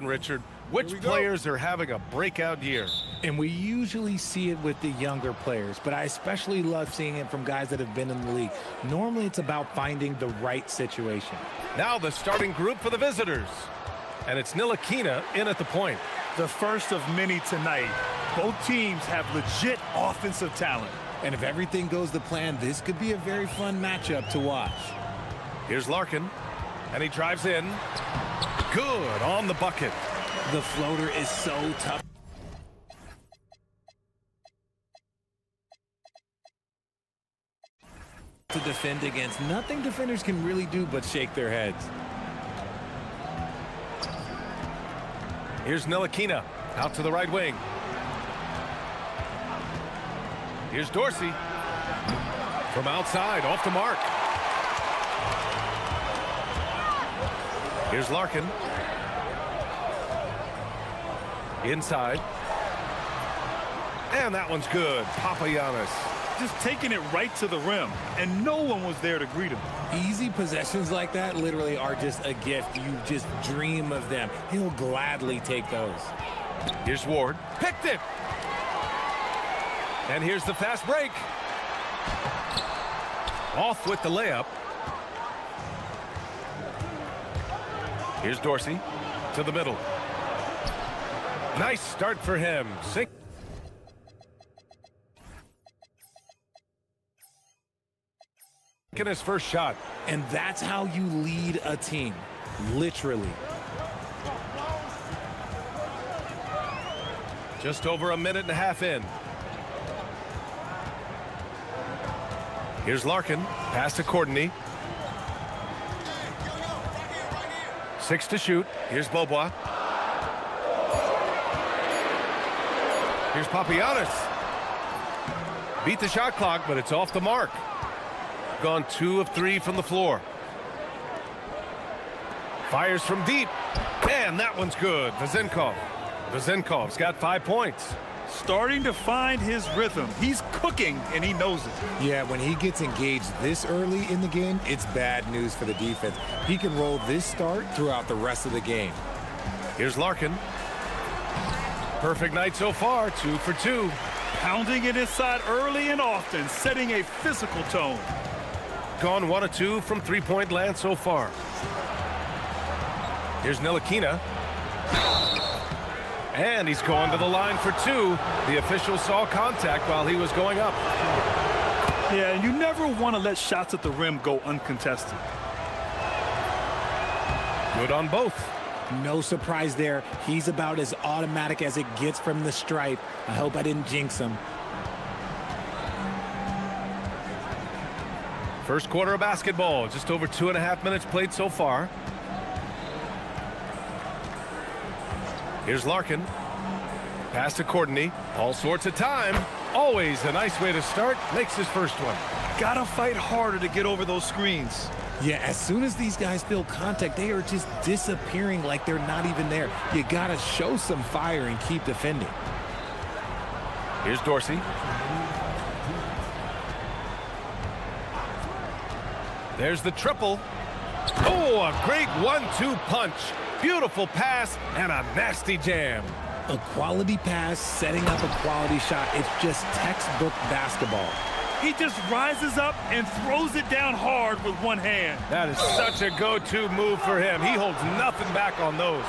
Richard, which players are having a breakout year? And we usually see it with the younger players, but I especially love seeing it from guys that have been in the league. Normally, it's about finding the right situation. Now the starting group for the visitors. And it's Ntilikina in at the point. The first of many tonight. Both teams have legit offensive talent. And if everything goes to plan, this could be a very fun matchup to watch. Here's Larkin, and he drives in. Good on the bucket. The floater is so tough to defend against. Nothing defenders can really do but shake their heads. Here's Ntilikina out to the right wing. Here's Dorsey from outside, off the mark. Here's Larkin. Inside. And that one's good. Papagiannis. Just taking it right to the rim, and no one was there to greet him. Easy possessions like that literally are just a gift. You just dream of them. He'll gladly take those. Here's Ward. Picked it. And here's the fast break. Off with the layup. Here's Dorsey to the middle. Nice start for him. Taking his first shot. And that's how you lead a team. Literally. Just over a minute and a half in. Here's Larkin. Pass to Courtney. 6 to shoot. Here's Beaubois. Here's Papagiannis. Beat the shot clock, but it's off the mark. Gone 2 of 3 from the floor. Fires from deep. And that one's good. Vezenkov's got 5 points. Starting to find his rhythm. He's cooking, and he knows it. Yeah, when he gets engaged this early in the game, it's bad news for the defense. He can roll this start throughout the rest of the game. Here's Larkin. Perfect night so far, 2 for 2. Pounding it inside early and often, setting a physical tone. Gone 1 of 2 from three-point land so far. Here's Ntilikina. And he's going to the line for 2. The official saw contact while he was going up. Yeah, and you never want to let shots at the rim go uncontested. Good on both. No surprise there. He's about as automatic as it gets from the stripe. I hope I didn't jinx him. First quarter of basketball. Just over 2.5 minutes played so far. Here's Larkin. Pass to Courtney. All sorts of time. Always a nice way to start. Makes his first one. Gotta fight harder to get over those screens. Yeah, as soon as these guys feel contact, they are just disappearing like they're not even there. You gotta show some fire and keep defending. Here's Dorsey. There's the triple. Oh, a great 1-2 punch. Beautiful pass and a nasty jam. A quality pass, setting up a quality shot. It's just textbook basketball. He just rises up and throws it down hard with one hand. That is such a go-to move for him. He holds nothing back on those.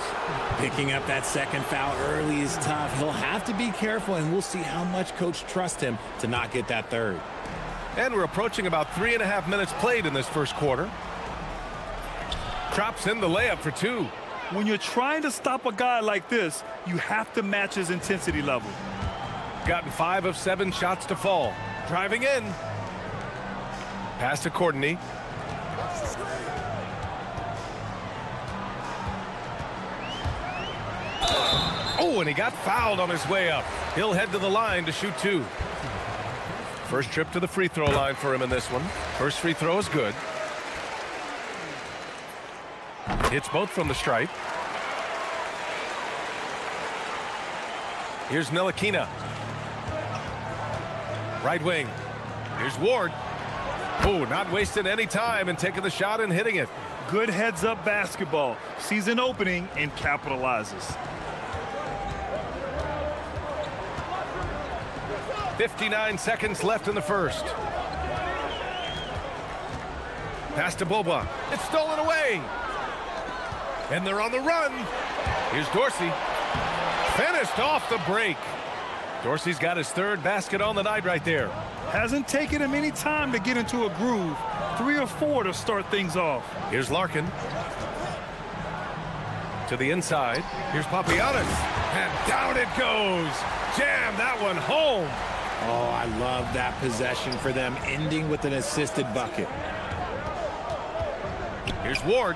Picking up that second foul early is tough. He'll have to be careful, and we'll see how much coach trusts him to not get that third. And we're approaching about 3.5 minutes played in this first quarter. Drops in the layup for 2. When you're trying to stop a guy like this, you have to match his intensity level. Gotten 5 of 7 shots to fall. Driving in. Pass to Courtney. Oh, and he got fouled on his way up. He'll head to the line to shoot 2. First trip to the free throw line for him in this one. First free throw is good. Hits both from the stripe. Here's Ntilikina. Right wing. Here's Ward. Oh, not wasting any time and taking the shot and hitting it. Good heads-up basketball. Sees an opening and capitalizes. 59 seconds left in the first. Pass to Boba. It's stolen away. And they're on the run. Here's Dorsey. Finished off the break. Dorsey's got his third basket on the night right there. Hasn't taken him any time to get into a groove. 3 or 4 to start things off. Here's Larkin. To the inside. Here's Papagiannis. And down it goes. Jam that one home. Oh, I love that possession for them, ending with an assisted bucket. Here's Ward.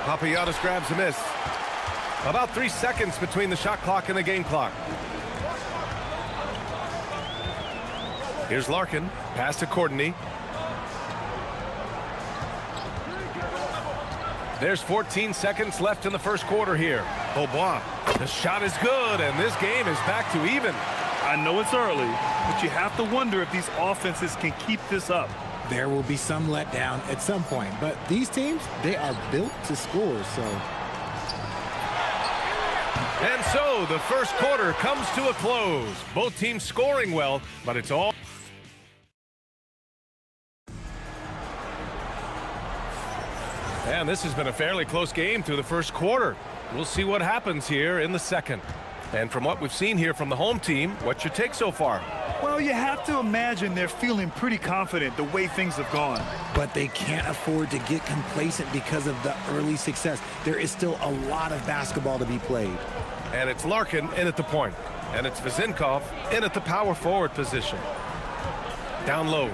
Papagiannis grabs a miss. About 3 seconds between the shot clock and the game clock. Here's Larkin. Pass to Courtney. There's 14 seconds left in the first quarter here. Beaubois. The shot is good, and this game is back to even. I know it's early, but you have to wonder if these offenses can keep this up. There will be some letdown at some point, but these teams, they are built to score, so. And so the first quarter comes to a close. Both teams scoring well, but it's all. And this has been a fairly close game through the first quarter. We'll see what happens here in the second. And from what we've seen here from the home team, what's your take so far? Well, you have to imagine they're feeling pretty confident the way things have gone. But they can't afford to get complacent because of the early success. There is still a lot of basketball to be played. And it's Larkin in at the point. And it's Vezinkov in at the power forward position. Down low.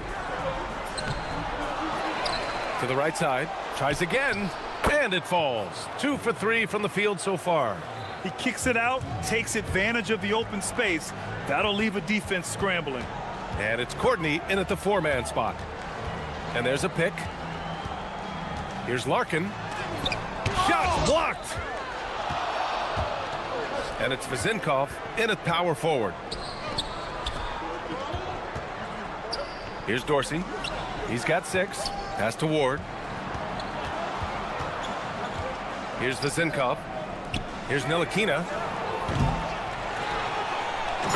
To the right side. Tries again. And it falls. 2 for 3 from the field so far. He kicks it out, takes advantage of the open space. That'll leave a defense scrambling. And it's Courtney in at the 4-man spot. And there's a pick. Here's Larkin. Shot blocked. And it's Vezinkov in at power forward. Here's Dorsey. He's got 6. Pass to Ward. Here's Vezinkov. Here's Ntilikina.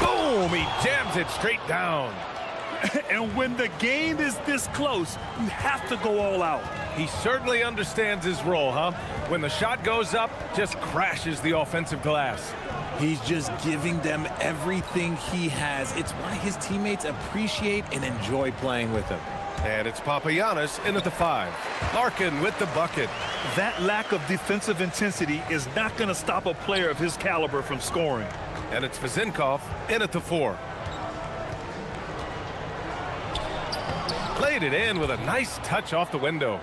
Boom! He jams it straight down. And when the game is this close, you have to go all out. He certainly understands his role, huh? When the shot goes up, just crashes the offensive glass. He's just giving them everything he has. It's why his teammates appreciate and enjoy playing with him. And it's Papagiannis in at the 5. Larkin with the bucket. That lack of defensive intensity is not going to stop a player of his caliber from scoring. And it's Vezinkov in at the 4. Played it in with a nice touch off the window.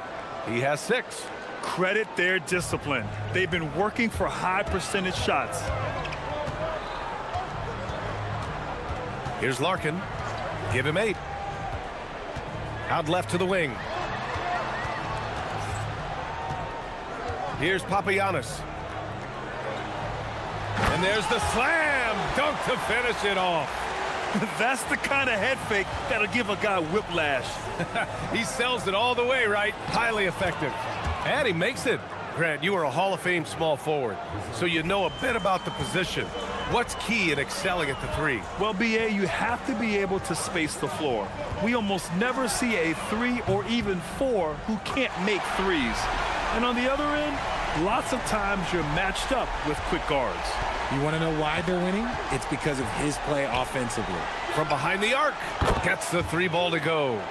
He has 6. Credit their discipline. They've been working for high percentage shots. Here's Larkin. Give him 8. Out left to the wing. Here's Papagiannis. And there's the slam dunk to finish it off. That's the kind of head fake that'll give a guy whiplash. He sells it all the way, right? Highly effective. And he makes it. Grant, you are a Hall of Fame small forward, so you know a bit about the position. What's key in excelling at the 3? Well, BA, you have to be able to space the floor. We almost never see a 3 or even 4 who can't make threes. And on the other end, lots of times you're matched up with quick guards. You want to know why they're winning? It's because of his play offensively. From behind the arc, gets the 3 ball to go.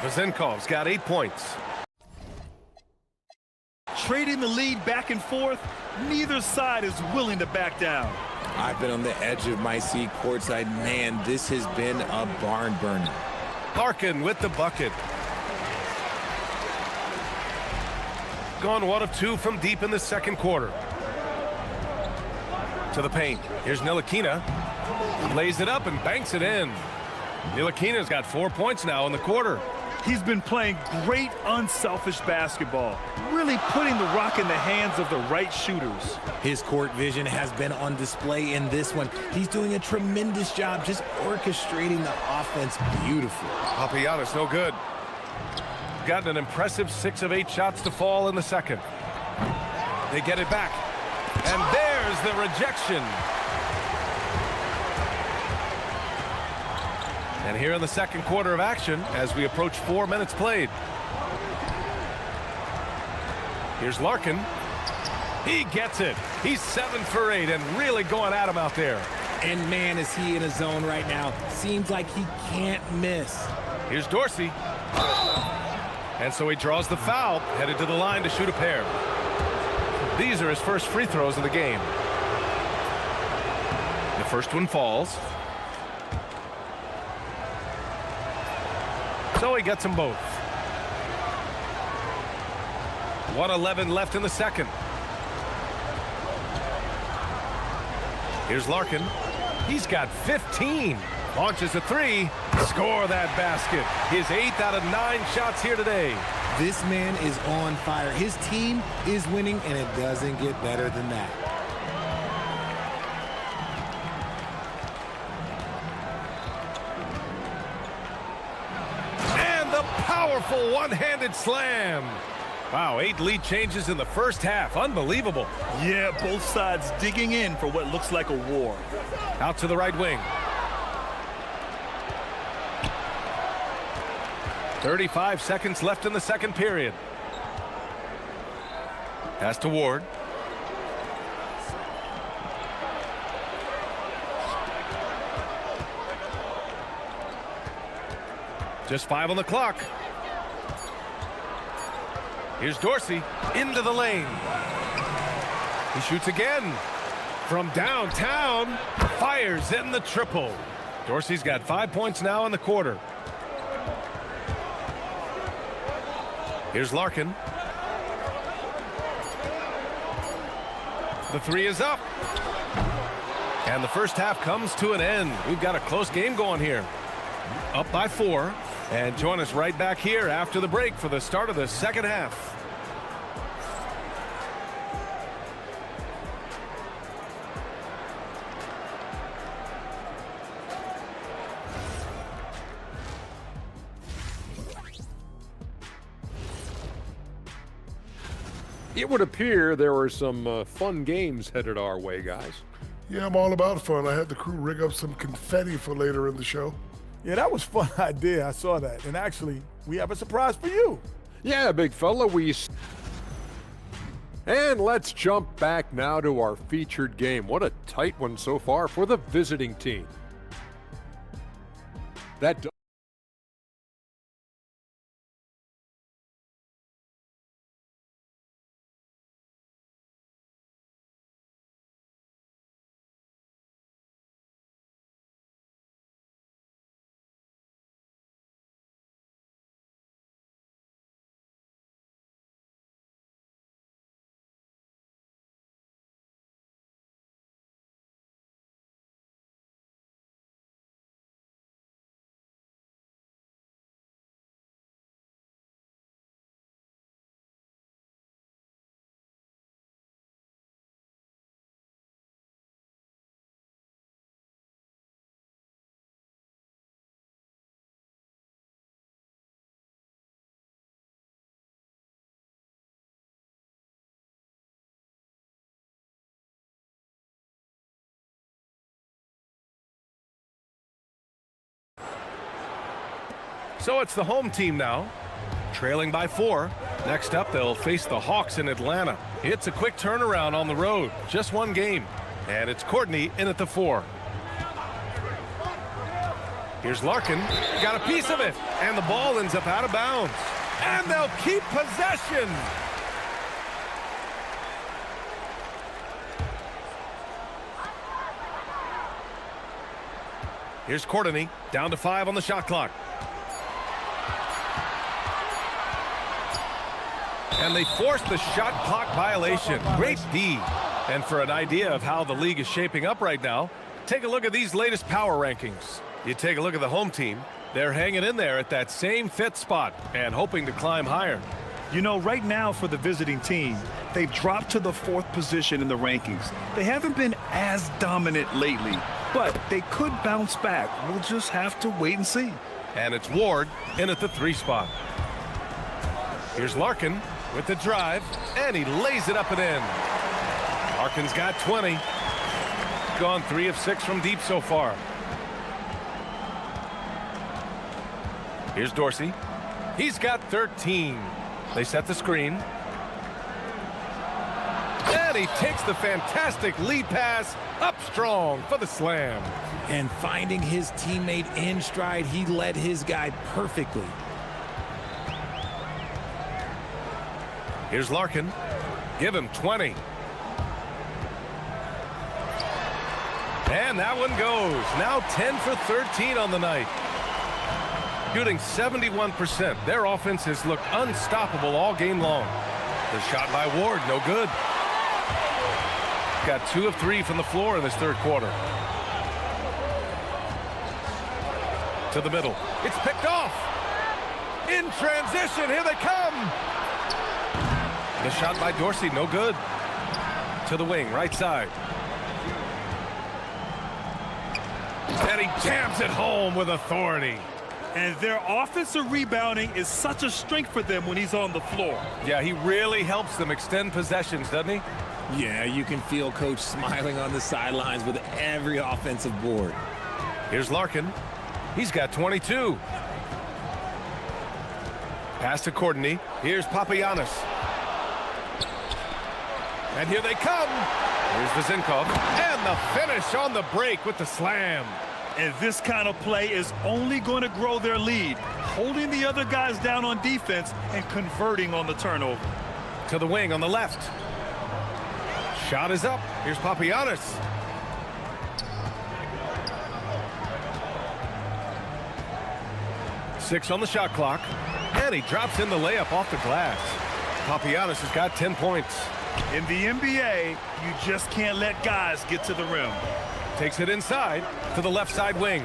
Vazenkov's got 8 points. Trading the lead back and forth, neither side is willing to back down. I've been on the edge of my seat courtside. Man, this has been a barn burner. Larkin with the bucket. Gone 1 of 2 from deep in the second quarter. To the paint. Here's Ntilikina. Lays it up and banks it in. Ntilikina's got 4 points now in the quarter. He's been playing great, unselfish basketball, really putting the rock in the hands of the right shooters. His court vision has been on display in this one. He's doing a tremendous job just orchestrating the offense beautifully. Papagiannis no good. Gotten an impressive 6 of 8 shots to fall in the second. They get it back. And there's the rejection. And here in the second quarter of action, as we approach 4 minutes played. Here's Larkin. He gets it. He's 7 for 8 and really going at him out there. And man, is he in a zone right now. Seems like he can't miss. Here's Dorsey. And so he draws the foul, headed to the line to shoot a pair. These are his first free throws of the game. The first one falls. So he gets them both. 1:11 left in the second. Here's Larkin. He's got 15. Launches a 3. Score that basket. His 8th out of 9 shots here today. This man is on fire. His team is winning, and it doesn't get better than that. Powerful one-handed slam. Wow, 8 lead changes in the first half. Unbelievable. Yeah, both sides digging in for what looks like a war. Out to the right wing. 35 seconds left in the second period. Pass to Ward. Just 5 on the clock. Here's Dorsey into the lane. He shoots again from downtown. Fires in the triple. Dorsey's got 5 points now in the quarter. Here's Larkin. The 3 is up. And the first half comes to an end. We've got a close game going here. Up by 4. And join us right back here after the break for the start of the second half. It would appear there were some fun games headed our way, guys. Yeah, I'm all about fun. I had the crew rig up some confetti for later in the show. Yeah, that was a fun idea. I saw that. And actually, we have a surprise for you. Yeah, big fella, And let's jump back now to our featured game. What a tight one so far for the visiting team. That So it's the home team now, trailing by 4. Next up, they'll face the Hawks in Atlanta. It's a quick turnaround on the road, just 1 game. And it's Courtney in at the 4. Here's Larkin. Got a piece of it. And the ball ends up out of bounds. And they'll keep possession. Here's Courtney. Down to 5 on the shot clock. And they forced the shot clock violation. Great D. And for an idea of how the league is shaping up right now, take a look at these latest power rankings. You take a look at the home team. They're hanging in there at that same 5th spot and hoping to climb higher. You know, right now for the visiting team, they've dropped to the 4th position in the rankings. They haven't been as dominant lately, but they could bounce back. We'll just have to wait and see. And it's Ward in at the 3 spot. Here's Larkin with the drive, and he lays it up and in. Larkin's got 20. Gone 3 of 6 from deep so far. Here's Dorsey. He's got 13. They set the screen. And he takes the fantastic lead pass up strong for the slam. And finding his teammate in stride, he led his guy perfectly. Here's Larkin. Give him 20. And that one goes. Now 10 for 13 on the night. Shooting 71%. Their offense has looked unstoppable all game long. The shot by Ward, no good. Got 2 of 3 from the floor in this 3rd quarter. To the middle. It's picked off. In transition, here they come. The shot by Dorsey, no good. To the wing, right side. And he jams it home with authority. And their offensive rebounding is such a strength for them when he's on the floor. Yeah, he really helps them extend possessions, doesn't he? Yeah, you can feel Coach smiling on the sidelines with every offensive board. Here's Larkin. He's got 22. Pass to Courtney. Here's Papagiannis. And here they come. Here's Vezinkov. And the finish on the break with the slam. And this kind of play is only going to grow their lead, holding the other guys down on defense and converting on the turnover. To the wing on the left. Shot is up. Here's Papagiannis. Six on the shot clock. And he drops in the layup off the glass. Papagiannis has got 10 points. In the NBA, you just can't let guys get to the rim. Takes it inside to the left side wing.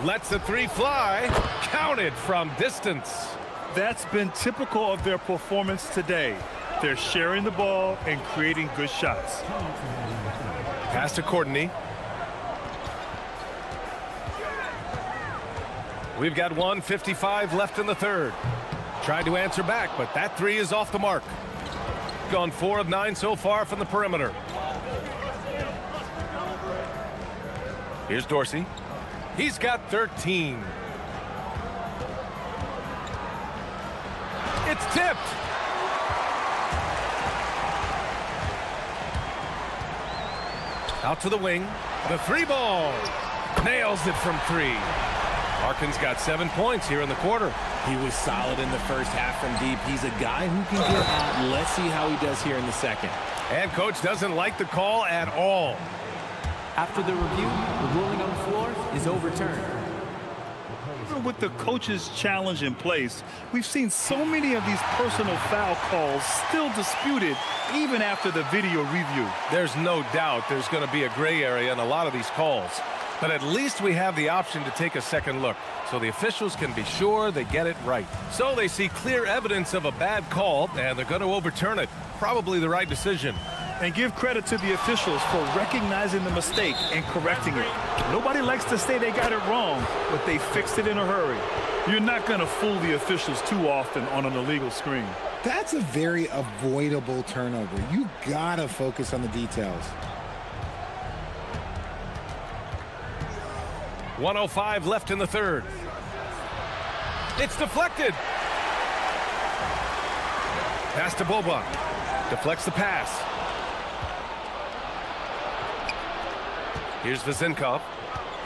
Lets the 3 fly. Counted from distance. That's been typical of their performance today. They're sharing the ball and creating good shots. Pass to Courtney. We've got 1:55 left in the 3rd. Tried to answer back, but that 3 is off the mark. Gone 4 of 9 so far from the perimeter. Here's Dorsey. He's got 13. It's tipped. Out to the wing. The 3 ball. Nails it from 3. Larkin's got 7 points here in the quarter. He was solid in the first half from deep. He's a guy who can get hot. Let's see how he does here in the 2nd. And coach doesn't like the call at all. After the review, the ruling on the floor is overturned. With the coach's challenge in place, we've seen so many of these personal foul calls still disputed even after the video review. There's no doubt there's going to be a gray area in a lot of these calls. But at least we have the option to take a second look, so the officials can be sure they get it right. So they see clear evidence of a bad call, and they're going to overturn it. Probably the right decision. And give credit to the officials for recognizing the mistake and correcting it. Nobody likes to say they got it wrong, but they fixed it in a hurry. You're not going to fool the officials too often on an illegal screen. That's a very avoidable turnover. You gotta focus on the details. 1:05 left in the 3rd. It's deflected. Pass to Boba. Deflects the pass. Here's Vezinkov.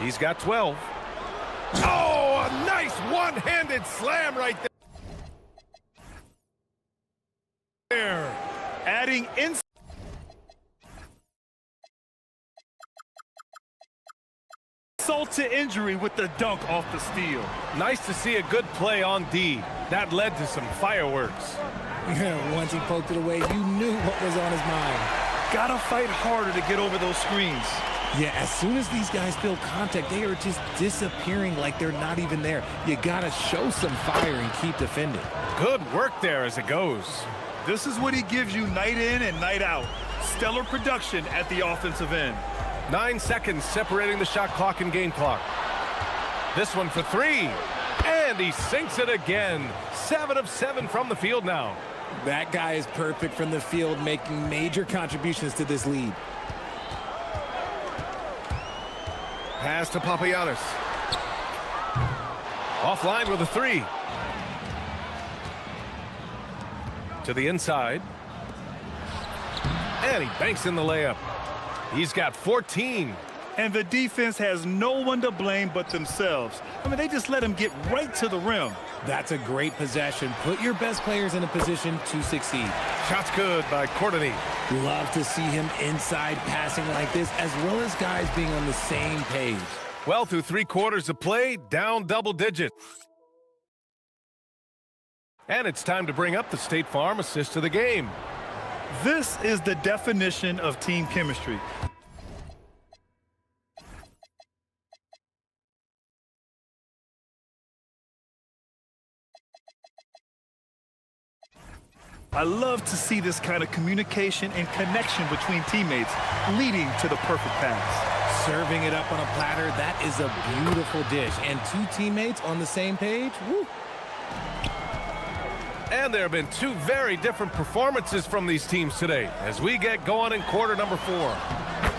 He's got 12. Oh! one-handed slam right there. Adding insult to injury with the dunk off the steal. Nice to see a good play on D. That led to some fireworks. Yeah, once he poked it away, you knew what was on his mind. Gotta fight harder to get over those screens. Yeah, as soon as these guys feel contact, they are just disappearing like they're not even there. You gotta show some fire and keep defending. Good work there as it goes. This is what he gives you night in and night out. Stellar production at the offensive end. 9 seconds separating the shot clock and game clock. This one for three. And he sinks it again. 7 of 7 from the field now. That guy is perfect from the field, making major contributions to this lead. Pass to Papagiannis. Offline with a three. To the inside. And he banks in the layup. He's got 14. And the defense has no one to blame but themselves. I mean, they just let him get right to the rim. That's a great possession. Put your best players in a position to succeed. Shots good by Courtney. Love to see him inside passing like this, as well as guys being on the same page. Well, through 3 quarters of play, down double digits. And it's time to bring up the State Farm assist of the game. This is the definition of team chemistry. I love to see this kind of communication and connection between teammates leading to the perfect pass. Serving it up on a platter, that is a beautiful dish. And 2 teammates on the same page, woo. And there have been 2 very different performances from these teams today as we get going in quarter number 4.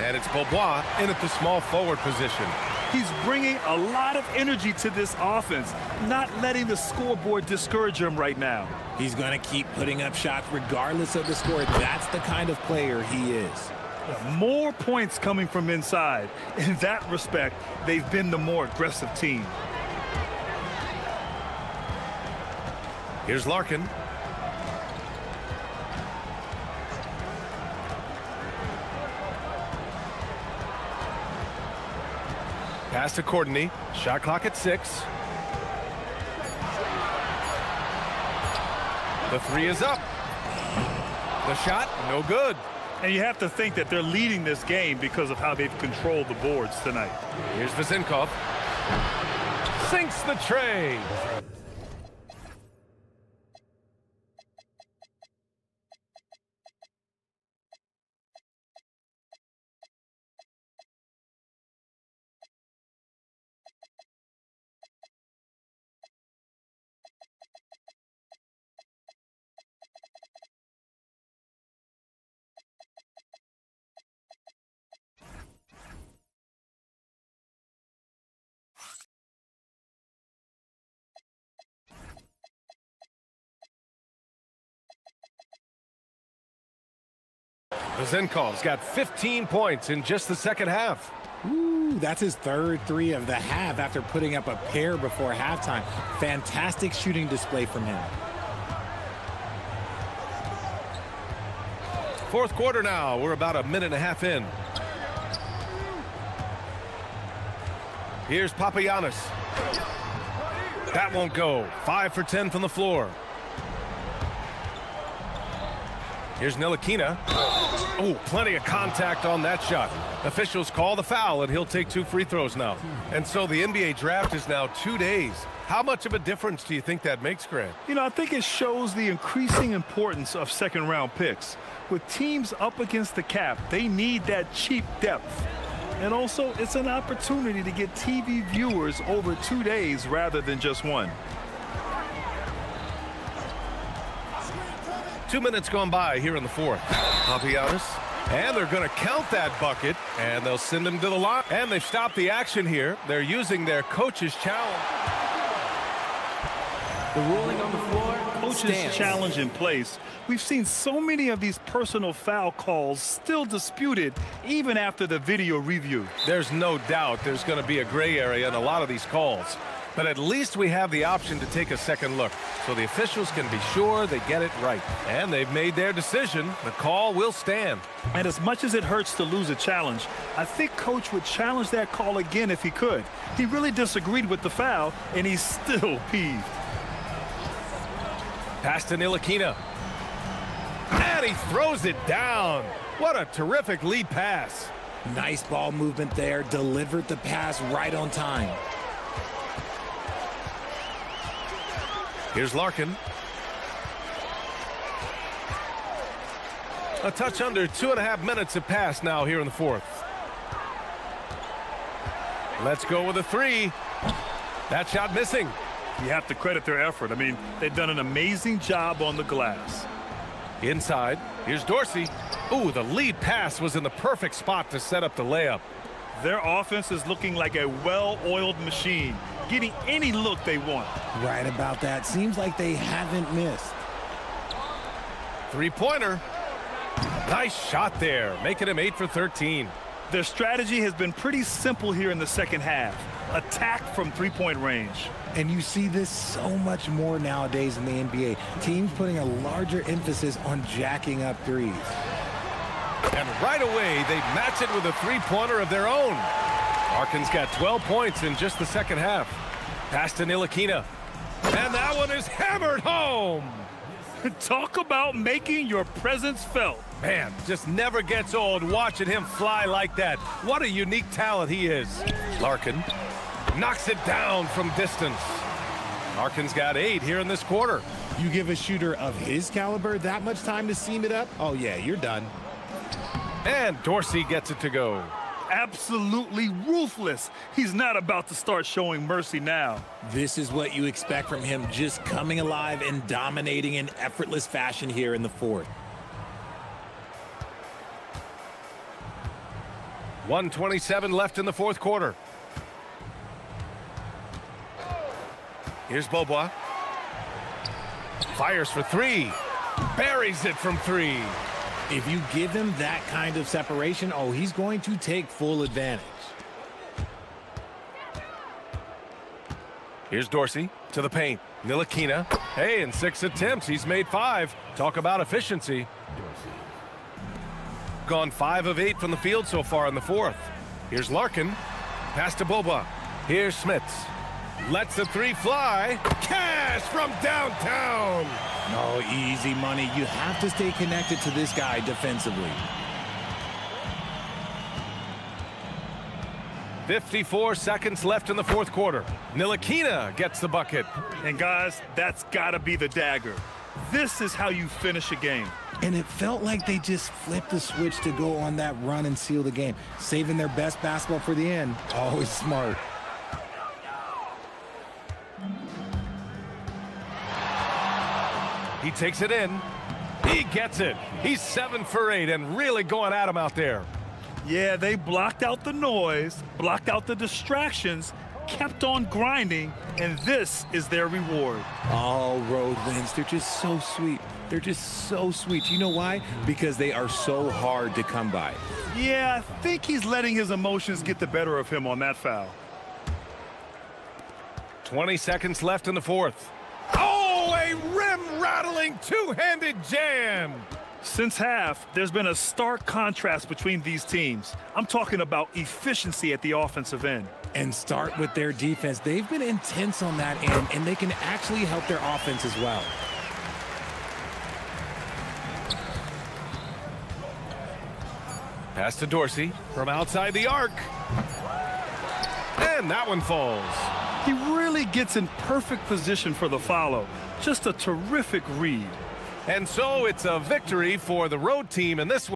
And it's Beaubois in at the small forward position. He's bringing a lot of energy to this offense, not letting the scoreboard discourage him right now. He's going to keep putting up shots regardless of the score. That's the kind of player he is. More points coming from inside. In that respect, they've been the more aggressive team. Here's Larkin. Pass to Courtney. Shot clock at 6. The 3 is up. The shot, no good. And you have to think that they're leading this game because of how they've controlled the boards tonight. Here's Vasenkov. Sinks the tray. Vasenkov's got 15 points in just the second half. Ooh, that's his 3rd 3 of the half after putting up a pair before halftime. Fantastic shooting display from him. 4th quarter now. We're about a minute and a half in. Here's Papagiannis. That won't go. 5 for 10 from the floor. Here's Ntilikina. Oh, plenty of contact on that shot. Officials call the foul, and he'll take 2 free throws now. And so the NBA draft is now 2 days. How much of a difference do you think that makes, Grant? You know, I think it shows the increasing importance of second-round picks. With teams up against the cap, they need that cheap depth. And also, it's an opportunity to get TV viewers over 2 days rather than just 1. 2 minutes gone by here in the 4th. Papagiannis. And they're going to count that bucket, and they'll send him to the line. And they've stopped the action here. They're using their coach's challenge. The ruling on the floor Coach's stands. challenge in place. We've seen so many of these personal foul calls still disputed even after the video review. There's no doubt there's going to be a gray area in a lot of these calls. But at least we have the option to take a second look, so the officials can be sure they get it right. And they've made their decision. The call will stand. And as much as it hurts to lose a challenge, I think Coach would challenge that call again if he could. He really disagreed with the foul, and he's still peeved. Pass to Ntilikina. And he throws it down. What a terrific lead pass. Nice ball movement there. Delivered the pass right on time. Here's Larkin. A touch under 2.5 minutes have passed now here in the fourth. Let's go with a three. That shot missing. You have to credit their effort. I mean, they've done an amazing job on the glass. Inside, here's Dorsey. Ooh, the lead pass was in the perfect spot to set up the layup. Their offense is looking like a well-oiled machine, getting any look they want. Right about that. Seems like they haven't missed. Three-pointer. Nice shot there, making him 8 for 13. Their strategy has been pretty simple here in the second half. Attack from three-point range. And you see this so much more nowadays in the NBA. Teams putting a larger emphasis on jacking up threes. And right away, they match it with a three-pointer of their own. Larkin's got 12 points in just the second half. Pass to Ntilikina. And that one is hammered home. Talk about making your presence felt. Man, just never gets old watching him fly like that. What a unique talent he is. Larkin knocks it down from distance. Larkin's got 8 here in this quarter. You give a shooter of his caliber that much time to seam it up? Oh, yeah, you're done. And Dorsey gets it to go. Absolutely ruthless. He's not about to start showing mercy now. This is what you expect from him, just coming alive and dominating in effortless fashion here in the fourth. 1:27 left in the fourth quarter. Here's Beaubois. Fires for three. Buries it from three. If you give him that kind of separation, oh, he's going to take full advantage. Here's Dorsey to the paint. Ntilikina. Hey, in 6 attempts, he's made 5. Talk about efficiency. Gone 5 of 8 from the field so far in the fourth. Here's Larkin. Pass to Beaubois. Here's Smits. Lets the three fly. Cash from downtown. No, easy money. You have to stay connected to this guy defensively. 54 seconds left in the fourth quarter. Ntilikina gets the bucket. And guys, that's got to be the dagger. This is how you finish a game. And it felt like they just flipped the switch to go on that run and seal the game, saving their best basketball for the end. Always smart. He takes it in. He gets it. He's 7 for 8 and really going at him out there. Yeah, they blocked out the noise, blocked out the distractions, kept on grinding, and this is their reward. All road wins. They're just so sweet. They're just so sweet. You know why? Because they are so hard to come by. Yeah, I think he's letting his emotions get the better of him on that foul. 20 seconds left in the fourth. Oh, a rim-rattling two-handed jam. Since half, there's been a stark contrast between these teams. I'm talking about efficiency at the offensive end. And start with their defense. They've been intense on that end, and they can actually help their offense as well. Pass to Dorsey from outside the arc. And that one falls. He really gets in perfect position for the follow. Just a terrific read. And so it's a victory for the road team in this one.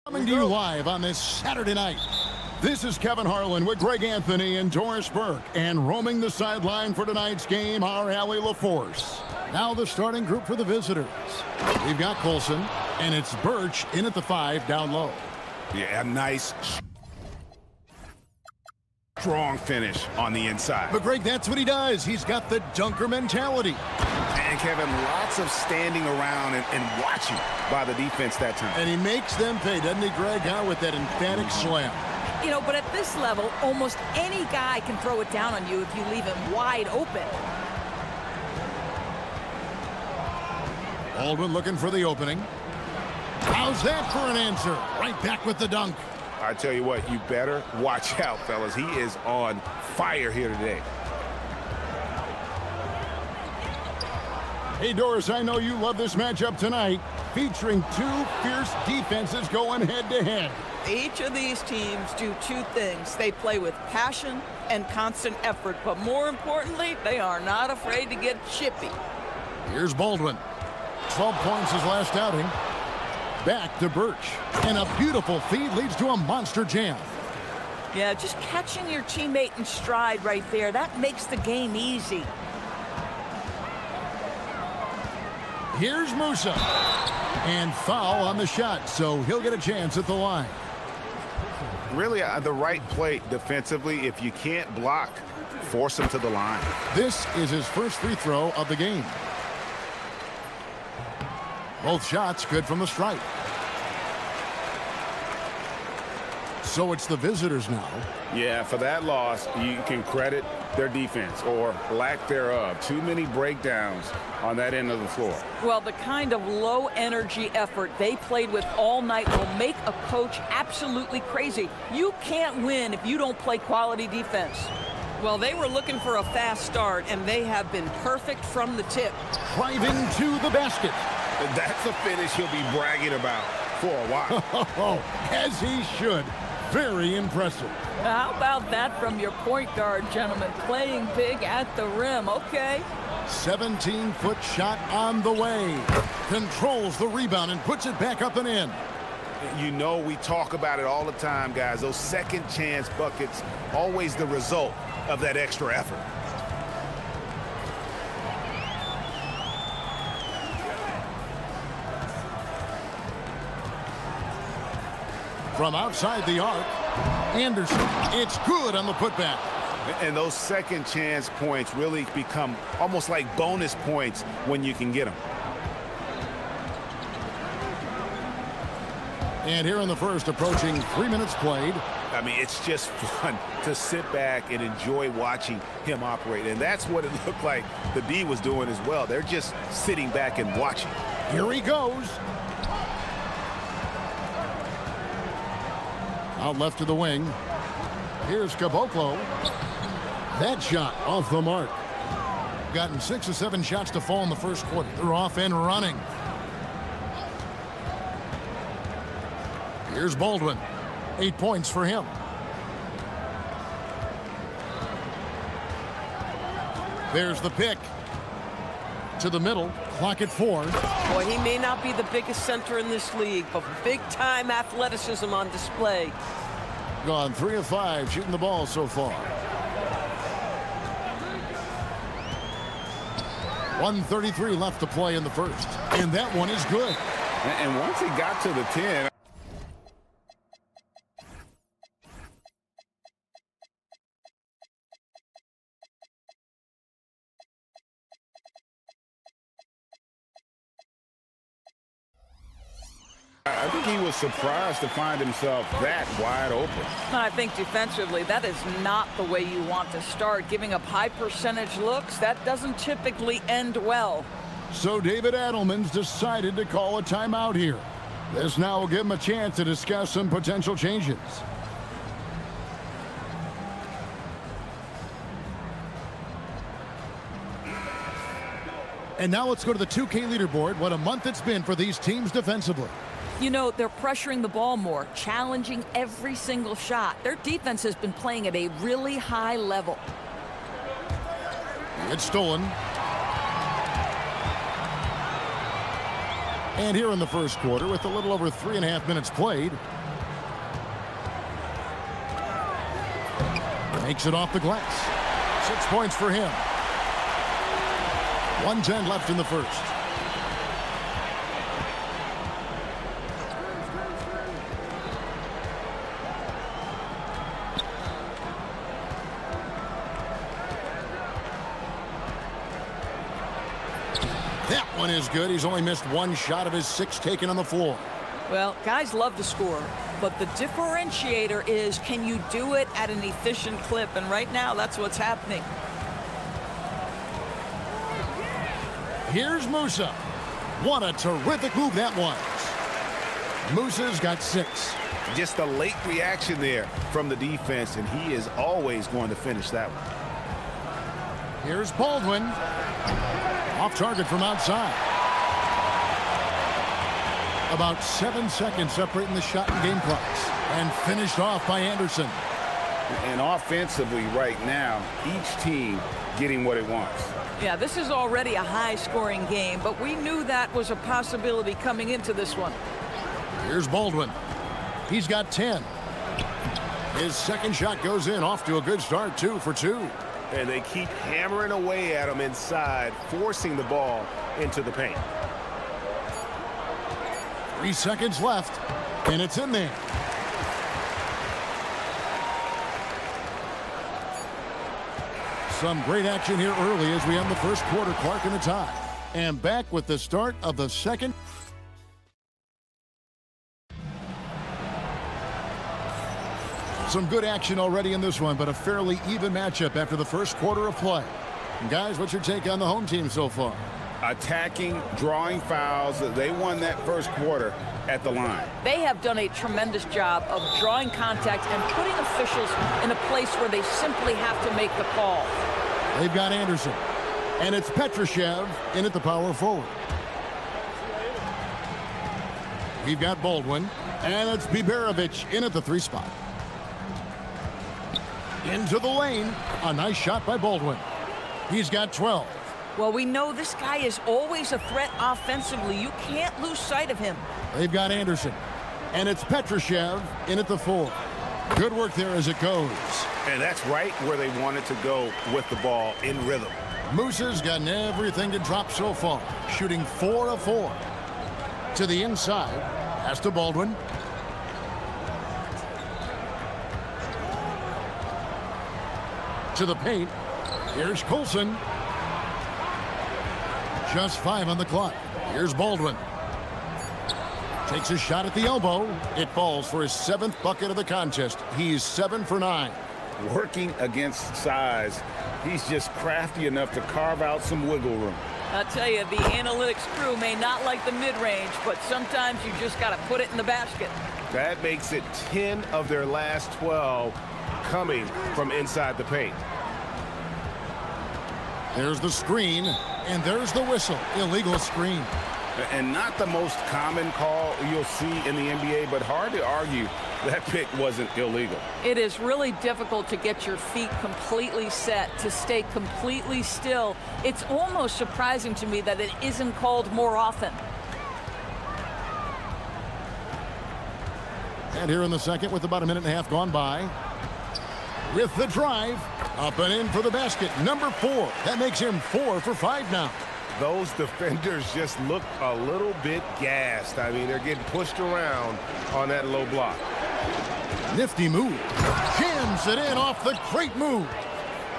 Coming to you live on this Saturday night. This is Kevin Harlan with Greg Anthony and Doris Burke. And roaming the sideline for tonight's game, our Allie LaForce. Now the starting group for the visitors. We've got Colson, and it's Birch in at the 5 down low. Yeah, a nice, strong finish on the inside. But Greg, that's what he does. He's got the dunker mentality. And Kevin, lots of standing around and watching by the defense that time. And he makes them pay, doesn't he, Greg, with that emphatic slam? You know, but at this level, almost any guy can throw it down on you if you leave him wide open. Baldwin looking for the opening. How's that for an answer? Right back with the dunk. I tell you what, you better watch out, fellas. He is on fire here today. Hey, Doris, I know you love this matchup tonight, featuring two fierce defenses going head-to-head. Each of these teams do two things. They play with passion and constant effort, but more importantly, they are not afraid to get chippy. Here's Baldwin. 12 points his last outing. Back to Birch. And a beautiful feed leads to a monster jam. Yeah, just catching your teammate in stride right there, that makes the game easy. Here's Musa. And foul on the shot, so he'll get a chance at the line. Really, the right play defensively. If you can't block, force him to the line. This is his first free throw of the game. Both shots good from the stripe. So it's the visitors now. Yeah, for that loss, you can credit their defense or lack thereof. Too many breakdowns on that end of the floor. Well, the kind of low-energy effort they played with all night will make a coach absolutely crazy. You can't win if you don't play quality defense. Well, they were looking for a fast start, and they have been perfect from the tip. Driving to the basket. That's a finish he'll be bragging about for a while. As he should. Very impressive. How about that from your point guard, gentlemen? Playing big at the rim, okay? 17-foot shot on the way. Controls the rebound and puts it back up and in. You know, we talk about it all the time, guys. Those second chance buckets, always the result of that extra effort. From outside the arc, Anderson. It's good on the putback. And those second chance points really become almost like bonus points when you can get them. And here in the first, approaching 3 minutes played. I mean, it's just fun to sit back and enjoy watching him operate. And that's what it looked like the D was doing as well. They're just sitting back and watching. Here he goes. Out left to the wing. Here's Caboclo. That shot off the mark. Gotten 6 or 7 shots to fall in the first quarter. They're off and running. Here's Baldwin. 8 points for him. There's the pick. To the middle. Clock at 4. Boy, he may not be the biggest center in this league, but big-time athleticism on display. Gone 3 of 5 shooting the ball so far. 1:33 left to play in the first. And that one is good. And once he got to the 10, I think he was surprised to find himself that wide open. I think defensively, that is not the way you want to start. Giving up high percentage looks, that doesn't typically end well. So David Adelman's decided to call a timeout here. This now will give him a chance to discuss some potential changes. And now let's go to the 2K leaderboard. What a month it's been for these teams defensively. You know, they're pressuring the ball more, challenging every single shot. Their defense has been playing at a really high level. It's stolen. And here in the first quarter, with a little over 3.5 minutes played, makes it off the glass. 6 points for him. 1:10 left in the first. That one is good. He's only missed one shot of his 6 taken on the floor. Well, guys love to score, but the differentiator is, can you do it at an efficient clip? And right now, that's what's happening. Here's Musa. What a terrific move that was. Musa's got 6. Just a late reaction there from the defense, and he is always going to finish that one. Here's Baldwin. Off target from outside. About 7 seconds separating the shot and game clocks. And finished off by Anderson. And offensively right now, each team getting what it wants. Yeah, this is already a high-scoring game, but we knew that was a possibility coming into this one. Here's Baldwin. He's got 10. His second shot goes in, off to a good start, 2 for 2. And they keep hammering away at him inside, forcing the ball into the paint. 3 seconds left, and it's in there. Some great action here early as we end the first quarter. Clark in the tie. And back with the start of the second. Some good action already in this one, but a fairly even matchup after the first quarter of play. And guys, what's your take on the home team so far? Attacking, drawing fouls. They won that first quarter at the line. They have done a tremendous job of drawing contact and putting officials in a place where they simply have to make the call. They've got Anderson. And it's Petrushev in at the power forward. We've got Baldwin. And it's Biberovic in at the 3 spot. Into the lane. A nice shot by Baldwin. He's got 12. Well, we know this guy is always a threat offensively. You can't lose sight of him. They've got Anderson. And it's Petrushev in at the 4. Good work there as it goes. And that's right where they wanted to go with the ball, in rhythm. Musa's gotten everything to drop so far. Shooting 4 of 4. To the inside. Pass to Baldwin. To the paint. Here's Colson. Just 5 on the clock. Here's Baldwin. Takes a shot at the elbow. It falls for his 7th bucket of the contest. He's 7 for 9. Working against size, he's just crafty enough to carve out some wiggle room. I'll tell you, the analytics crew may not like the mid-range, but sometimes you just got to put it in the basket. That makes it 10 of their last 12 coming from inside the paint. There's the screen, and there's the whistle. Illegal screen. And not the most common call you'll see in the NBA, but hard to argue that pick wasn't illegal. It is really difficult to get your feet completely set, to stay completely still. It's almost surprising to me that it isn't called more often. And here in the second, with about a minute and a half gone by, with the drive, up and in for the basket, number 4. That makes him 4 for 5 now. Those defenders just look a little bit gassed. I mean, they're getting pushed around on that low block. Nifty move. Jams it in off the great move.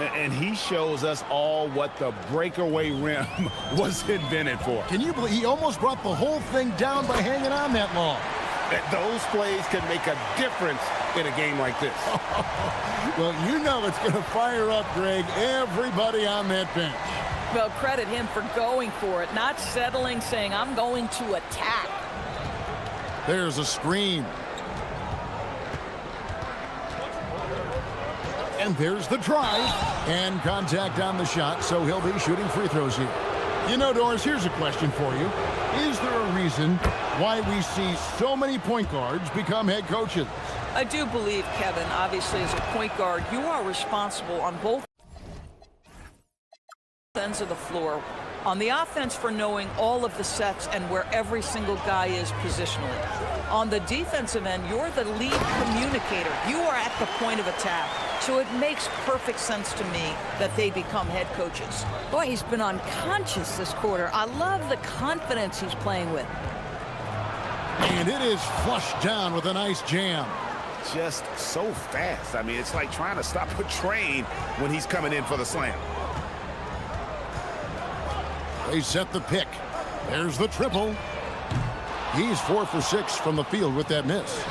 And he shows us all what the breakaway rim was invented for. Can you believe he almost brought the whole thing down by hanging on that long? Those plays can make a difference in a game like this. Well, you know it's going to fire up, Greg, everybody on that bench. Well, credit him for going for it, not settling, saying, I'm going to attack. There's a screen. And there's the drive. And contact on the shot, so he'll be shooting free throws here. You know, Doris, here's a question for you. Is there a reason why we see so many point guards become head coaches? I do believe, Kevin, obviously as a point guard, you are responsible on both ends of the floor. On the offense for knowing all of the sets and where every single guy is positionally. On the defensive end, you're the lead communicator. You are at the point of attack. So it makes perfect sense to me that they become head coaches. Boy, he's been unconscious this quarter. I love the confidence he's playing with. And it is flushed down with a nice jam. Just so fast. I mean, it's like trying to stop a train when he's coming in for the slam. They set the pick. There's the triple. He's 4 for 6 from the field with that miss.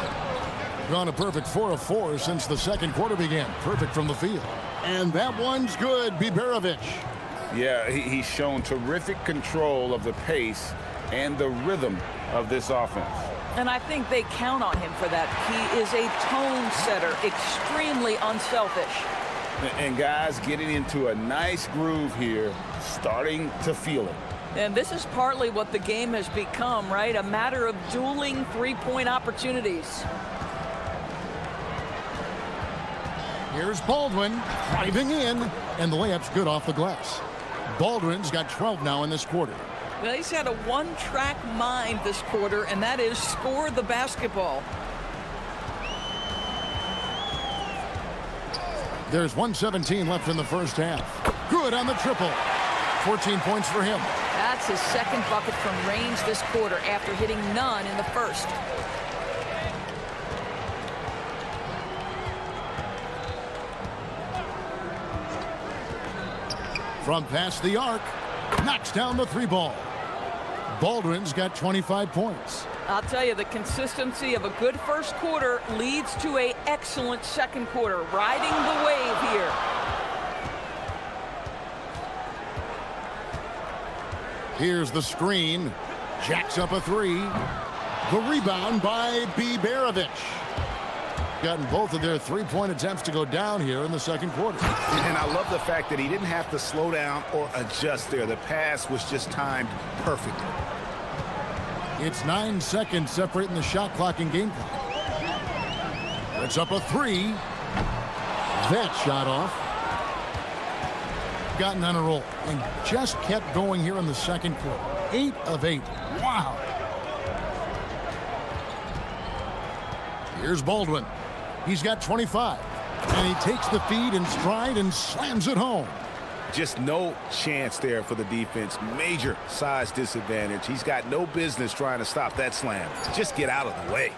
Gone a perfect 4 of 4 since the second quarter began. Perfect from the field. And that one's good, Biberovic. Yeah, he's shown terrific control of the pace and the rhythm of this offense. And I think they count on him for that. He is a tone setter, extremely unselfish. And guys getting into a nice groove here, starting to feel it. And this is partly what the game has become, right? A matter of dueling three-point opportunities. Here's Baldwin driving in, and the layup's good off the glass. Baldwin's got 12 now in this quarter. Well, he's had a one-track mind this quarter, and that is score the basketball. There's 1:17 left in the first half. Good on the triple. 14 points for him. That's his second bucket from range this quarter after hitting none in the first. From past the arc, knocks down the three ball. Baldwin's got 25 points. I'll tell you, the consistency of a good first quarter leads to an excellent second quarter, riding the wave here. Here's the screen. Jacks up a three. The rebound by Biberovic. Gotten both of their three-point attempts to go down here in the second quarter. And I love the fact that he didn't have to slow down or adjust there. The pass was just timed perfectly. It's 9 seconds separating the shot clock and game clock. It's up a three. That shot off. Gotten on a roll and just kept going here in the second quarter. 8 of 8. Wow. Here's Baldwin. He's got 25. And he takes the feed in stride and slams it home. Just no chance there for the defense. Major size disadvantage. He's got no business trying to stop that slam. Just get out of the way.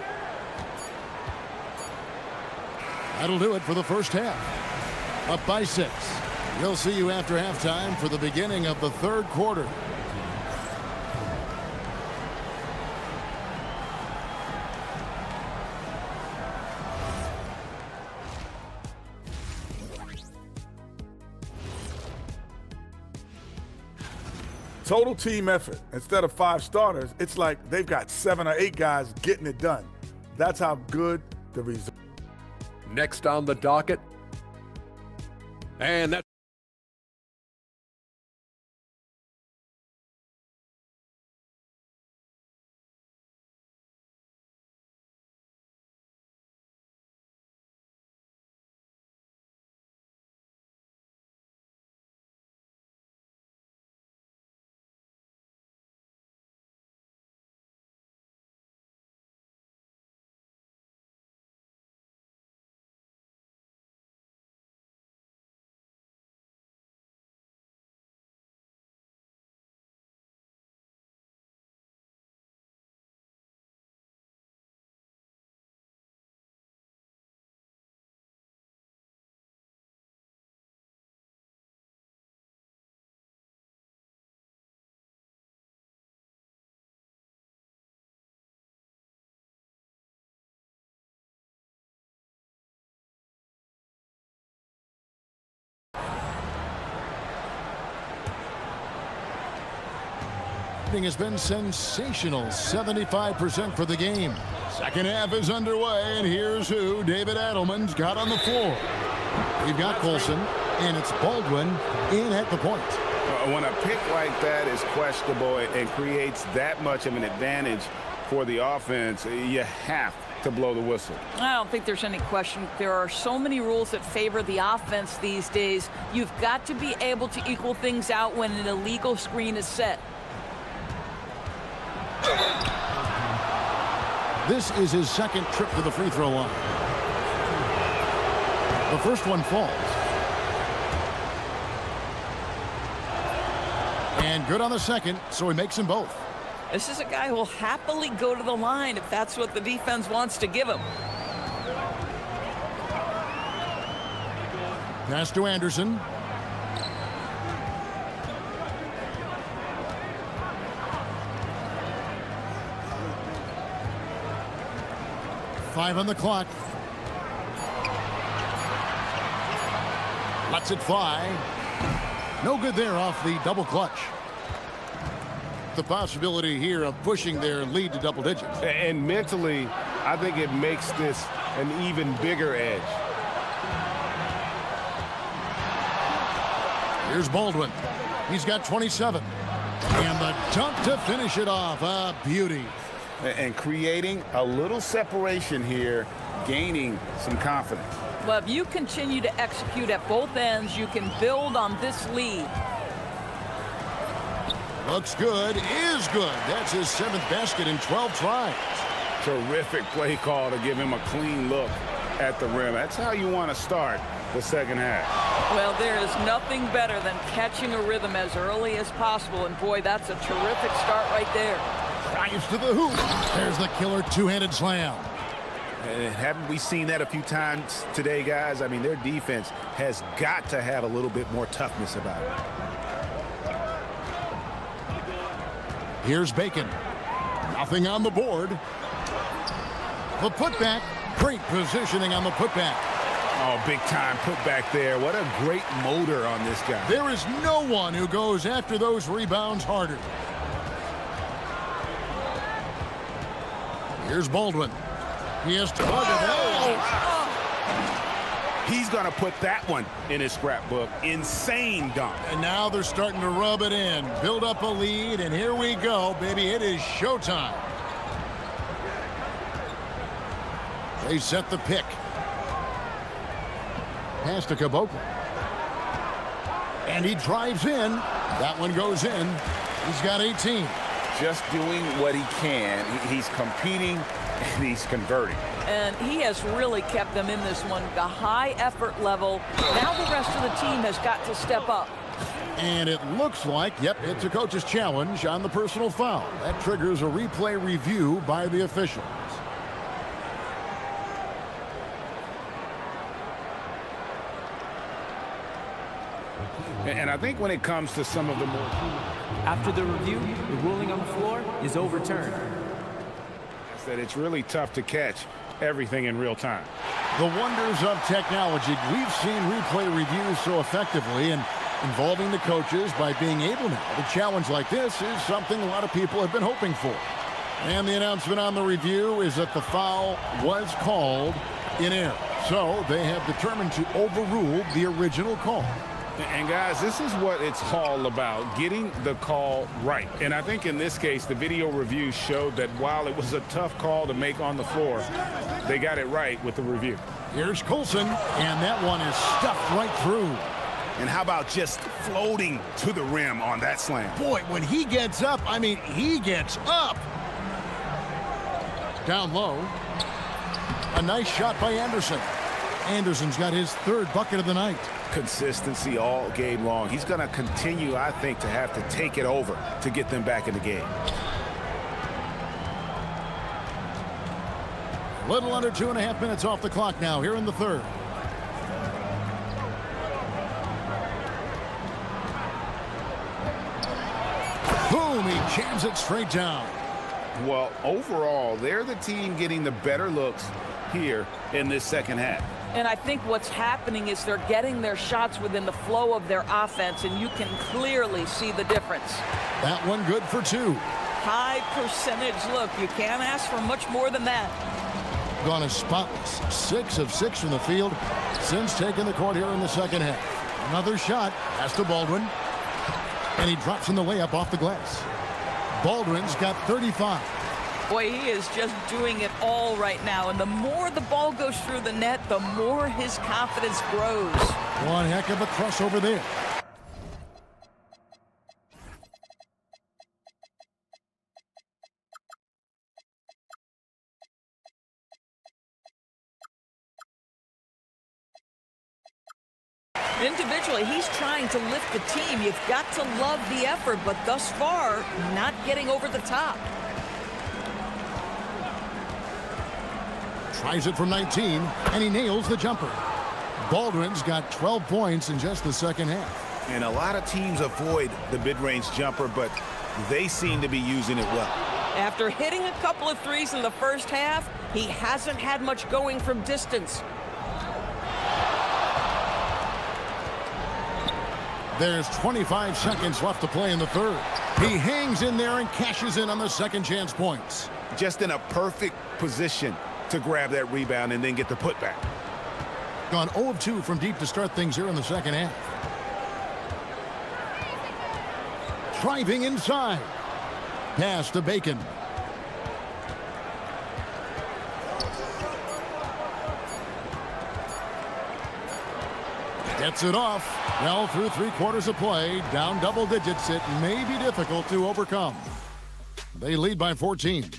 That'll do it for the first half. Up by 6. We'll see you after halftime for the beginning of the third quarter. Total team effort. Instead of 5 starters, it's like they've got 7 or 8 guys getting it done. That's how good the result. Next on the docket. And that's has been sensational. 75% for the game. Second half is underway, and here's who David Adelman's got on the floor. We've got Colson, and it's Baldwin in at the point. When a pick like that is questionable and creates that much of an advantage for the offense, you have to blow the whistle. I don't think there's any question. There are so many rules that favor the offense these days. You've got to be able to equal things out when an illegal screen is set. This is his second trip to the free throw line. The first one falls. And good on the second, so he makes them both. This is a guy who will happily go to the line if that's what the defense wants to give him. Pass to Anderson. Five on the clock. Lets it fly. No good there off the double clutch. The possibility here of pushing their lead to double digits. And mentally, I think it makes this an even bigger edge. Here's Baldwin. He's got 27. And the dunk to finish it off. A beauty. And creating a little separation here, gaining some confidence. Well, if you continue to execute at both ends, you can build on this lead. Looks good, is good. That's his 7th basket in 12 tries. Terrific play call to give him a clean look at the rim. That's how you want to start the second half. Well, there is nothing better than catching a rhythm as early as possible. And boy, that's a terrific start right there. Drives to the hoop. There's the killer two-handed slam. And haven't we seen that a few times today, guys? I mean, their defense has got to have a little bit more toughness about it. Here's Bacon. Nothing on the board. The putback. Great positioning on the putback. Oh, big time putback there. What a great motor on this guy. There is no one who goes after those rebounds harder. Here's Baldwin. He has to plug it out. He's going to put that one in his scrapbook. Insane dunk. And now they're starting to rub it in. Build up a lead, and here we go, baby. It is showtime. They set the pick. Pass to Caboclo. And he drives in. That one goes in. He's got 18. Just doing what he can. He's competing, and he's converting. And he has really kept them in this one. The high effort level. Now the rest of the team has got to step up. And it looks like, yep, it's a coach's challenge on the personal foul. That triggers a replay review by the officials. And I think when it comes to some of the more... After the review, the ruling on the floor is overturned. That it's really tough to catch everything in real time. The wonders of technology. We've seen replay reviews so effectively, and involving the coaches by being able now to challenge like this is something a lot of people have been hoping for. And the announcement on the review is that the foul was called in error. So they have determined to overrule the original call. And guys, this is what it's all about, getting the call right. And I think in this case, the video review showed that while it was a tough call to make on the floor, they got it right with the review. Here's Coulson, and that one is stuffed right through. And how about just floating to the rim on that slam? Boy, when he gets up, I mean, he gets up. Down low. A nice shot by Anderson. Anderson's got his 3rd bucket of the night. Consistency all game long. He's going to continue, I think, to have to take it over to get them back in the game. A little under 2.5 minutes off the clock now here in the 3rd. Boom, he jams it straight down. Well, overall, they're the team getting the better looks here in this second half. And I think what's happening is they're getting their shots within the flow of their offense, and you can clearly see the difference. That one good for 2. High percentage look. You can't ask for much more than that. Gone as spotless. 6 of 6 from the field since taking the court here in the second half. Another shot. Pass to Baldwin. And he drops in the layup off the glass. Baldwin's got 35. Boy, he is just doing it all right now. And the more the ball goes through the net, the more his confidence grows. One heck of a crossover there. Individually, he's trying to lift the team. You've got to love the effort, but thus far, not getting over the top. Tries it from 19, and he nails the jumper. Baldwin's got 12 points in just the second half. And a lot of teams avoid the mid-range jumper, but they seem to be using it well. After hitting a couple of threes in the first half, he hasn't had much going from distance. There's 25 seconds left to play in the third. He hangs in there and cashes in on the second chance points. Just in a perfect position to grab that rebound and then get the putback. Gone 0 of 2 from deep to start things here in the second half. Driving inside. Pass to Bacon. Gets it off. Well, through 3/4 of play, down double digits, it may be difficult to overcome. They lead by 14.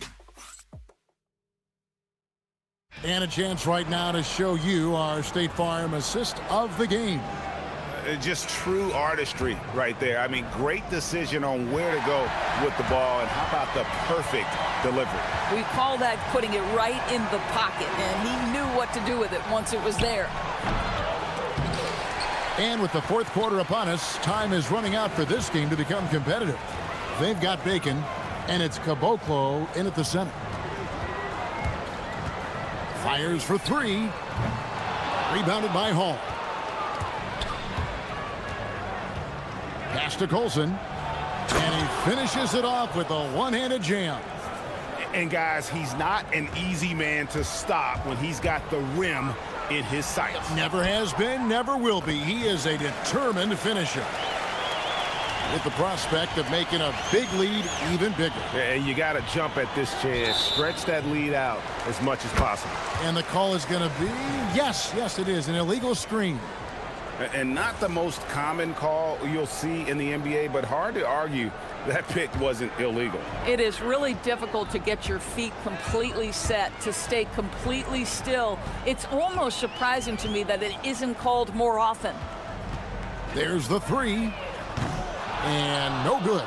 And a chance right now to show you our State Farm assist of the game. Just true artistry right there. I mean, great decision on where to go with the ball, and how about the perfect delivery? We call that putting it right in the pocket, and he knew what to do with it once it was there. And with the fourth quarter upon us, time is running out for this game to become competitive. They've got Bacon, and it's Caboclo in at the center. Fires for three. Rebounded by Hall. Pass to Colson. And he finishes it off with a one-handed jam. And guys, he's not an easy man to stop when he's got the rim in his sights. Never has been, never will be. He is a determined finisher, with the prospect of making a big lead even bigger. And you got to jump at this chance. Stretch that lead out as much as possible. And the call is going to be, yes, it is, an illegal screen. And not the most common call you'll see in the NBA, but hard to argue that pick wasn't illegal. It is really difficult to get your feet completely set, to stay completely still. It's almost surprising to me that it isn't called more often. There's the three. And no good.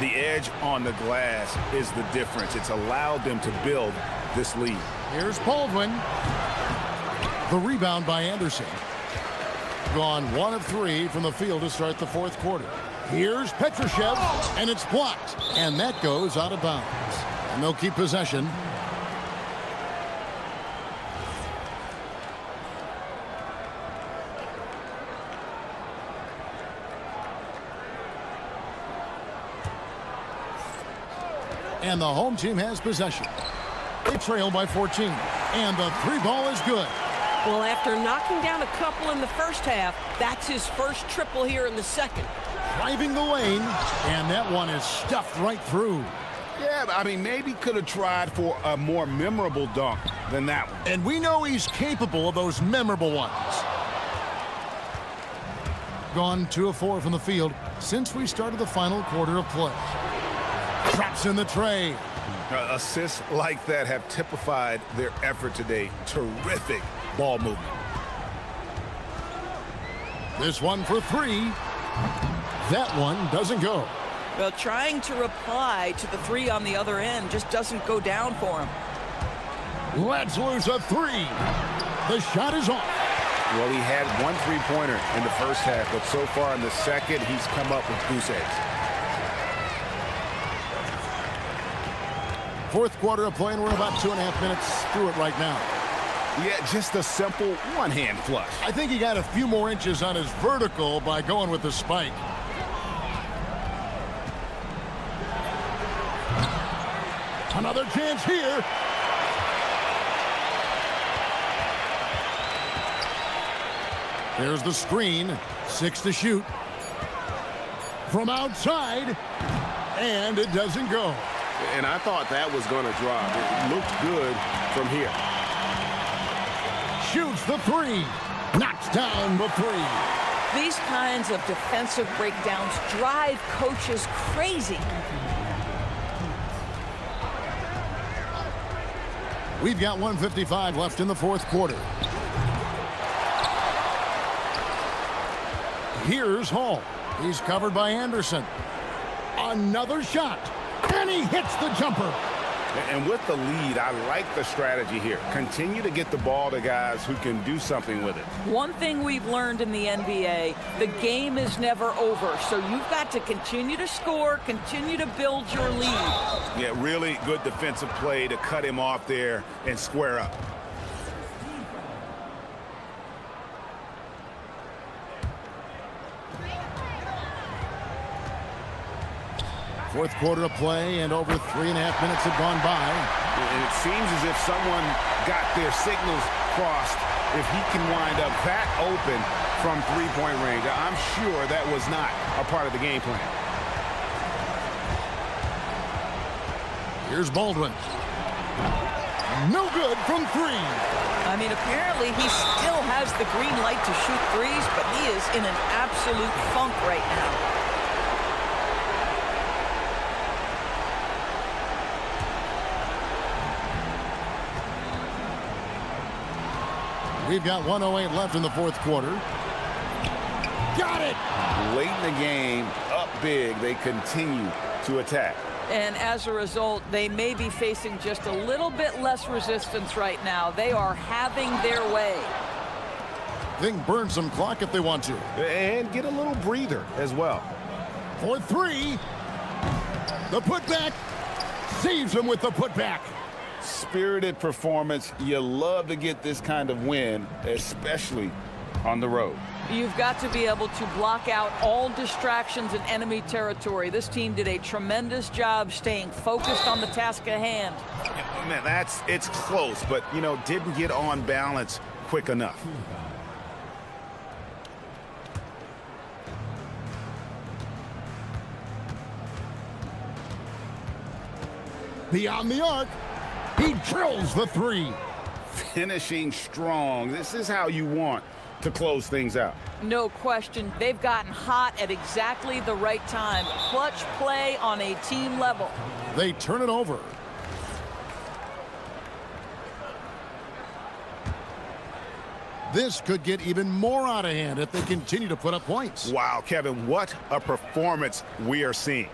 The edge on the glass is the difference. It's allowed them to build this lead. Here's Baldwin. The rebound by Anderson. Gone 1 of 3 from the field to start the fourth quarter. Here's Petrushev, and it's blocked. And that goes out of bounds. And they'll keep possession. And the home team has possession. They trail by 14. And the three ball is good. Well, after knocking down a couple in the first half, that's his first triple here in the second. Driving the lane, and that one is stuffed right through. Yeah, I mean, maybe could have tried for a more memorable dunk than that one. And we know he's capable of those memorable ones. Gone 2 of 4 from the field since we started the final quarter of play. Traps in the tray. Assists like that have typified their effort today. Terrific ball movement. This one for 3. That one doesn't go. Well, trying to reply to the 3 on the other end just doesn't go down for him. Let's lose a 3. The shot is off. Well, he had 1 3-pointer in the first half, but so far in the second, he's come up with goose eggs. Fourth quarter of play, and we're about 2.5 minutes through it right now. Yeah, just a simple one-hand flush. I think he got a few more inches on his vertical by going with the spike. Another chance here. There's the screen. 6 to shoot. From outside. And it doesn't go. And I thought that was going to drop. It looked good from here. Shoots the three. Knocks down the three. These kinds of defensive breakdowns drive coaches crazy. We've got 1:55 left in the fourth quarter. Here's Hall. He's covered by Anderson. Another shot. And he hits the jumper. And with the lead, I like the strategy here. Continue to get the ball to guys who can do something with it. One thing we've learned in the NBA, the game is never over. So you've got to continue to score, continue to build your lead. Yeah, really good defensive play to cut him off there and square up. Fourth quarter of play, and over 3.5 minutes have gone by. And it seems as if someone got their signals crossed. If he can wind up that open from three-point range, I'm sure that was not a part of the game plan. Here's Baldwin. No good from three. I mean, apparently he still has the green light to shoot threes, but he is in an absolute funk right now. We've got 1:08 left in the fourth quarter. Got it! Late in the game, up big, they continue to attack. And as a result, they may be facing just a little bit less resistance right now. They are having their way. They can burn some clock if they want to. And get a little breather as well. For three. The putback. Saves him with the putback. Spirited performance. You love to get this kind of win, especially on the road. You've got to be able to block out all distractions in enemy territory. This team did a tremendous job staying focused on the task at hand. Man, it's close, but, you know, didn't get on balance quick enough. Beyond the arc. He drills the three. Finishing strong. This is how you want to close things out. No question. They've gotten hot at exactly the right time. Clutch play on a team level. They turn it over. This could get even more out of hand if they continue to put up points. Wow, Kevin, what a performance we are seeing.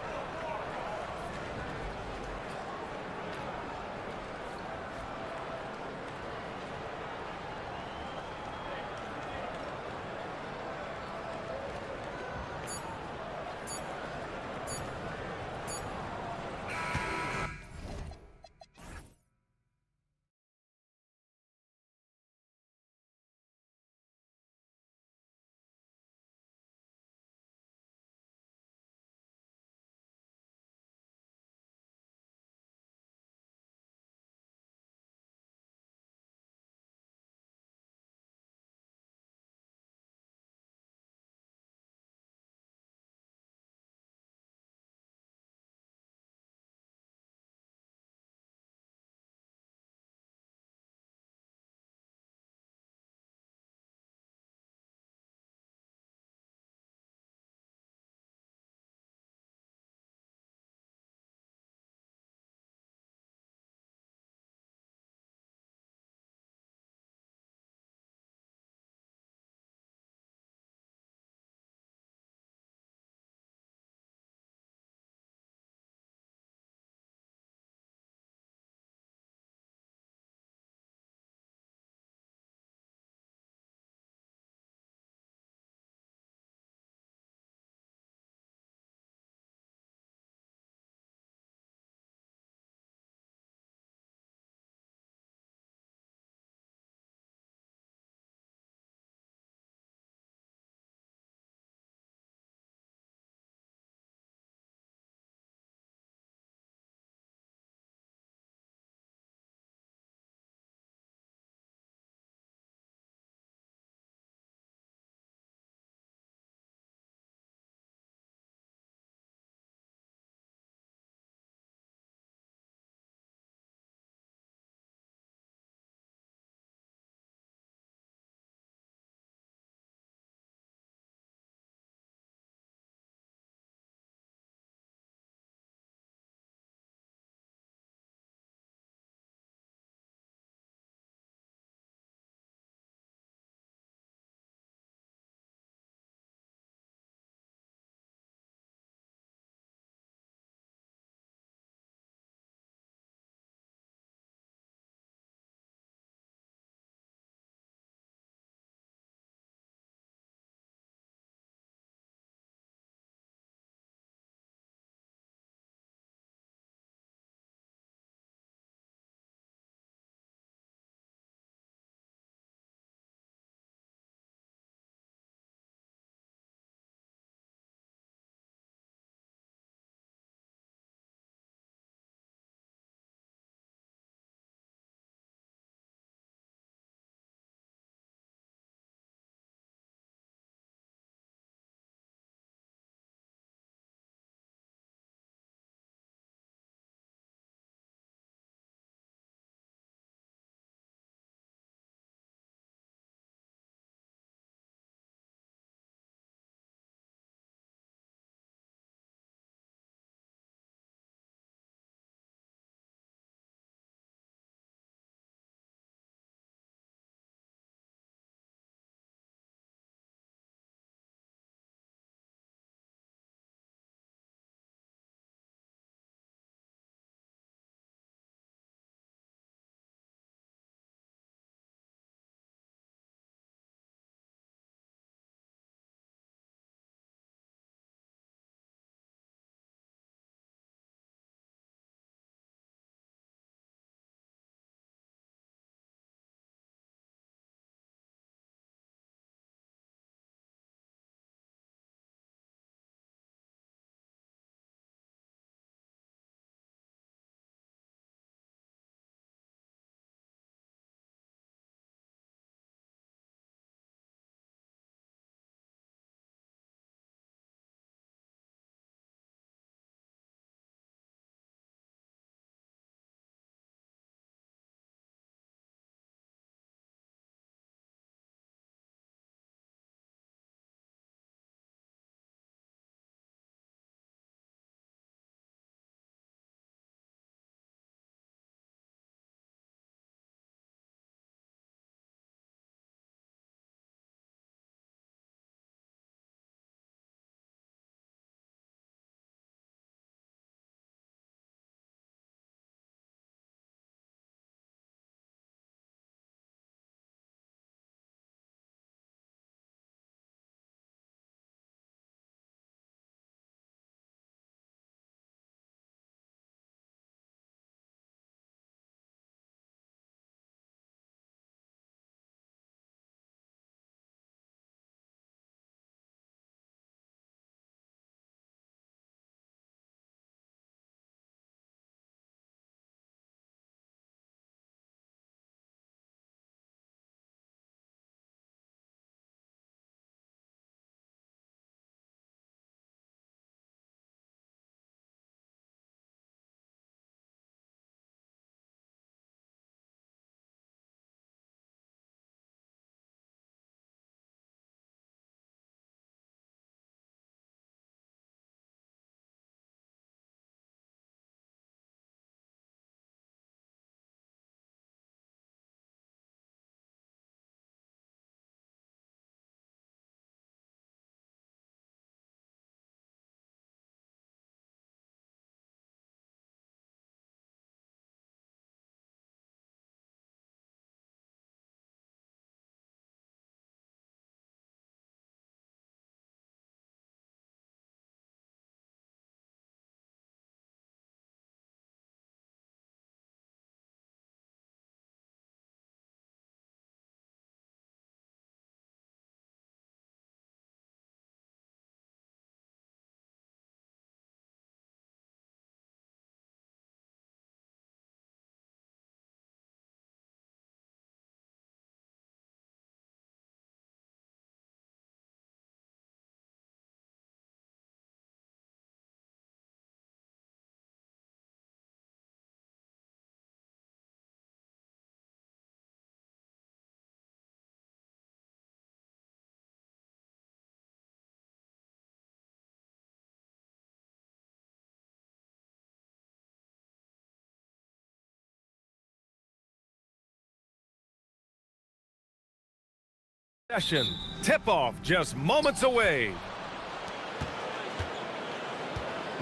Session. Tip-off just moments away.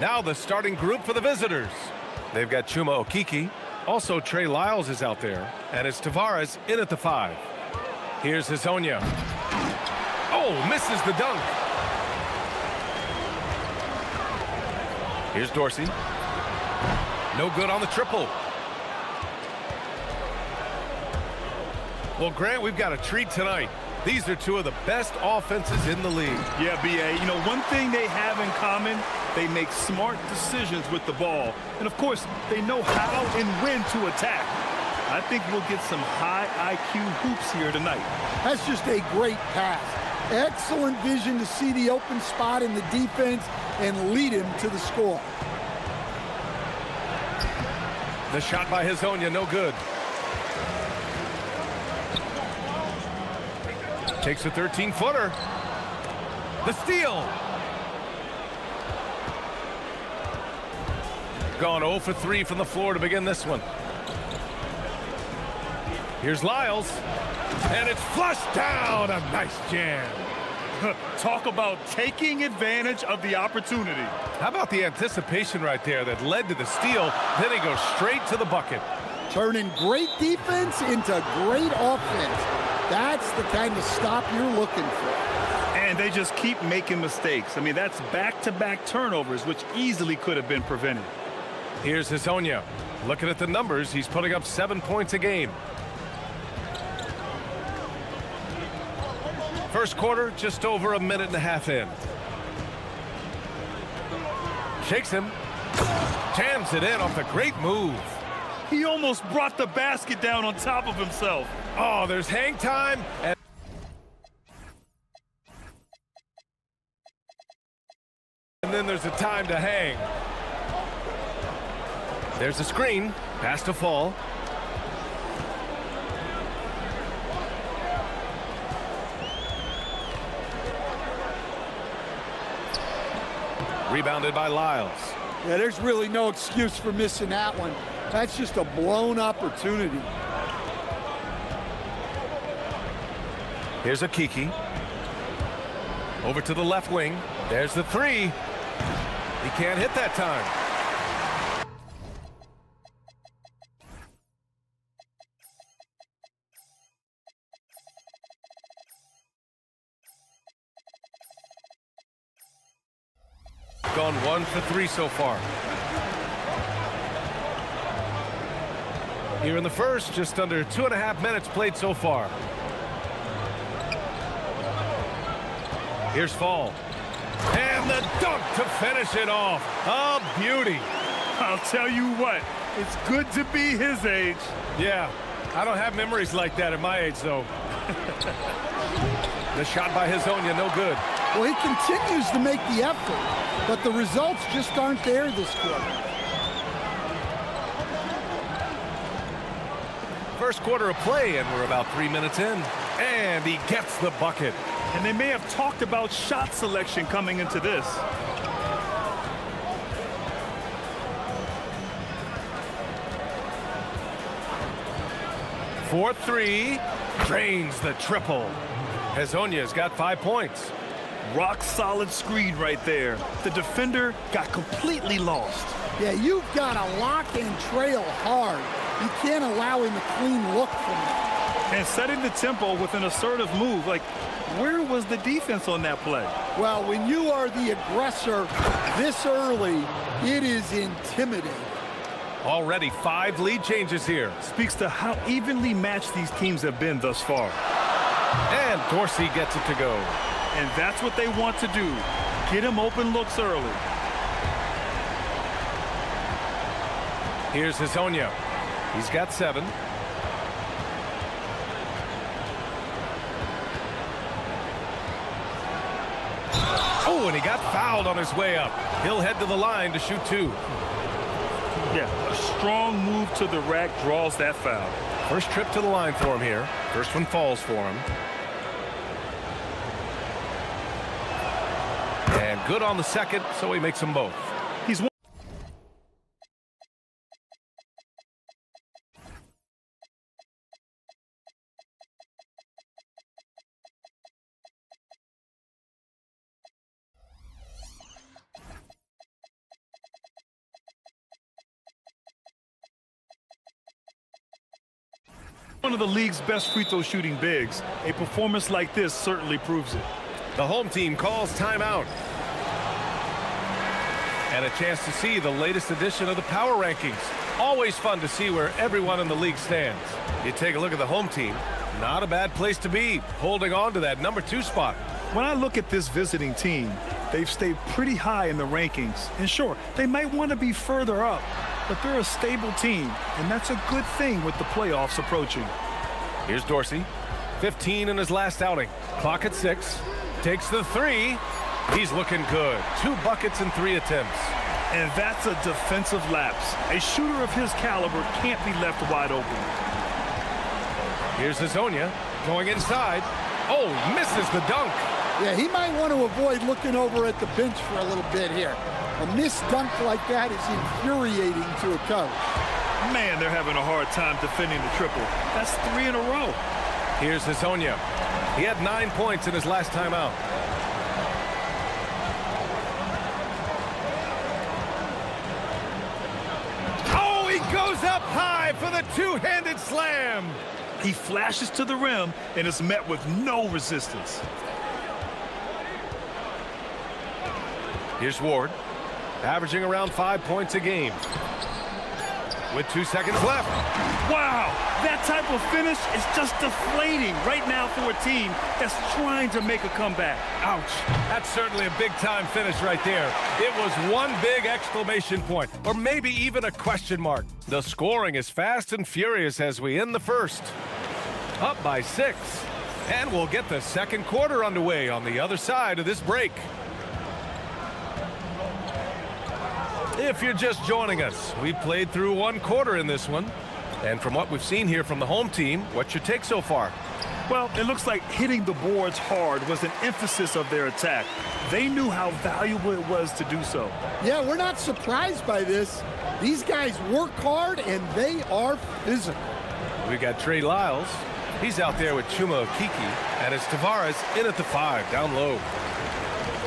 Now the starting group for the visitors. They've got Chuma Okiki. Also, Trey Lyles is out there. And it's Tavares in at the 5. Here's Hazonia. Oh, misses the dunk. Here's Dorsey. No good on the triple. Well, Grant, we've got a treat tonight. These are two of the best offenses in the league. Yeah, B.A., you know, one thing they have in common, they make smart decisions with the ball. And, of course, they know how and when to attack. I think we'll get some high IQ hoops here tonight. That's just a great pass. Excellent vision to see the open spot in the defense and lead him to the score. The shot by Hazonia, no good. Takes a 13-footer. The steal. Gone 0 for 3 from the floor to begin this one. Here's Lyles. And it's flushed down. A nice jam. Talk about taking advantage of the opportunity. How about the anticipation right there that led to the steal? Then he goes straight to the bucket. Turning great defense into great offense. That's the kind of stop you're looking for. And they just keep making mistakes. I mean, that's back-to-back turnovers, which easily could have been prevented. Here's Hazonia. Looking at the numbers, he's putting up 7 points a game. First quarter, just over a minute and a half in. Shakes him. Jams it in off the great move. He almost brought the basket down on top of himself. Oh, there's hang time. And then there's a time to hang. There's a screen. Pass to fall. Rebounded by Lyles. Yeah, there's really no excuse for missing that one. That's just a blown opportunity. Here's a Kiki. Over to the left wing. There's the 3. He can't hit that time. Gone 1 for 3 so far. Here in the first, just under 2.5 minutes played so far. Here's Fall. And the dunk to finish it off. A beauty. I'll tell you what, it's good to be his age. Yeah, I don't have memories like that at my age, though. The shot by Hazonia, no good. Well, he continues to make the effort, but the results just aren't there this quarter. First quarter of play, and we're about 3 minutes in. And he gets the bucket. And they may have talked about shot selection coming into this. For 3, drains the triple. Hazonia's got 5 points. Rock solid screen right there. The defender got completely lost. Yeah, you've got to lock and trail hard. You can't allow him a clean look from that. And setting the tempo with an assertive move. Like, where was the defense on that play? Well, when you are the aggressor this early, it is intimidating. Already 5 lead changes here. Speaks to how evenly matched these teams have been thus far. And Dorsey gets it to go. And that's what they want to do. Get him open looks early. Here's Hazonia. He's got 7. Oh, and he got fouled on his way up. He'll head to the line to shoot 2. Yeah, a strong move to the rack draws that foul. First trip to the line for him here. First one falls for him. And good on the second, so he makes them both. He's One of the league's best free throw shooting bigs. A performance like this certainly proves it. The home team calls timeout. And a chance to see the latest edition of the power rankings. Always fun to see where everyone in the league stands. You take a look at the home team, not a bad place to be, holding on to that number 2 spot. When I look at this visiting team, they've stayed pretty high in the rankings. And sure, they might want to be further up, but they're a stable team, and that's a good thing with the playoffs approaching. Here's Dorsey, 15 in his last outing. Clock at 6, takes the 3. He's looking good. 2 buckets in 3 attempts. And that's a defensive lapse. A shooter of his caliber can't be left wide open. Here's Hazonia going inside. Oh, misses the dunk. Yeah, he might want to avoid looking over at the bench for a little bit here. A missed dunk like that is infuriating to a coach. Man, they're having a hard time defending the triple. That's 3 in a row. Here's Hazonia. He had 9 points in his last time out. Oh, he goes up high for the 2-handed slam. He flashes to the rim and is met with no resistance. Here's Ward, averaging around 5 points a game. With 2 seconds left. Wow, that type of finish is just deflating right now for a team that's trying to make a comeback. Ouch. That's certainly a big-time finish right there. It was one big exclamation point, or maybe even a question mark. The scoring is fast and furious as we end the first. Up by 6. And we'll get the second quarter underway on the other side of this break. If you're just joining us, we played through 1 quarter in this one. And from what we've seen here from the home team, what's your take so far? Well, it looks like hitting the boards hard was an emphasis of their attack. They knew how valuable it was to do so. Yeah, we're not surprised by this. These guys work hard and they are physical. We got Trey Lyles. He's out there with Chuma Okiki. And it's Tavares in at the 5, down low.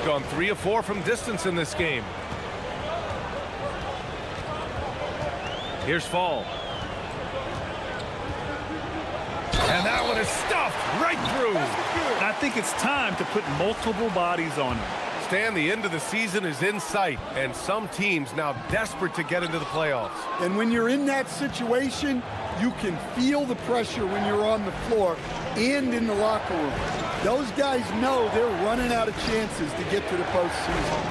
Gone 3 of 4 from distance in this game. Here's Fall. And that one is stuffed right through. I think it's time to put multiple bodies on him. Stan, the end of the season is in sight, and some teams now desperate to get into the playoffs. And when you're in that situation, you can feel the pressure when you're on the floor and in the locker room. Those guys know they're running out of chances to get to the postseason.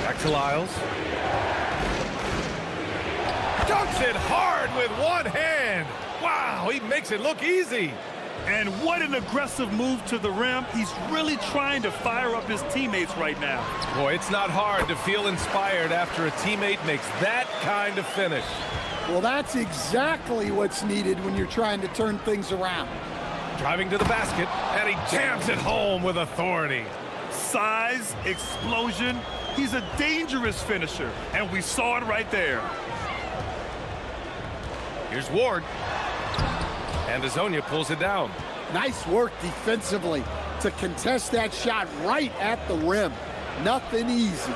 Back to Lyles. Dunks it hard with one hand. Wow, he makes it look easy. And what an aggressive move to the rim. He's really trying to fire up his teammates right now. Boy, it's not hard to feel inspired after a teammate makes that kind of finish. Well, that's exactly what's needed when you're trying to turn things around. Driving to the basket, and he jams it home with authority. Size, explosion. He's a dangerous finisher, and we saw it right there. Here's Ward. And Hazonia pulls it down. Nice work defensively to contest that shot right at the rim. Nothing easy.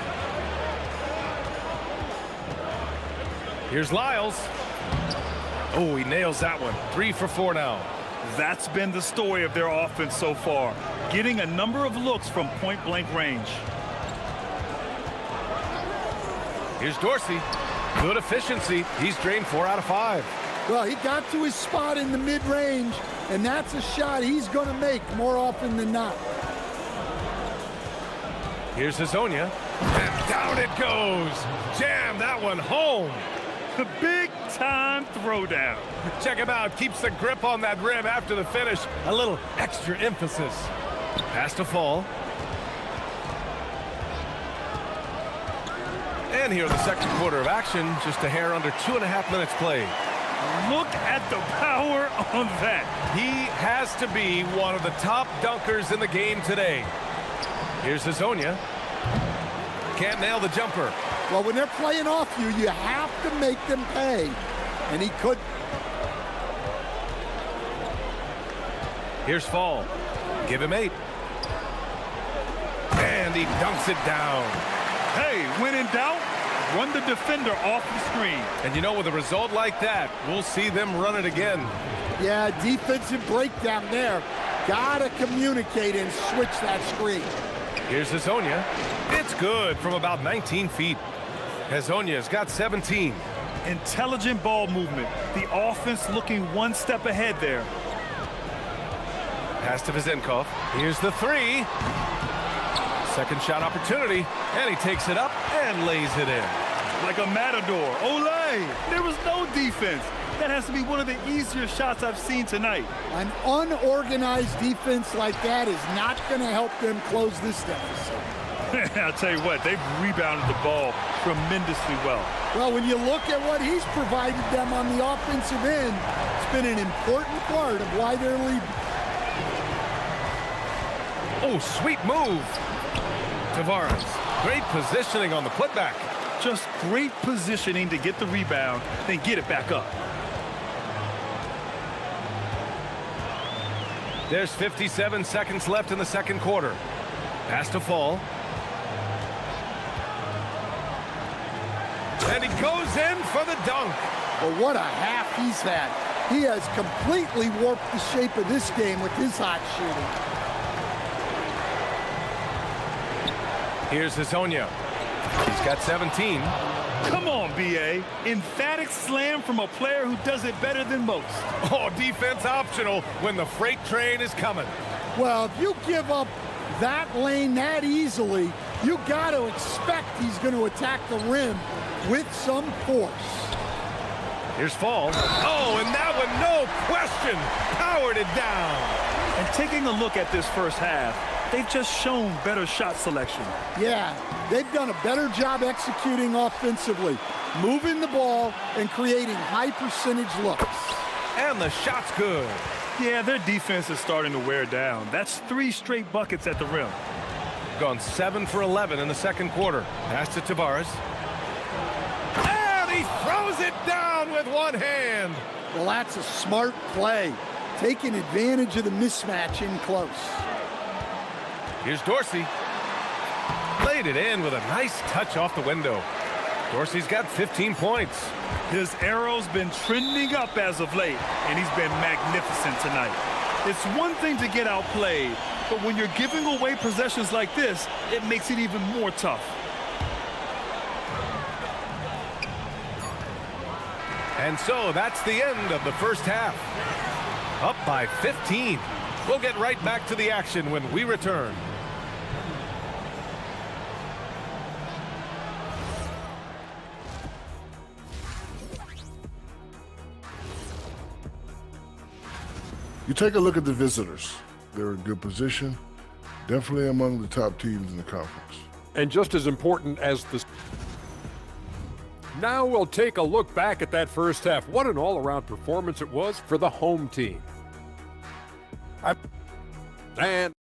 Here's Lyles. Oh, he nails that one. 3 for 4 now. That's been the story of their offense so far, getting a number of looks from point-blank range. Here's Dorsey. Good efficiency. He's drained 4 out of 5. Well, he got to his spot in the mid-range, and that's a shot he's going to make more often than not. Here's Hazonia. And down it goes. Jam that one home. The big-time throwdown. Check him out. Keeps the grip on that rim after the finish. A little extra emphasis. Pass to Fall. And here in the second quarter of action, just a hair under 2.5 minutes played. Look at the power on that. He has to be one of the top dunkers in the game today. Here's Hazonia. Can't nail the jumper. Well, when they're playing off you, you have to make them pay. And he couldn't. Here's Fall. Give him 8. And he dunks it down. Hey, when in doubt, Run the defender off the screen. And you know, with a result like that, we'll see them run it again. Yeah, defensive breakdown there. Gotta communicate and switch that screen. Here's Hazonia. It's good from about 19 feet. Hazonia's got 17. Intelligent ball movement. The offense looking one step ahead there. Pass to Vizenkov. Here's the three. Second shot opportunity. And he takes it up and lays it in. Like a matador. Olay! There was no defense. That has to be one of the easier shots I've seen tonight. An unorganized defense like that is not going to help them close this deficit. I'll tell you what, they've rebounded the ball tremendously well. Well, when you look at what he's provided them on the offensive end, it's been an important part of why they're leading. Oh, sweet move. Tavares. Great positioning on the putback. Just great positioning to get the rebound, then get it back up. There's 57 seconds left in the second quarter. Pass to Fall. And he goes in for the dunk. Well, what a half he's had. He has completely warped the shape of this game with his hot shooting. Here's Hazonia. He's got 17. Come on, B.A. Emphatic slam from a player who does it better than most. Oh, defense optional when the freight train is coming. Well, if you give up that lane that easily, you got to expect he's going to attack the rim with some force. Here's Fall. Oh, and that one, no question, powered it down. And taking a look at this first half, they've just shown better shot selection. Yeah, they've done a better job executing offensively, moving the ball and creating high percentage looks. And the shot's good. Yeah, their defense is starting to wear down. That's 3 straight buckets at the rim. Gone 7 for 11 in the second quarter. Pass to Tavares. And he throws it down with one hand. Well, that's a smart play, taking advantage of the mismatch in close. Here's Dorsey. Laid it in with a nice touch off the window. Dorsey's got 15 points. His arrow's been trending up as of late, and he's been magnificent tonight. It's one thing to get outplayed, but when you're giving away possessions like this, it makes it even more tough. And so that's the end of the first half. Up by 15. We'll get right back to the action when we return. You take a look at the visitors. They're in good position, definitely among the top teams in the conference. And just as important as the... Now we'll take a look back at that first half. What an all-around performance it was for the home team. And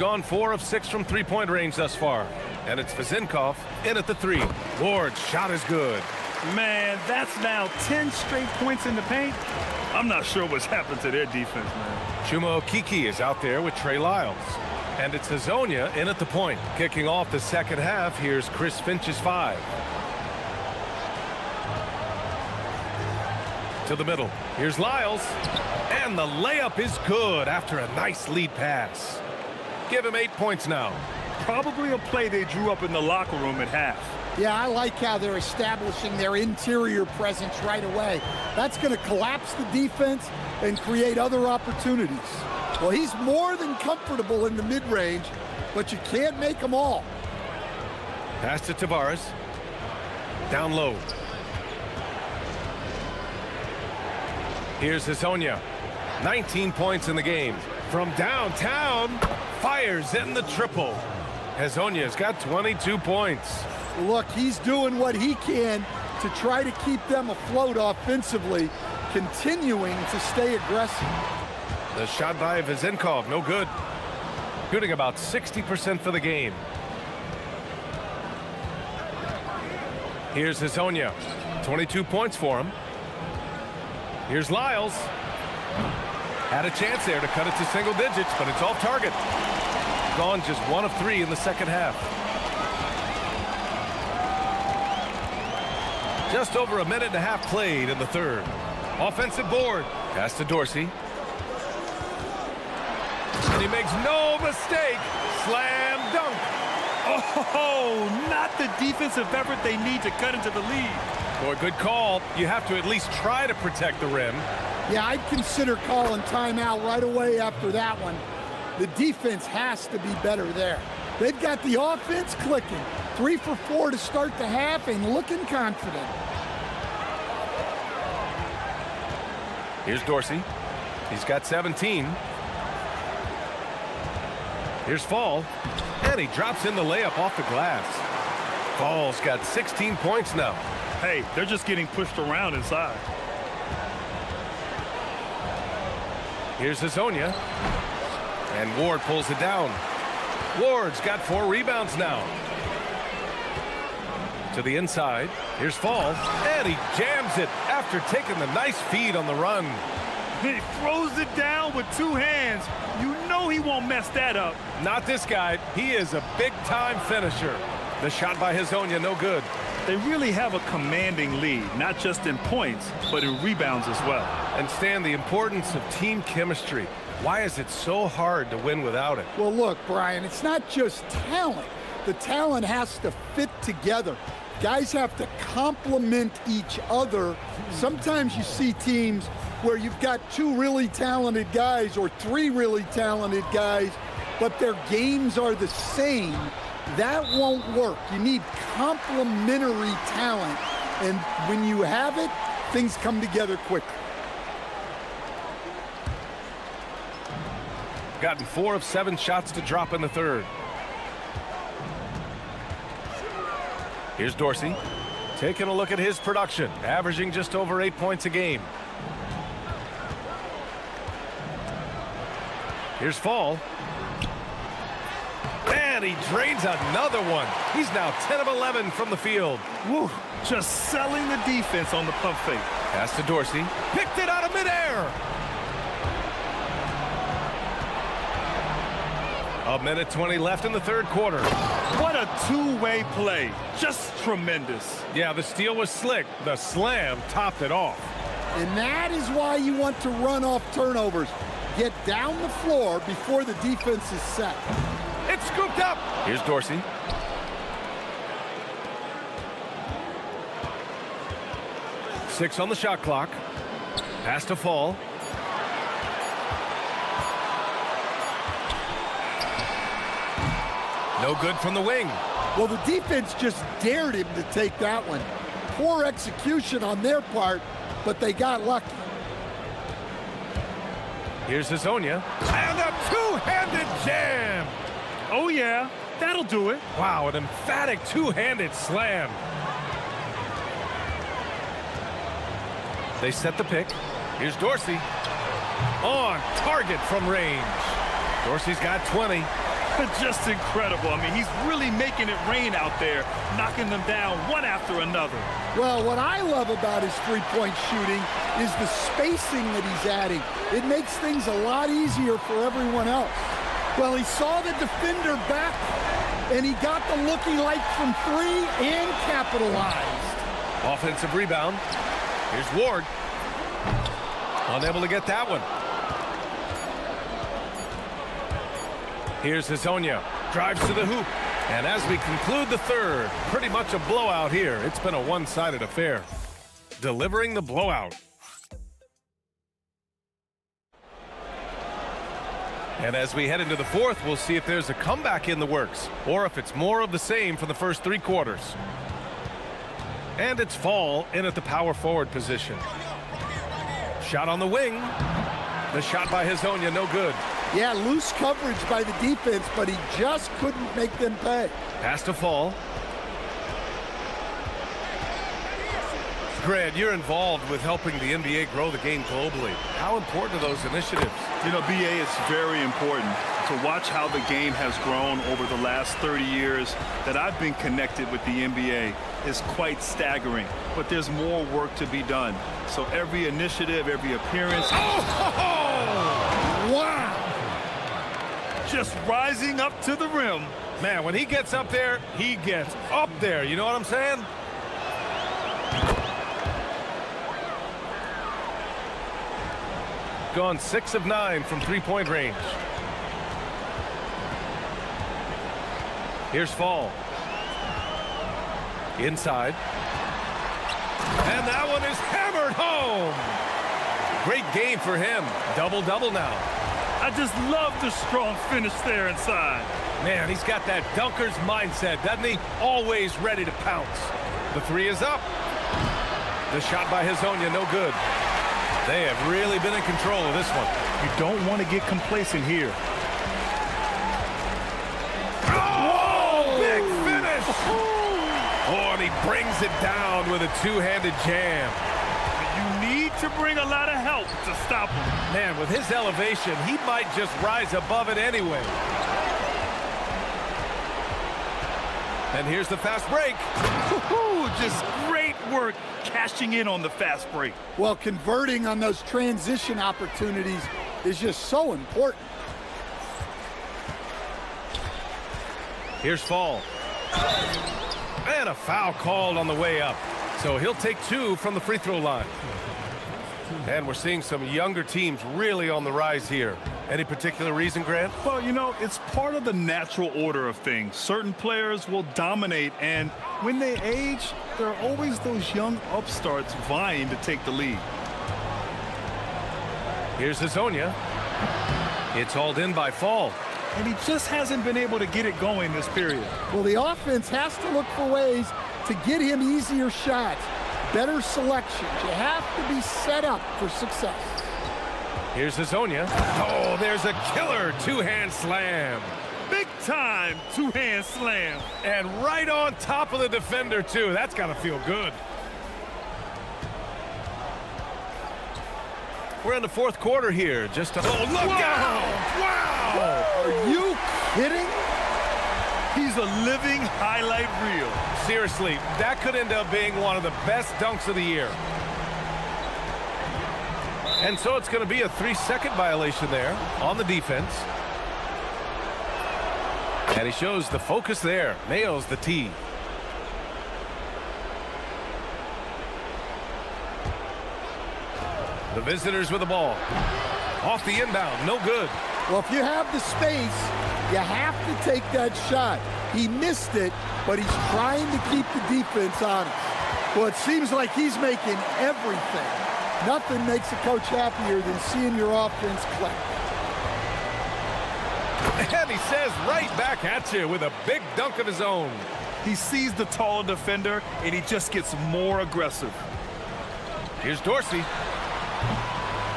Gone 4 of 6 from three-point range thus far. And it's Vizenkov in at the 3. Ward's shot is good. Man, that's now 10 straight points in the paint. I'm not sure what's happened to their defense, man. Chuma Okeke is out there with Trey Lyles. And it's Hazonia in at the point. Kicking off the second half, here's Chris Finch's 5. To the middle. Here's Lyles. And the layup is good after a nice lead pass. Give him 8 points now. Probably a play they drew up in the locker room at half. Yeah, I like how they're establishing their interior presence right away. That's going to collapse the defense and create other opportunities. Well, he's more than comfortable in the mid-range, but you can't make them all. Pass to Tavares. Down low. Here's Hazonia. 19 points in the game. From downtown, fires in the triple. Hazonia's got 22 points. Look, he's doing what he can to try to keep them afloat offensively, continuing to stay aggressive. The shot by Vezenkov, no good. Shooting about 60% for the game. Here's Hazonia. 22 points for him. Here's Lyles. Had a chance there to cut it to single digits, but it's off target. Gone just 1 of 3 in the second half. Just over a minute and a half played in the third. Offensive board. Pass to Dorsey. And he makes no mistake. Slam dunk. Oh, not the defensive effort they need to cut into the lead. Boy, good call. You have to at least try to protect the rim. Yeah, I'd consider calling timeout right away after that one. The defense has to be better there. They've got the offense clicking. 3 for 4 to start the half and looking confident. Here's Dorsey. He's got 17. Here's Fall. And he drops in the layup off the glass. Fall's got 16 points now. Hey, they're just getting pushed around inside. Here's Hazonia. And Ward pulls it down. Ward's got 4 rebounds now. To the inside. Here's Fall. And he jams it after taking the nice feed on the run. He throws it down with 2 hands. You know he won't mess that up. Not this guy. He is a big-time finisher. The shot by Hazonia, no good. They really have a commanding lead, not just in points, but in rebounds as well. And Stan, the importance of team chemistry. Why is it so hard to win without it? Well, look, Brian, it's not just talent. The talent has to fit together. Guys have to complement each other. Sometimes you see teams where you've got 2 really talented guys or 3 really talented guys, but their games are the same. That won't work. You need complementary talent. And when you have it, things come together quickly. Gotten 4 of 7 shots to drop in the third. Here's Dorsey. Taking a look at his production. Averaging just over 8 points a game. Here's Fall. And he drains another one. He's now 10 of 11 from the field. Woo, just selling the defense on the pump fake. Pass to Dorsey. Picked it out of midair. A minute 20 left in the third quarter. What a 2-way play. Just tremendous. Yeah, the steal was slick. The slam topped it off. And that is why you want to run off turnovers. Get down the floor before the defense is set. It's scooped up. Here's Dorsey. Six on the shot clock. Pass to Fall. No good from the wing. Well, the defense just dared him to take that one. Poor execution on their part, but they got lucky. Here's Hazonia. And a two-handed jam. Oh, yeah. That'll do it. Wow, an emphatic two-handed slam. They set the pick. Here's Dorsey. On target from range. Dorsey's got 20. Just incredible. I mean, he's really making it rain out there, knocking them down one after another. Well, what I love about his three-point shooting is the spacing that he's adding. It makes things a lot easier for everyone else. Well, he saw the defender back, and he got the looky like from 3 and capitalized. Offensive rebound. Here's Ward. Unable to get that one. Here's Hazonia. Drives to the hoop. And as we conclude the third, pretty much a blowout here. It's been a one-sided affair. Delivering the blowout. And as we head into the fourth, we'll see if there's a comeback in the works, or if it's more of the same for the first three quarters. And it's Fall in at the power forward position. Shot on the wing. The shot by Hazonia, no good. Yeah, loose coverage by the defense, but he just couldn't make them pay. Pass to Fall. Grant, you're involved with helping the NBA grow the game globally. How important are those initiatives? You know, BA, is very important to watch how the game has grown over the last 30 years that I've been connected with the NBA is quite staggering. But there's more work to be done. So every initiative, every appearance. Oh! Wow! Just rising up to the rim. Man, when he gets up there, he gets up there. You know what I'm saying? Gone 6 of 9 from three-point range. Here's Fall. Inside. And that one is hammered home. Great game for him. Double-double now. I just love the strong finish there inside. Man, he's got that dunker's mindset, doesn't he? Always ready to pounce. The three is up. The shot by Hazonia, no good. They have really been in control of this one. You don't want to get complacent here. Oh, big finish! Oh, and he brings it down with a two-handed jam. You need to bring a lot of help to stop him. Man, with his elevation, he might just rise above it anyway. And here's the fast break. Just great work cashing in on the fast break. Well, converting on those transition opportunities is just so important. Here's Fall. And a foul called on the way up. So he'll take 2 from the free throw line. And we're seeing some younger teams really on the rise here. Any particular reason, Grant? Well, you know, it's part of the natural order of things. Certain players will dominate, and when they age, there are always those young upstarts vying to take the lead. Here's Hazonia. It's hauled in by Fall. And he just hasn't been able to get it going this period. Well, the offense has to look for ways to get him easier shots, better selections. You have to be set up for success. Here's Hazonia. Oh, there's a killer two-hand slam. Big time two-hand slam. And right on top of the defender, too. That's got to feel good. We're in the fourth quarter here. Just a... Oh, look out! Wow! Are you kidding? He's a living highlight reel. Seriously, that could end up being one of the best dunks of the year. And so it's going to be a 3-second violation there on the defense. And he shows the focus there. Nails the tee. The visitors with the ball. Off the inbound, no good. Well, if you have the space, you have to take that shot. He missed it, but he's trying to keep the defense honest. Well, it seems like he's making everything. Nothing makes a coach happier than seeing your offense click. And he says right back at you with a big dunk of his own. He sees the taller defender, and he just gets more aggressive. Here's Dorsey.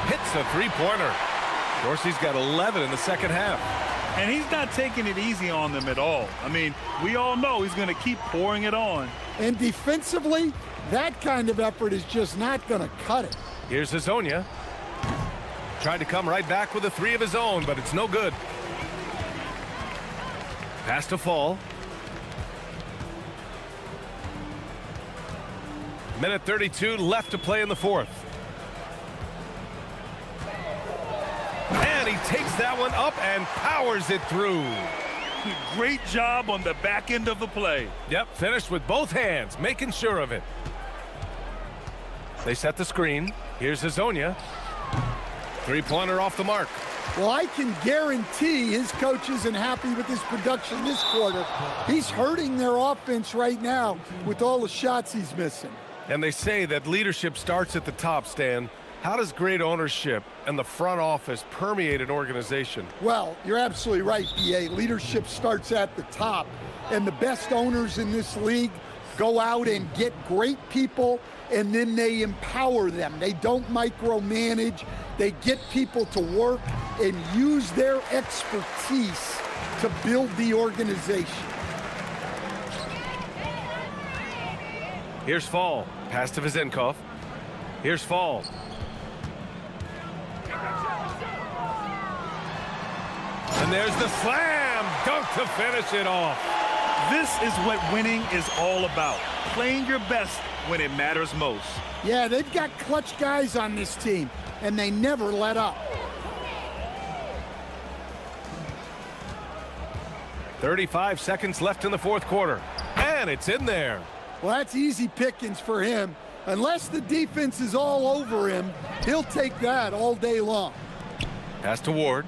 Hits a three-pointer. Dorsey's got 11 in the second half. And he's not taking it easy on them at all. I mean, we all know he's going to keep pouring it on. And defensively, that kind of effort is just not going to cut it. Here's Hazonia. Tried to come right back with a three of his own, but it's no good. Pass to Fall. Minute 32 left to play in the fourth. And he takes that one up and powers it through. Great job on the back end of the play. Yep, finished with both hands, making sure of it. They set the screen. Here's Hazonia. Three-pointer off the mark. Well, I can guarantee his coach isn't happy with his production this quarter. He's hurting their offense right now with all the shots he's missing. And they say that leadership starts at the top, Stan. How does great ownership and the front office permeate an organization? Well, you're absolutely right, BA. Leadership starts at the top, and the best owners in this league go out and get great people, and then they empower them. They don't micromanage. They get people to work and use their expertise to build the organization. Here's Fall. Pass to Vizenkov. Here's Fall. And there's the slam dunk to finish it off. This is what winning is all about. Playing your best when it matters most. Yeah, they've got clutch guys on this team, and they never let up. 35 seconds left in the fourth quarter. And it's in there. Well, that's easy pickings for him. Unless the defense is all over him, he'll take that all day long. Pass to Ward.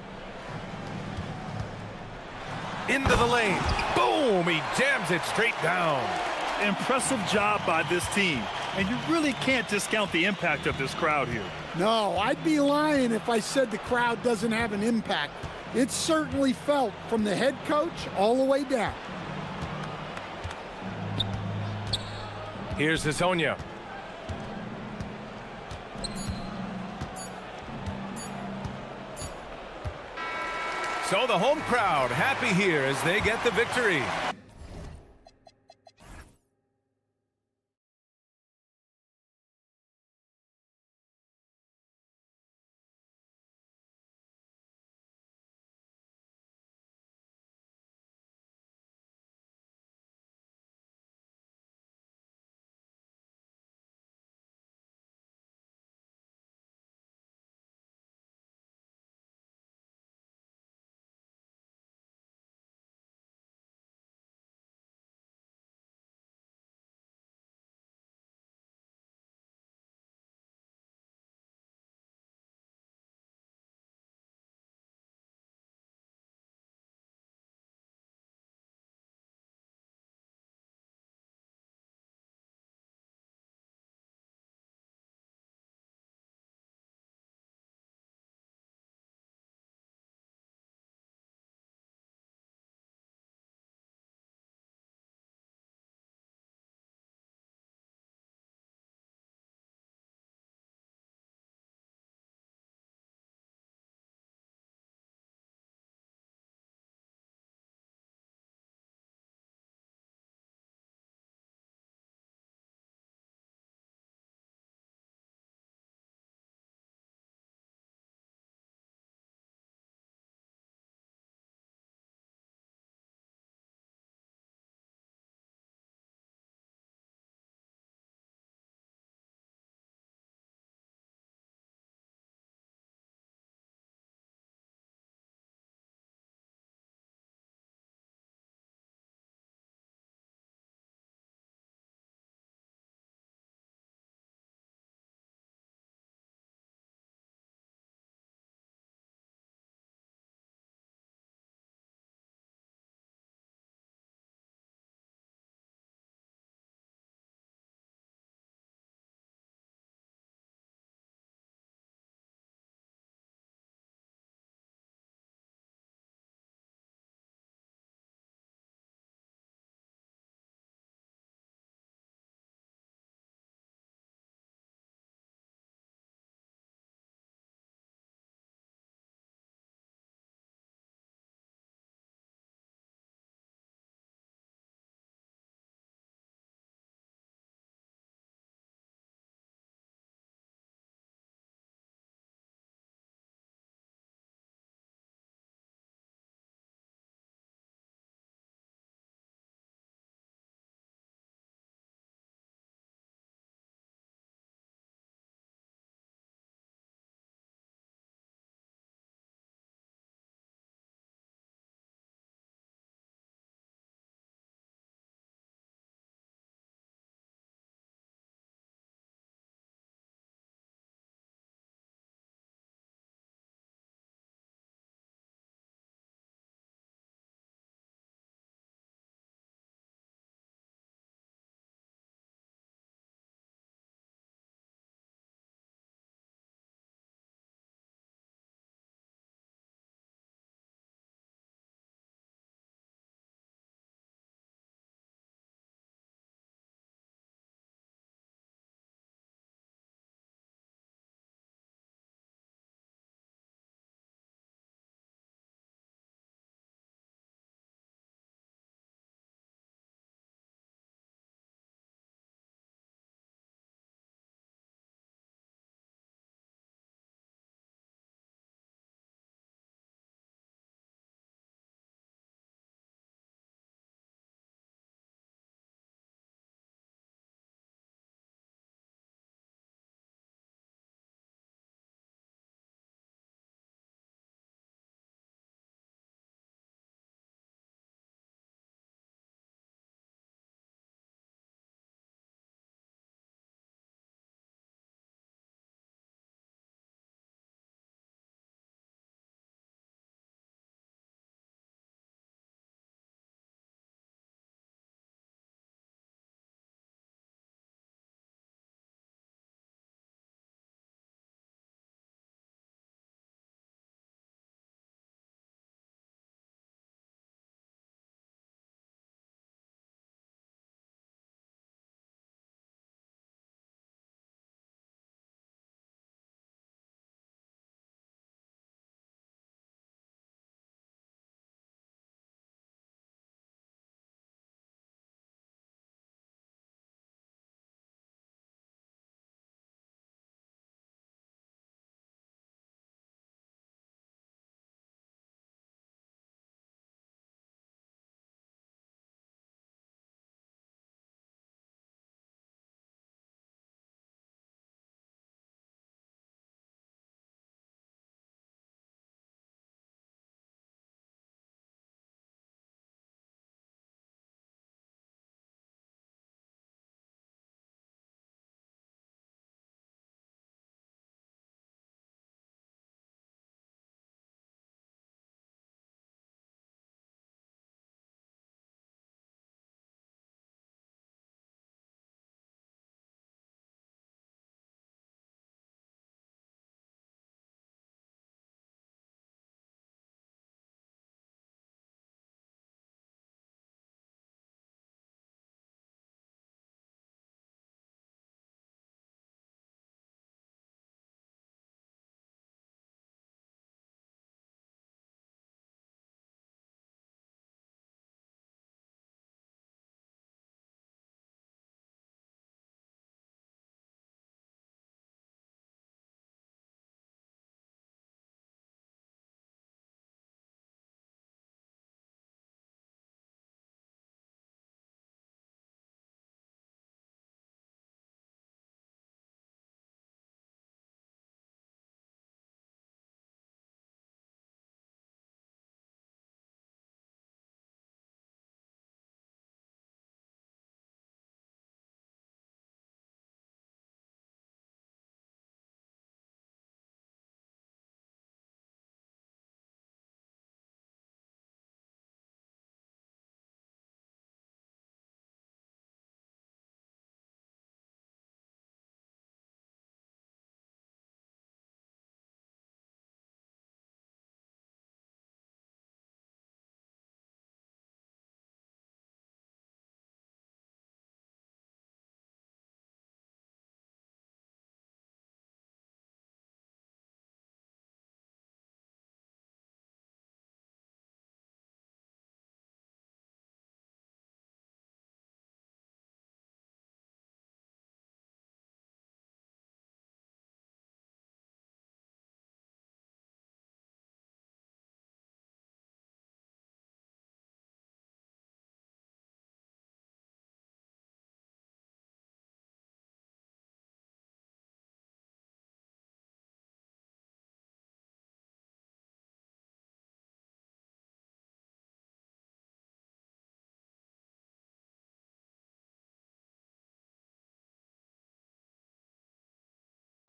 Into the lane. Boom! He jams it straight down. Impressive job by this team. And you really can't discount the impact of this crowd here. No, I'd be lying if I said the crowd doesn't have an impact. It's certainly felt from the head coach all the way down. Here's Hazonia. So the home crowd happy here as they get the victory.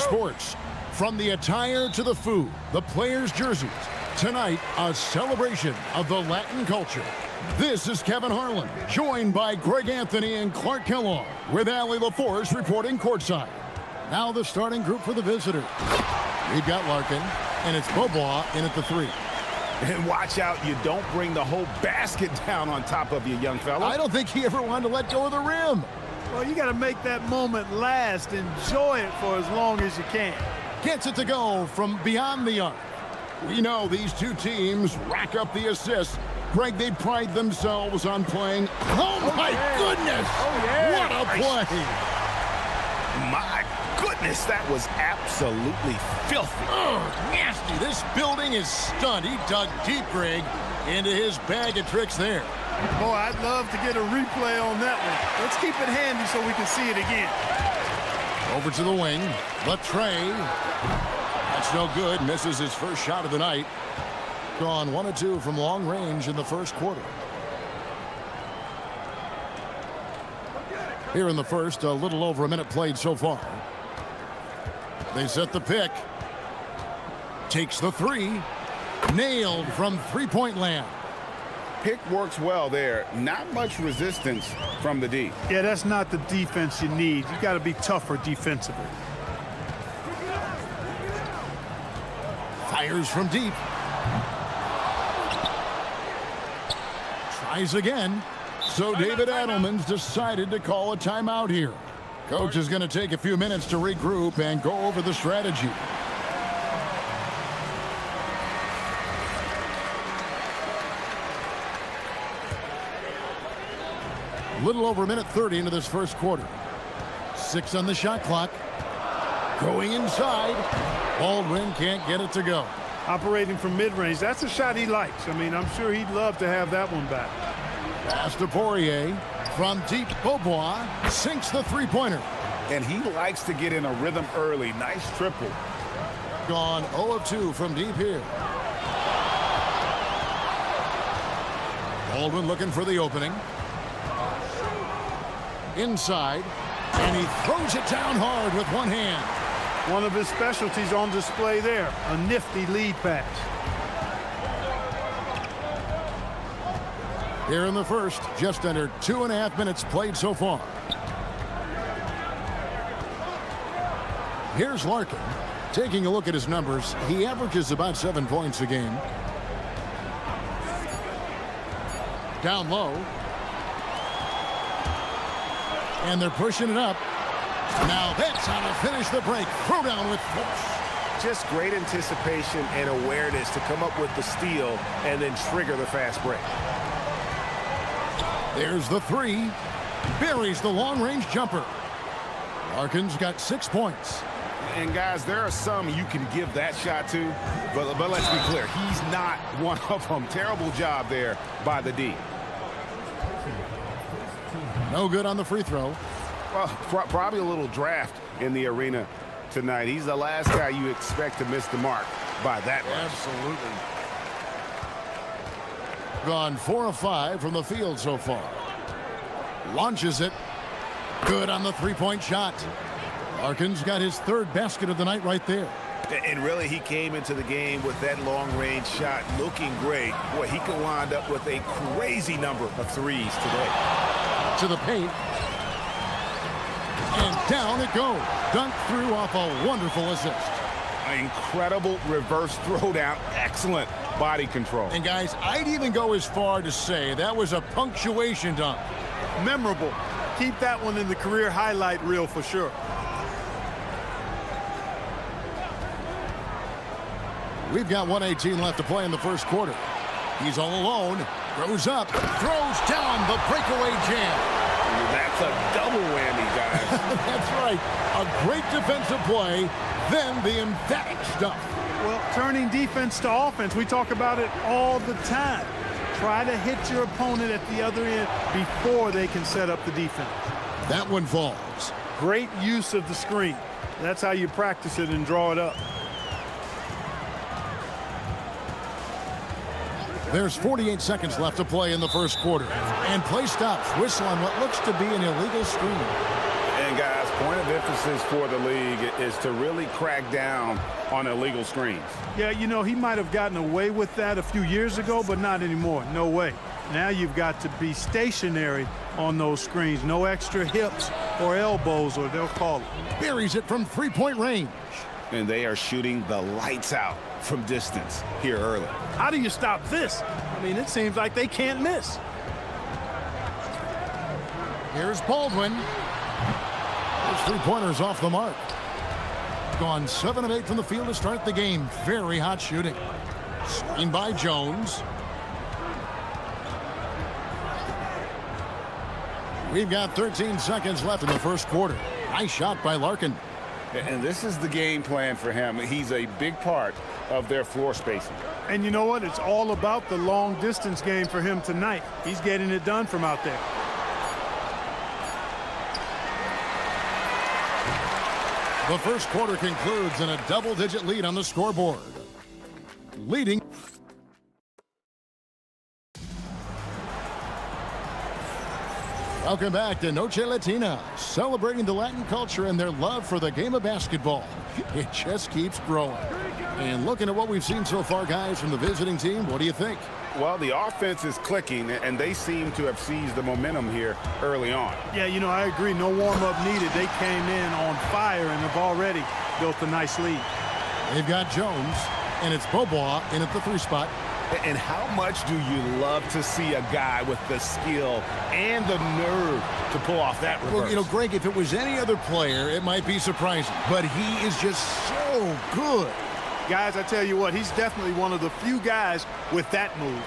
sports. From the attire to the food, the players' jerseys. Tonight, a celebration of the Latin culture. This is Kevin Harlan, joined by Greg Anthony and Clark Kellogg, with Allie LaForce reporting courtside. Now the starting group for the visitors. We've got Larkin, and it's Bobois in at the 3. And watch out, you don't bring the whole basket down on top of you, young fella. I don't think he ever wanted to let go of the rim. Well, you got to make that moment last. Enjoy it for as long as you can. Gets it to go from beyond the arc. We know these two teams rack up the assists. Greg, they pride themselves on playing. Oh, my goodness! Oh, yeah! What a play! My goodness, that was absolutely filthy. Oh, nasty. This building is stunned. He dug deep, Greg, into his bag of tricks there. Boy, I'd love to get a replay on that one. Let's keep it handy so we can see it again. Over to the wing. Latre. That's no good. Misses his first shot of the night. Gone 1 of 2 from long range in the first quarter. Here in the first, a little over a minute played so far. They set the pick. Takes the 3. Nailed from three-point land. Pick works well there. Not much resistance from the D. Yeah, that's not the defense you need. You got to be tougher defensively. Fires from deep. Tries again. So David Adelman's decided to call a timeout here. Coach is going to take a few minutes to regroup and go over the strategy. Little over a minute 30 into this first quarter. 6 on the shot clock. Going inside. Baldwin can't get it to go. Operating from mid-range, that's a shot he likes. I mean, I'm sure he'd love to have that one back. Pass to Poirier. From deep, Bobois sinks the three-pointer. And he likes to get in a rhythm early. Nice triple. Gone 0 of 2 from deep here. Baldwin looking for the opening. Inside. And he throws it down hard with one hand. One of his specialties on display there. A nifty lead pass. Here in the first, just under 2.5 minutes played so far. Here's Larkin. Taking a look at his numbers, he averages about 7 points a game. Down low. And they're pushing it up. Now that's how to finish the break. Throw down with force. Just great anticipation and awareness to come up with the steal and then trigger the fast break. There's the 3. Buries the long-range jumper. Larkin's got 6 points. And guys, there are some you can give that shot to, but let's be clear, he's not one of them. Terrible job there by the D. No good on the free throw. Well, probably a little draft in the arena tonight. He's the last guy you expect to miss the mark by that much. Absolutely. Gone 4 of 5 from the field so far. Launches it. Good on the three-point shot. Larkin's got his 3rd basket of the night right there. And really, he came into the game with that long-range shot looking great. Boy, he could wind up with a crazy number of threes today. To the paint. And down it goes. Dunked through off a wonderful assist. An incredible reverse throwdown. Excellent body control. And guys, I'd even go as far to say that was a punctuation dunk. Memorable. Keep that one in the career highlight reel for sure. We've got 1:18 left to play in the first quarter. He's all alone. Throws up. Throws down the breakaway jam. That's a double whammy, guys. That's right. A great defensive play, then the emphatic stuff. Well, turning defense to offense, we talk about it all the time. Try to hit your opponent at the other end before they can set up the defense. That one falls. Great use of the screen. That's how you practice it and draw it up. There's 48 seconds left to play in the first quarter. And play stops. Whistle on what looks to be an illegal screen. And guys, point of emphasis for the league is to really crack down on illegal screens. Yeah, you know, he might have gotten away with that a few years ago, but not anymore. No way. Now you've got to be stationary on those screens. No extra hips or elbows, or they'll call it. Buries it from three-point range. And they are shooting the lights out from distance here early. How do you stop this? I mean, it seems like they can't miss. Here's Baldwin. Those three-pointers off the mark. Gone 7 of 8 from the field to start the game. Very hot shooting. Screen by Jones. We've got 13 seconds left in the first quarter. Nice shot by Larkin. And this is the game plan for him. He's a big part of their floor spacing. And you know what? It's all about the long distance game for him tonight. He's getting it done from out there. The first quarter concludes in a double-digit lead on the scoreboard. Leading. Welcome back to Noche Latina, celebrating the Latin culture and their love for the game of basketball. It just keeps growing. And looking at what we've seen so far, guys, from the visiting team, what do you think? Well, the offense is clicking, and they seem to have seized the momentum here early on. Yeah, you know, I agree. No warm-up needed. They came in on fire and have already built a nice lead. They've got Jones, and it's Bobois in at the 3 spot. And how much do you love to see a guy with the skill and the nerve to pull off that reverse? Well, you know, Greg, if it was any other player, it might be surprising. But he is just so good. Guys, I tell you what, he's definitely one of the few guys with that move.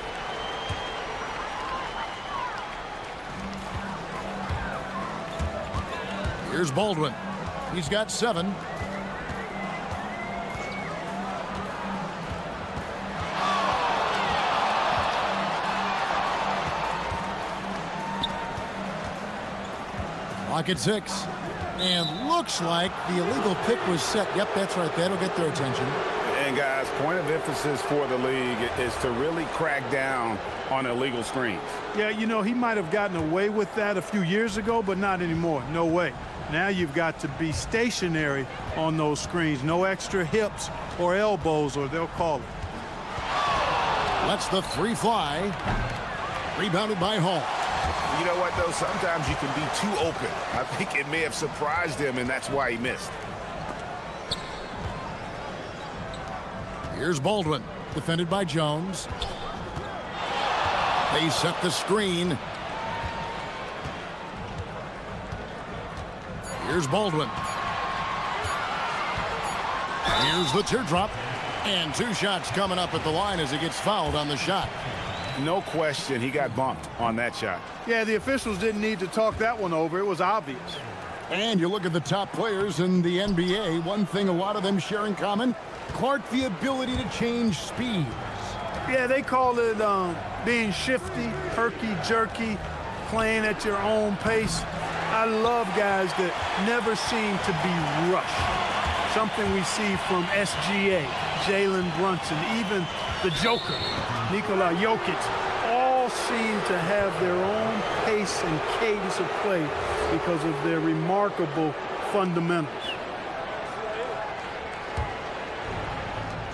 Here's Baldwin. He's got 7. Clock at 6. And looks like the illegal pick was set. Yep, that's right. That'll get their attention. And guys, point of emphasis for the league is to really crack down on illegal screens. Yeah, you know, he might have gotten away with that a few years ago, but not anymore. No way. Now you've got to be stationary on those screens. No extra hips or elbows, or they'll call it. Lets the 3 fly. Rebounded by Hall. You know what, though? Sometimes you can be too open. I think it may have surprised him, and that's why he missed. Here's Baldwin, defended by Jones. They set the screen. Here's Baldwin. Here's the teardrop. And 2 shots coming up at the line as he gets fouled on the shot. No question, he got bumped on that shot. Yeah, the officials didn't need to talk that one over. It was obvious. And you look at the top players in the NBA, one thing a lot of them share in common, Clark, the ability to change speeds. Yeah, they call it being shifty, herky-jerky, playing at your own pace. I love guys that never seem to be rushed. Something we see from SGA, Jalen Brunson, even the Joker, Nikola Jokic, all seem to have their own pace and cadence of play because of their remarkable fundamentals.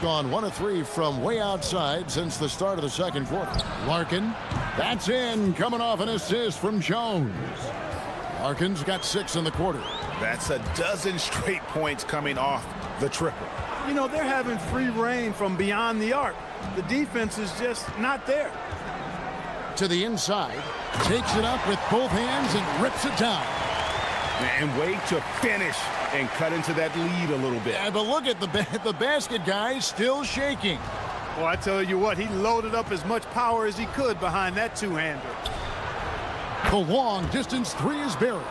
Gone 1 of 3 from way outside since the start of the second quarter. Larkin, that's in, coming off an assist from Jones. Larkin's got 6 in the quarter. That's a dozen straight points coming off the triple. You know, they're having free reign from beyond the arc. The defense is just not there. To the inside, takes it up with both hands and rips it down. And wait to finish and cut into that lead a little bit. Yeah, but look at the basket guy still shaking. Well, I tell you what, he loaded up as much power as he could behind that 2-hander. The long distance 3 is buried.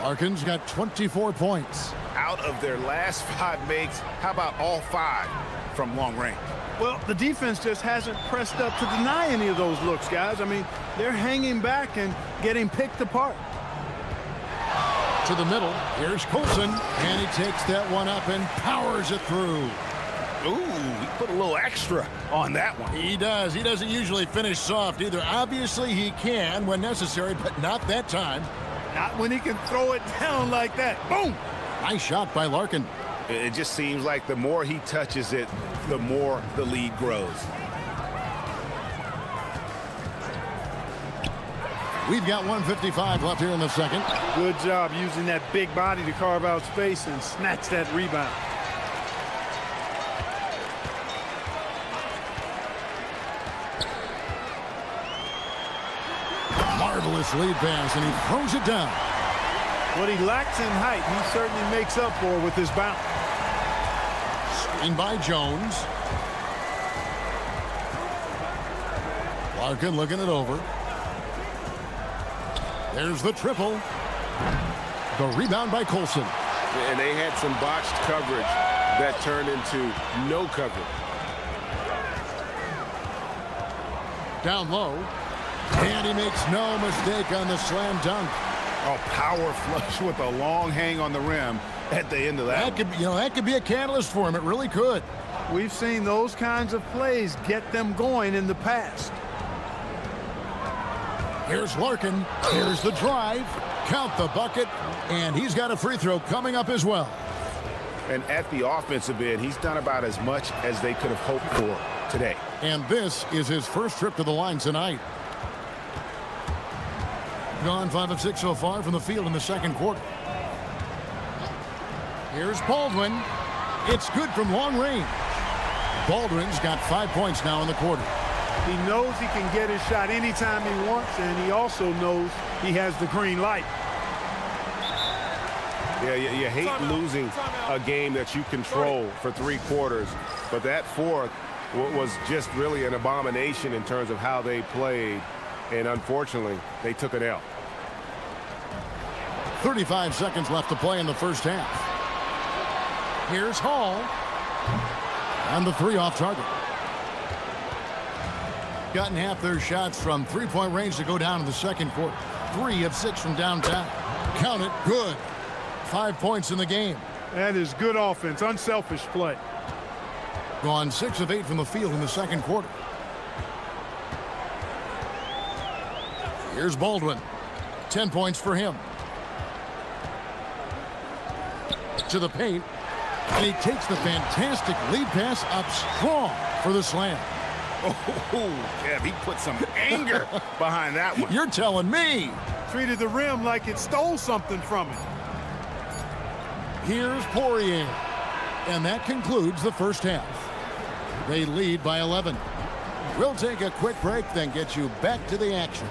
Larkin's got 24 points. Out of their last 5 makes, how about all 5 from long range? Well, the defense just hasn't pressed up to deny any of those looks, guys. I mean, they're hanging back and getting picked apart. To the middle, here's Colson, and he takes that one up and powers it through. Ooh, he put a little extra on that one. He does. He doesn't usually finish soft either. Obviously, he can when necessary, but not that time. Not when he can throw it down like that. Boom! Nice shot by Larkin. It just seems like the more he touches it, the more the lead grows. We've got 1:55 left here in the second. Good job using that big body to carve out space and snatch that rebound. Marvelous lead pass, and he throws it down. What he lacks in height, he certainly makes up for with his bounce. Screen by Jones. Larkin looking it over. There's the triple. The rebound by Colson. And they had some botched coverage that turned into no coverage. Down low. And he makes no mistake on the slam dunk. A power flush with a long hang on the rim at the end of that. That could be a catalyst for him. It really could. We've seen those kinds of plays get them going in the past. Here's Larkin. Here's the drive. Count the bucket. And he's got a free throw coming up as well. And at the offensive end, he's done about as much as they could have hoped for today. And this is his first trip to the line tonight. Gone 5 of 6 so far from the field in the second quarter. Here's Baldwin. It's good from long range. Baldwin's got 5 points now in the quarter. He knows he can get his shot anytime he wants, and he also knows he has the green light. Yeah, you hate losing a game that you control for 3 quarters, but that fourth was just really an abomination in terms of how they played, and unfortunately, they took an L. 35 seconds left to play in the first half. Here's Hall. And the 3 off target. Gotten half their shots from 3-point range to go down in the second quarter. 3 of 6 from downtown. Count it, good. 5 points in the game. That is good offense, unselfish play. Gone 6 of 8 from the field in the second quarter. Here's Baldwin. 10 points for him. To the paint. And he takes the fantastic lead pass up strong for the slam. Oh, Kev, he put some anger behind that one. You're telling me. Treated the rim like it stole something from him. Here's Poirier. And that concludes the first half. They lead by 11. We'll take a quick break, then get you back to the action.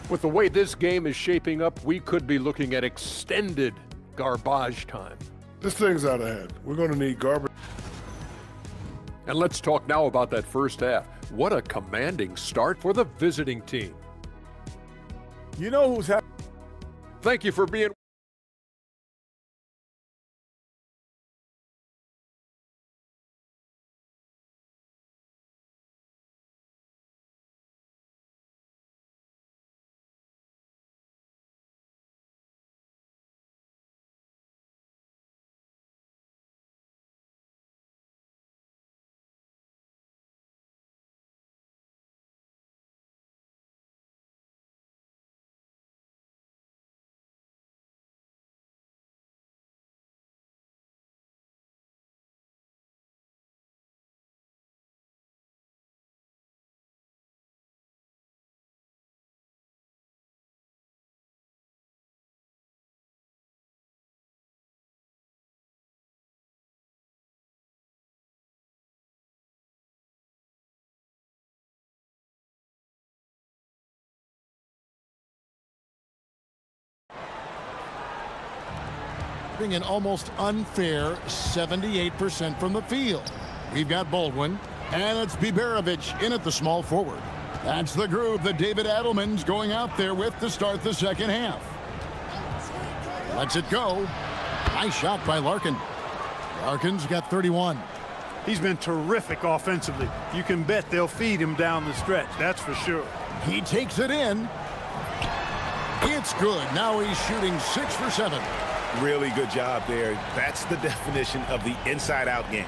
With the way this game is shaping up, we could be looking at extended garbage time. This thing's out of hand. We're going to need garbage. And let's talk now about that first half. What a commanding start for the visiting team. You know who's happy? Thank you for being an almost unfair 78% from the field. We've got Baldwin, and it's Biberovic in at the small forward. That's the groove that David Adelman's going out there with to start the second half. Lets it go. Nice shot by Larkin. Larkin's got 31. He's been terrific offensively. You can bet they'll feed him down the stretch, that's for sure. He takes it in. It's good. Now he's shooting 6 for 7. Really good job there. That's the definition of the inside-out game.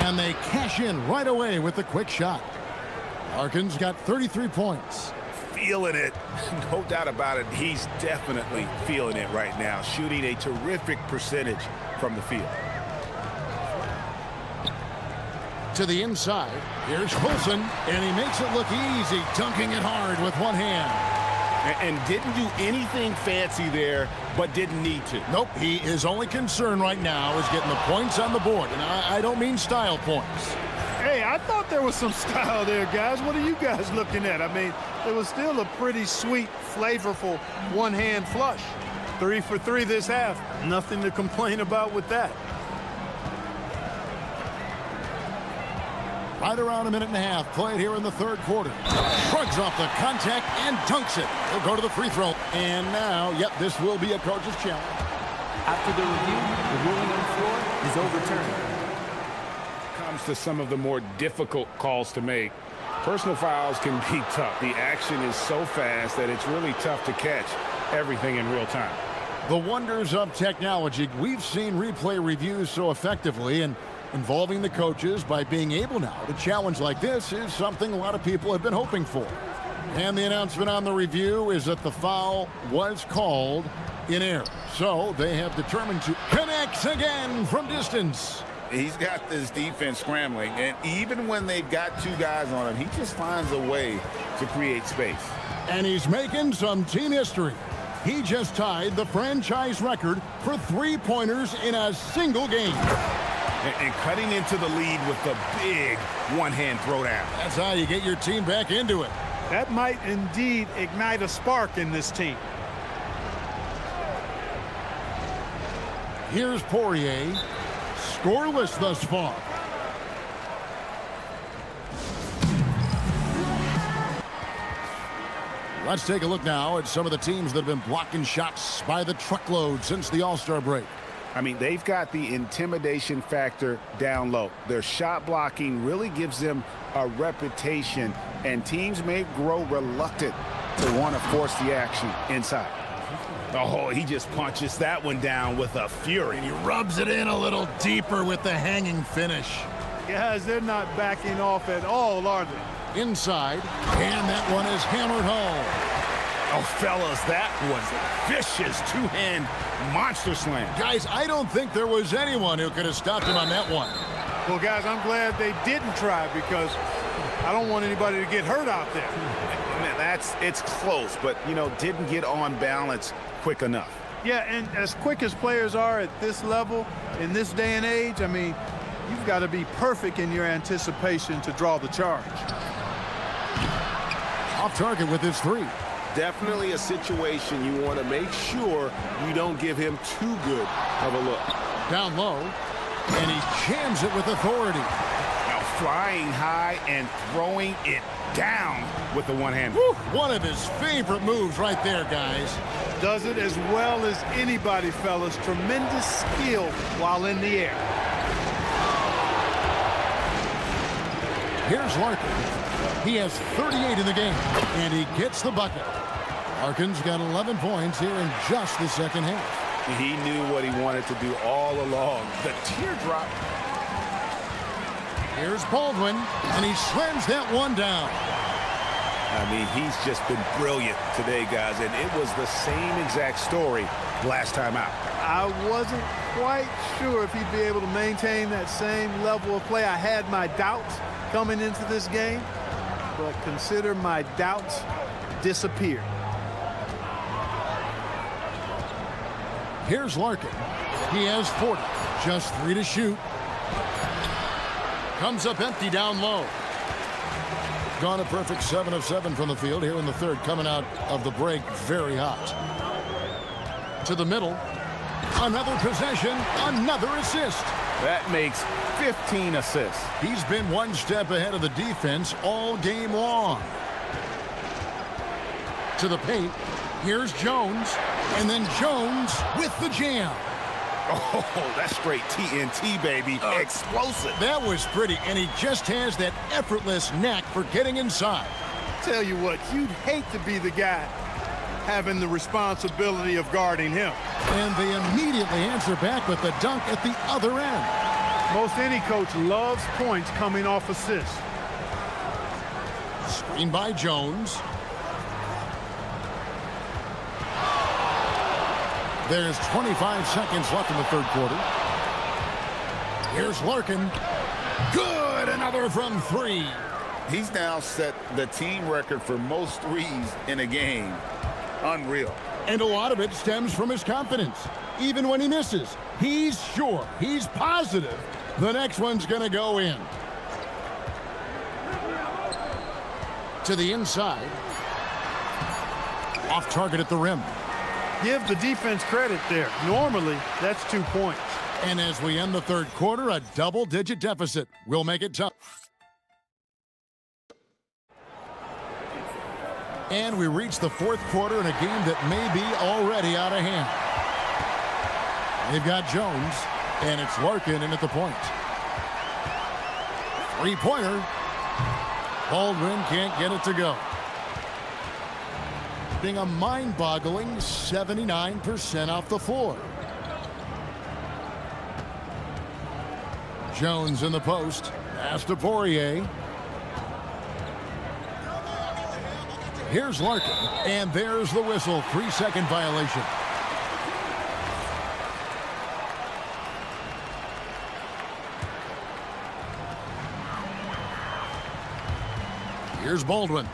And they cash in right away with the quick shot. Larkin's got 33 points. Feeling it. No doubt about it. He's definitely feeling it right now. Shooting a terrific percentage from the field. To the inside. Here's Wilson, and he makes it look easy, dunking it hard with one hand. And didn't do anything fancy there, but didn't need to. Nope, his only concern right now is getting the points on the board. And I don't mean style points. Hey, I thought there was some style there, guys. What are you guys looking at? I mean, it was still a pretty sweet, flavorful one-hand flush. 3 for 3 this half. Nothing to complain about with that. Right around a minute and a half played here in the third quarter. Shrugs off the contact and dunks it. He'll go to the free throw. And now, yep, this will be a coach's challenge. After the review, the ruling on the floor is overturned. Comes to some of the more difficult calls to make. Personal fouls can be tough. The action is so fast that it's really tough to catch everything in real time. The wonders of technology. We've seen replay reviews so effectively, and involving the coaches by being able now to challenge like this is something a lot of people have been hoping for. And the announcement on the review is that the foul was called in error. So they have determined to connect again from distance. He's got this defense scrambling, and even when they've got 2 guys on him, he just finds a way to create space. And he's making some team history. He just tied the franchise record for 3-pointers in a single game. And cutting into the lead with the big one-hand throwdown. That's how you get your team back into it. That might indeed ignite a spark in this team. Here's Poirier. Scoreless thus far. Let's take a look now at some of the teams that have been blocking shots by the truckload since the All-Star break. I mean, they've got the intimidation factor down low. Their shot blocking really gives them a reputation, and teams may grow reluctant to want to force the action inside. Oh, he just punches that one down with a fury. And he rubs it in a little deeper with the hanging finish. Guys, they're not backing off at all, are they? Inside, and that one is hammered home. Oh, fellas, that was a vicious 2-hand monster slam. Guys, I don't think there was anyone who could have stopped him on that one. Well, guys, I'm glad they didn't try, because I don't want anybody to get hurt out there. Man, it's close, but, you know, didn't get on balance quick enough. Yeah, and as quick as players are at this level, in this day and age, I mean, you've got to be perfect in your anticipation to draw the charge. Off target with his 3. Definitely a situation you want to make sure you don't give him too good of a look. Down low, and he jams it with authority. Now flying high and throwing it down with the one-hand. One of his favorite moves right there, guys. Does it as well as anybody, fellas. Tremendous skill while in the air. Here's Larkin. He has 38 in the game, and he gets the bucket. Larkin's got 11 points here in just the second half. He knew what he wanted to do all along. The teardrop. Here's Baldwin, and he slams that one down. I mean, he's just been brilliant today, guys, and it was the same exact story last time out. I wasn't quite sure if he'd be able to maintain that same level of play. I had my doubts coming into this game, but consider my doubts disappeared. Here's Larkin. He has 40. Just 3 to shoot. Comes up empty down low. Gone a perfect 7 of 7 from the field here in the third, coming out of the break very hot. To the middle. Another possession, another assist. That makes 15 assists. He's been one step ahead of the defense all game long. To the paint. Here's Jones. And then Jones with the jam. Oh, that's straight TNT, baby. Explosive. That was pretty, and he just has that effortless knack for getting inside. tell you what, you'd hate to be the guy having the responsibility of guarding him. And they immediately answer back with the dunk at the other end. Most any coach loves points coming off assists. Screen by Jones. There's 25 seconds left in the third quarter. Here's Larkin. Good, another from three. He's now set the team record for most threes in a game. Unreal. And a lot of it stems from his confidence. Even when he misses, he's sure, he's positive the next one's going to go in. To the inside. Off target at the rim. Give the defense credit there. Normally, that's 2 points. And as we end the third quarter, a double-digit deficit will make it tough. And we reach the fourth quarter in a game that may be already out of hand. They've got Jones, and it's Larkin in at the point. Three-pointer. Baldwin can't get it to go. Being a mind-boggling 79% off the floor. Jones in the post. Pass to Poirier. Here's Larkin, and there's the whistle. 3-second violation. Here's Baldwin.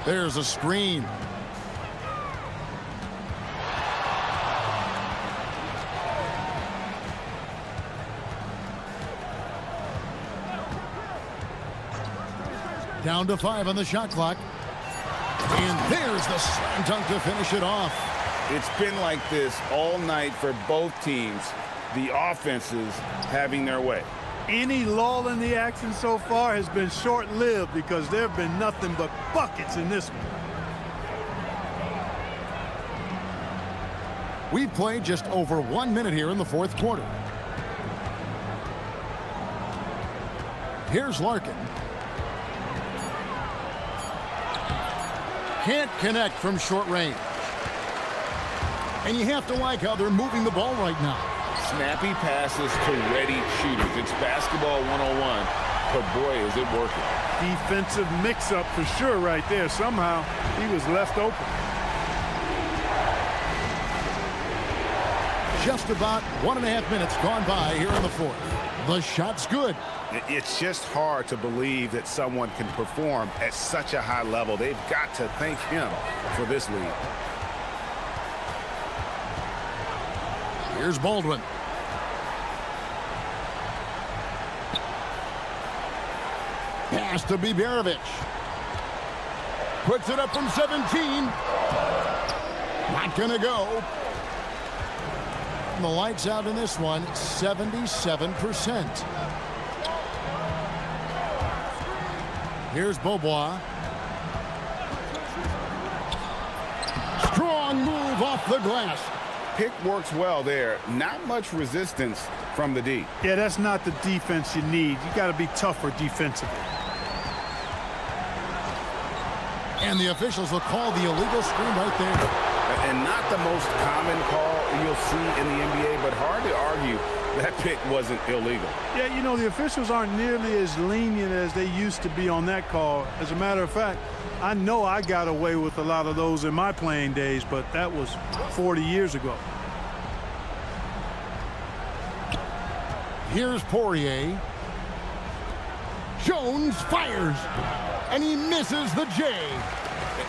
There's a screen. Down to 5 on the shot clock. And there's the slam dunk to finish it off. It's been like this all night for both teams. The offenses having their way. Any lull in the action so far has been short-lived because there have been nothing but buckets in this one. We've played just over 1 minute here in the fourth quarter. Here's Larkin. Can't connect from short range. And you have to like how they're moving the ball right now. Snappy passes to ready shooters. It's basketball 101, but boy, is it working. Defensive mix-up for sure right there. Somehow, he was left open. Just about 1.5 minutes gone by here in the fourth. The shot's good. It's just hard to believe that someone can perform at such a high level. They've got to thank him for this lead. Here's Baldwin. Pass to Biberovic. Puts it up from 17. Not gonna go. And the lights out in this one, 77%. Here's Beaubois. Strong move off the glass. Pick works well there. Not much resistance from the D. Yeah, that's not the defense you need. You got to be tougher defensively. And the officials will call the illegal screen right there. And not the most common call you'll see in the NBA, but hard to argue that pick wasn't illegal. Yeah, you know, the officials aren't nearly as lenient as they used to be on that call. As a matter of fact, I know I got away with a lot of those in my playing days, but that was 40 years ago. Here's Poirier. Jones fires, and he misses the J.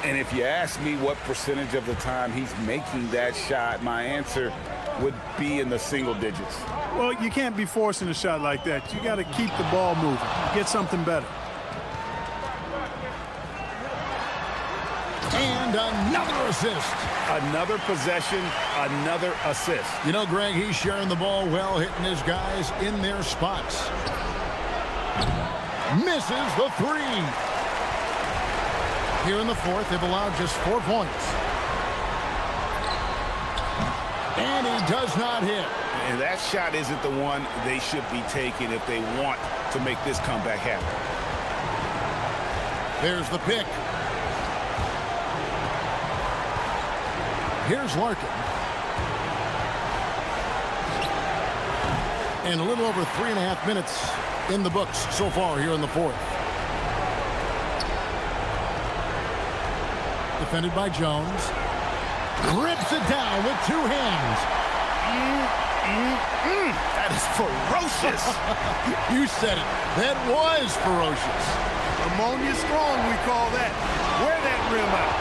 And if you ask me what percentage of the time he's making that shot, my answer would be in the single digits. Well, you can't be forcing a shot like that. You got to keep the ball moving. Get something better. And another assist. Another possession, another assist. You know, Greg, he's sharing the ball well, hitting his guys in their spots. Misses the three. Here in the fourth, they've allowed just 4 points. And he does not hit. And that shot isn't the one they should be taking if they want to make this comeback happen. There's the pick. Here's Larkin. And a little over 3.5 minutes in the books so far here in the fourth. Defended by Jones. Grips it down with two hands. That is ferocious. You said it. That was ferocious. Ammonia strong, we call that. Wear that rim out.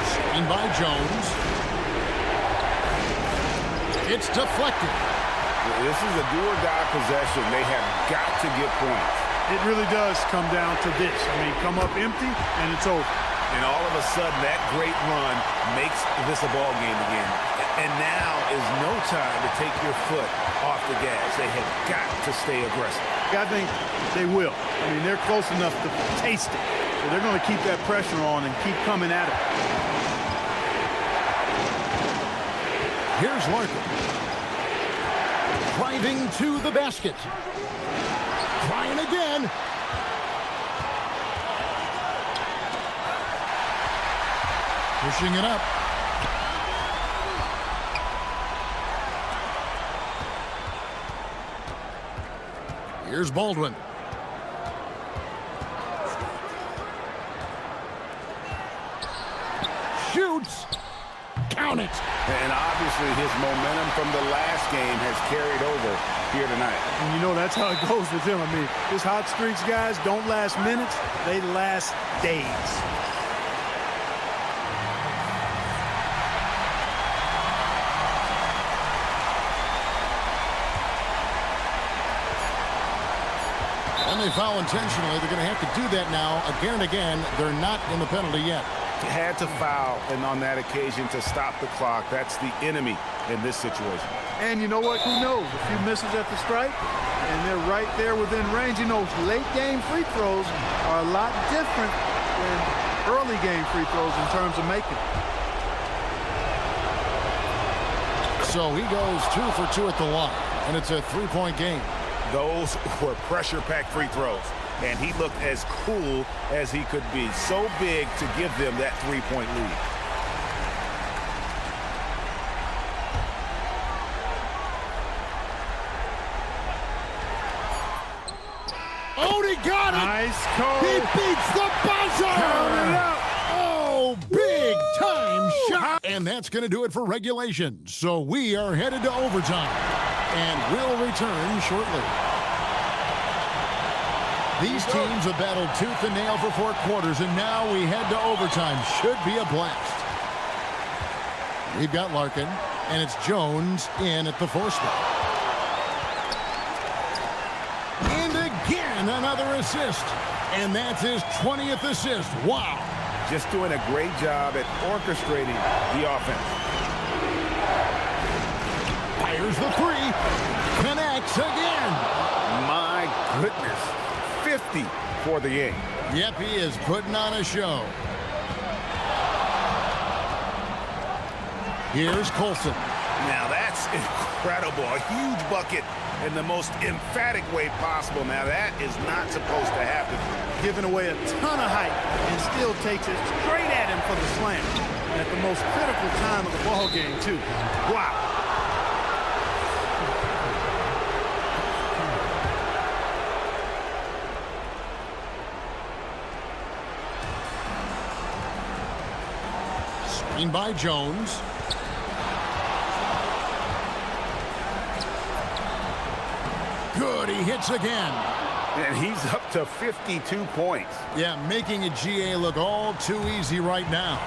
Seen by Jones. It's deflected. This is a do-or-die possession. They have got to get points. It really does come down to this. I mean, come up empty, and it's over. And all of a sudden, that great run makes this a ball game again. And now is no time to take your foot off the gas. They have got to stay aggressive. I think they will. I mean, they're close enough to taste it. So they're going to keep that pressure on and keep coming at it. Here's Larkin. Driving to the basket. Trying again. Pushing it up. Here's Baldwin. Shoots. Count it. And obviously his momentum from the last game has carried over here tonight. And you know that's how it goes with him. I mean, his hot streaks, guys, don't last minutes. They last days. And they foul intentionally. They're going to have to do that now again and again. They're not in the penalty yet. Had to foul, and on that occasion to stop the clock. That's the enemy in this situation. And you know what? Who knows? A few misses at the stripe, and they're right there within range. You know, late game free throws are a lot different than early game free throws in terms of making. So he goes 2 for 2 at the line, and it's a 3-point game. Those were pressure-packed free throws, and he looked as cool as he could be. So big to give them that 3-point lead. Oh, he got it! Nice call. He beats the buzzer! Count it out. Oh, big time shot! And that's going to do it for regulation. So we are headed to overtime, and we'll return shortly. These teams have battled tooth and nail for 4 quarters, and now we head to overtime. Should be a blast. We've got Larkin, and it's Jones in at the 4 spot. And again, another assist. And that's his 20th assist. Wow. Just doing a great job at orchestrating the offense. Fires the 3. Connects again. My goodness. 50 for the game. Yep, he is putting on a show. Here's Colson. Now that's incredible. A huge bucket in the most emphatic way possible. Now that is not supposed to happen. Giving away a ton of height and still takes it straight at him for the slam. At the most critical time of the ball game, too. Wow. By Jones. Good, he hits again. And he's up to 52 points. Yeah, making a GA look all too easy right now.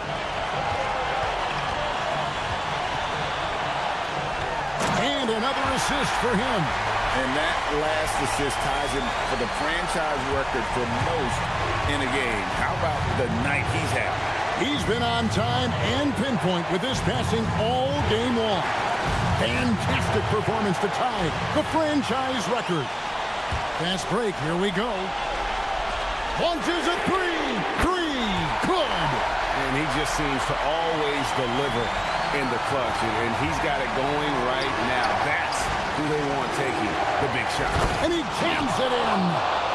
And another assist for him. And that last assist ties him for the franchise record for most in a game. How about the night he's had? He's been on time and pinpoint with this passing all game long. Fantastic performance to tie the franchise record. Fast break, here we go. Launches a 3. 3, good. And he just seems to always deliver in the clutch. And he's got it going right now. That's who they want taking the big shot. And he jams it in.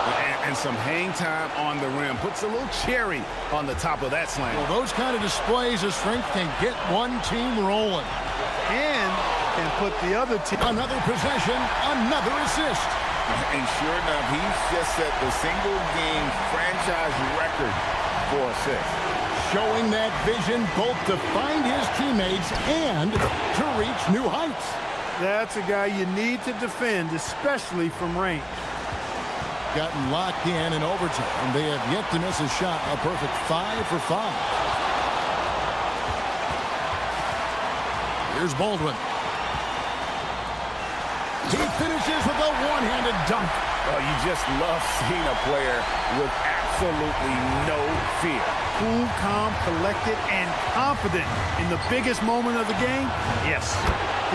And And some hang time on the rim. Puts a little cherry on the top of that slam. Well, those kind of displays of strength can get one team rolling. And can put the other team. Another possession, another assist. And sure enough, he's just set the single-game franchise record for assists. Showing that vision both to find his teammates and to reach new heights. That's a guy you need to defend, especially from range. Gotten locked in overtime. They have yet to miss a shot. A perfect 5 for 5. Here's Baldwin. He finishes with a one-handed dunk. Oh, you just love seeing a player with absolutely no fear. Cool, calm, collected, and confident in the biggest moment of the game. Yes,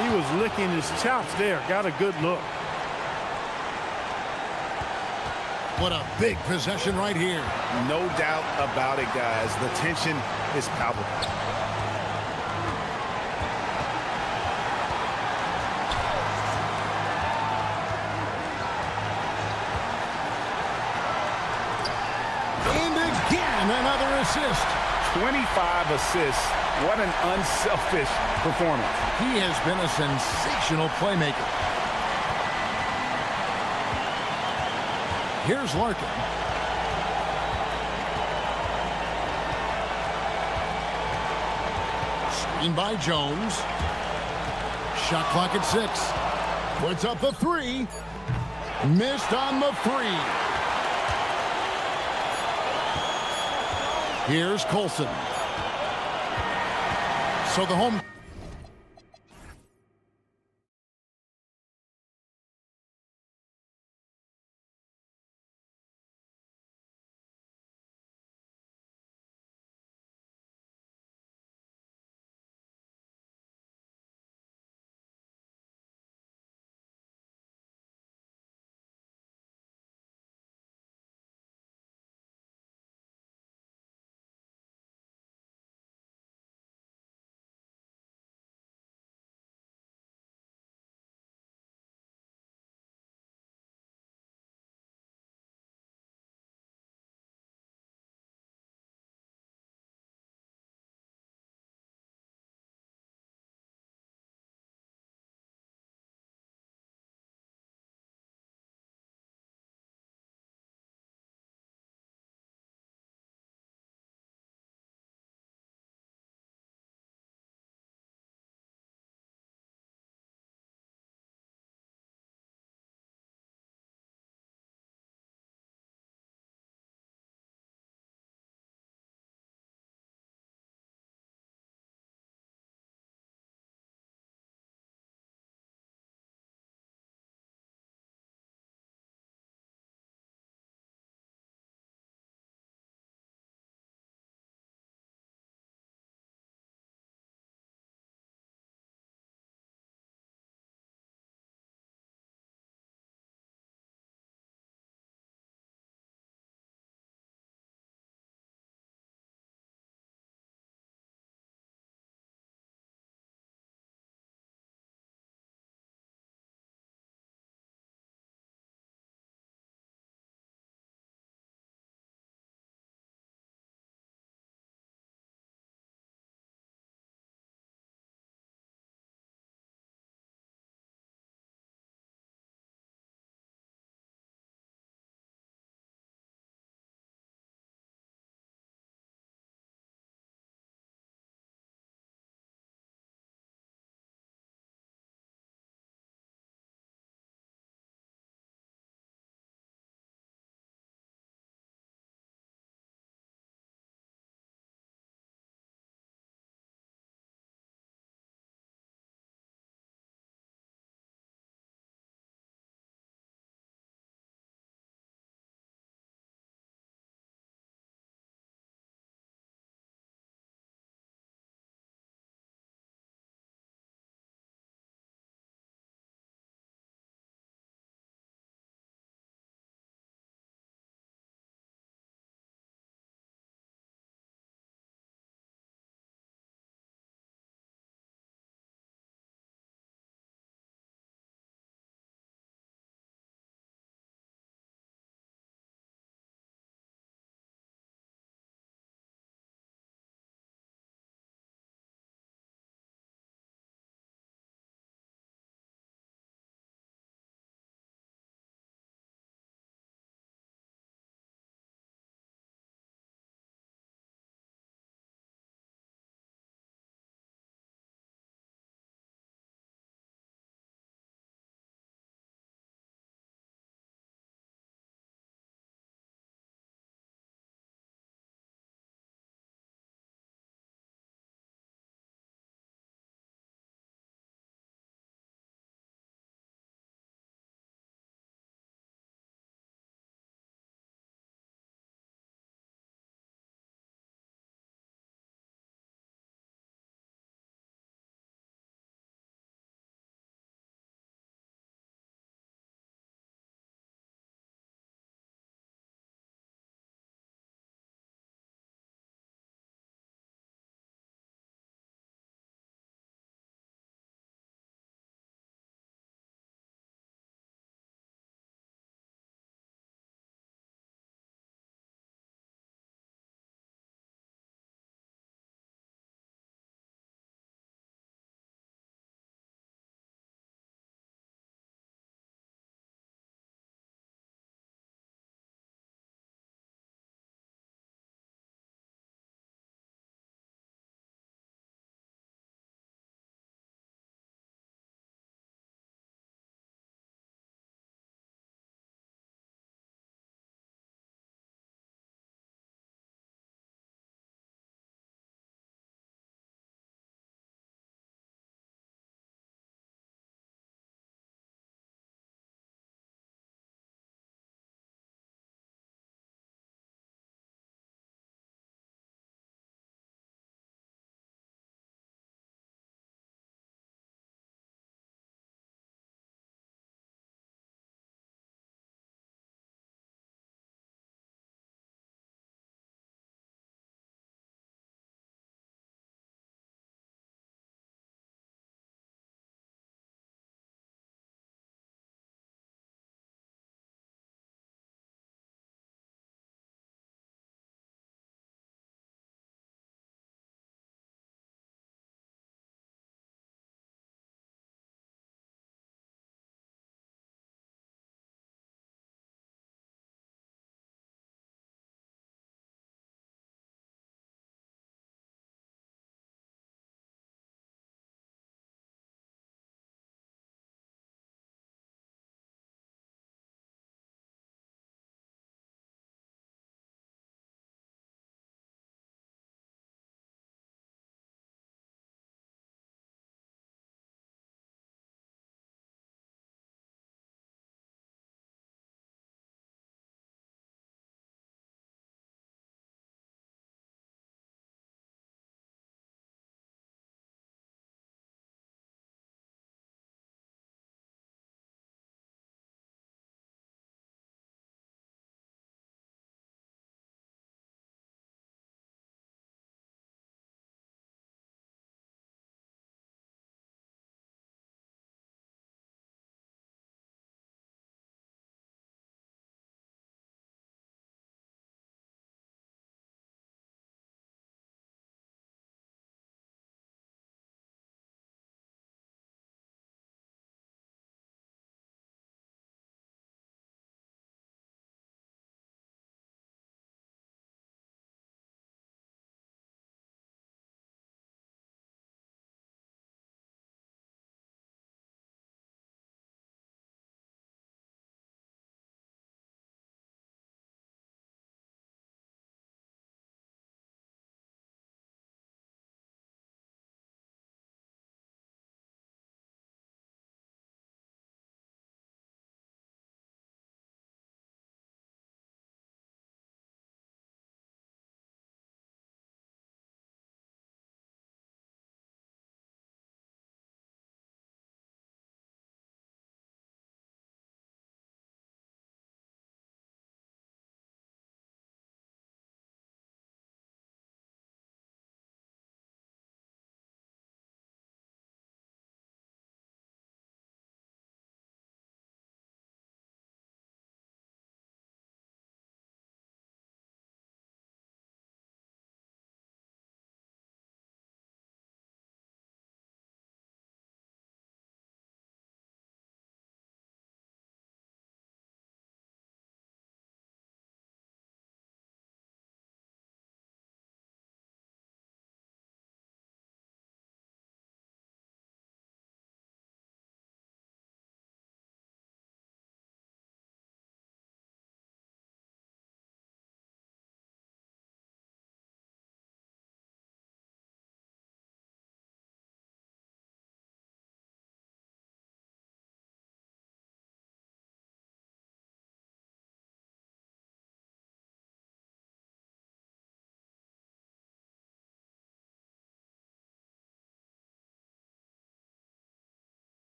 he was licking his chops there. Got a good look. What a big possession right here. No doubt about it, guys. The tension is palpable. And again, another assist. 25 assists. What an unselfish performance. He has been a sensational playmaker. Here's Larkin. Screen by Jones. Shot clock at 6. Puts up the 3. Missed on the 3. Here's Colson. So the home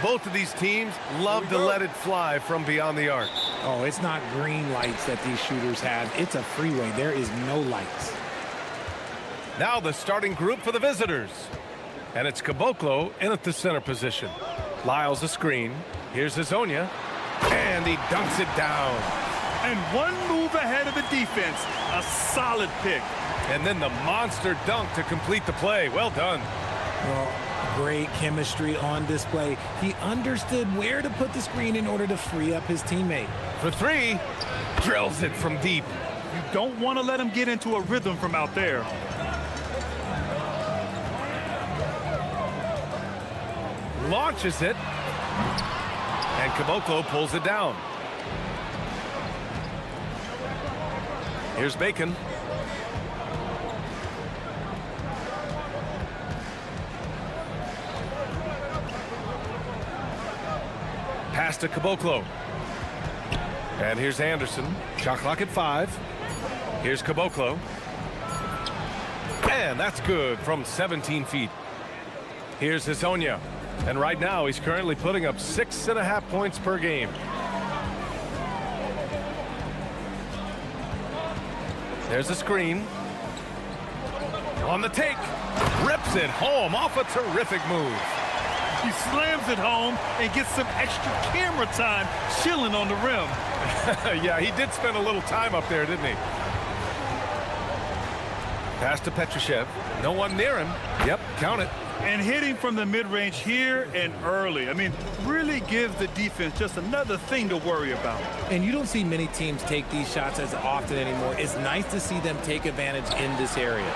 Both of these teams love to let it fly from beyond the arc. Oh, it's not green lights that these shooters have. It's a freeway. There is no lights. Now the starting group for the visitors. And it's Caboclo in at the center position. Lyle's a screen. Here's Hazonia. And he dunks it down. And one move ahead of the defense. A solid pick. And then the monster dunk to complete the play. Well done. Well, great chemistry on display. He understood where to put the screen in order to free up his teammate. For three, drills it from deep. You don't want to let him get into a rhythm from out there. Launches it. And Caboclo pulls it down. Here's Bacon. Pass to Caboclo. And here's Anderson. Shot clock at 5. Here's Caboclo. And that's good from 17 feet. Here's Hazonia. And right now he's currently putting up 6.5 points per game. There's a screen. On the take. Rips it home off a terrific move. He slams it home and gets some extra camera time chilling on the rim. Yeah, he did spend a little time up there, didn't he? Pass to Petrushev. No one near him. Yep, count it. And hitting from the mid-range here and early. I mean, really gives the defense just another thing to worry about. And you don't see many teams take these shots as often anymore. It's nice to see them take advantage in this area.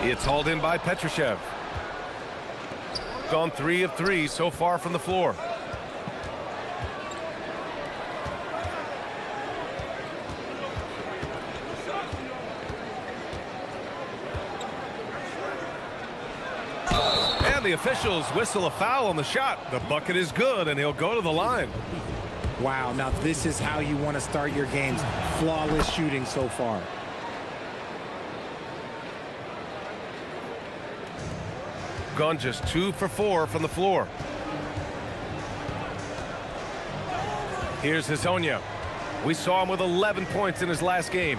It's hauled in by Petrushev. Gone 3 of 3 so far from the floor. And the officials whistle a foul on the shot. The bucket is good, and he'll go to the line. Wow, now this is how you want to start your games. Flawless shooting so far. Gone just 2 for 4 from the floor. Here's Hazonia. We saw him with 11 points in his last game.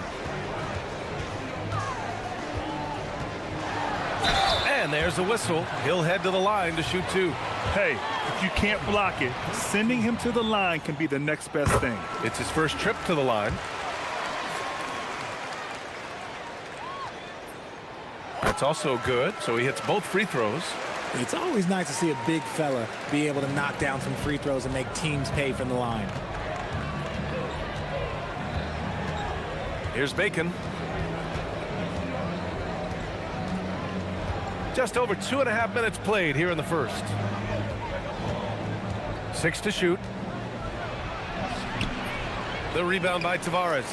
And there's a whistle. He'll head to the line to shoot 2. Hey, if you can't block it, sending him to the line can be the next best thing. It's his first trip to the line. That's also good, so he hits both free throws. It's always nice to see a big fella be able to knock down some free throws and make teams pay from the line. Here's Bacon. Just over 2.5 minutes played here in the first. 6 to shoot. The rebound by Tavares.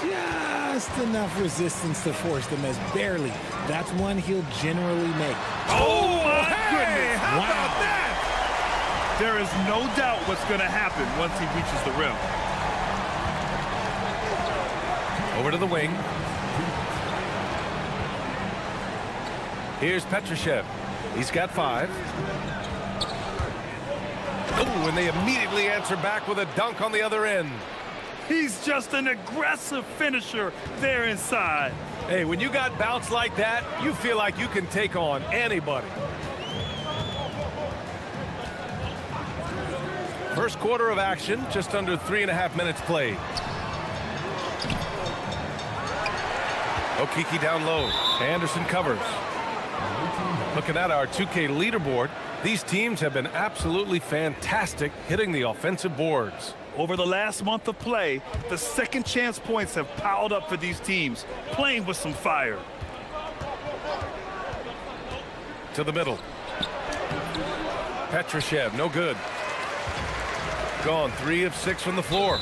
Just enough resistance to force the miss. Barely. That's one he'll generally make. Oh, my goodness. How about that? There is no doubt what's going to happen once he reaches the rim. Over to the wing. Here's Petrushev. He's got 5. Oh, and they immediately answer back with a dunk on the other end. He's just an aggressive finisher there inside. Hey, when you got bounce like that, you feel like you can take on anybody. First quarter of action, just under 3.5 minutes played. Okiki down low. Anderson covers. Looking at our 2K leaderboard, these teams have been absolutely fantastic hitting the offensive boards. Over the last month of play, the second chance points have piled up for these teams, playing with some fire. To the middle. Petrushev, no good. Gone 3 of 6 from the floor.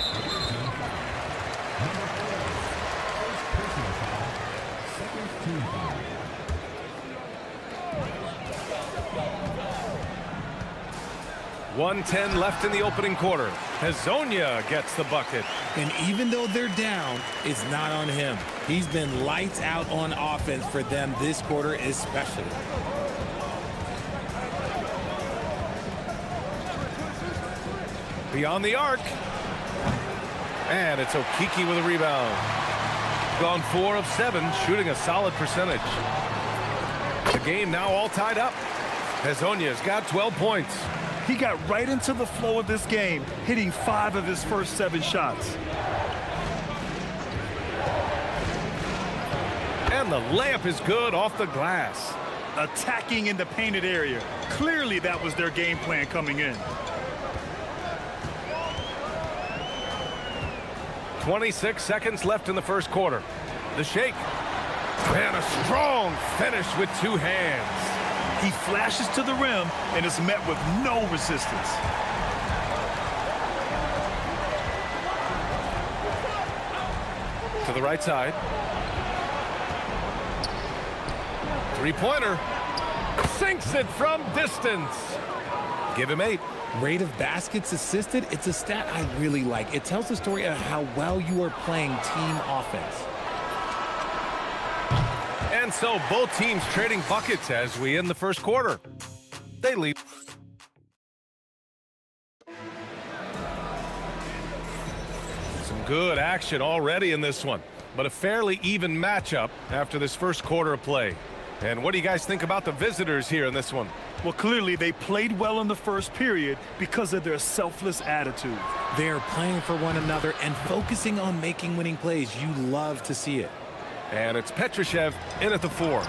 .110 left in the opening quarter. Hazonia gets the bucket. And even though they're down, it's not on him. He's been lights out on offense for them this quarter especially. Beyond the arc. And it's Okiki with a rebound. Gone 4 of 7, shooting a solid percentage. The game now all tied up. Hezonja's got 12 points. He got right into the flow of this game, hitting 5 of his first 7 shots. And the layup is good off the glass. Attacking in the painted area. Clearly that was their game plan coming in. 26 seconds left in the first quarter. The shake. And a strong finish with 2 hands. He flashes to the rim and is met with no resistance. To the right side. Three-pointer. Sinks it from distance. Give him 8. Rate of baskets assisted, it's a stat I really like. It tells the story of how well you are playing team offense. And so both teams trading buckets as we end the first quarter. They lead. Some good action already in this one, but a fairly even matchup after this first quarter of play. And what do you guys think about the visitors here in this one? Well, clearly they played well in the first period because of their selfless attitude. They're playing for one another and focusing on making winning plays. You love to see it. And it's Petrushev in at the 4.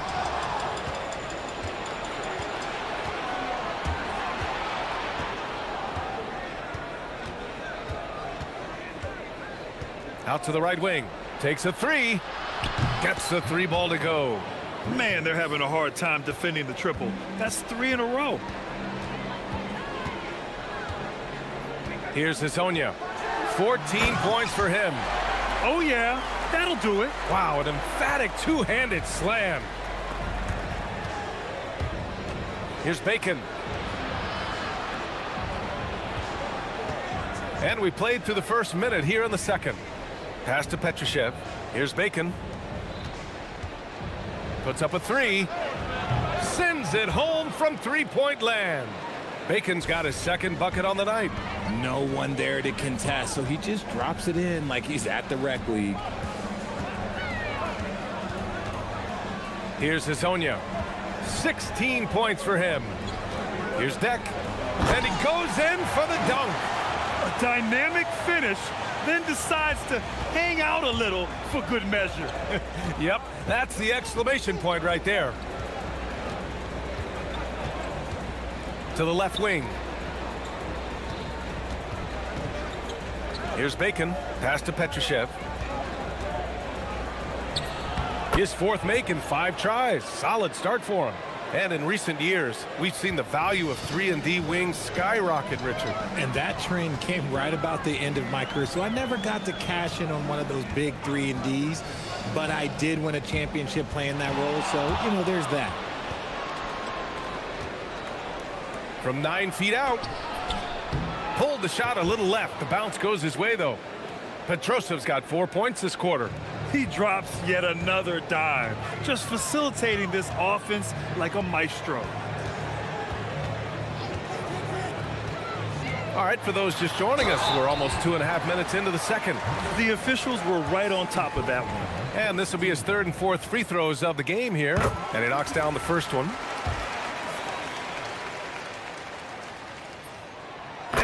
Out to the right wing. Takes a 3. Gets the 3 ball to go. Man, they're having a hard time defending the triple. That's 3 in a row. Here's Hezonja. 14 points for him. Oh, yeah. That'll do it. Wow, an emphatic two-handed slam. Here's Bacon. And we played through the first minute here in the second. Pass to Petrushev. Here's Bacon. Puts up a 3. Sends it home from three-point land. Bacon's got his second bucket on the night. No one there to contest, so he just drops it in like he's at the rec league. Here's Hezonja. 16 points for him. Here's Deck. And he goes in for the dunk. A dynamic finish, then decides to hang out a little for good measure. Yep, that's the exclamation point right there. To the left wing. Here's Bacon. Pass to Petrushev. His 4th make in 5 tries. Solid start for him. And in recent years, we've seen the value of 3-and-D wings skyrocket, Richard. And that trend came right about the end of my career, so I never got to cash in on one of those big 3-and-Ds, but I did win a championship playing that role, so, you know, there's that. From 9 feet out. Pulled the shot a little left. The bounce goes his way, though. Petrosev's got 4 points this quarter. He drops yet another dime, just facilitating this offense like a maestro. All right, for those just joining us, we're almost 2.5 minutes into the second. The officials were right on top of that one. And this will be his 3rd and 4th free throws of the game here. And he knocks down the first one.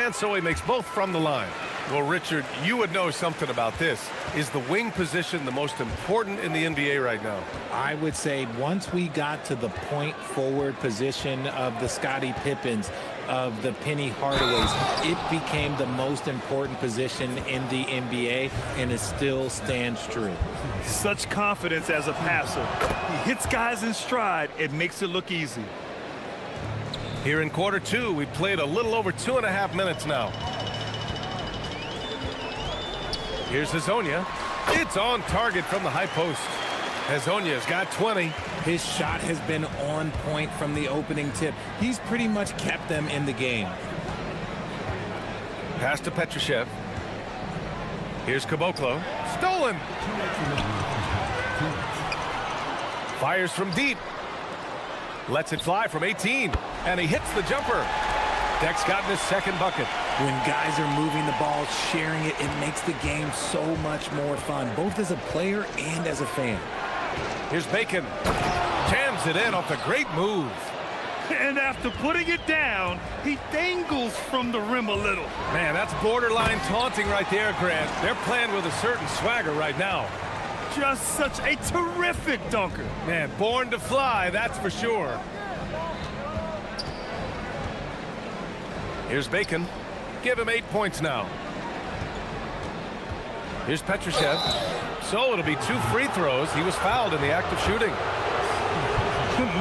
And so he makes both from the line. Well, Richard, you would know something about this. Is the wing position the most important in the NBA right now? I would say once we got to the point forward position of the Scottie Pippens, of the Penny Hardaways, it became the most important position in the NBA, and it still stands true. Such confidence as a passer. He hits guys in stride. It makes it look easy. Here in quarter 2, we played a little over 2.5 minutes now. Here's Hezonja. It's on target from the high post. Hezonja's got 20. His shot has been on point from the opening tip. He's pretty much kept them in the game. Pass to Petrushev. Here's Caboclo. Stolen. Fires from deep. Lets it fly from 18. And he hits the jumper. Deck's gotten his second bucket. When guys are moving the ball, sharing it, it makes the game so much more fun, both as a player and as a fan. Here's Bacon. Jams it in off the great move. And after putting it down, he dangles from the rim a little. Man, that's borderline taunting right there, Grant. They're playing with a certain swagger right now. Just such a terrific dunker. Man, born to fly, that's for sure. Here's Bacon. Give him 8 points now. Here's Petrushev. So it'll be 2 free throws. He was fouled in the act of shooting.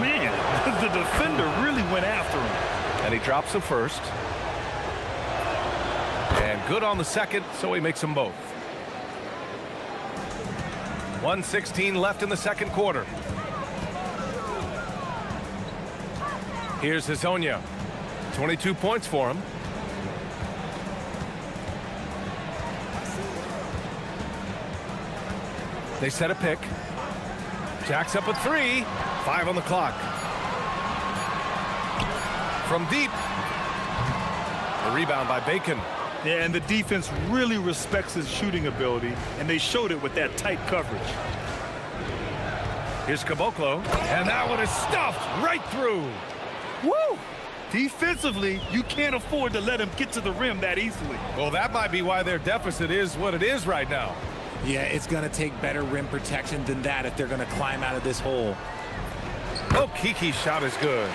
Man, the defender really went after him. And he drops the first. And good on the second, so he makes them both. 1:16 left in the second quarter. Here's Hezonja. 22 points for him. They set a pick. Jacks up a 3. 5 on the clock. From deep. A rebound by Bacon. Yeah, and the defense really respects his shooting ability, and they showed it with that tight coverage. Here's Caboclo, and that one is stuffed right through. Woo! Defensively, you can't afford to let him get to the rim that easily. Well, that might be why their deficit is what it is right now. Yeah, it's going to take better rim protection than that if they're going to climb out of this hole. Oh, Kiki's shot is good.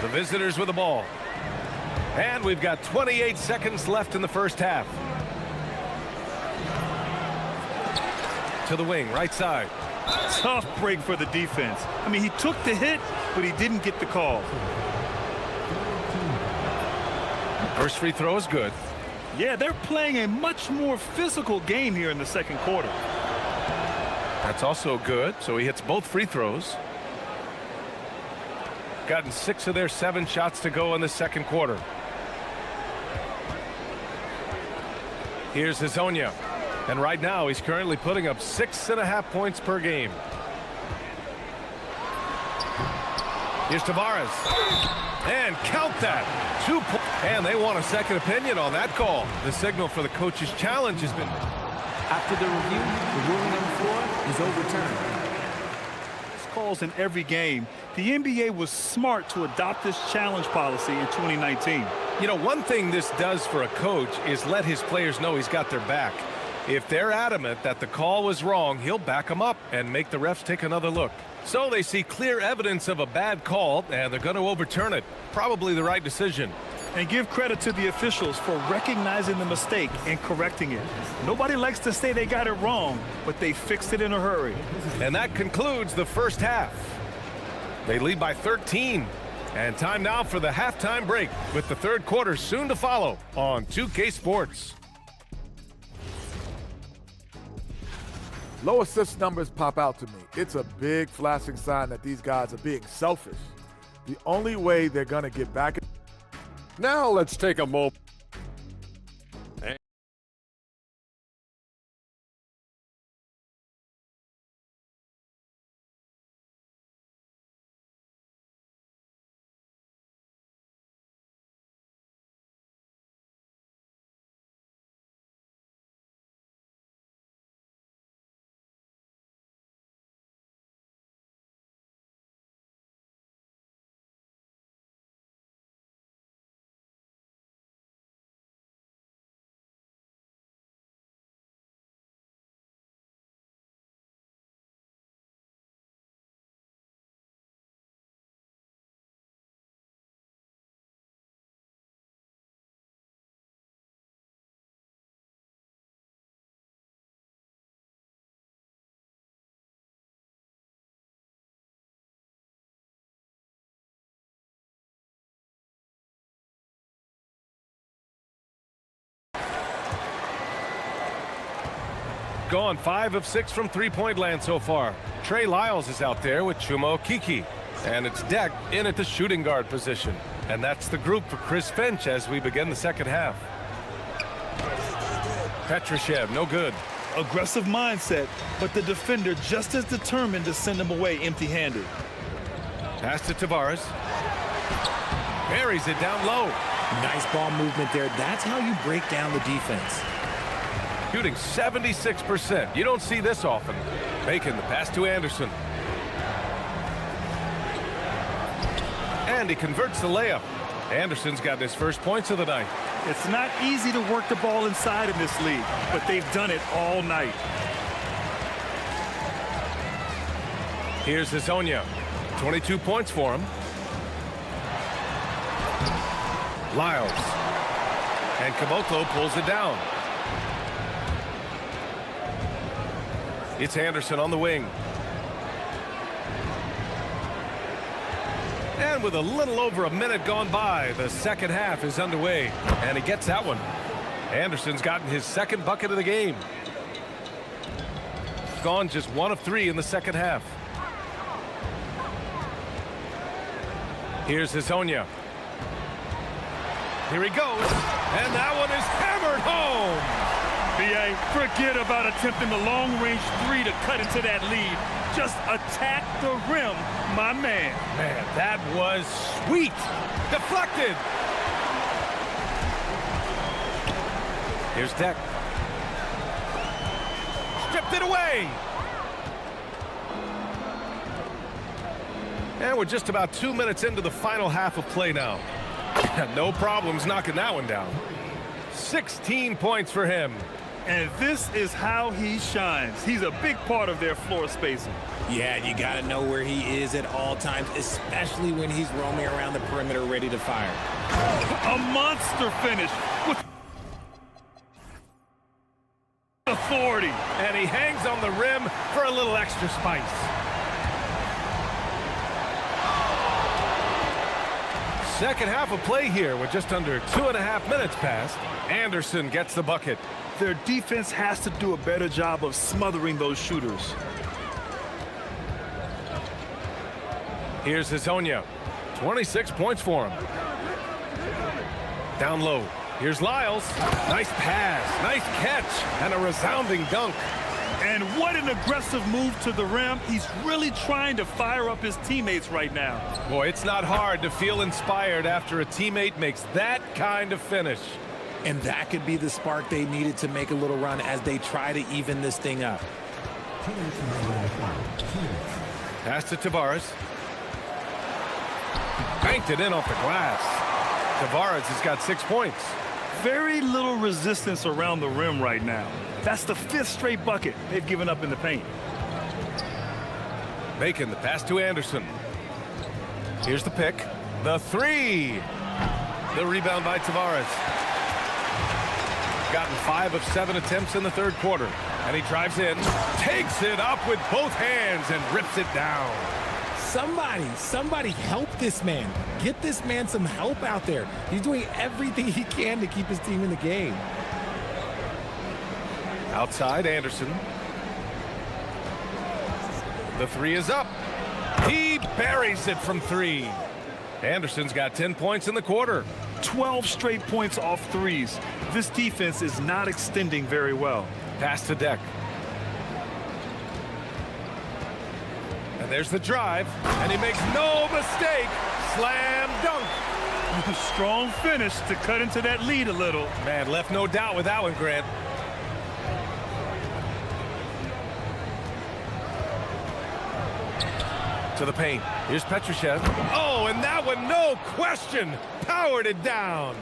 The visitors with the ball. And we've got 28 seconds left in the first half. To the wing, right side. Tough break for the defense. I mean, he took the hit, but he didn't get the call. First free throw is good. Yeah, they're playing a much more physical game here in the second quarter. That's also good, so he hits both free throws. Gotten 6 of their 7 shots to go in the second quarter. Here's Hezonja. And right now, he's currently putting up 6.5 points per game. Here's Tavares. And count that. 2 points. And they want a second opinion on that call. The signal for the coach's challenge has been... After the review, the ruling on the floor is overturned. Calls in every game. The NBA was smart to adopt this challenge policy in 2019. You know, one thing this does for a coach is let his players know he's got their back. If they're adamant that the call was wrong, he'll back them up and make the refs take another look. So they see clear evidence of a bad call, and they're going to overturn it. Probably the right decision. And give credit to the officials for recognizing the mistake and correcting it. Nobody likes to say they got it wrong, but they fixed it in a hurry. And that concludes the first half. They lead by 13. And time now for the halftime break, with the third quarter soon to follow on 2K Sports. Low assist numbers pop out to me. It's a big flashing sign that these guys are being selfish. The only way they're going to get back... Now let's take a moment. Gone 5 of 6 from three-point land so far. Trey Lyles is out there with Chuma Okeke. And it's Deck in at the shooting guard position. And that's the group for Chris Finch as we begin the second half. Petrushev, no good. Aggressive mindset, but the defender just as determined to send him away empty-handed. Pass to Tavares. Buries it down low. Nice ball movement there. That's how you break down the defense. Shooting 76%. You don't see this often. Making the pass to Anderson. And he converts the layup. Anderson's got his first points of the night. It's not easy to work the ball inside in this league, but they've done it all night. Here's Hazonia. 22 points for him. Lyles. And Caboclo pulls it down. It's Anderson on the wing. And with a little over a minute gone by, the second half is underway. And he gets that one. Anderson's gotten his second bucket of the game. Gone just 1 of 3 in the second half. Here's Hazonia. Here he goes. And that one is hammered home. B.A., forget about attempting the long-range 3 to cut into that lead. Just attack the rim, my man. Man, that was sweet. Deflected. Here's Deck. Stripped it away. And we're just about 2 minutes into the final half of play now. No problems knocking that one down. 16 points for him. And this is how he shines. He's a big part of their floor spacing. Yeah, you got to know where he is at all times, especially when he's roaming around the perimeter ready to fire. A monster finish with authority. And he hangs on the rim for a little extra spice. Second half of play here with just under 2.5 minutes passed. Anderson gets the bucket. Their defense has to do a better job of smothering those shooters. Here's Hazonia. 26 points for him. Down low. Here's Lyles. Nice pass, nice catch, and a resounding dunk. And what an aggressive move to the rim. He's really trying to fire up his teammates right now. Boy, it's not hard to feel inspired after a teammate makes that kind of finish. And that could be the spark they needed to make a little run as they try to even this thing up. Pass to Tavares. Banked it in off the glass. Tavares has got 6 points. Very little resistance around the rim right now. That's the 5th straight bucket they've given up in the paint. Making the pass to Anderson. Here's the pick. The 3. The rebound by Tavares. Gotten 5 of 7 attempts in the third quarter. And he drives in, takes it up with both hands, and rips it down. Somebody help this man. Get this man some help out there. He's doing everything he can to keep his team in the game. Outside, Anderson. The 3 is up. He buries it from 3. Anderson's got 10 points in the quarter. 12 straight points off threes. This defense is not extending very well. Pass to Deck. And there's the drive, and he makes no mistake. Slam dunk. Strong finish to cut into that lead a little. Man, left no doubt with that one, Grant. To the paint. Here's Petrushev. Oh, and that one, no question, powered it down.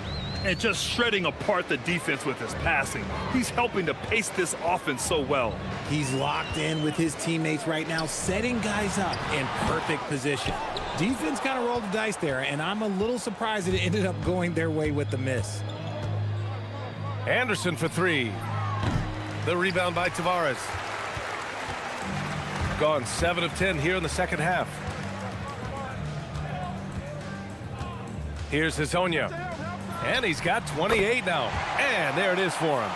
And just shredding apart the defense with his passing. He's helping to pace this offense so well. He's locked in with his teammates right now, setting guys up in perfect position. Defense kind of rolled the dice there, and I'm a little surprised that it ended up going their way with the miss. Anderson for 3. The rebound by Tavares. Gone 7 of 10 here in the second half. Here's Hazonia. And he's got 28 now. And there it is for him.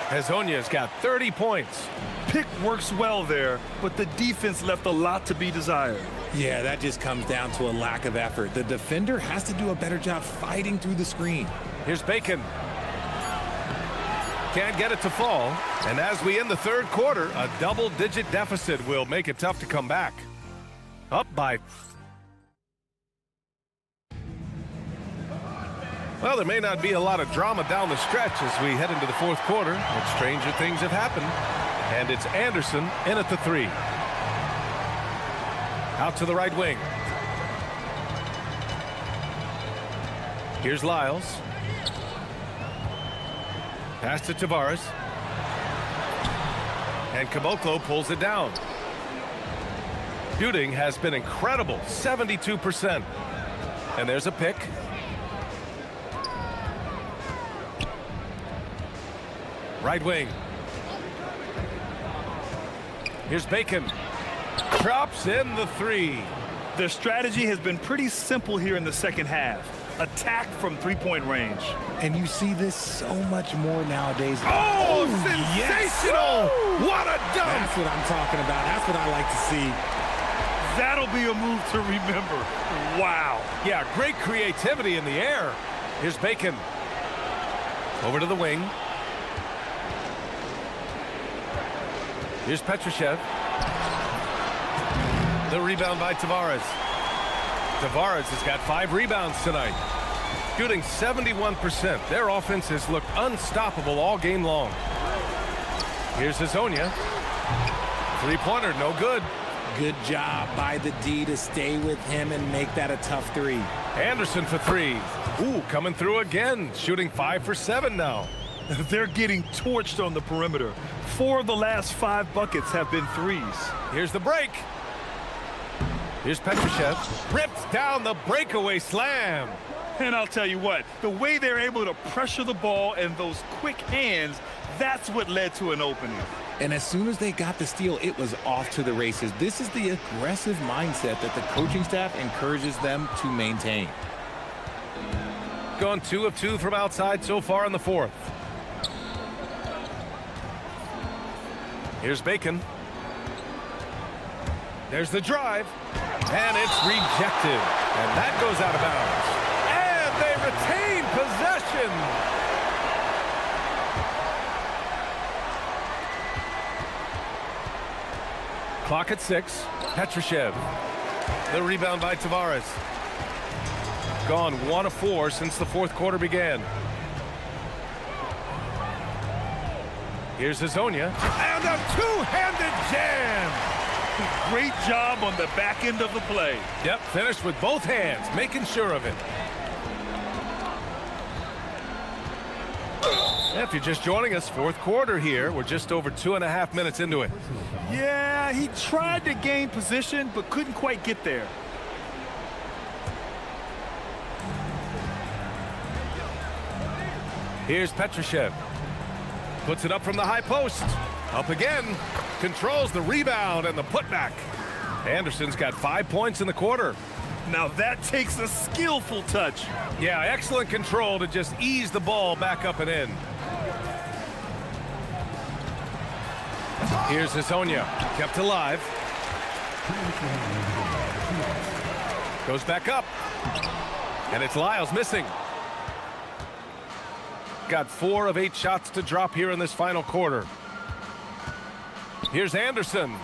Hazonia's got 30 points. Pick works well there, but the defense left a lot to be desired. Yeah, that just comes down to a lack of effort. The defender has to do a better job fighting through the screen. Here's Bacon. Can't get it to fall. And as we end the third quarter, a double-digit deficit will make it tough to come back. Up by Well, there may not be a lot of drama down the stretch as we head into the fourth quarter, but stranger things have happened. And it's Anderson in at the 3. Out to the right wing. Here's Lyles. Pass to Tavares. And Caboclo pulls it down. Shooting has been incredible, 72%. And there's a pick. Right wing. Here's Bacon. Drops in the 3. Their strategy has been pretty simple here in the second half. Attack from three-point range. And you see this so much more nowadays. Oh, sensational! Yes. What a dunk! That's what I'm talking about. That's what I like to see. That'll be a move to remember. Wow. Yeah, great creativity in the air. Here's Bacon. Over to the wing. Here's Petrushev. The rebound by Tavares. Tavares has got 5 rebounds tonight. Shooting 71%. Their offense has looked unstoppable all game long. Here's Hazonia. Three-pointer, no good. Good job by the D to stay with him and make that a tough 3. Anderson for 3. Ooh, coming through again. Shooting 5 for 7 now. They're getting torched on the perimeter. 4 of the last 5 buckets have been threes. Here's the break. Here's Petrushev. Rips down the breakaway slam. And I'll tell you what, the way they're able to pressure the ball and those quick hands, that's what led to an opening. And as soon as they got the steal, it was off to the races. This is the aggressive mindset that the coaching staff encourages them to maintain. Gone 2 of 2 from outside so far in the fourth. Here's Bacon. There's the drive. And it's rejected. And that goes out of bounds. And they retain possession. Clock at 6. Petrushev. The rebound by Tavares. Gone 1 of 4 since the fourth quarter began. Here's Hazonia. And a two-handed jam. Great job on the back end of the play. Yep, finished with both hands, making sure of it. If you're just joining us, fourth quarter here. We're just over 2.5 minutes into it. Yeah, he tried to gain position, but couldn't quite get there. Here's Petrushev. Puts it up from the high post. Up again. Controls the rebound and the putback. Anderson's got 5 points in the quarter. Now that takes a skillful touch. Yeah, excellent control to just ease the ball back up and in. Here's Hazonia. Kept alive. Goes back up. And it's Lyles missing. Got 4 of 8 shots to drop here in this final quarter. Here's Anderson.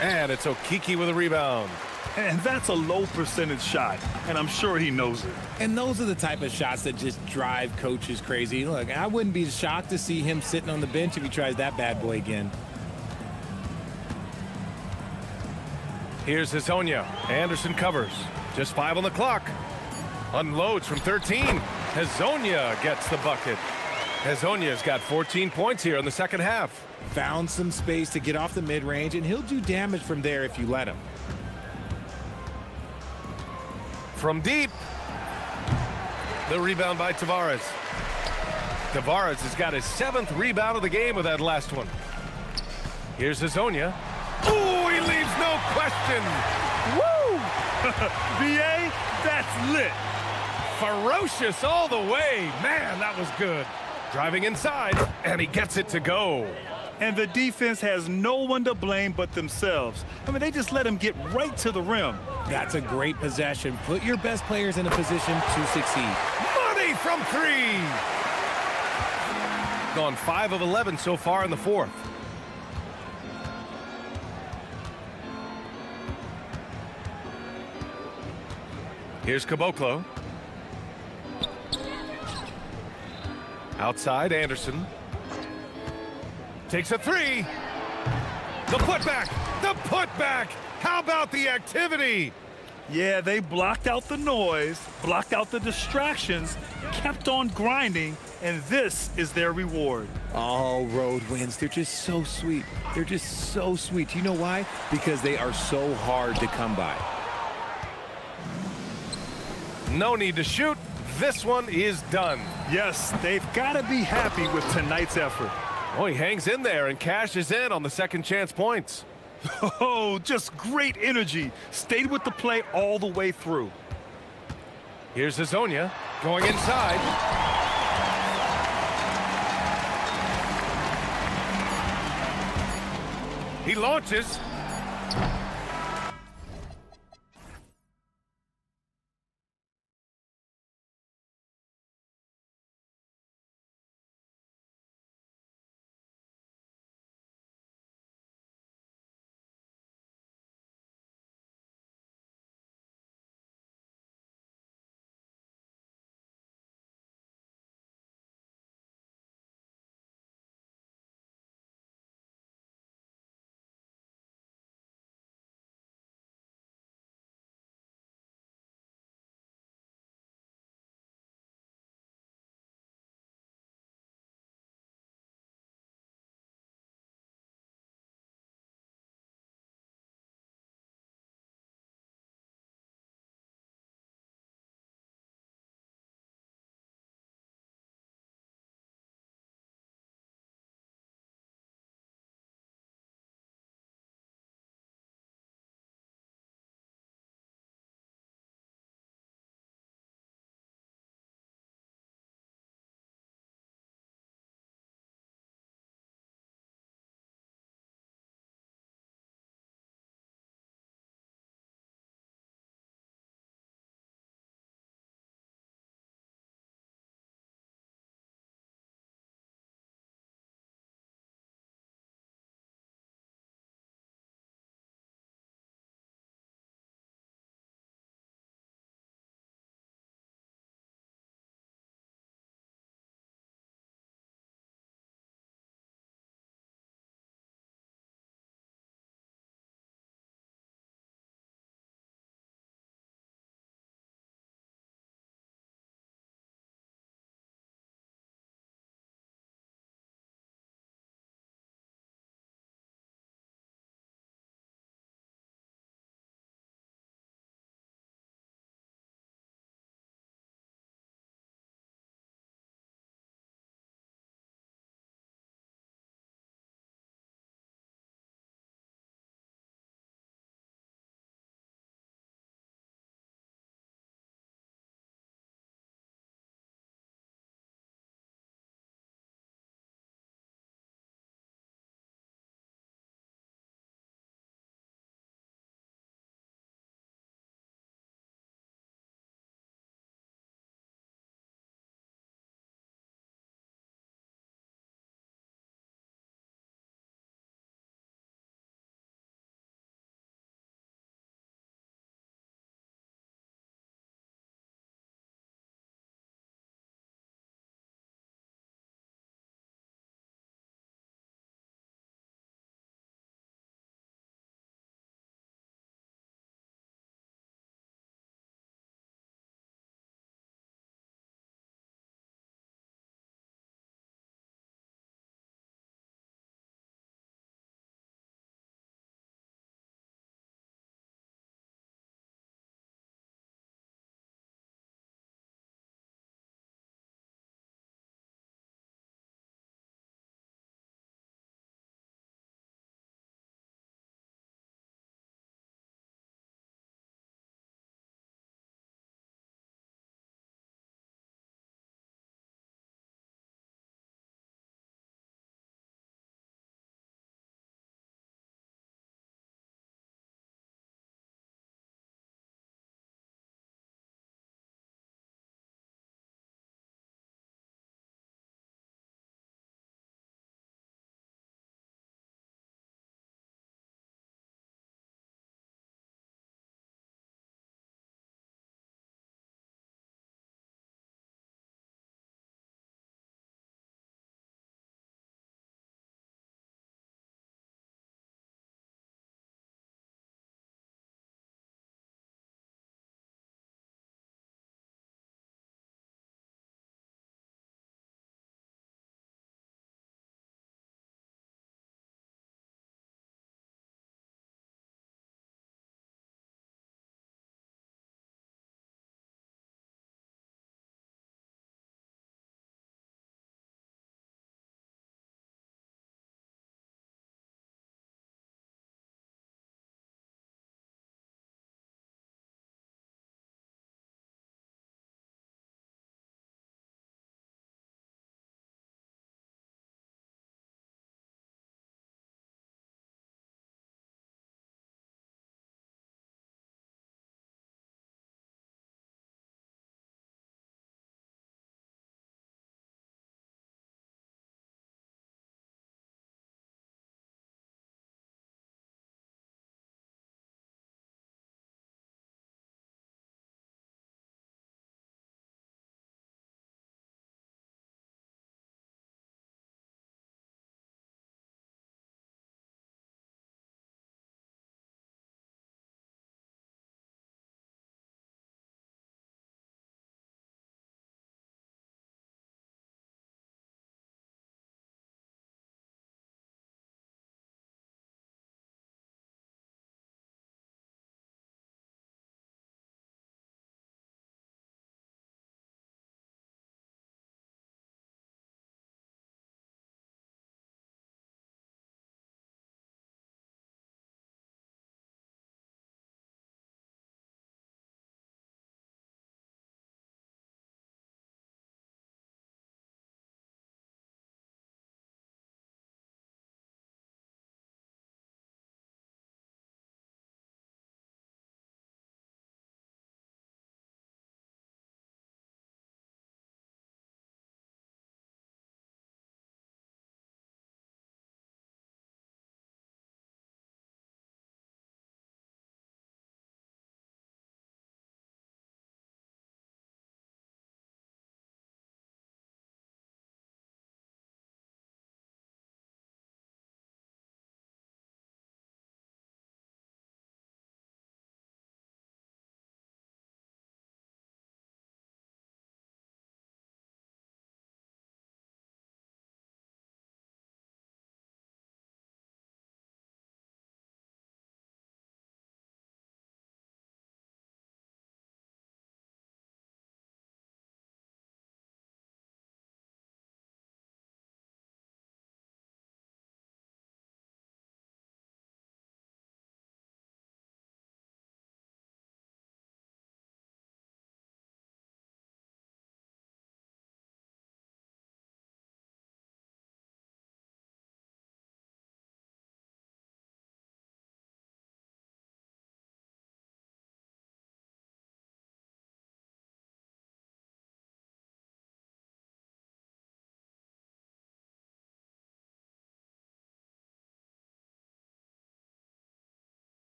And it's Okiki with a rebound. And that's a low percentage shot, and I'm sure he knows it. And those are the type of shots that just drive coaches crazy. Look, I wouldn't be shocked to see him sitting on the bench if he tries that bad boy again. Here's Hazonia. Anderson covers. Just 5 on the clock. Unloads from 13. Hazonia gets the bucket. Hazonia's got 14 points here in the second half. Found some space to get off the mid-range, and he'll do damage from there if you let him. From deep. The rebound by Tavares. Tavares has got his 7th rebound of the game with that last one. Here's Hazonia. Ooh, he leaves no question. Woo! BA, that's lit. Ferocious all the way. Man, that was good. Driving inside, and he gets it to go. And the defense has no one to blame but themselves. I mean, they just let him get right to the rim. That's a great possession. Put your best players in a position to succeed. Money from 3. Gone 5 of 11 so far in the fourth. Here's Caboclo. Outside, Anderson. Takes a three. The putback. The putback. How about the activity? Yeah, they blocked out the noise, blocked out the distractions, kept on grinding, and this is their reward. All road wins. They're just so sweet. They're just so sweet. You know why? Because they are so hard to come by. No need to shoot. This one is done. Yes, they've got to be happy with tonight's effort. Oh, he hangs in there and cashes in on the second chance points. Oh, just great energy. Stayed with the play all the way through. Here's Hazonia going inside. He launches.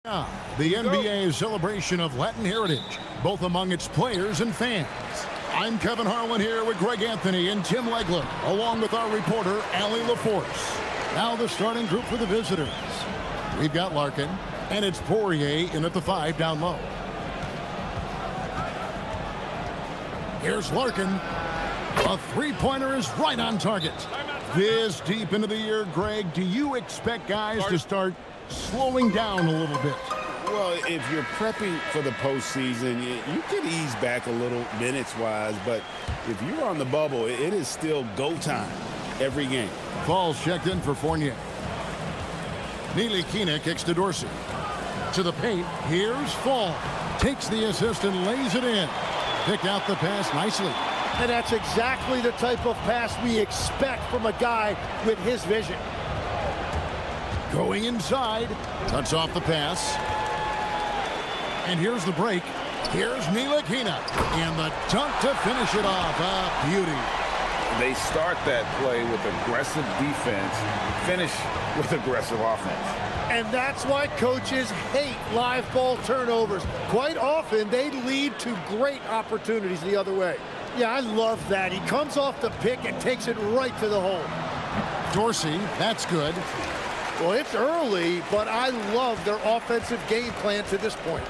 The NBA's celebration of Latin heritage, both among its players and fans. I'm Kevin Harlan here with Greg Anthony and Tim Legler, along with our reporter, Allie LaForce. Now the starting group for the visitors. We've got Larkin, and it's Poirier in at the 5 down low. Here's Larkin. A three-pointer is right on target. This deep into the year, Greg, do you expect guys to start slowing down a little bit? Well, if you're prepping for the postseason, you can ease back a little minutes-wise, but if you're on the bubble, it is still go time every game. Ball's checked in for Fournier. Ntilikina kicks to Dorsey. To the paint, here's Fall. Takes the assist and lays it in. Picked out the pass nicely. And that's exactly the type of pass we expect from a guy with his vision. Going inside. Cuts off the pass. And here's the break. Here's Ntilikina. And the dunk to finish it off. A beauty. They start that play with aggressive defense, finish with aggressive offense. And that's why coaches hate live ball turnovers. Quite often, they lead to great opportunities the other way. Yeah, I love that. He comes off the pick and takes it right to the hole. Dorsey, that's good. Well, it's early, but I love their offensive game plan to this point.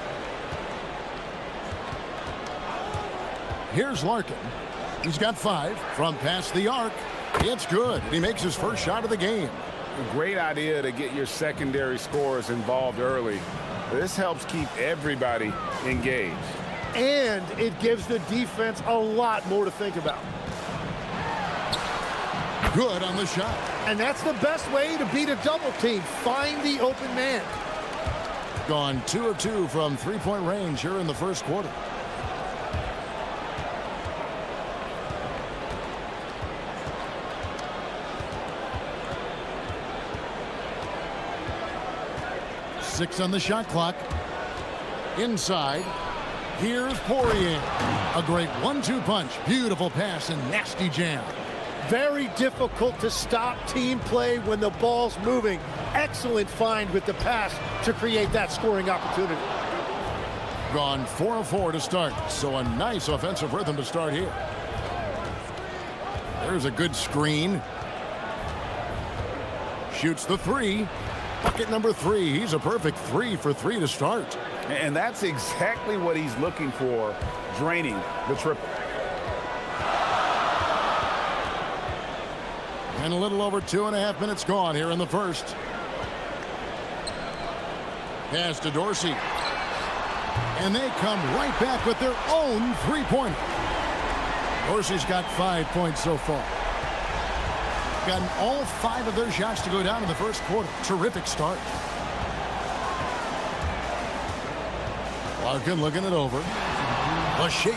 Here's Larkin. He's got 5 from past the arc. It's good. He makes his first shot of the game. A great idea to get your secondary scorers involved early. This helps keep everybody engaged. And it gives the defense a lot more to think about. Good on the shot. And that's the best way to beat a double team. Find the open man. Gone 2 of 2 from three-point range here in the first quarter. Six on the shot clock. Inside. Here's Poirier. A great 1-2 punch. Beautiful pass and nasty jam. Very difficult to stop team play when the ball's moving. Excellent find with the pass to create that scoring opportunity. Gone 4 of 4 to start. So a nice offensive rhythm to start here. There's a good screen. Shoots the 3. Bucket number 3. He's a perfect 3 for 3 to start. And that's exactly what he's looking for, draining the triple. And a little over 2.5 minutes gone here in the first. Pass to Dorsey. And they come right back with their own three-pointer. Dorsey's got 5 points so far. Gotten all 5 of their shots to go down in the first quarter. Terrific start. Larkin looking it over. A shake.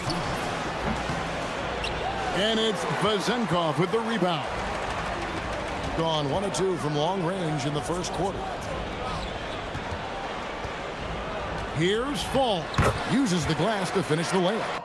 And it's Vezenkov with the rebound. Gone 1 of 2 from long range in the first quarter. Here's Fall. Uses the glass to finish the layup.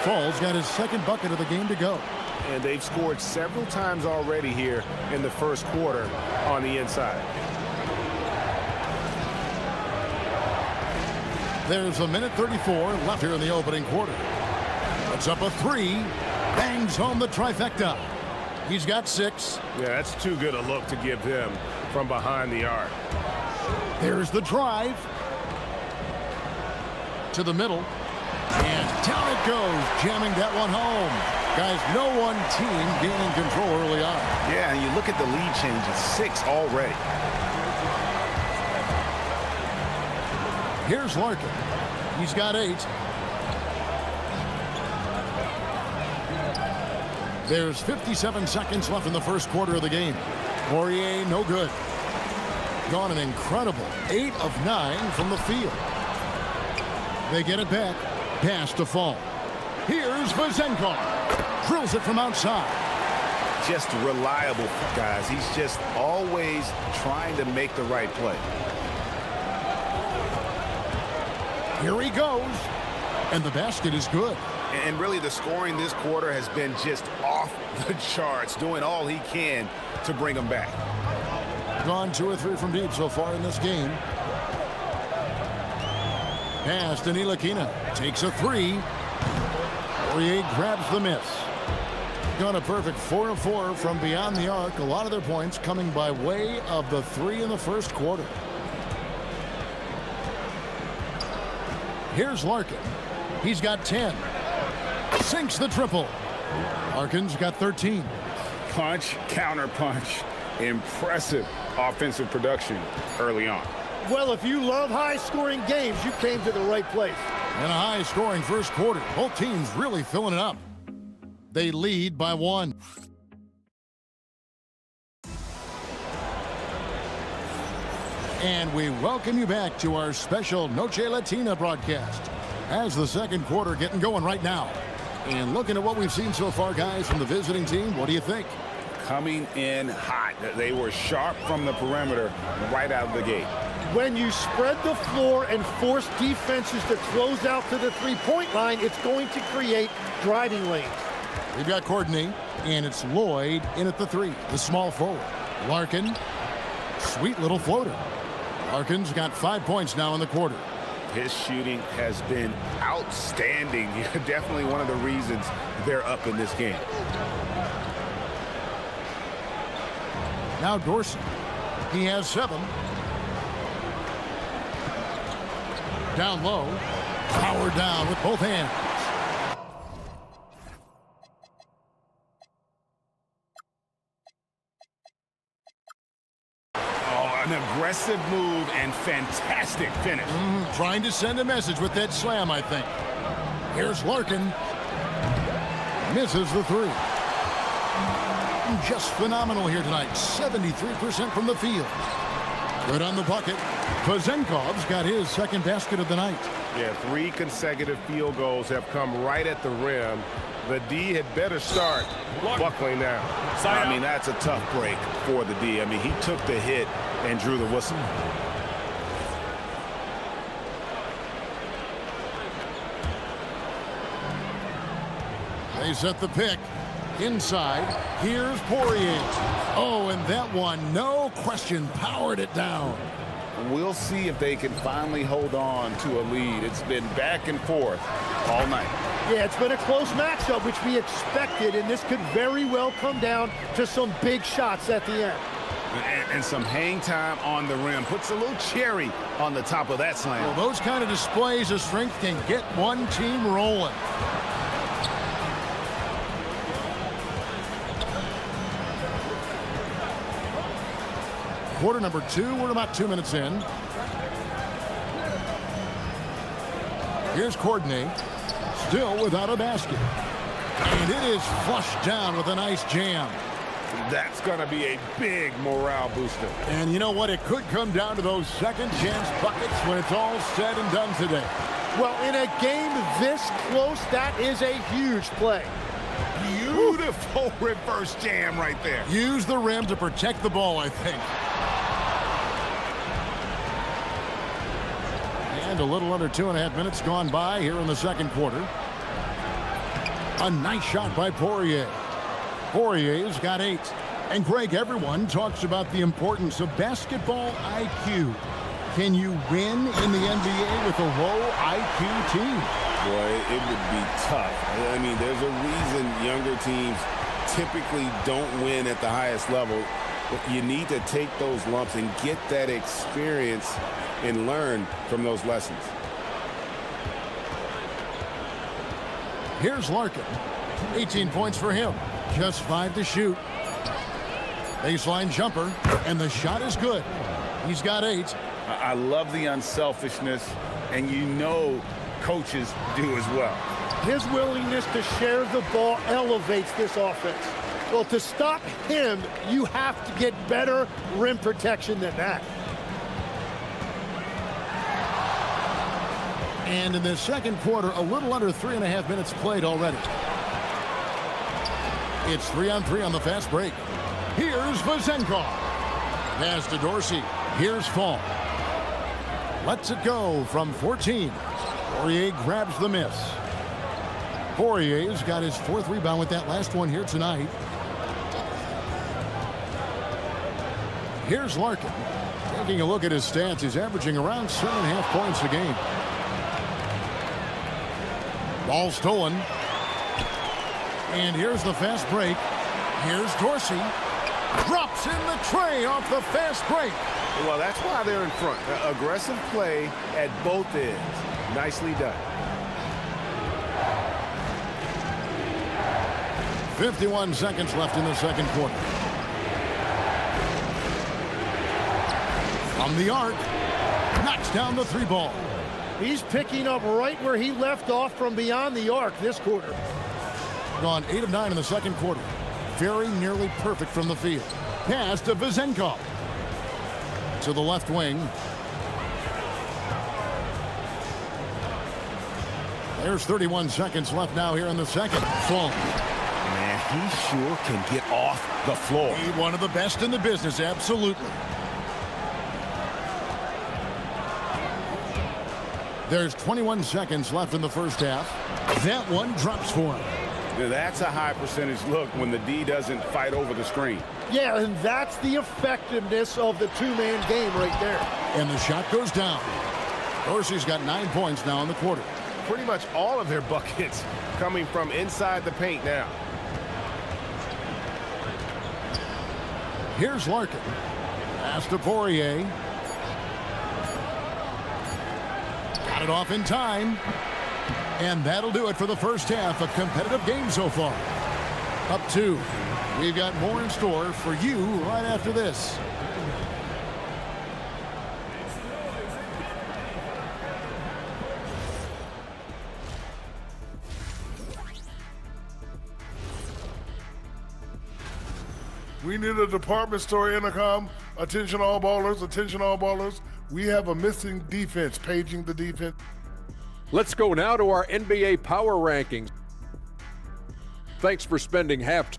Fall's got his second bucket of the game to go. And they've scored several times already here in the first quarter on the inside. There's a minute 34 left here in the opening quarter. Puts up a 3. Bangs home the trifecta. He's got 6. Yeah, that's too good a look to give him from behind the arc. There's the drive. To the middle. And down it goes, jamming that one home. Guys, no one team gaining control early on. Yeah, and you look at the lead changes, 6 already. Here's Larkin. He's got 8. There's 57 seconds left in the first quarter of the game. Poirier, no good. gone an incredible 8 of 9 from the field. They get it back. Pass to fall. Here's Vazenkov. Drills it from outside. Just reliable, guys. He's just always trying to make the right play. Here he goes. And the basket is good. And really, the scoring this quarter has been just off the charts, doing all he can to bring them back. Gone 2 or 3 from deep so far in this game. Pass to Ntilikina. Takes a 3. Poirier grabs the miss. Gone a perfect 4 of 4 from beyond the arc. A lot of their points coming by way of the 3 in the first quarter. Here's Larkin. He's got 10. Sinks the triple. Larkin's got 13. Punch, counter punch. Impressive offensive production early on. Well, if you love high-scoring games, you came to the right place. And a high-scoring first quarter. Both teams really filling it up. They lead by 1. And we welcome you back to our special Noche Latina broadcast. As the second quarter getting going right now. And looking at what we've seen so far, guys, from the visiting team, what do you think? Coming in hot. They were sharp from the perimeter right out of the gate. When you spread the floor and force defenses to close out to the three-point line, it's going to create driving lanes. We've got Courtney, and it's Lloyd in at the 3, the small forward. Larkin, sweet little floater. Larkin's got 5 points now in the quarter. His shooting has been outstanding. Definitely one of the reasons they're up in this game. Now Dorsey. He has 7. Down low. Power down with both hands. An aggressive move and fantastic finish. Trying to send a message with that slam, I think. Here's Larkin. Misses the 3. Just phenomenal here tonight. 73% from the field. Good on the bucket. Vazenkov's got his second basket of the night. Yeah, 3 consecutive field goals have come right at the rim. The D had better start buckling now. I mean, that's a tough break for the D. I mean, he took the hit and drew the whistle. They set the pick. Inside, here's Poirier. Oh, and that one, no question, powered it down. We'll see if they can finally hold on to a lead. It's been back and forth all night. Yeah, it's been a close matchup, which we expected, and this could very well come down to some big shots at the end. And some hang time on the rim. Puts a little cherry on the top of that slam. Well, those kind of displays of strength can get one team rolling. Quarter number 2, we're about 2 minutes in. Here's Courtney, still without a basket. And it is flushed down with a nice jam. That's going to be a big morale booster. And you know what? It could come down to those second chance buckets when it's all said and done today. Well, in a game this close, that is a huge play. Beautiful reverse jam right there. Use the rim to protect the ball, I think. And a little under 2.5 minutes gone by here in the second quarter. A nice shot by Poirier. Poirier's got 8. And Greg, everyone talks about the importance of basketball IQ. Can you win in the NBA with a low IQ team? Boy, it would be tough. I mean, there's a reason younger teams typically don't win at the highest level. But you need to take those lumps and get that experience and learn from those lessons. Here's Larkin. 18 points for him. Just 5 to shoot. Baseline jumper, and the shot is good. He's got 8. I love the unselfishness, and you know coaches do as well. His willingness to share the ball elevates this offense. Well, to stop him, you have to get better rim protection than that. And in the second quarter, a little under 3.5 minutes played already. It's 3-on-3 on the fast break. Here's Vezenkov. Pass to Dorsey. Here's Fall. Lets it go from 14. Poirier grabs the miss. Poirier's got his 4th rebound with that last one here tonight. Here's Larkin. Taking a look at his stats, he's averaging around 7.5 points a game. Ball stolen. And here's the fast break. Here's Dorsey. Drops in the tray off the fast break. Well, that's why they're in front. Aggressive play at both ends. Nicely done. 51 seconds left in the second quarter. From the arc, knocks down the 3 ball. He's picking up right where he left off from beyond the arc this quarter. Gone 8 of 9 in the second quarter. Very nearly perfect from the field. Pass to Vezenkov. To the left wing. There's 31 seconds left now here in the second. Fall. Man, he sure can get off the floor. He's one of the best in the business, absolutely. There's 21 seconds left in the first half. That one drops for him. Now, that's a high percentage look when the D doesn't fight over the screen. Yeah, and that's the effectiveness of the two-man game right there. And the shot goes down. Dorsey's got 9 points now in the quarter. Pretty much all of their buckets coming from inside the paint now. Here's Larkin. Pass to Poirier. Got it off in time. And that'll do it for the first half. A competitive game so far. Up 2. We've got more in store for you right after this. We need a department store intercom. Attention all ballers, attention all ballers. We have a missing defense, paging the defense. Let's go now to our NBA Power Rankings. Thanks for spending half.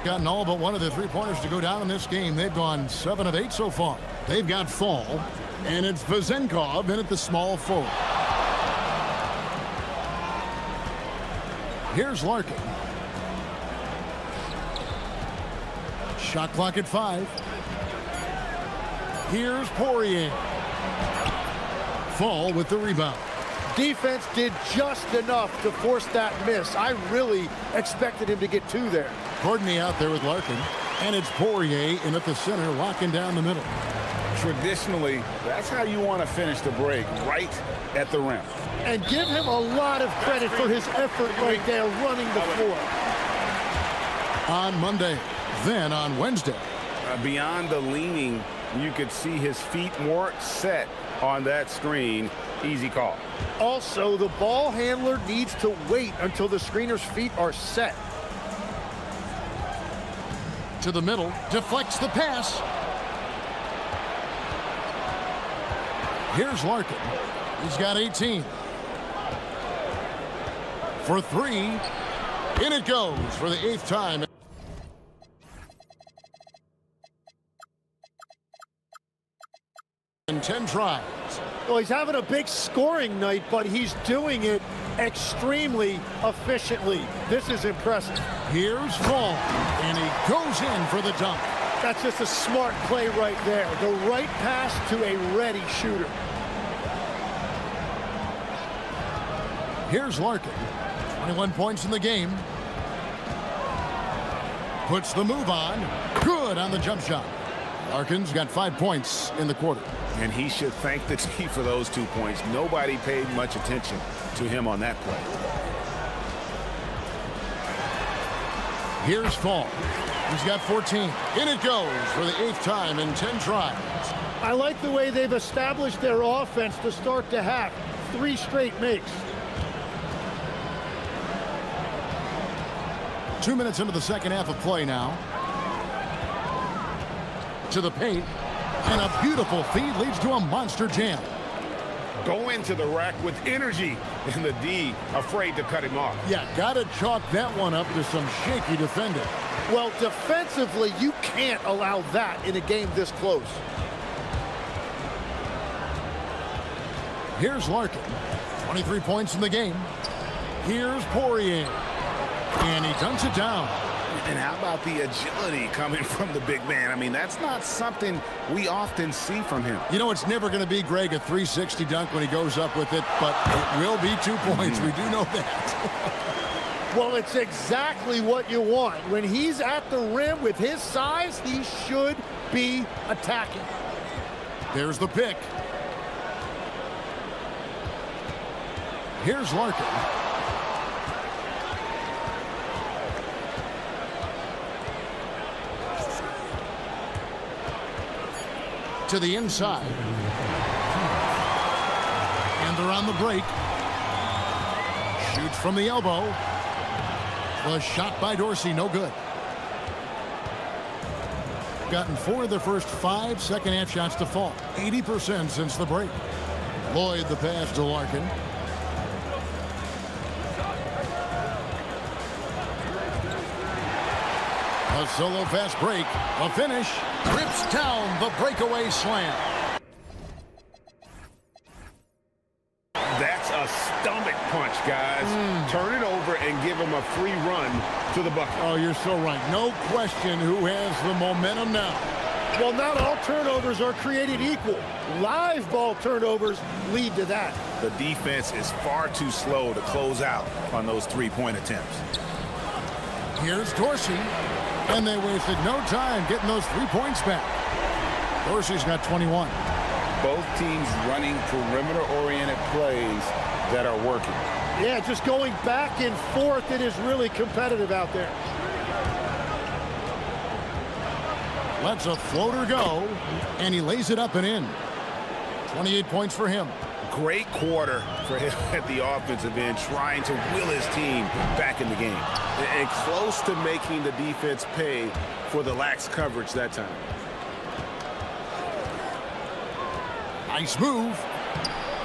Gotten all but one of the 3-pointers to go down in this game. They've gone 7 of 8 so far. They've got Fall, and it's Vezenkov in at the small forward. Here's Larkin. Shot clock at 5. Here's Poirier. Fall with the rebound. Defense did just enough to force that miss. I really expected him to get 2 there. Courtney out there with Larkin. And it's Poirier in at the center, locking down the middle. Traditionally, that's how you want to finish the break, right at the rim. And give him a lot of credit for his effort right there running the floor. On Monday, then on Wednesday. Beyond the leaning, you could see his feet more set on that screen. Easy call. Also, the ball handler needs to wait until the screener's feet are set. To the middle, deflects the pass. Here's Larkin. He's got 18. For 3. In it goes for the 8th time. And 10 tries. Well, he's having a big scoring night, but he's doing it extremely efficiently. This is impressive. Here's Fall, and he goes in for the dunk. That's just a smart play right there. The right pass to a ready shooter. Here's Larkin. 21 points in the game. Puts the move on. Good on the jump shot. Larkin's got 5 points in the quarter. And he should thank the team for those 2 points. Nobody paid much attention to him on that play. Here's Fall. He's got 14. In it goes for the 8th time in 10 tries. I like the way they've established their offense to start the half. 3 straight makes. 2 minutes into the second half of play now. To the paint. And a beautiful feed leads to a monster jam. Go into the rack with energy. And the D afraid to cut him off. Yeah, got to chalk that one up to some shaky defending. Well, defensively, you can't allow that in a game this close. Here's Larkin. 23 points in the game. Here's Poirier. And he dunks it down. And how about the agility coming from the big man? I mean, that's not something we often see from him. You know, it's never going to be, Greg, a 360 dunk when he goes up with it, but it will be 2 points. We do know that. Well, it's exactly what you want. When he's at the rim with his size, he should be attacking. There's the pick. Here's Larkin. To the inside. And they're on the break. Shoots from the elbow. The shot by Dorsey, no good. Gotten 4 of their first 5 second half shots to fall. 80% since the break. Lloyd the pass to Larkin. A solo fast break. A finish. Rips down the breakaway slam. That's a stomach punch, guys. Turn it over and give him a free run to the bucket. Oh, you're so right. No question who has the momentum now. Well, not all turnovers are created equal. Live ball turnovers lead to that. The defense is far too slow to close out on those 3-point attempts. Here's Dorsey. And they wasted no time getting those 3 points back. Dorsey's got 21. Both teams running perimeter-oriented plays that are working. Yeah, just going back and forth, it is really competitive out there. Lets a floater go, and he lays it up and in. 28 points for him. Great quarter for him at the offensive end, trying to will his team back in the game. And close to making the defense pay for the lax coverage that time. Nice move.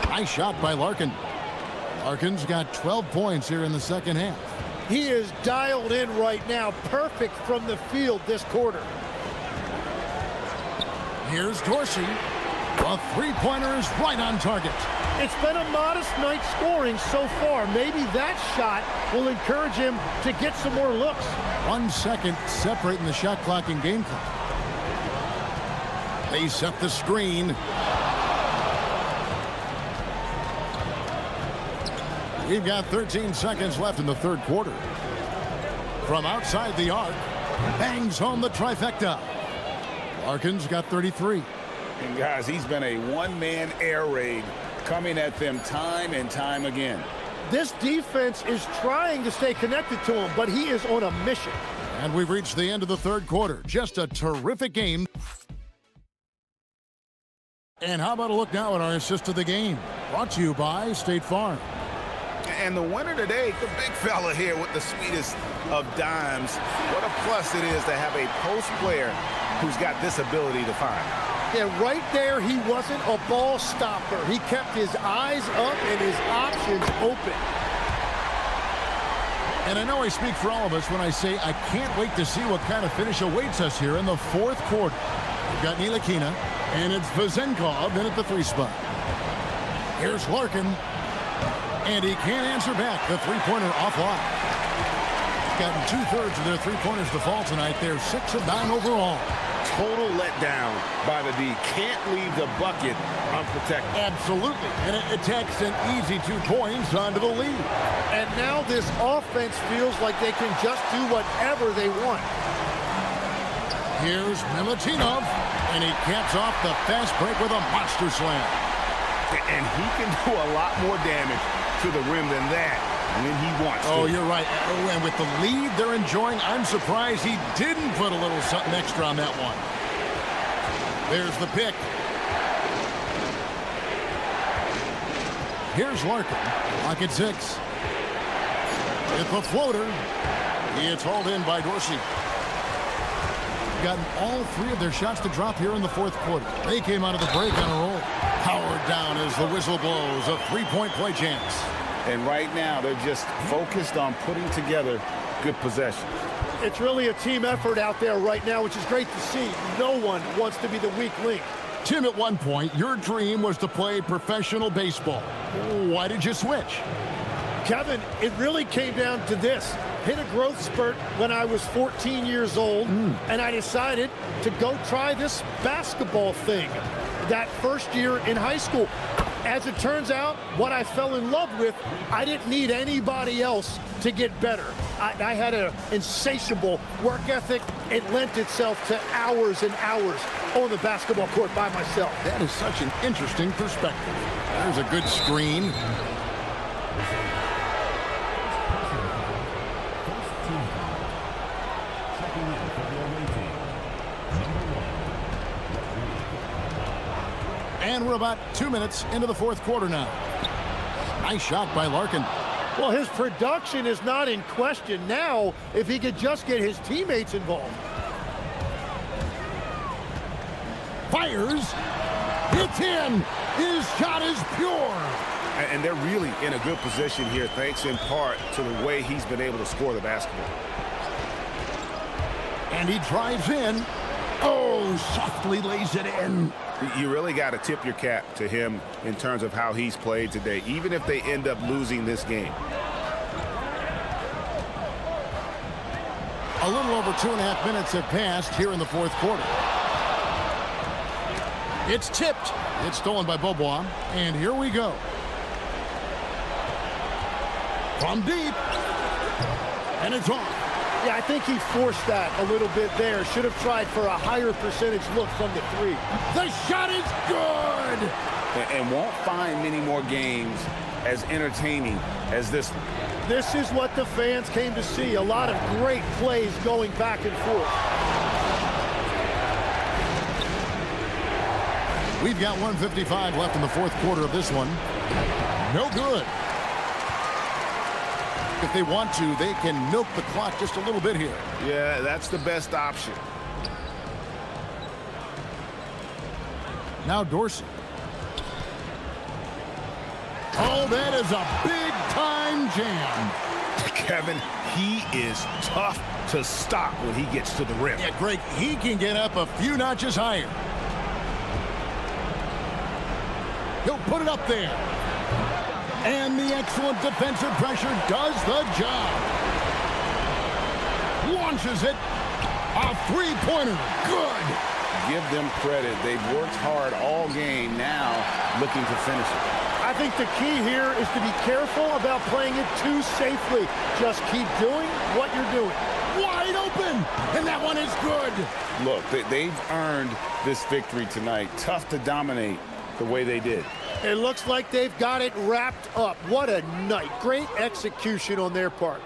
Nice shot by Larkin. Larkin's got 12 points here in the second half. He is dialed in right now. Perfect from the field this quarter. Here's Dorsey. A three-pointer is right on target. It's been a modest night scoring so far. Maybe that shot will encourage him to get some more looks. 1 second separating the shot clock and game clock. They set the screen. We've got 13 seconds left in the third quarter. From outside the arc, bangs home the trifecta. Larkin's got 33. And guys, he's been a one-man air raid coming at them time and time again. This defense is trying to stay connected to him, but he is on a mission. And we've reached the end of the third quarter. Just a terrific game. And how about a look now at our assist of the game? Brought to you by State Farm. And the winner today, the big fella here with the sweetest of dimes. What a plus it is to have a post player who's got this ability to find. Yeah, right there, he wasn't a ball stopper. He kept his eyes up and his options open. And I know I speak for all of us when I say I can't wait to see what kind of finish awaits us here in the fourth quarter. We've got Ntilikina, and it's Vezenkov in at the 3 spot. Here's Larkin. And he can't answer back. The three-pointer offline. Gotten 2/3 of their three-pointers to fall tonight. They're 6 of 9 overall. Total letdown by the D. Can't leave the bucket unprotected. Absolutely. And it takes an easy 2 points onto the lead. And now this offense feels like they can just do whatever they want. Here's Milutinov. And he caps off the fast break with a monster slam. And he can do a lot more damage to the rim than that when he wants to. Oh, you're right. Oh, and with the lead they're enjoying, I'm surprised he didn't put a little something extra on that one. There's the pick. Here's Larkin. Lock at 6. It's a floater. It's hauled in by Dorsey. Gotten all 3 of their shots to drop here in the fourth quarter. They came out of the break on a roll. Powered down as the whistle blows. A 3-point play chance. And right now, they're just focused on putting together good possession. It's really a team effort out there right now, which is great to see. No one wants to be the weak link. Tim, at one point, your dream was to play professional baseball. Why did you switch? Kevin, it really came down to this. Hit a growth spurt when I was 14 years old, and I decided to go try this basketball thing that first year in high school. As it turns out, what I fell in love with, I didn't need anybody else to get better. I had an insatiable work ethic. It lent itself to hours and hours on the basketball court by myself. That is such an interesting perspective. There's a good screen. And we're about 2 minutes into the fourth quarter now. Nice shot by Larkin. Well, his production is not in question now if he could just get his teammates involved. Fires. It's in. His shot is pure. And they're really in a good position here, thanks in part to the way he's been able to score the basketball. And he drives in. Oh, softly lays it in. You really got to tip your cap to him in terms of how he's played today, even if they end up losing this game. A little over 2.5 minutes have passed here in the fourth quarter. It's tipped. It's stolen by Beaubois. And here we go. From deep. And it's off. Yeah, I think he forced that a little bit there. Should have tried for a higher percentage look from the 3. The shot is good! And won't find many more games as entertaining as this one. This is what the fans came to see. A lot of great plays going back and forth. We've got 1:55 left in the fourth quarter of this one. No good. If they want to, they can milk the clock just a little bit here. Yeah, that's the best option. Now Dorsey. Oh, that is a big-time jam. Kevin, he is tough to stop when he gets to the rim. Yeah, Greg, he can get up a few notches higher. He'll put it up there. And the excellent defensive pressure does the job. Launches it. A three-pointer. Good. Give them credit. They've worked hard all game, now looking to finish it. I think the key here is to be careful about playing it too safely. Just keep doing what you're doing. Wide open. And that one is good. Look, they've earned this victory tonight. Tough to dominate the way they did. It looks like they've got it wrapped up. What a night. Great execution on their part.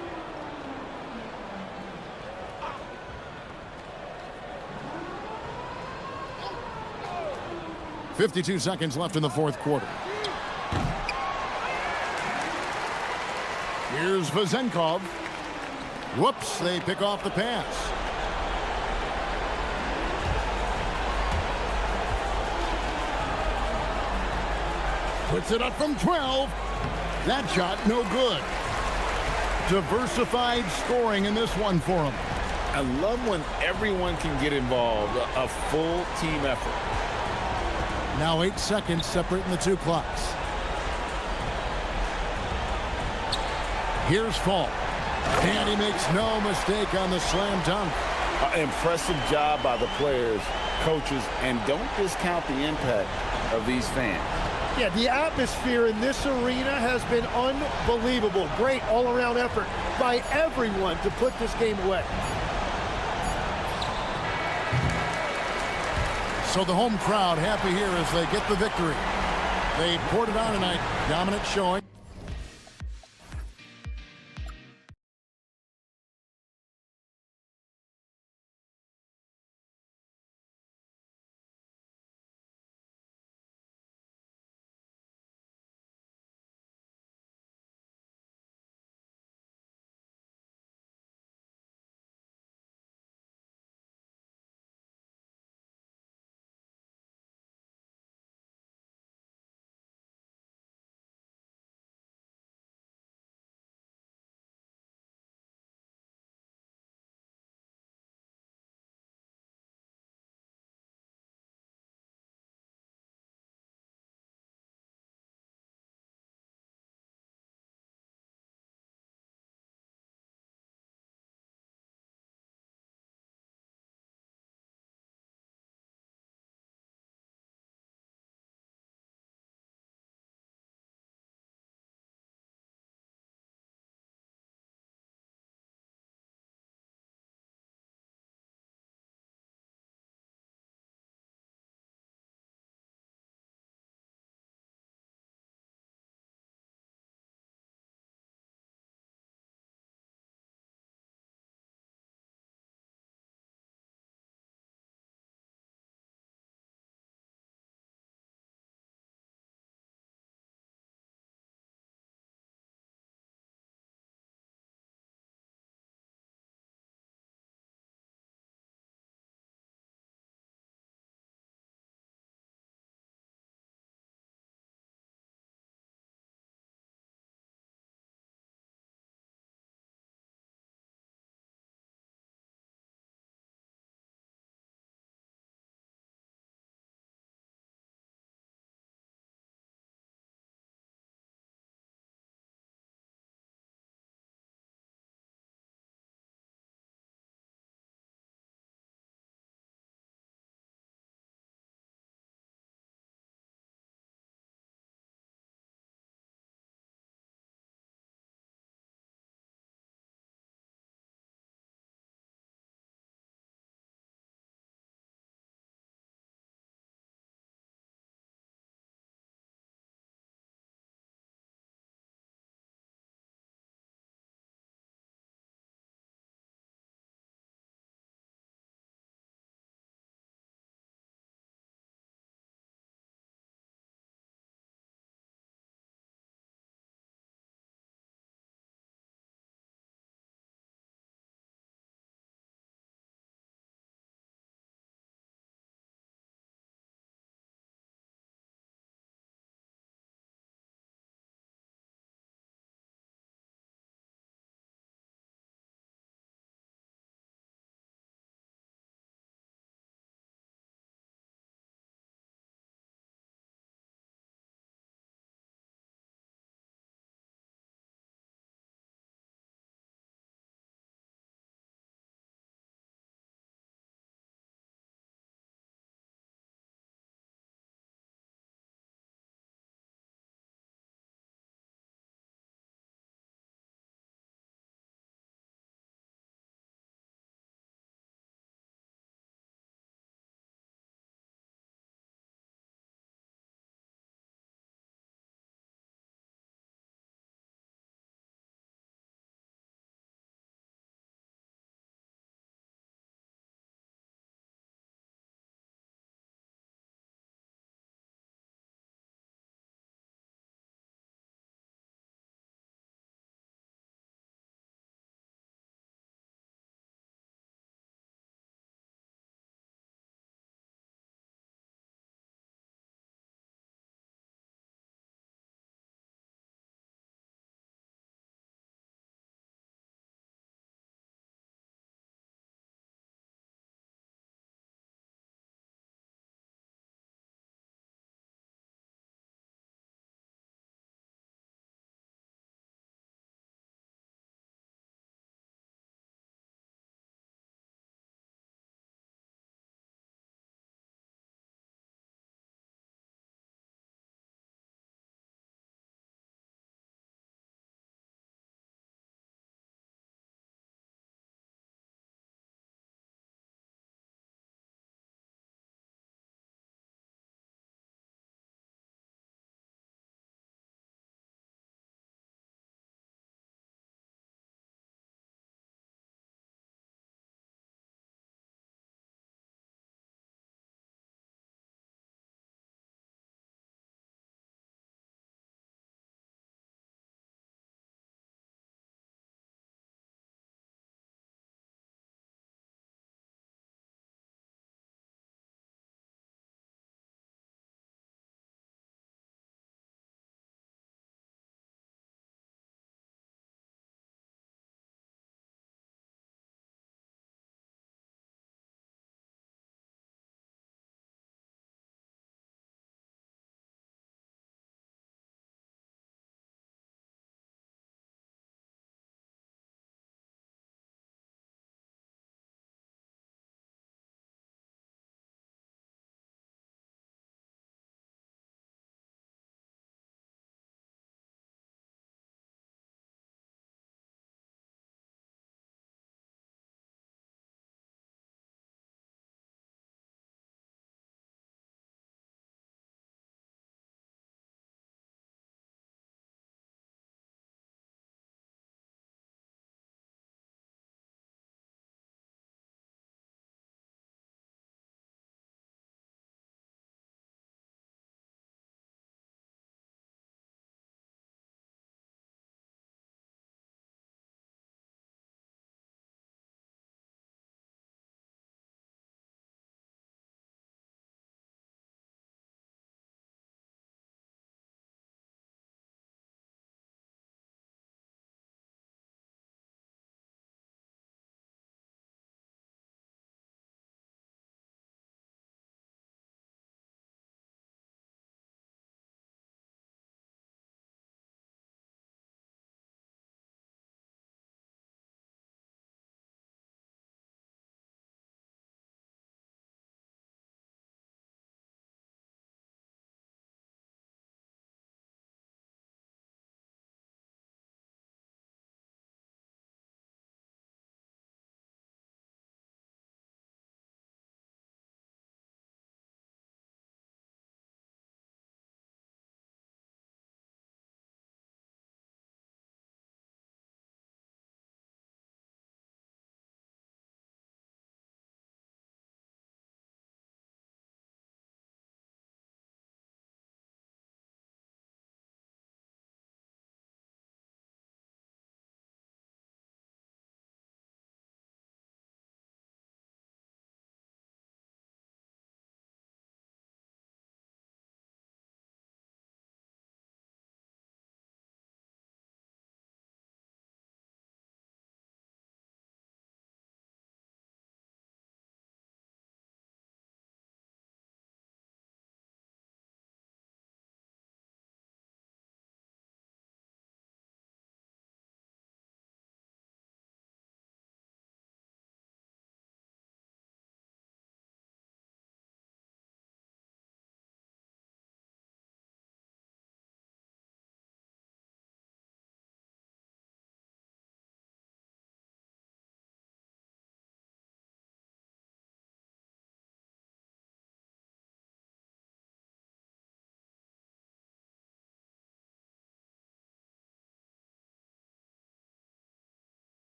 .52 seconds left in the fourth quarter. Here's Vazenkov. Whoops, they pick off the pass. Puts it up from 12. That shot no good. Diversified scoring in this one for him. I love when everyone can get involved, a full team effort. Now 8 seconds separating the two clocks. Here's Fall. And he makes no mistake on the slam dunk. Impressive job by the players, coaches, and don't discount the impact of these fans. Yeah, the atmosphere in this arena has been unbelievable. Great all-around effort by everyone to put this game away. So the home crowd happy here as they get the victory. They poured it on tonight. Dominant showing.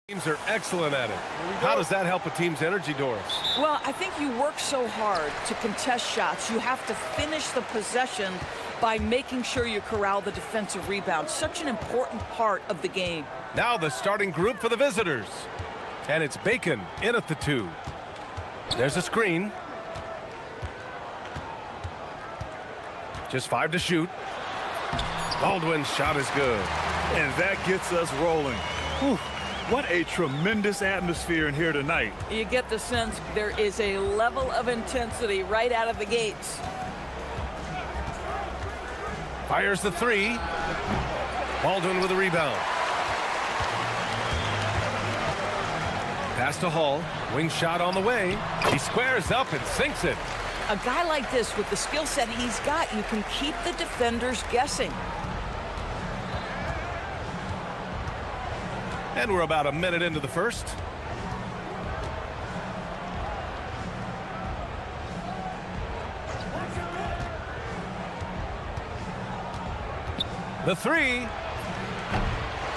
Teams are excellent at it. How does that help a team's energy, Doris? Well, I think you work so hard to contest shots. You have to finish the possession by making sure you corral the defensive rebound. Such an important part of the game. Now the starting group for the visitors. And it's Bacon in at the 2. There's a screen. Just 5 to shoot. Baldwin's shot is good. And that gets us rolling. Whew. What a tremendous atmosphere in here tonight. You get the sense there is a level of intensity right out of the gates. Fires the 3. Baldwin with a rebound. Pass to Hall. Wing shot on the way. He squares up and sinks it. A guy like this, with the skill set he's got, you can keep the defenders guessing. And we're about a minute into the first. The 3.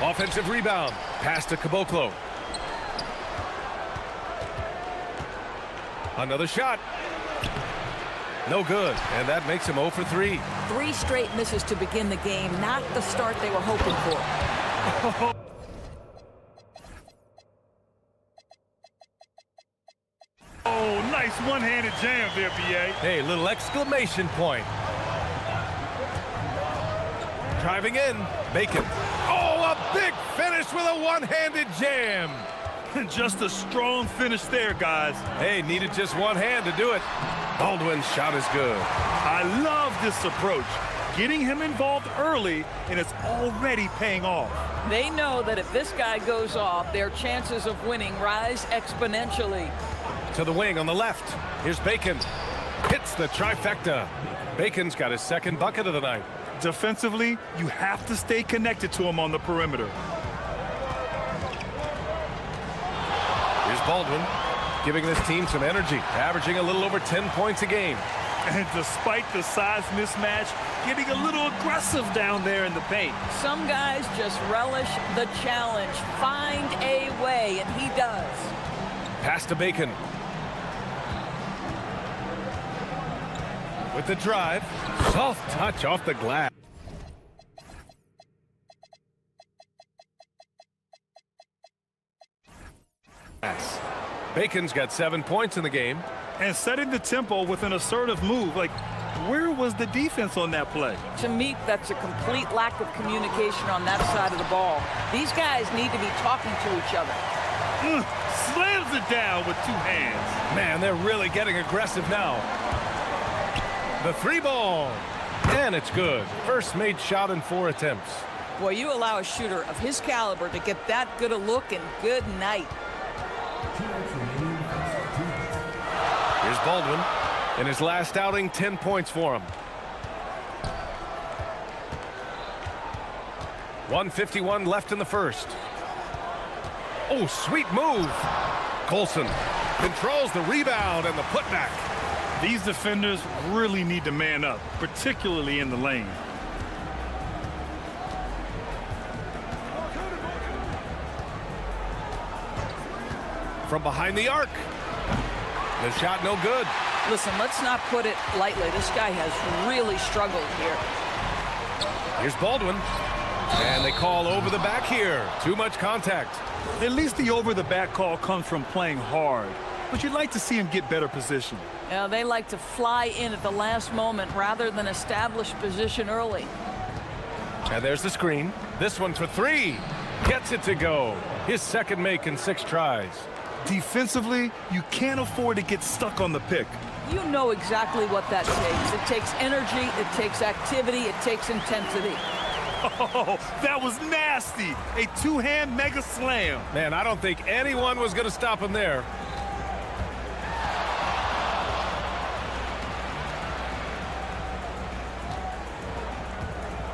Offensive rebound. Pass to Caboclo. Another shot. No good. And that makes him 0 for 3. 3 straight misses to begin the game. Not the start they were hoping for. Oh, nice one-handed jam there, B.A. Hey, little exclamation point. Driving in, Bacon. Oh, a big finish with a one-handed jam. Just a strong finish there, guys. Hey, needed just one hand to do it. Baldwin's shot is good. I love this approach. Getting him involved early, and it's already paying off. They know that if this guy goes off, their chances of winning rise exponentially. To the wing on the left. Here's Bacon. Hits the trifecta. Bacon's got his second bucket of the night. Defensively, you have to stay connected to him on the perimeter. Here's Baldwin, giving this team some energy, averaging a little over 10 points a game. And despite the size mismatch, getting a little aggressive down there in the paint. Some guys just relish the challenge. Find a way, and he does. Pass to Bacon. With the drive, soft touch off the glass. Bacon's got 7 points in the game. And setting the tempo with an assertive move. Like, where was the defense on that play? To me, that's a complete lack of communication on that side of the ball. These guys need to be talking to each other. Slams it down with 2 hands. Man, they're really getting aggressive now. The 3 ball. And it's good. First made shot in 4 attempts. Boy, you allow a shooter of his caliber to get that good a look, and good night. Here's Baldwin. In his last outing, 10 points for him. 1:51 left in the first. Oh, sweet move. Colson controls the rebound and the putback. These defenders really need to man up, particularly in the lane. From behind the arc. The shot no good. Listen, let's not put it lightly. This guy has really struggled here. Here's Baldwin. And they call over the back here. Too much contact. At least the over-the-back call comes from playing hard. But you'd like to see him get better position. Yeah, they like to fly in at the last moment rather than establish position early. And there's the screen. This one for 3. Gets it to go. His second make in 6 tries. Defensively, you can't afford to get stuck on the pick. You know exactly what that takes. It takes energy, it takes activity, it takes intensity. Oh, that was nasty. A 2-hand mega slam. Man, I don't think anyone was going to stop him there.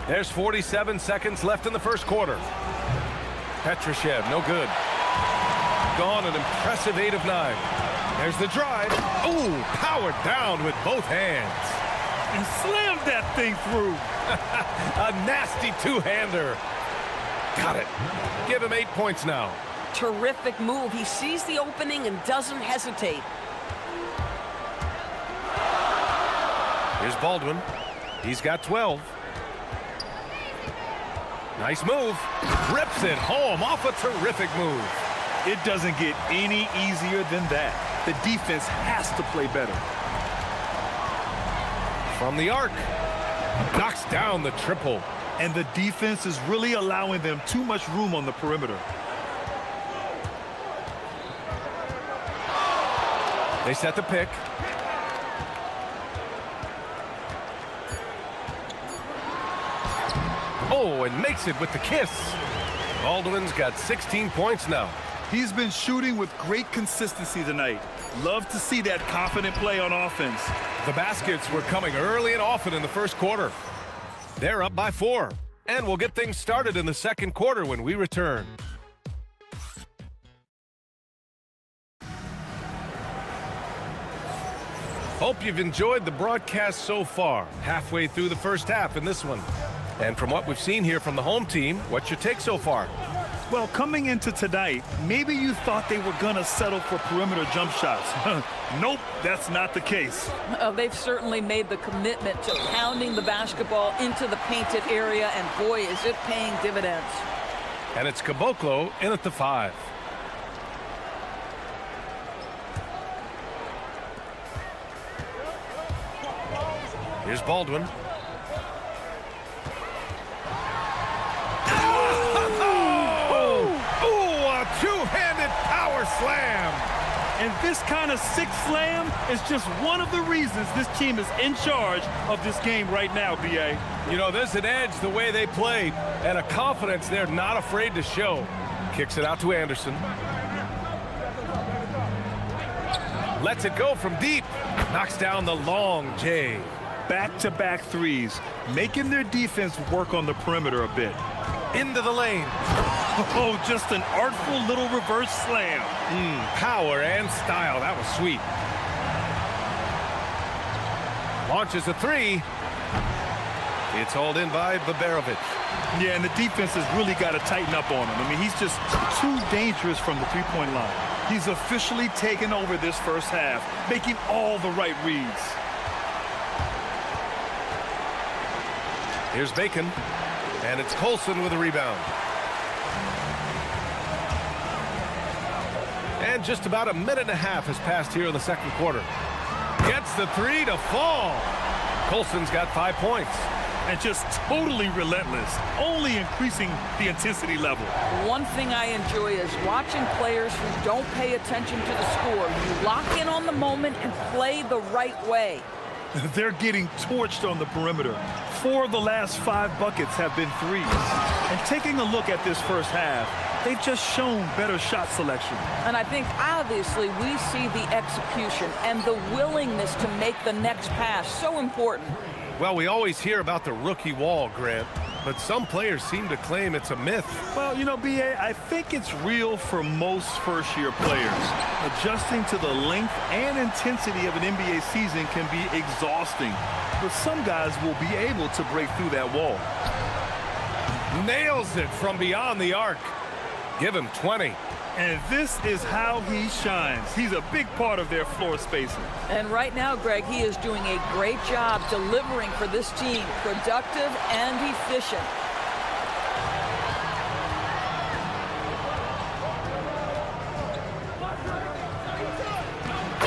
There's 47 seconds left in the first quarter. Petrushev, no good. Gone an impressive 8 of 9. There's the drive. Ooh, powered down with both hands. And slammed that thing through. A nasty 2-hander. Got it. Give him 8 points now. Terrific move. He sees the opening and doesn't hesitate. Here's Baldwin. He's got 12. Nice move. Rips it home off a terrific move. It doesn't get any easier than that. The defense has to play better. From the arc. Knocks down the triple. And the defense is really allowing them too much room on the perimeter. They set the pick. Oh, and makes it with the kiss. Baldwin's got 16 points now. He's been shooting with great consistency tonight. Love to see that confident play on offense. The baskets were coming early and often in the first quarter. They're up by 4. And we'll get things started in the second quarter when we return. Hope you've enjoyed the broadcast so far. Halfway through the first half in this one. And from what we've seen here from the home team, what's your take so far? Well, coming into tonight, maybe you thought they were going to settle for perimeter jump shots. Nope, that's not the case. They've certainly made the commitment to pounding the basketball into the painted area, and boy, is it paying dividends. And it's Caboclo in at the 5. Here's Baldwin. Two-handed power slam. And this kind of sick slam is just one of the reasons this team is in charge of this game right now, B.A. You know, there's an edge the way they play and a confidence they're not afraid to show. Kicks it out to Anderson. Lets it go from deep. Knocks down the long J. Back-to-back threes, making their defense work on the perimeter a bit. Into the lane. Oh, just an artful little reverse slam. Power and style. That was sweet. Launches a 3. It's hauled in by Baberovic. Yeah, and the defense has really got to tighten up on him. I mean, he's just too dangerous from the three-point line. He's officially taken over this first half, making all the right reads. Here's Bacon. And it's Colson with a rebound. And just about a minute and a half has passed here in the second quarter. Gets the 3 to fall. Colson's got 5 points. And just totally relentless, only increasing the intensity level. One thing I enjoy is watching players who don't pay attention to the score. You lock in on the moment and play the right way. They're getting torched on the perimeter. 4 of the last 5 buckets have been threes. And taking a look at this first half, they've just shown better shot selection. And I think obviously we see the execution and the willingness to make the next pass so important. Well, we always hear about the rookie wall, Grant, but some players seem to claim it's a myth. Well, you know, B.A., I think it's real for most first-year players. Adjusting to the length and intensity of an NBA season can be exhausting, but some guys will be able to break through that wall. Nails it from beyond the arc. Give him 20. And this is how he shines. He's a big part of their floor spacing. And right now, Greg, he is doing a great job delivering for this team. Productive and efficient.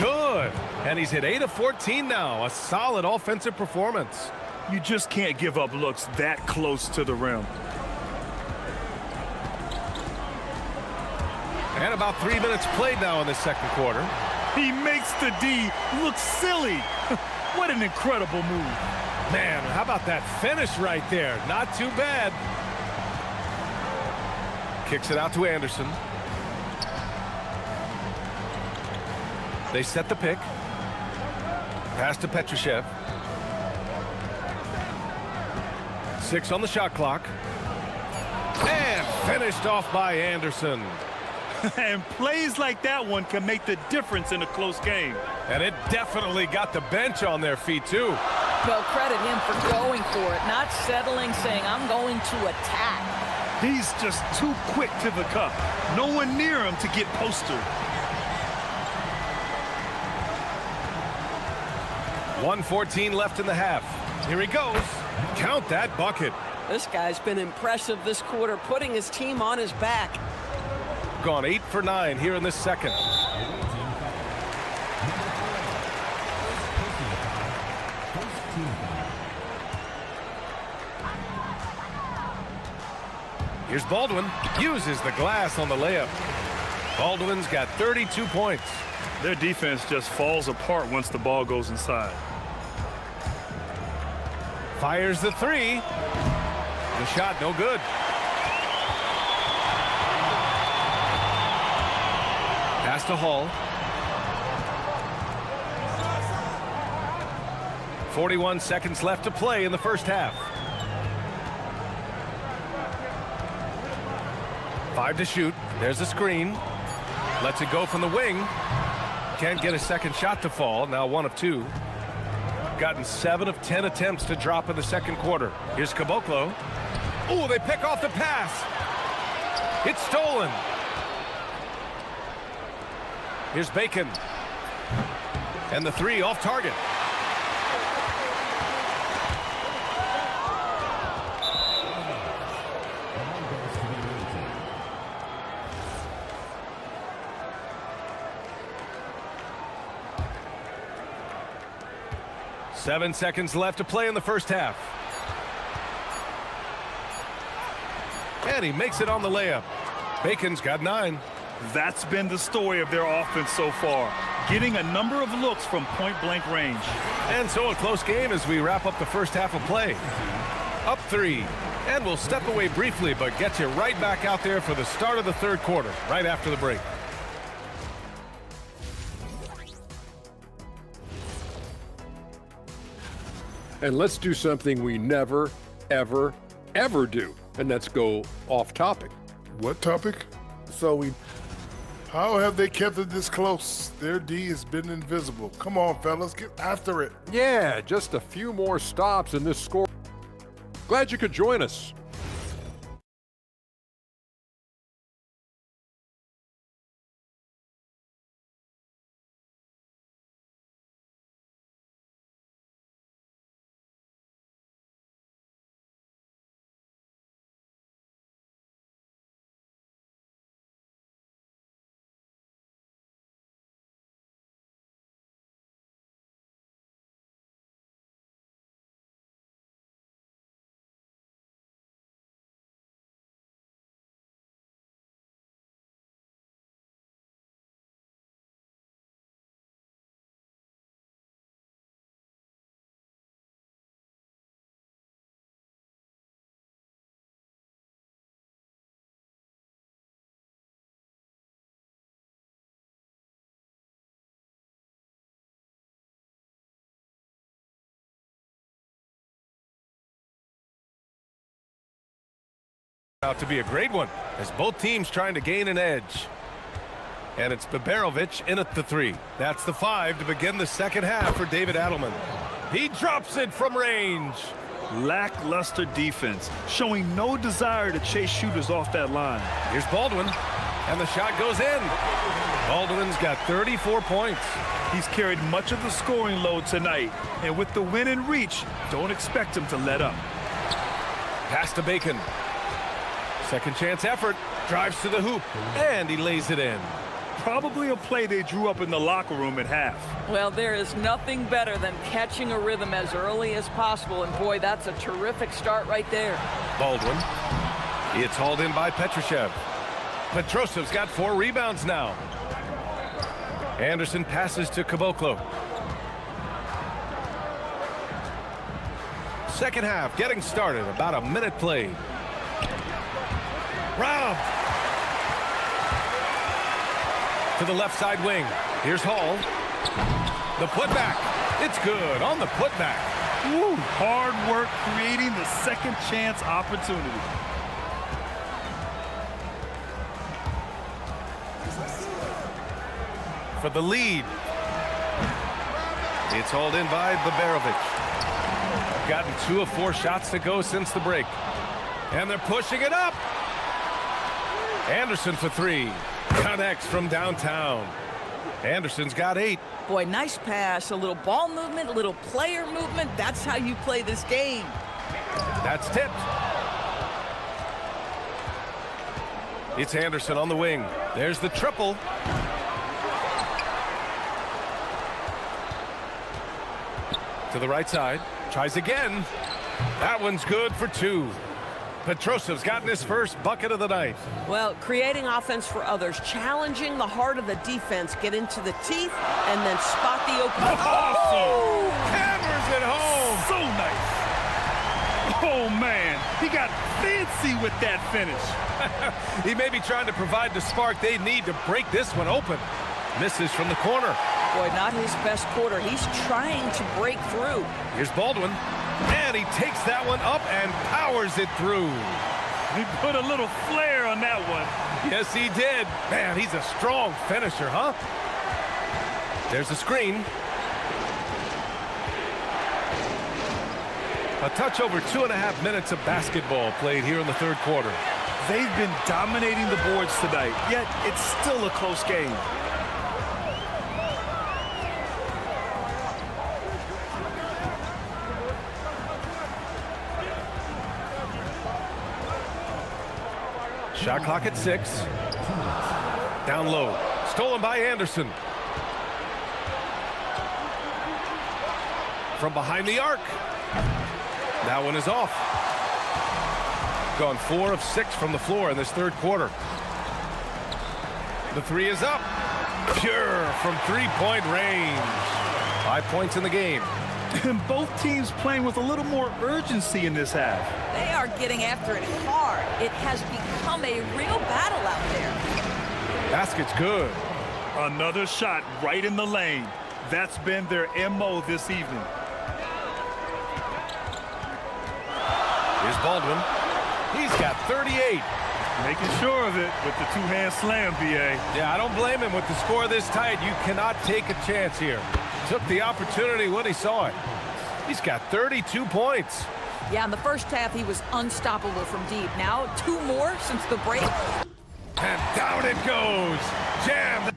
Good. And he's hit 8 of 14 now. A solid offensive performance. You just can't give up looks that close to the rim. And about 3 minutes played now in the second quarter. He makes the D look silly. What an incredible move. Man, how about that finish right there? Not too bad. Kicks it out to Anderson. They set the pick. Pass to Petrushev. 6 on the shot clock. And finished off by Anderson. And plays like that one can make the difference in a close game. And it definitely got the bench on their feet, too. Well, credit him for going for it, not settling, saying, I'm going to attack. He's just too quick to the cup. No one near him to get postered. 1:14 left in the half. Here he goes. Count that bucket. This guy's been impressive this quarter, putting his team on his back. Gone 8 for 9 here in this second. Here's Baldwin. Uses the glass on the layup. Baldwin's got 32 points. Their defense just falls apart once the ball goes inside. Fires the three. The shot no good. Pass to Hall. 41 seconds left to play in the first half. 5 to shoot. There's a screen. Lets it go from the wing. Can't get a second shot to fall. Now 1 of 2. Gotten 7 of 10 attempts to drop in the second quarter. Here's Caboclo. Oh, they pick off the pass. It's stolen. Here's Bacon. And the three off target. Seven seconds left to play in the first half. And he makes it on the layup. Bacon's got 9. That's been the story of their offense so far, getting a number of looks from point-blank range. And so a close game as we wrap up the first half of play. Up 3. And we'll step away briefly, but get you right back out there for the start of the third quarter, right after the break. And let's do something we never, ever, ever do. And that's go off topic. What topic? How have they kept it this close? Their D has been invisible. Come on, fellas, get after it. Yeah, just a few more stops in this score. Glad you could join us. Out to be a great one as both teams trying to gain an edge. And it's Babarovic in at the 3. That's the 5 to begin the second half for David Adelman. He drops it from range. Lackluster defense, showing no desire to chase shooters off that line. Here's Baldwin, and the shot goes in. Baldwin's got 34 points. He's carried much of the scoring load tonight, and with the win in reach, don't expect him to let up. Pass to Bacon. Second chance effort, drives to the hoop, and he lays it in. Probably a play they drew up in the locker room at half. Well, there is nothing better than catching a rhythm as early as possible, and boy, that's a terrific start right there. Baldwin. It's hauled in by Petrushev. Petrosev's got 4 rebounds now. Anderson passes to Caboclo. Second half getting started, about a minute played. Robbed. To the left side wing. Here's Hall. The putback. It's good on the putback. Woo, hard work creating the second chance opportunity. For the lead. It's hauled in by Babarovic. Gotten 2 of 4 shots to go since the break. And they're pushing it up. Anderson for three. Connects from downtown. Anderson's got 8. Boy, nice pass. A little ball movement, a little player movement. That's how you play this game. That's tipped. It's Anderson on the wing. There's the triple. To the right side. Tries again. That one's good for 2. Petrosev's gotten his first bucket of the night. Well, creating offense for others, challenging the heart of the defense, get into the teeth, and then spot the open. Oh! Hammers it home! So nice. Oh, man. He got fancy with that finish. He may be trying to provide the spark they need to break this one open. Misses from the corner. Boy, not his best quarter. He's trying to break through. Here's Baldwin. And he takes that one up and powers it through. He put a little flair on that one. Yes, he did. Man, he's a strong finisher, huh? There's the screen. A touch over 2.5 minutes of basketball played here in the third quarter. They've been dominating the boards tonight, yet it's still a close game. Shot clock at 6. Down low. Stolen by Anderson. From behind the arc. That one is off. Gone 4 of 6 from the floor in this third quarter. The 3 is up. Pure from three-point range. 5 points in the game. And both teams playing with a little more urgency in this half. They are getting after it hard. It has become a real battle out there. Basket's good. Another shot right in the lane. That's been their MO this evening. Here's Baldwin. He's got 38. Making sure of it with the two-hand slam, B.A. Yeah, I don't blame him with the score this tight. You cannot take a chance here. Took the opportunity when he saw it. He's got 32 points. Yeah, in the first half, he was unstoppable from deep. Now, 2 more since the break. And down it goes. Jam.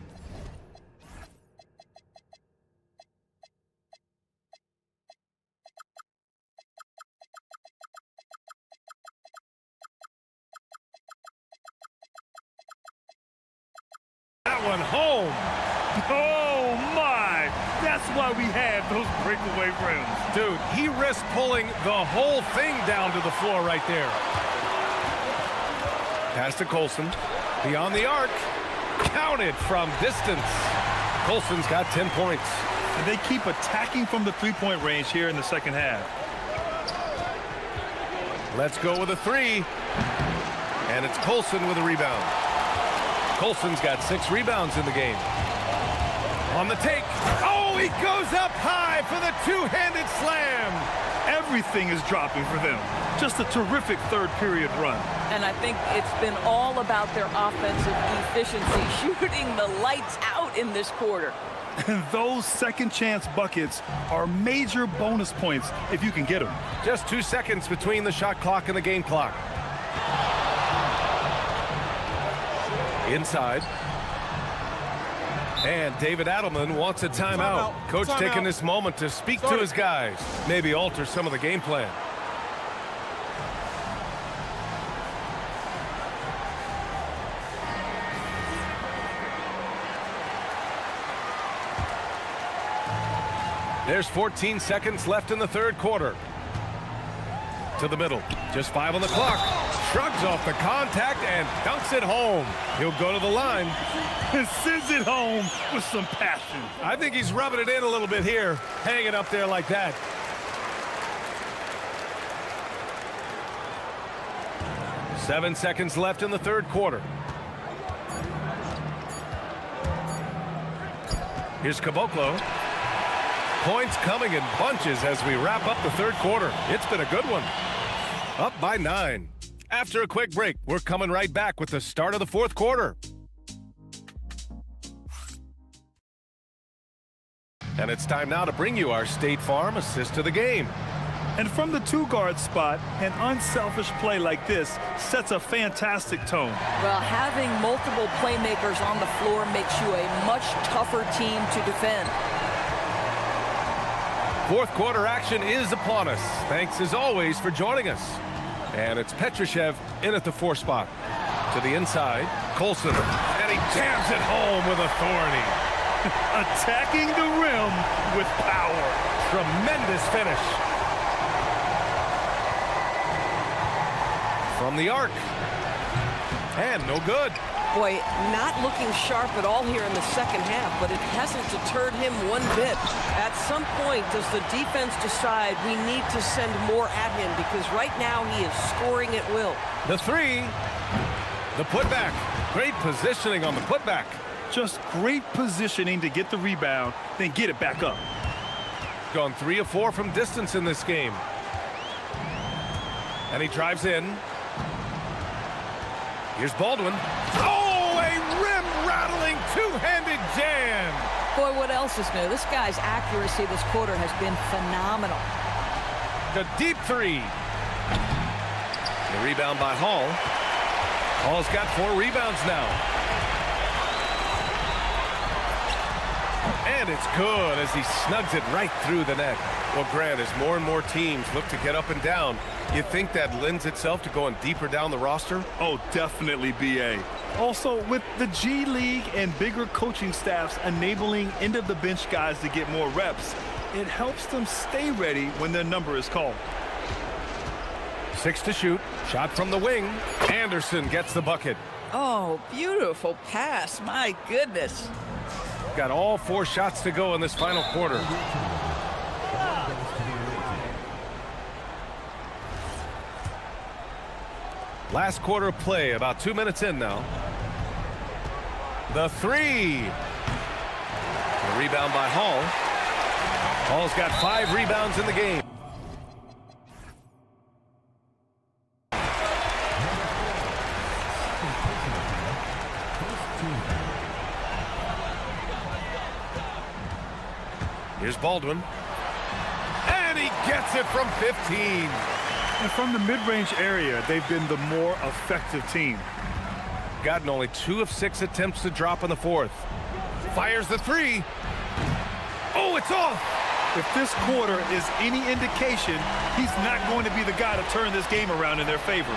That one home. Oh, my. That's why we have those breakaway rims. Dude, he risked pulling the whole thing down to the floor right there. Pass to Colson. Beyond the arc. Counted from distance. Colson's got 10 points. And they keep attacking from the three-point range here in the second half. Let's go with a 3. And it's Colson with a rebound. Colson's got 6 rebounds in the game. On the take. Oh, he goes up high for the two-handed slam. Everything is dropping for them. Just a terrific third-period run. And I think it's been all about their offensive efficiency, shooting the lights out in this quarter. And those second-chance buckets are major bonus points if you can get them. Just 2 seconds between the shot clock and the game clock. Inside. And David Adelman wants a timeout. Coach taking this moment to speak to his guys. Maybe alter some of the game plan. There's 14 seconds left in the third quarter. To the middle. Just 5 on the clock. Shrugs off the contact and dunks it home. He'll go to the line. And sends it home with some passion. I think he's rubbing it in a little bit here. Hanging up there like that. Seven seconds left in the third quarter. Here's Caboclo. Points coming in bunches as we wrap up the third quarter. It's been a good one. Up by 9. After a quick break, we're coming right back with the start of the fourth quarter. And it's time now to bring you our State Farm assist of the game. And from the two-guard spot, an unselfish play like this sets a fantastic tone. Well, having multiple playmakers on the floor makes you a much tougher team to defend. Fourth quarter action is upon us. Thanks as always for joining us. And it's Petrushev in at the 4 spot. To the inside, Colson, and he jams it home with authority. Attacking the rim with power. Tremendous finish. From the arc. And no good. Boy, not looking sharp at all here in the second half, but it hasn't deterred him one bit. At some point, does the defense decide we need to send more at him? Because right now he is scoring at will. The 3. The putback. Great positioning on the putback. Just great positioning to get the rebound, then get it back up. Gone 3 of 4 from distance in this game. And he drives in. Here's Baldwin. Oh, a rim-rattling two-handed jam. Boy, what else is new? This guy's accuracy this quarter has been phenomenal. The deep 3. The rebound by Hall. Hall's got 4 rebounds now. And it's good as he snugs it right through the net. Well, Grant, as more and more teams look to get up and down, you think that lends itself to going deeper down the roster? Oh, definitely, BA. Also, with the G League and bigger coaching staffs enabling end-of-the-bench guys to get more reps, it helps them stay ready when their number is called. 6 to shoot. Shot from the wing. Anderson gets the bucket. Oh, beautiful pass. My goodness. Got all 4 shots to go in this final quarter. Last quarter of play, about 2 minutes in now. The 3. The rebound by Hall. Hall's got 5 rebounds in the game. Here's Baldwin. And he gets it from 15. And from the mid-range area, they've been the more effective team. Gotten only 2 of 6 attempts to drop in the 4th. Fires the 3. Oh, it's off. If this quarter is any indication, he's not going to be the guy to turn this game around in their favor.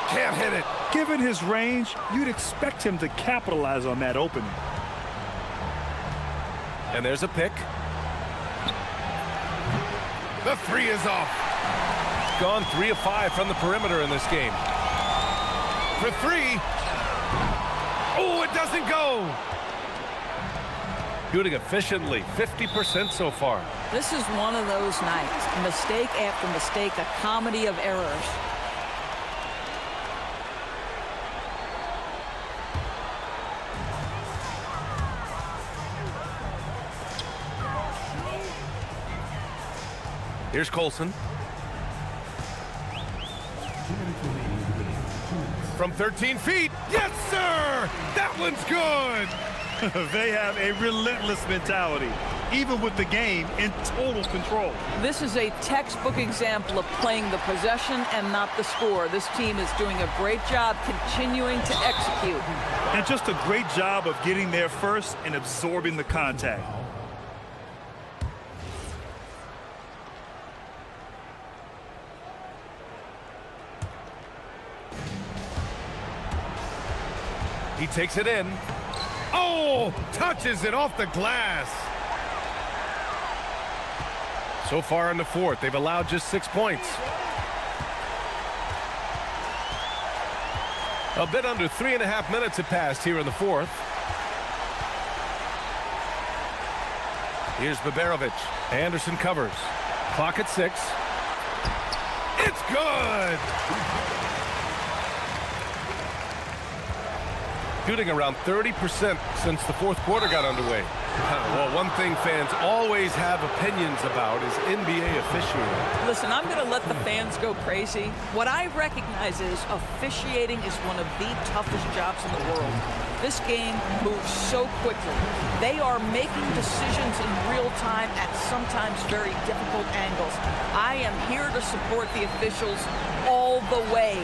Can't hit it. Given his range, you'd expect him to capitalize on that opening. And there's a pick. The 3 is off. Gone 3 of 5 from the perimeter in this game. For 3. Oh, it doesn't go. Shooting efficiently, 50% so far. This is one of those nights. Mistake after mistake, a comedy of errors. Here's Colson. From 13 feet. Yes, sir! That one's good! They have a relentless mentality, even with the game in total control. This is a textbook example of playing the possession and not the score. This team is doing a great job continuing to execute. And just a great job of getting there first and absorbing the contact. He takes it in. Oh, touches it off the glass. So far in the 4th, they've allowed just 6 points. A bit under 3.5 minutes have passed here in the 4th. Here's Baberovich. Anderson covers. Clock at 6. It's good! Shooting around 30% since the 4th quarter got underway. Well, one thing fans always have opinions about is NBA officiating. Listen, I'm going to let the fans go crazy. What I recognize is officiating is one of the toughest jobs in the world. This game moves so quickly. They are making decisions in real time at sometimes very difficult angles. I am here to support the officials all the way.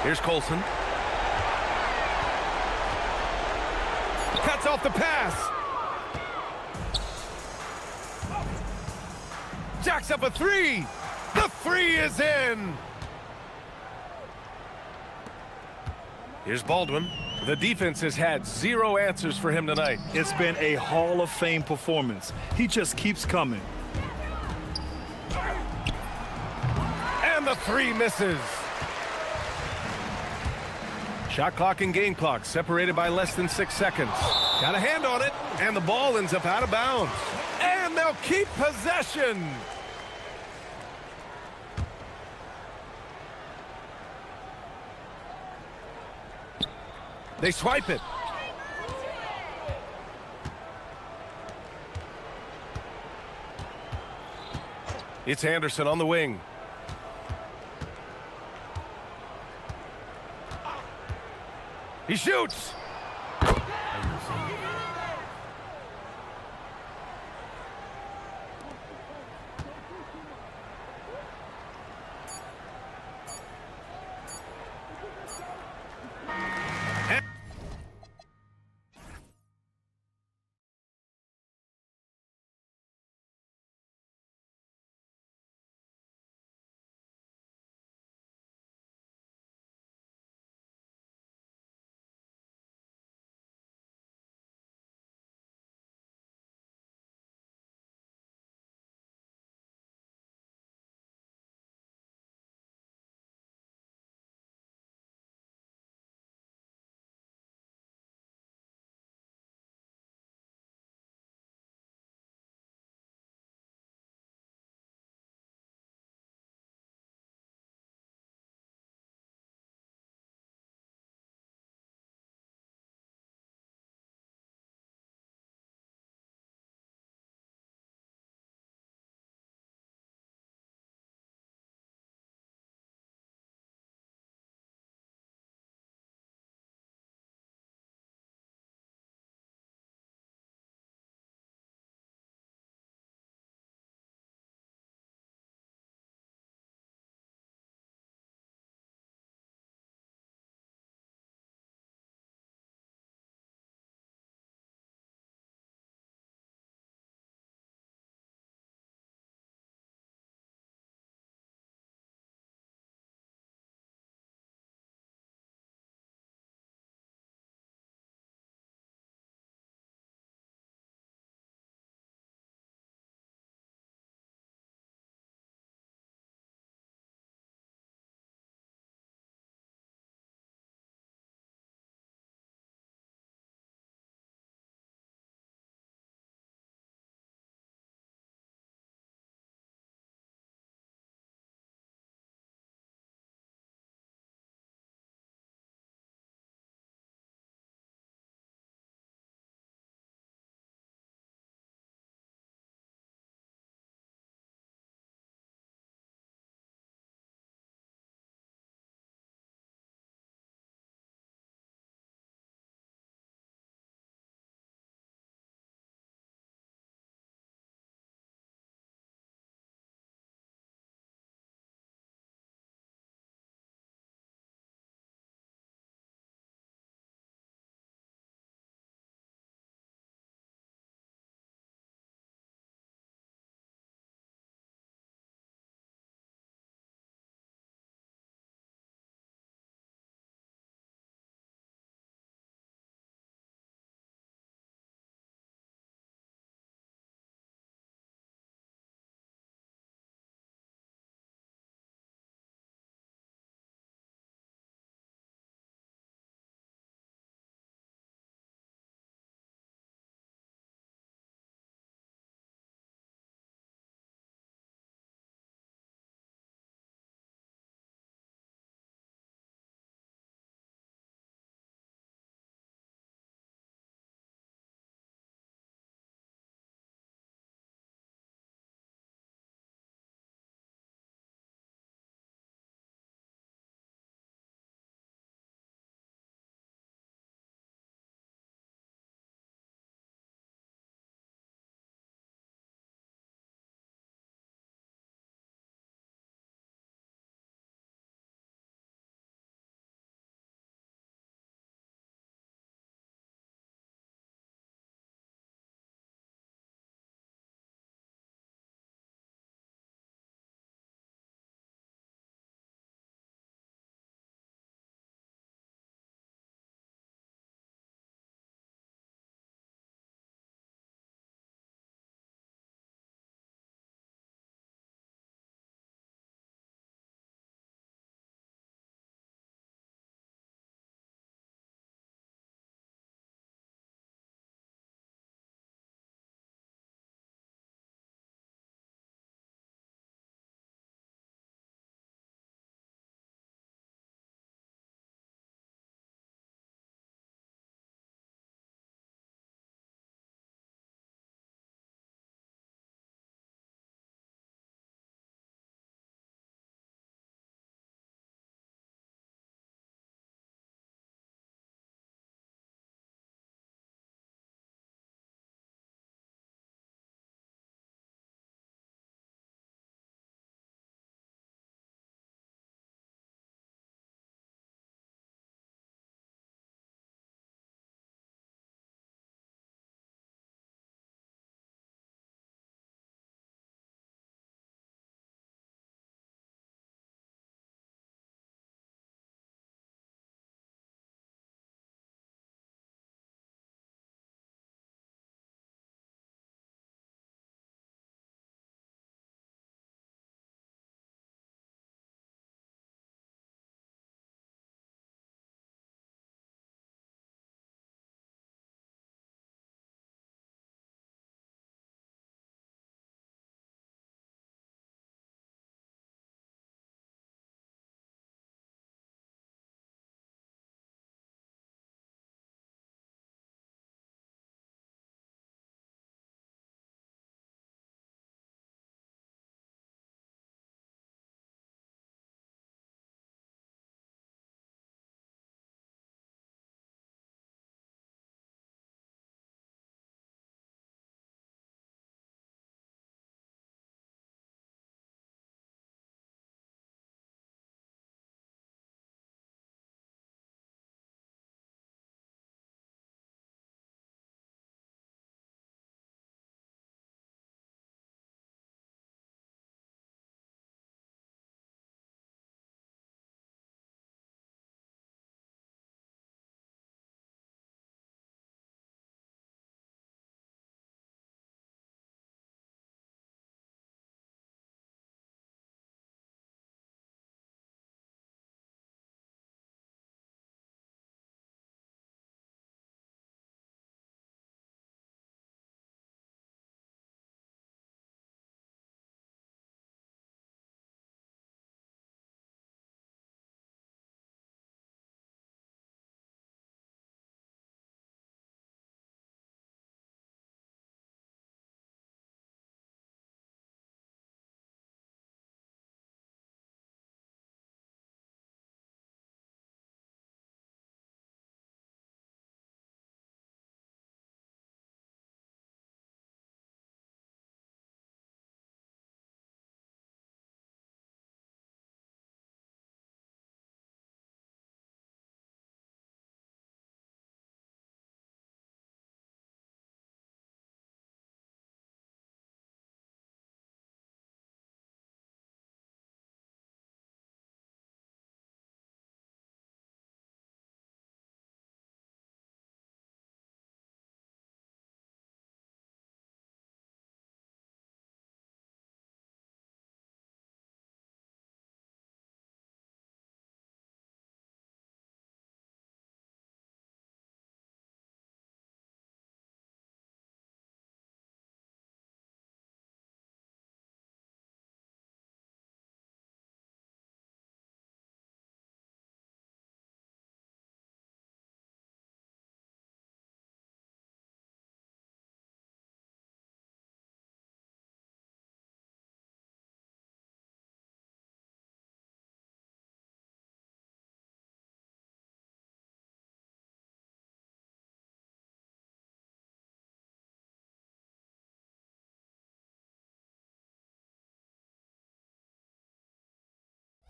Here's Colson. Cuts off the pass. Jacks up a three. The three is in. Here's Baldwin. The defense has had zero answers for him tonight. It's been a Hall of Fame performance. He just keeps coming. And the three misses. Shot clock and game clock separated by less than 6 seconds. Got a hand on it, and the ball ends up out of bounds. And they'll keep possession. They swipe it. It's Anderson on the wing. He shoots.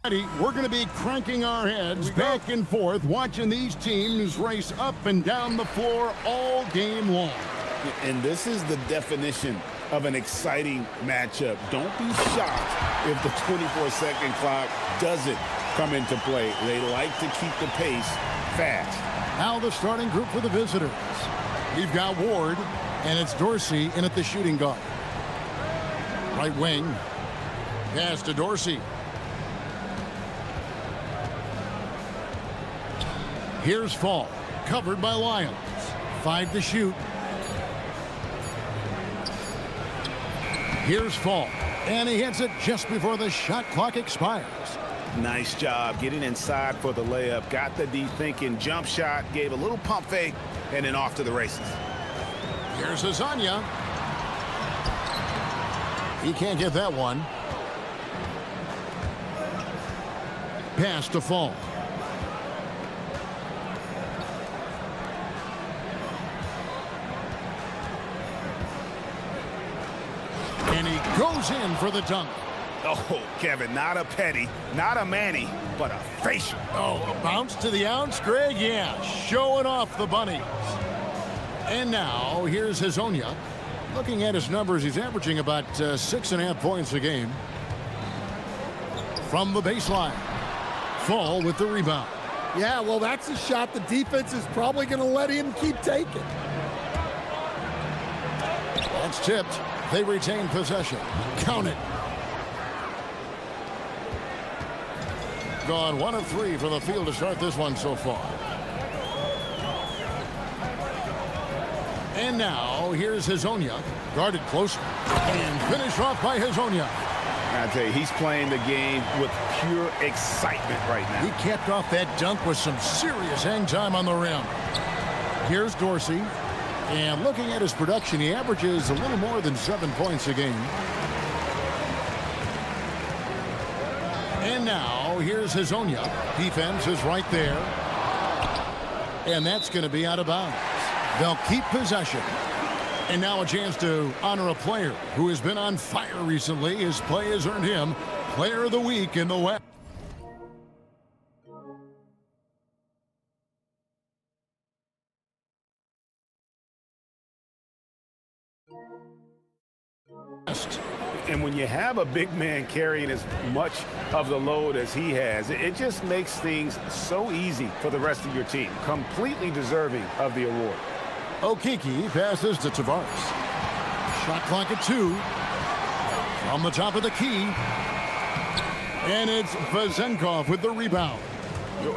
We're going to be cranking our heads back and forth, watching these teams race up and down the floor all game long. And this is the definition of an exciting matchup. Don't be shocked if the 24-second clock doesn't come into play. They like to keep the pace fast. Now the starting group for the visitors. We've got Ward, and it's Dorsey in at the shooting guard. Right wing, pass to Dorsey. Here's Fall, covered by Lyons. 5 to shoot. Here's Fall, and he hits it just before the shot clock expires. Nice job getting inside for the layup. Got the D thinking, jump shot, gave a little pump fake, and then off to the races. Here's Azania. He can't get that one. Pass to Fall. And he goes in for the dunk. Oh, Kevin, not a petty, not a Manny, but a facial. Oh, a bounce to the ounce, Greg? Yeah, showing off the bunnies. And now, here's Hazonia. Looking at his numbers, he's averaging about 6.5 points a game. From the baseline. Fall with the rebound. Yeah, well, that's a shot the defense is probably going to let him keep taking. That's tipped. They retain possession. Count it. Gone 1 of 3 from the field to start this one so far. And now, here's Hazonia. Guarded closer. And finished off by Hazonia. I tell you, he's playing the game with pure excitement right now. He capped off that dunk with some serious hang time on the rim. Here's Dorsey. And looking at his production, he averages a little more than 7 points a game. And now, here's Hazonia. Defense is right there. And that's going to be out of bounds. They'll keep possession. And now a chance to honor a player who has been on fire recently. His play has earned him Player of the Week in the West. And when you have a big man carrying as much of the load as he has, it just makes things so easy for the rest of your team. Completely deserving of the award. Okiki passes to Tavares. Shot clock at 2. From the top of the key. And it's Vezenkov with the rebound.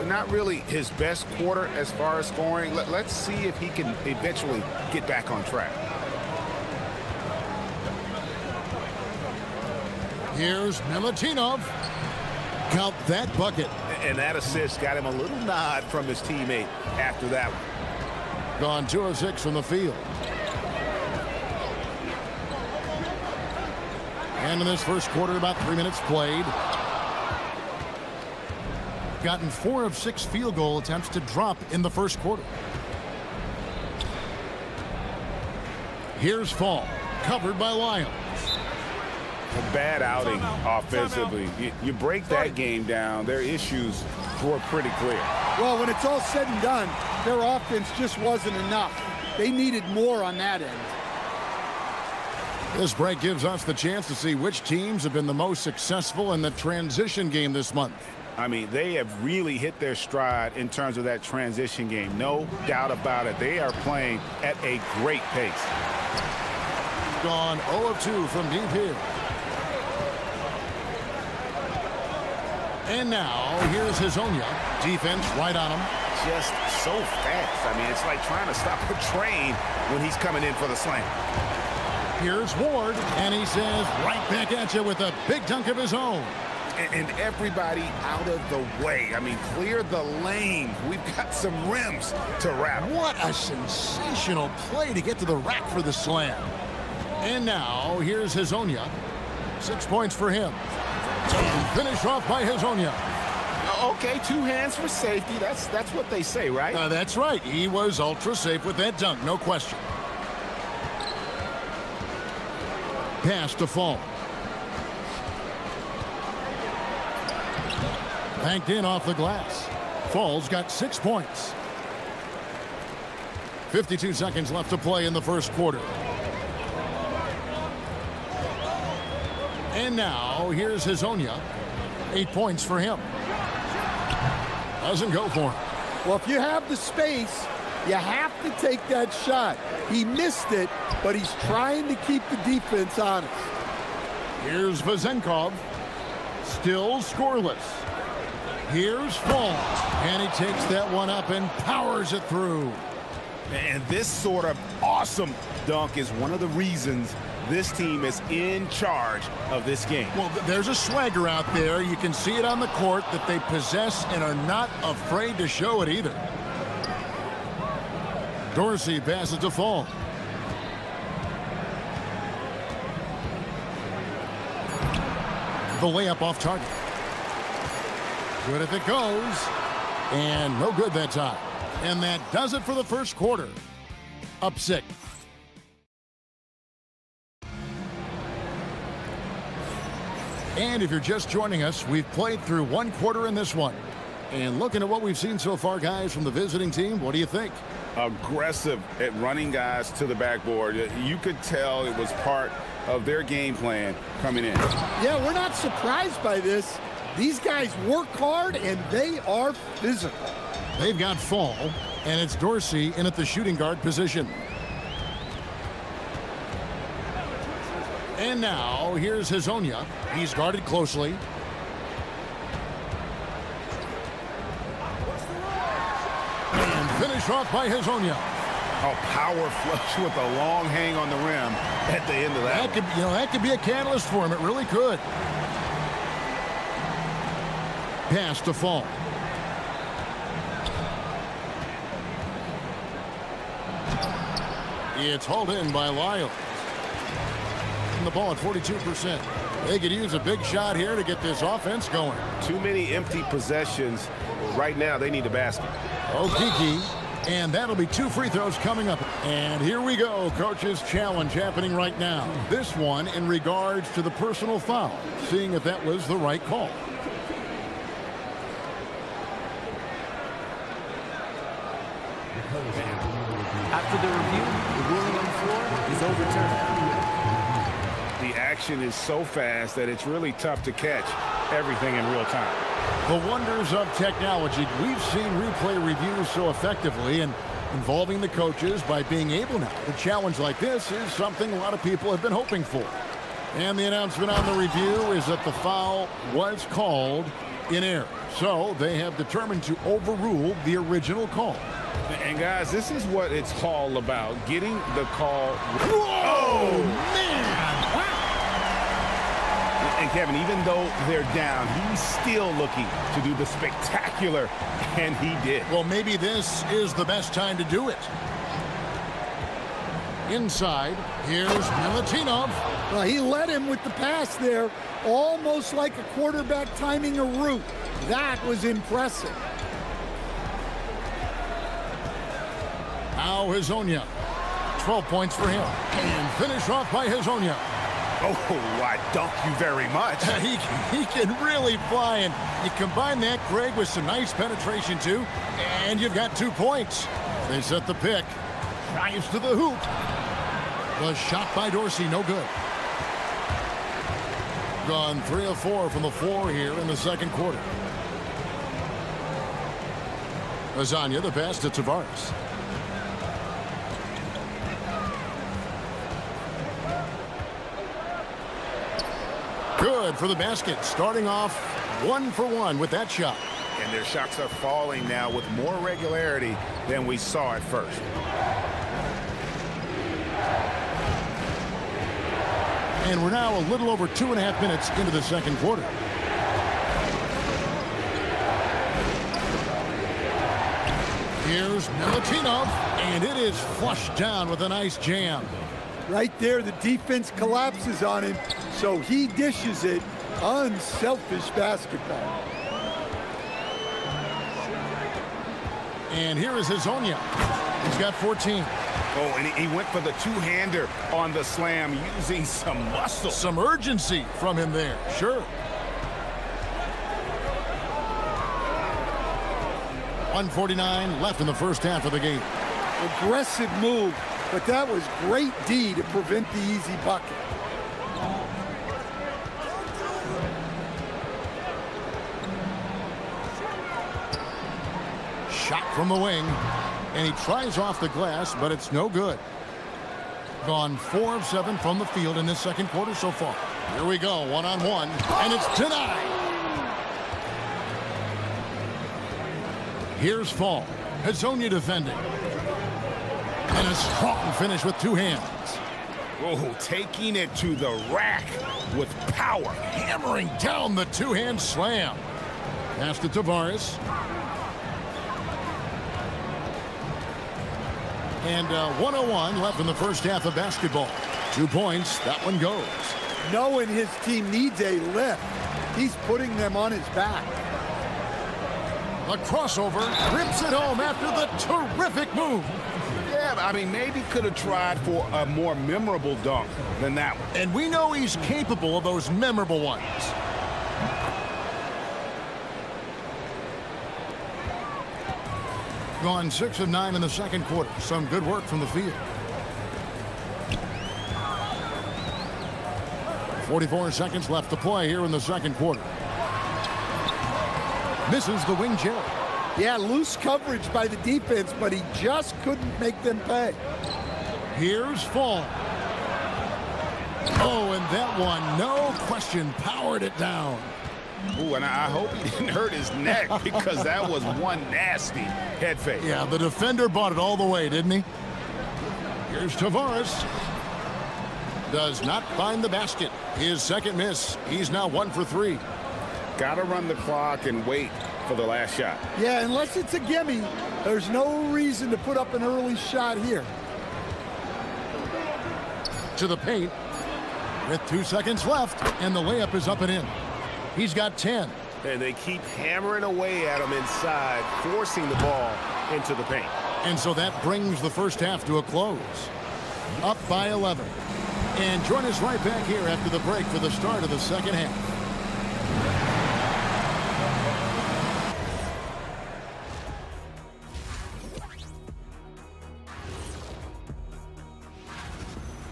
Not really his best quarter as far as scoring. Let's see if he can eventually get back on track. Here's Milutinov. Count that bucket. And that assist got him a little nod from his teammate after that one. Gone 2 of 6 from the field. And in this first quarter, about 3 minutes played. Gotten 4 of 6 field goal attempts to drop in the first quarter. Here's Fall, covered by Lyons. A bad outing offensively. You break that game down, their issues were pretty clear. Well, when it's all said and done, their offense just wasn't enough. They needed more on that end. This break gives us the chance to see which teams have been the most successful in the transition game this month. I mean, they have really hit their stride in terms of that transition game. No doubt about it. They are playing at a great pace. Gone 0 of 2 from deep here. And now, here's Hazonia. Defense right on him. Just so fast. I mean, it's like trying to stop a train when he's coming in for the slam. Here's Ward, and he says right back at you with a big dunk of his own. And everybody out of the way. I mean, clear the lane. We've got some rims to wrap. What a sensational play to get to the rack for the slam. And now, here's Hazonia. 6 points for him. And finished off by Hazonia. Okay, 2 hands for safety. That's what they say, right? That's right. He was ultra safe with that dunk, no question. Pass to Fall. Banked in off the glass. Fall's got 6 points. 52 seconds left to play in the first quarter. And now, here's Hazonia. 8 points for him. Doesn't go for him. Well, if you have the space, you have to take that shot. He missed it, but he's trying to keep the defense honest. Here's Vazenkov. Still scoreless. Here's Fall. And he takes that one up and powers it through. And this sort of awesome dunk is one of the reasons this team is in charge of this game. Well, there's a swagger out there. You can see it on the court that they possess and are not afraid to show it either. Dorsey passes to Fall. The layup off target. Good if it goes. And no good that time. And that does it for the first quarter. Up 6. And if you're just joining us, we've played through 1 quarter in this one. And looking at what we've seen so far, guys, from the visiting team, what do you think? Aggressive at running guys to the backboard. You could tell it was part of their game plan coming in. Yeah, we're not surprised by this. These guys work hard, and they are physical. They've got Fall, and it's Dorsey in at the shooting guard position. And now, here's Hazonia. He's guarded closely. And finished off by Hazonia. A power flush with a long hang on the rim at the end of that. That could be a catalyst for him. It really could. Pass to Fall. It's hauled in by Lyles. And the ball at 42%. They could use a big shot here to get this offense going. Too many empty possessions. Right now, they need a basket. Okiki. And that'll be 2 free throws coming up. And here we go. Coach's challenge happening right now. This one in regards to the personal foul. Seeing if that was the right call. After the review, the ruling on the floor is overturned. The action is so fast that it's really tough to catch everything in real time. The wonders of technology. We've seen replay reviews so effectively, and involving the coaches by being able now to challenge like this is something a lot of people have been hoping for. And the announcement on the review is that the foul was called in error. So they have determined to overrule the original call. And guys, this is what it's all about, getting the call. Whoa, man! And Kevin, even though they're down, he's still looking to do the spectacular, and he did. Well, maybe this is the best time to do it. Inside, here's Milutinov. Well, he led him with the pass there, almost like a quarterback timing a route. That was impressive. Now Hazonia. 12 points for him. And finish off by Hazonia. Oh, I dunk you very much. he can really fly, and you combine that, Greg, with some nice penetration, too, and you've got 2 points. They set the pick. Drives to the hoop. The shot by Dorsey, no good. Gone 3 of 4 from the floor here in the second quarter. Hazonia, the pass to Tavares. Good for the basket, starting off 1 for 1 with that shot. And their shots are falling now with more regularity than we saw at first. And we're now a little over 2.5 minutes into the second quarter. Here's Milutinov, and it is flushed down with a nice jam. Right there, the defense collapses on him, so he dishes it. Unselfish basketball. And here is Hazonia. He's got 14. Oh, and he went for the two-hander on the slam, using some muscle. Some urgency from him there, sure. 1:49 left in the first half of the game. Aggressive move, but that was great D to prevent the easy bucket. Shot from the wing, and he tries off the glass, but it's no good. Gone 4 of 7 from the field in this second quarter so far. Here we go, one-on-one, and it's denied. Here's Fall. Hazonia defending. And a strong finish with 2 hands. Oh, taking it to the rack with power. Hammering down the 2-hand slam. Pass to Tavares. And 1:01 left in the first half of basketball. 2 points, that one goes. Knowing his team needs a lift, he's putting them on his back. A crossover, rips it home after the terrific move. Yeah, I mean, maybe could have tried for a more memorable dunk than that one. And we know he's capable of those memorable ones. Gone 6 of 9 in the second quarter. Some good work from the field. 44 seconds left to play here in the second quarter. Misses the wing Jerry. Yeah, loose coverage by the defense, but he just couldn't make them pay. Here's Fall. Oh, and that one, no question, powered it down. Ooh, and I hope he didn't hurt his neck because that was one nasty head fake. Yeah, the defender bought it all the way, didn't he? Here's Tavares. Does not find the basket. His second miss. He's now 1 for 3. Got to run the clock and wait for the last shot. Yeah, unless it's a gimme, there's no reason to put up an early shot here. To the paint with 2 seconds left, and the layup is up and in. He's got 10. And they keep hammering away at him inside, forcing the ball into the paint. And so that brings the first half to a close. Up by 11. And join us right back here after the break for the start of the second half.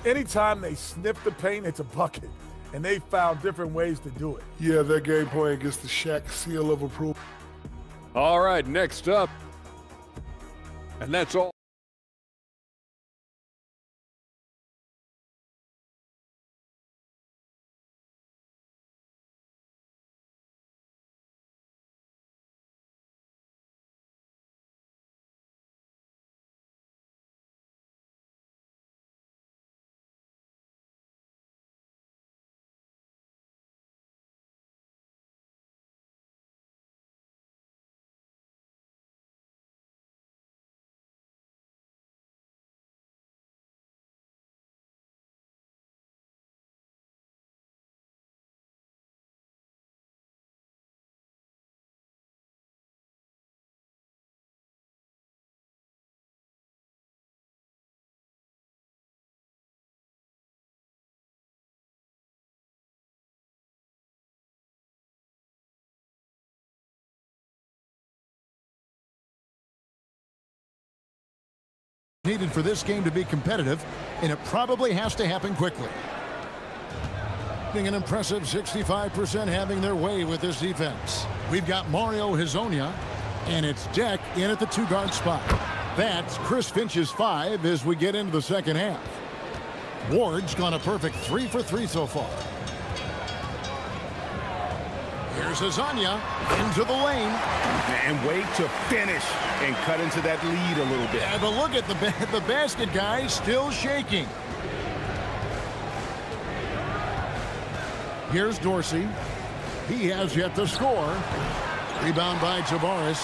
Anytime they sniff the paint, it's a bucket. And they found different ways to do it. Yeah, that game plan gets the Shaq seal of approval. All right, next up. And that's all. Needed for this game to be competitive, and it probably has to happen quickly. Being an impressive 65% having their way with this defense. We've got Mario Hazonia, and it's Deck in at the 2-guard spot. That's Chris Finch's 5 as we get into the second half. Ward's gone a perfect 3 for 3 so far. Here's Hazonia into the lane. And wait to finish and cut into that lead a little bit. Yeah, but look at the basket guy still shaking. Here's Dorsey. He has yet to score. Rebound by Tavares.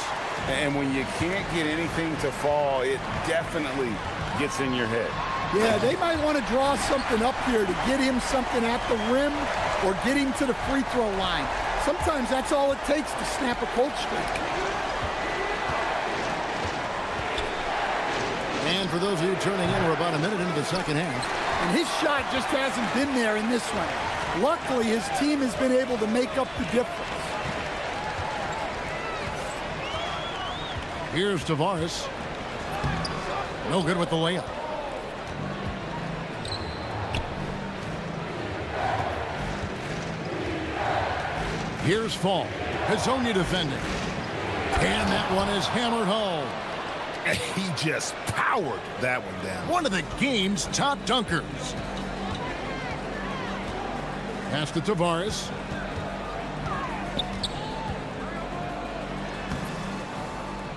And when you can't get anything to fall, it definitely gets in your head. Yeah, they might want to draw something up here to get him something at the rim or get him to the free throw line. Sometimes that's all it takes to snap a cold streak. And for those of you turning in, we're about a minute into the second half. And his shot just hasn't been there in this one. Luckily, his team has been able to make up the difference. Here's Tavares. No good with the layup. Here's Fall. Hazonia defending. And that one is hammered home. He just powered that one down. One of the game's top dunkers. Pass to Tavares.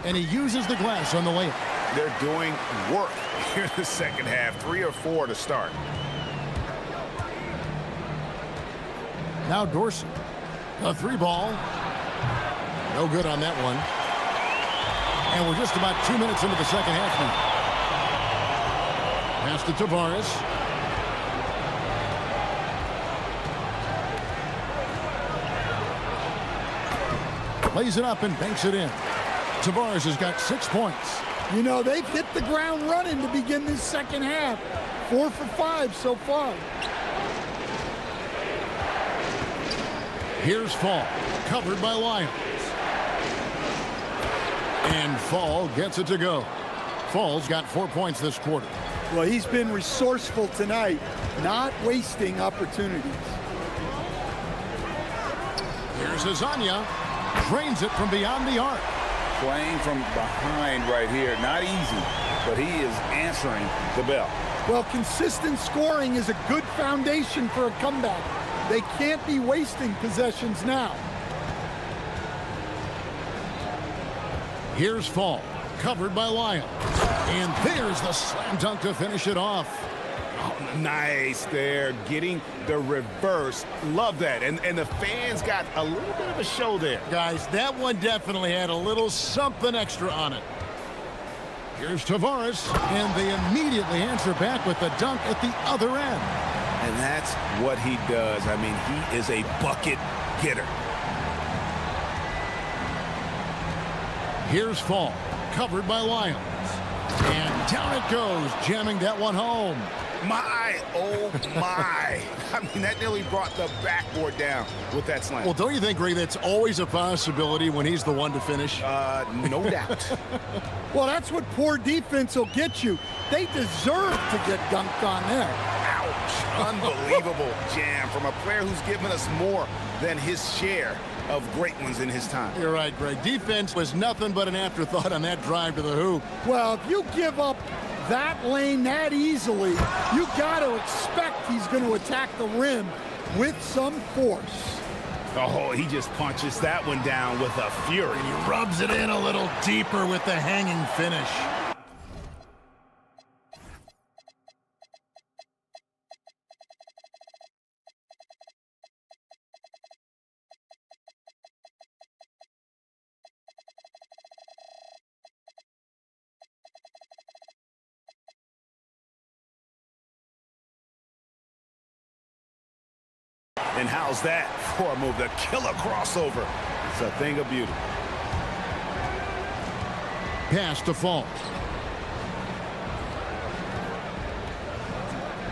And he uses the glass on the layup. They're doing work here in the second half. 3 or 4 to start. Now Dorsey. A 3-ball. No good on that one. And we're just about 2 minutes into the second half now. Pass to Tavares. Plays it up and banks it in. Tavares has got 6 points. You know, they've hit the ground running to begin this second half. 4 for 5 so far. Here's Fall, covered by Lyons. And Fall gets it to go. Fall's got 4 points this quarter. Well, he's been resourceful tonight, not wasting opportunities. Here's Hazonia. Drains it from beyond the arc. Playing from behind right here. Not easy, but he is answering the bell. Well, consistent scoring is a good foundation for a comeback. They can't be wasting possessions now. Here's Fall, covered by Lyons. And there's the slam dunk to finish it off. Oh, nice there, getting the reverse. Love that. And the fans got a little bit of a show there. Guys, that one definitely had a little something extra on it. Here's Tavares, and they immediately answer back with the dunk at the other end. And that's what he does. I mean, he is a bucket getter. Here's Fall, covered by Lyons. And down it goes, jamming that one home. My, oh my. I mean, that nearly brought the backboard down with that slam. Well, don't you think, Ray, that's always a possibility when he's the one to finish? No doubt. Well, that's what poor defense will get you. They deserve to get dunked on there. Ouch. Unbelievable jam from a player who's given us more than his share of great ones in his time. You're right, Greg. Defense was nothing but an afterthought on that drive to the hoop. Well, if you give up that lane that easily, you got to expect he's going to attack the rim with some force. Oh, he just punches that one down with a fury. And he rubs it in a little deeper with the hanging finish. And how's that for a move? The killer crossover. It's a thing of beauty. Pass to Fall.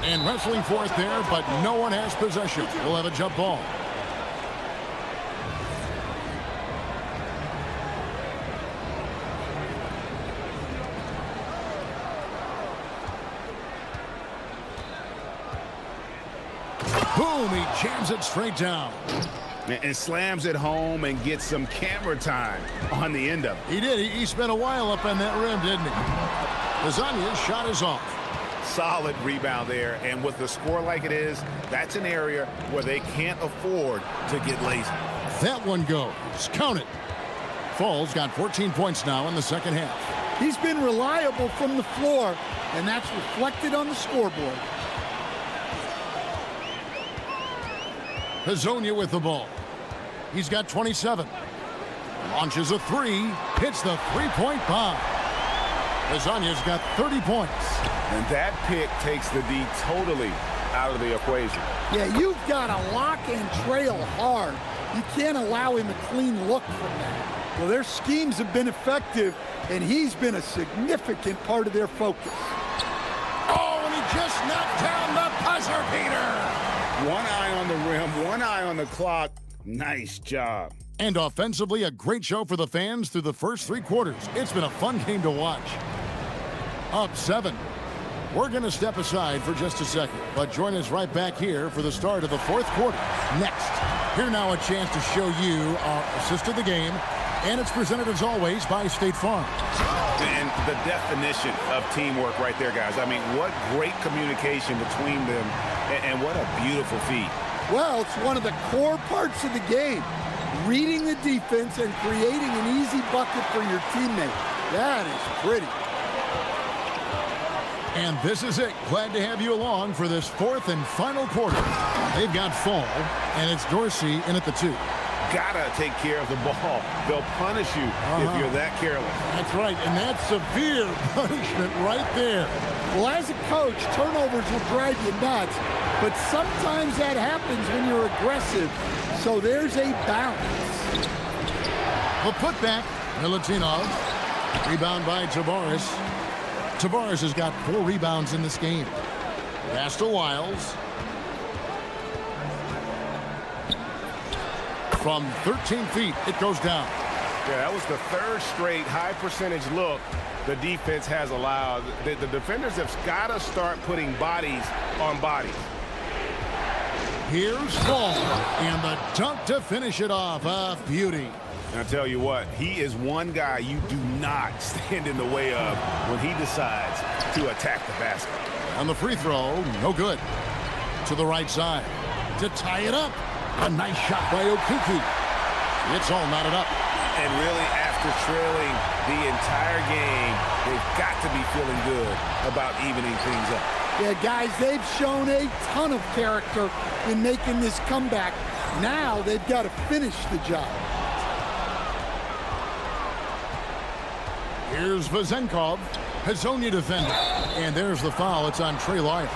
And wrestling for it there, but no one has possession. We'll have a jump ball. Boom, he jams it straight down. And slams it home and gets some camera time on the end of it. He did. He spent a while up on that rim, didn't he? Hazonia's shot is off. Solid rebound there. And with the score like it is, that's an area where they can't afford to get lazy. That one goes. Count it. Fall's got 14 points now in the second half. He's been reliable from the floor, and that's reflected on the scoreboard. Hazonia with the ball. He's got 27. Launches a three. Hits the three-point bomb. Hazonia's got 30 points. And that pick takes the D totally out of the equation. Yeah, you've got to lock and trail hard. You can't allow him a clean look from that. Well, their schemes have been effective, and he's been a significant part of their focus. Oh, and he just knocked down the buzzer beater. One eye on the rim, one eye on the clock. Nice job. And offensively, a great show for the fans through the first 3 quarters. It's been a fun game to watch. Up 7. We're going to step aside for just a second, but join us right back here for the start of the 4th quarter. Next, here now a chance to show you our assist of the game, and it's presented as always by State Farm. And the definition of teamwork right there, guys. I mean, what great communication between them, and what a beautiful feat. Well, it's one of the core parts of the game. Reading the defense and creating an easy bucket for your teammate. That is pretty. And this is it. Glad to have you along for this 4th and final quarter. They've got Fall, and it's Dorsey in at the 2. Gotta take care of the ball. They'll punish you if you're that careless. That's right, and that's severe punishment right there. Well, as a coach, turnovers will drive you nuts, but sometimes that happens when you're aggressive. So there's a balance. The putback, Milutinov. Rebound by Tavares. Tavares has got 4 rebounds in this game. Pass to Wiles. From 13 feet, it goes down. Yeah, that was the 3rd straight high percentage look the defense has allowed. The defenders have got to start putting bodies on bodies. Here's Fall, and the dunk to finish it off. A beauty. And I'll tell you what, he is one guy you do not stand in the way of when he decides to attack the basket. On the free throw, no good. To the right side. To tie it up. A nice shot by Okiki. It's all knotted up. And really, after trailing the entire game, they've got to be feeling good about evening things up. Yeah, guys, they've shown a ton of character in making this comeback. Now they've got to finish the job. Here's Vazenkov, his only defender. And there's the foul. It's on Trey Lyles.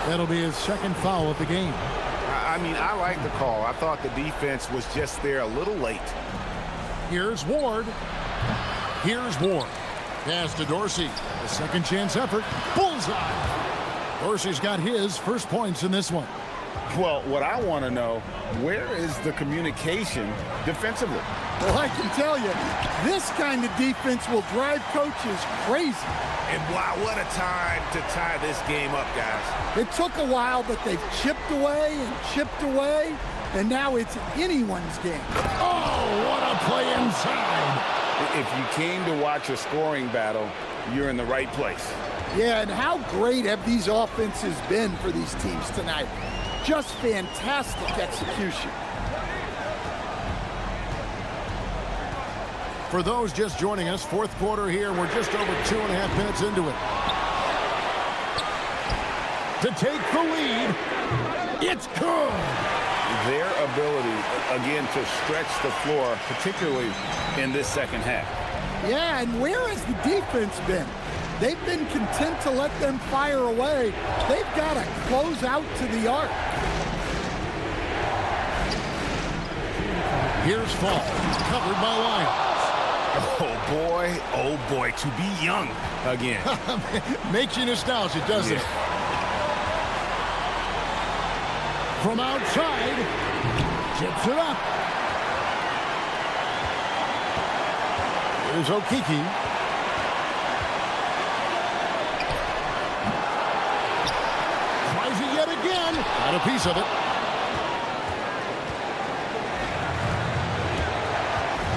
That'll be his 2nd foul of the game. I mean, I like the call. I thought the defense was just there a little late. Here's Ward. Here's Ward. Pass to Dorsey. A 2nd chance effort. Bullseye. Dorsey's got his first points in this one. Well, what I want to know, where is the communication defensively? Well, I can tell you, this kind of defense will drive coaches crazy. And wow, what a time to tie this game up, guys. It took a while, but they've chipped away, and now it's anyone's game. Oh, what a play inside. If you came to watch a scoring battle, you're in the right place. Yeah, and how great have these offenses been for these teams tonight? Just fantastic execution. For those just joining us, 4th quarter here. We're just over 2.5 minutes into it. To take the lead, it's good. Their ability, again, to stretch the floor, particularly in this 2nd half. Yeah, and where has the defense been? They've been content to let them fire away. They've got to close out to the arc. Here's Fall, covered by Lyles. Oh boy, to be young again. Makes you nostalgic, doesn't it? From outside, chips it up. Here's Okiki. Tries it yet again. Got a piece of it.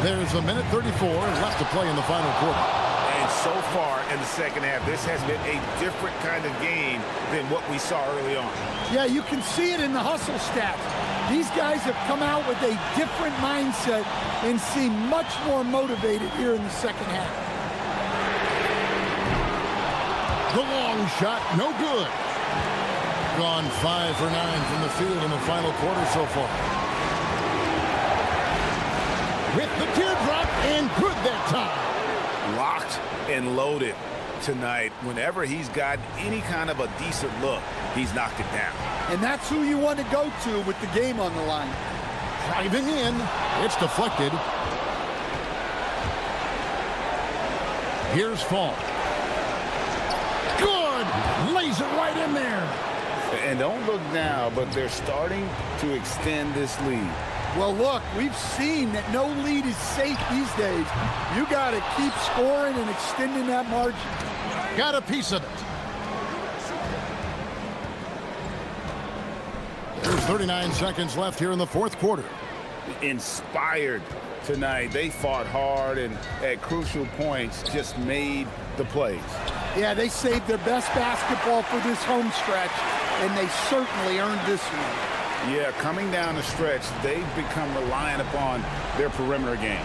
There's a minute 34 left to play in the final quarter. And so far in the 2nd half, this has been a different kind of game than what we saw early on. Yeah, you can see it in the hustle stats. These guys have come out with a different mindset and seem much more motivated here in the 2nd half. The long shot, no good. Gone 5 for 9 from the field in the final quarter so far. With the teardrop, and good that time. Locked and loaded tonight. Whenever he's got any kind of a decent look, he's knocked it down. And that's who you want to go to with the game on the line. Driving in, it's deflected. Here's Fall. Good! Lays it right in there. And don't look now, but they're starting to extend this lead. Well, look, we've seen that no lead is safe these days. You got to keep scoring and extending that margin. Got a piece of it. There's 39 seconds left here in the fourth quarter. Inspired tonight. They fought hard and at crucial points just made the plays. Yeah, they saved their best basketball for this home stretch, and they certainly earned this one. Yeah, coming down the stretch, they've become reliant upon their perimeter game.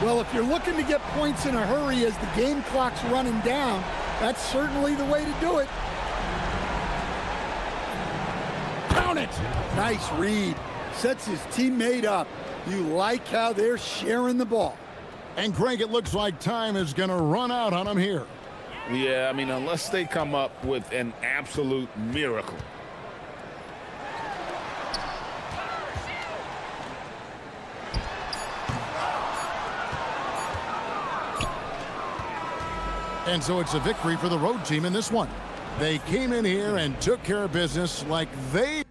Well, if you're looking to get points in a hurry as the game clock's running down, that's certainly the way to do it. Count it! Nice read. Sets his teammate up. You like how they're sharing the ball. And Greg, it looks like time is going to run out on him here. Yeah, I mean, unless they come up with an absolute miracle. And so it's a victory for the road team in this one. They came in here and took care of business like they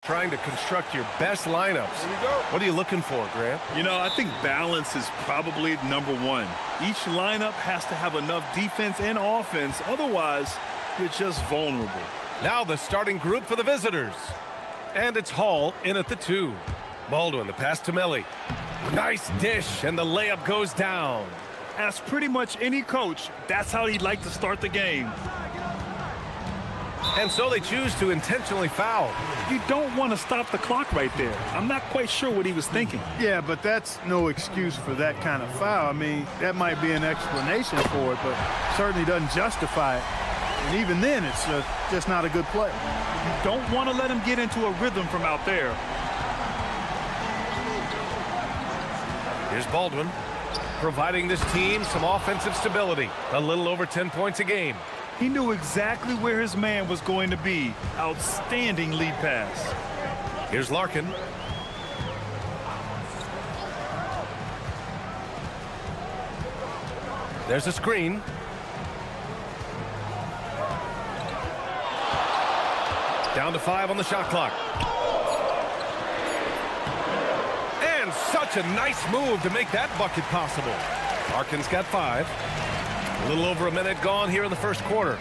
Trying to construct your best lineups. What are you looking for, Grant? You know, I think balance is probably number one. Each lineup has to have enough defense and offense. Otherwise, you're just vulnerable. Now the starting group for the visitors. And it's Hall in at the 2. Baldwin, the pass to Melly. Nice dish, and the layup goes down. As pretty much any coach, that's how he'd like to start the game. And so they choose to intentionally foul. You don't want to stop the clock right there. I'm not quite sure what he was thinking. Yeah, but that's no excuse for that kind of foul. I mean, that might be an explanation for it, but certainly doesn't justify it. And even then, it's just not a good play. You don't want to let him get into a rhythm from out there. Here's Baldwin, providing this team some offensive stability. A little over 10 points a game. He knew exactly where his man was going to be. Outstanding lead pass. Here's Larkin. There's a screen. Down to 5 on the shot clock. And such a nice move to make that bucket possible. Larkin's got 5. A little over a minute gone here in the first quarter.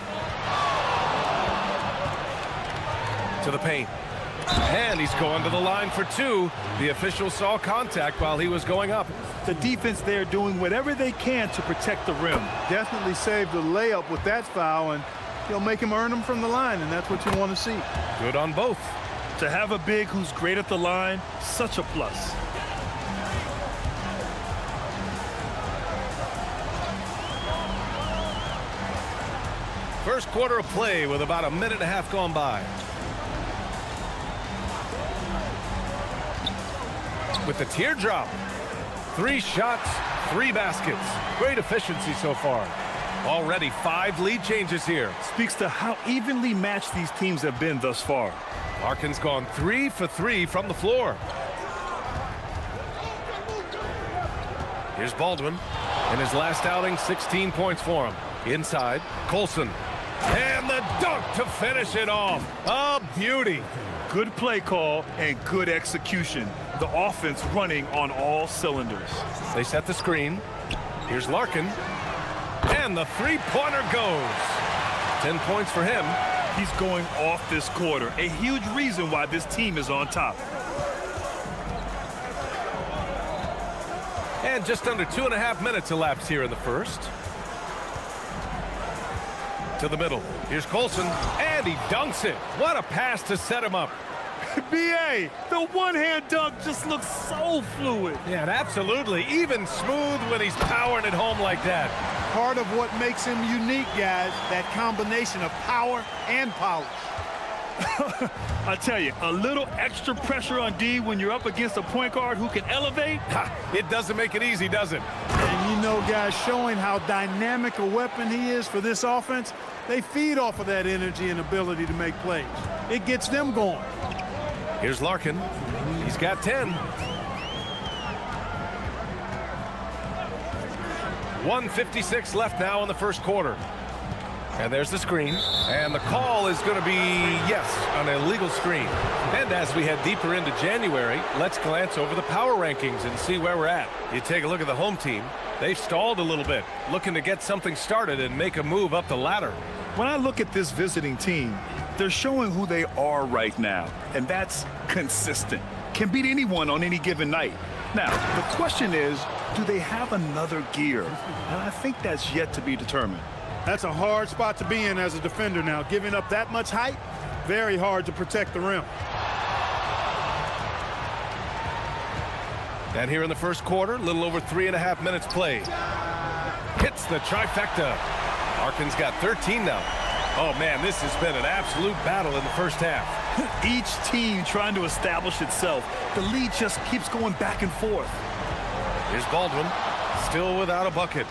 To the paint. And he's going to the line for 2. The official saw contact while he was going up. The defense there doing whatever they can to protect the rim. Definitely saved the layup with that foul, and he'll make him earn them from the line, and that's what you want to see. Good on both. To have a big who's great at the line, such a plus. First quarter of play with about a minute and a half gone by. With the teardrop. 3 shots, 3 baskets. Great efficiency so far. Already 5 lead changes here. Speaks to how evenly matched these teams have been thus far. Larkin's gone 3 for 3 from the floor. Here's Baldwin. In his last outing, 16 points for him. Inside, Colson. And the dunk to finish it off. A beauty. Good play call and good execution. The offense running on all cylinders. They set the screen. Here's Larkin. And the three-pointer goes. 10 points for him. He's going off this quarter. A huge reason why this team is on top. And just under 2.5 minutes elapsed here in the first. To the middle. Here's Colson, and he dunks it. What a pass to set him up. B.A., the one-hand dunk just looks so fluid. Yeah, absolutely. Even smooth when he's powering it home like that. Part of what makes him unique, guys, that combination of power and polish. I tell you, a little extra pressure on D when you're up against a point guard who can elevate. It doesn't make it easy, does it? And you know, guys, showing how dynamic a weapon he is for this offense, they feed off of that energy and ability to make plays. It gets them going. Here's Larkin. He's got 10. 1:56 left now in the first quarter. And there's the screen. And the call is going to be, yes, an illegal screen. And as we head deeper into January, let's glance over the power rankings and see where we're at. You take a look at the home team. They've stalled a little bit, looking to get something started and make a move up the ladder. When I look at this visiting team, they're showing who they are right now, and that's consistent. Can beat anyone on any given night. Now, the question is, do they have another gear? And I think that's yet to be determined. That's a hard spot to be in as a defender now. Giving up that much height, very hard to protect the rim. And here in the first quarter, a little over 3.5 minutes played. Hits the trifecta. Larkin's got 13 now. Oh, man, this has been an absolute battle in the first half. Each team trying to establish itself. The lead just keeps going back and forth. Here's Baldwin, still without a bucket.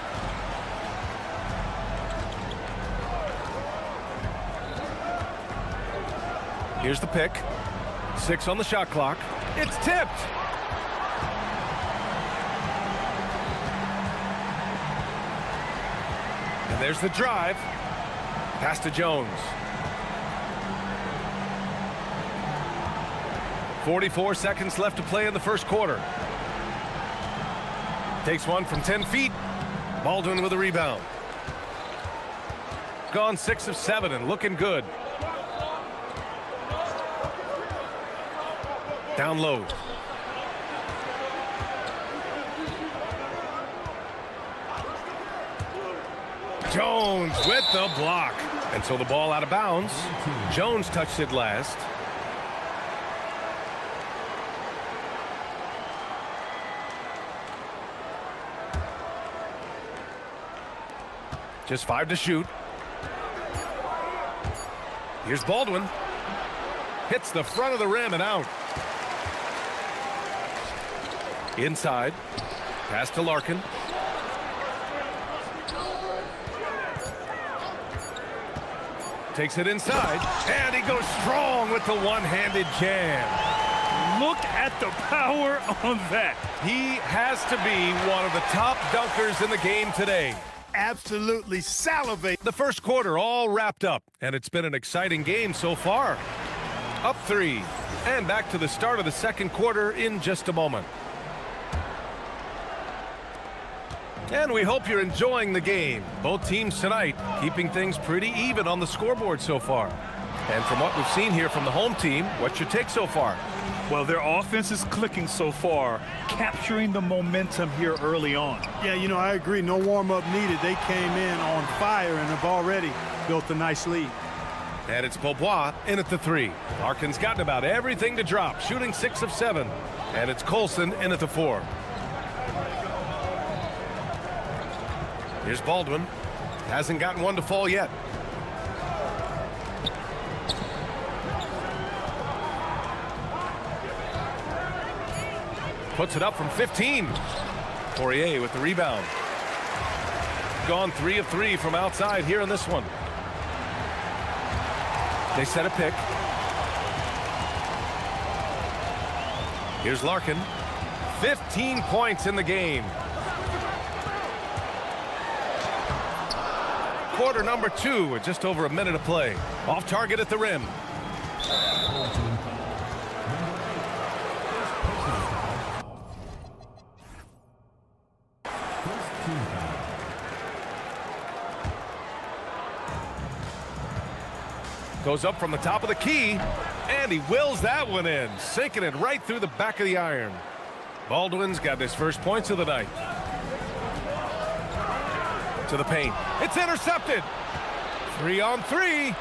Here's the pick. 6 on the shot clock. It's tipped. And there's the drive. Pass to Jones. 44 seconds left to play in the first quarter. Takes one from 10 feet. Baldwin with a rebound. Gone 6 of 7 and looking good. Down low. Jones with the block. And so the ball out of bounds. Jones touched it last. Just 5 to shoot. Here's Baldwin. Hits the front of the rim and out. Inside. Pass to Larkin. Takes it inside. And he goes strong with the one-handed jam. Look at the power on that. He has to be one of the top dunkers in the game today. Absolutely salivate. The first quarter all wrapped up, and it's been an exciting game so far. Up 3, and back to the start of the second quarter in just a moment. And we hope you're enjoying the game. Both teams tonight keeping things pretty even on the scoreboard so far. And from what we've seen here from the home team, what's your take so far? Well, their offense is clicking so far, capturing the momentum here early on. Yeah, you know, I agree. No warm-up needed. They came in on fire and have already built a nice lead. And it's Beaubois in at the 3. Larkin's gotten about everything to drop, shooting 6 of 7. And it's Colson in at the 4. Here's Baldwin. Hasn't gotten one to fall yet. Puts it up from 15. Poirier with the rebound. Gone 3 of 3 from outside here in this one. They set a pick. Here's Larkin. 15 points in the game. Quarter number 2 with just over a minute to play. Off target at the rim. Goes up from the top of the key, and he wills that one in, sinking it right through the back of the iron. Baldwin's got his first points of the night. To the paint. It's intercepted. 3 on 3.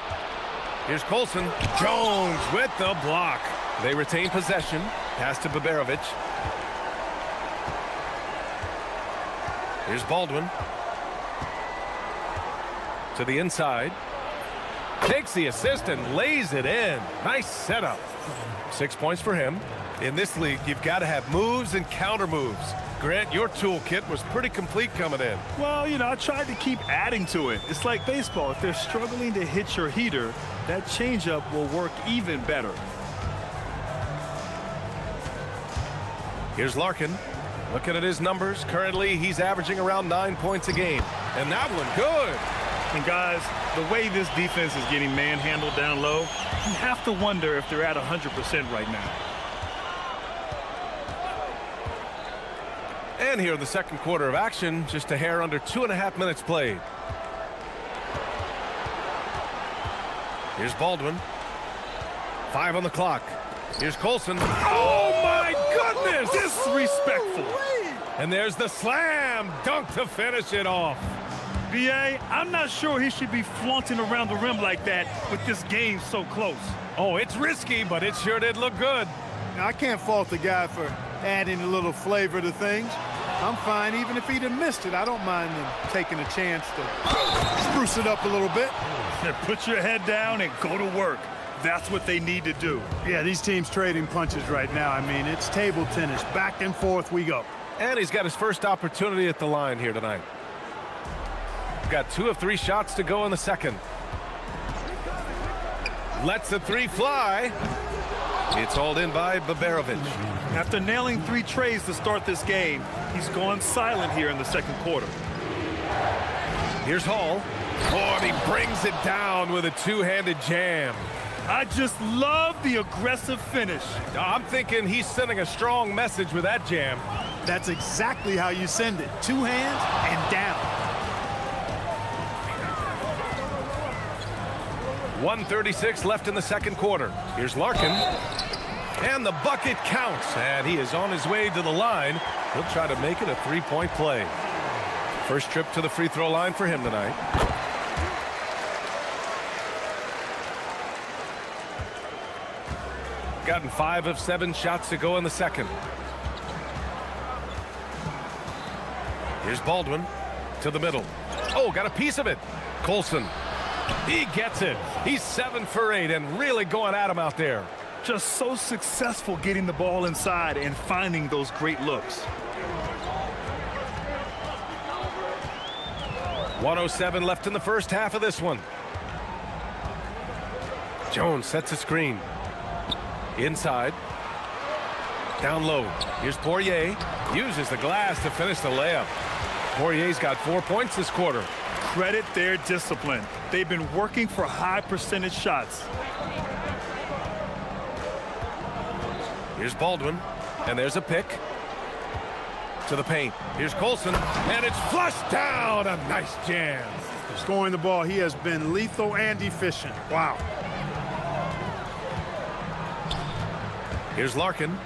Here's Colson. Jones with the block. They retain possession. Pass to Baberovic. Here's Baldwin. To the inside. Takes the assist and lays it in. Nice setup. 6 points for him. In this league, you've got to have moves and counter moves. Grant, your toolkit was pretty complete coming in. Well, you know, I tried to keep adding to it. It's like baseball. If they're struggling to hit your heater, that changeup will work even better. Here's Larkin. Looking at his numbers, currently he's averaging around 9 points a game. And that one good. And guys, the way this defense is getting manhandled down low, you have to wonder if they're at 100% right now. And here in the second quarter of action, just a hair under 2.5 minutes played. Here's Baldwin. 5 on the clock. Here's Colson. Oh my goodness! Disrespectful. And there's the slam dunk to finish it off. B.A., I'm not sure he should be flaunting around the rim like that with this game so close. Oh, it's risky, but it sure did look good. Now, I can't fault the guy for adding a little flavor to things. I'm fine. Even if he'd have missed it, I don't mind them taking a chance to spruce it up a little bit. Put your head down and go to work. That's what they need to do. Yeah, these teams trading punches right now. I mean, it's table tennis. Back and forth we go. And he's got his first opportunity at the line here tonight. Got 2 of 3 shots to go in the second. Lets the 3 fly. It's hauled in by Baberovic. After nailing 3 trays to start this game, he's gone silent here in the second quarter. Here's Hall. Oh, and he brings it down with a 2-handed jam. I just love the aggressive finish. I'm thinking he's sending a strong message with that jam. That's exactly how you send it. Two hands and down. 1:36 left in the second quarter. Here's Larkin. And the bucket counts. And he is on his way to the line. He'll try to make it a three-point play. First trip to the free throw line for him tonight. Gotten 5 of 7 shots to go in the second. Here's Baldwin to the middle. Oh, got a piece of it. Colson. He gets it. He's 7 for 8 and really going at him out there. Just so successful getting the ball inside and finding those great looks. 1:07 left in the first half of this one. Jones sets a screen. Inside. Down low. Here's Poirier. Uses the glass to finish the layup. Poirier's got 4 points this quarter. Credit their discipline. They've been working for high percentage shots. Here's Baldwin. And there's a pick. To the paint. Here's Colson. And it's flushed down. A nice jam. Scoring the ball, he has been lethal and efficient. Wow. Here's Larkin.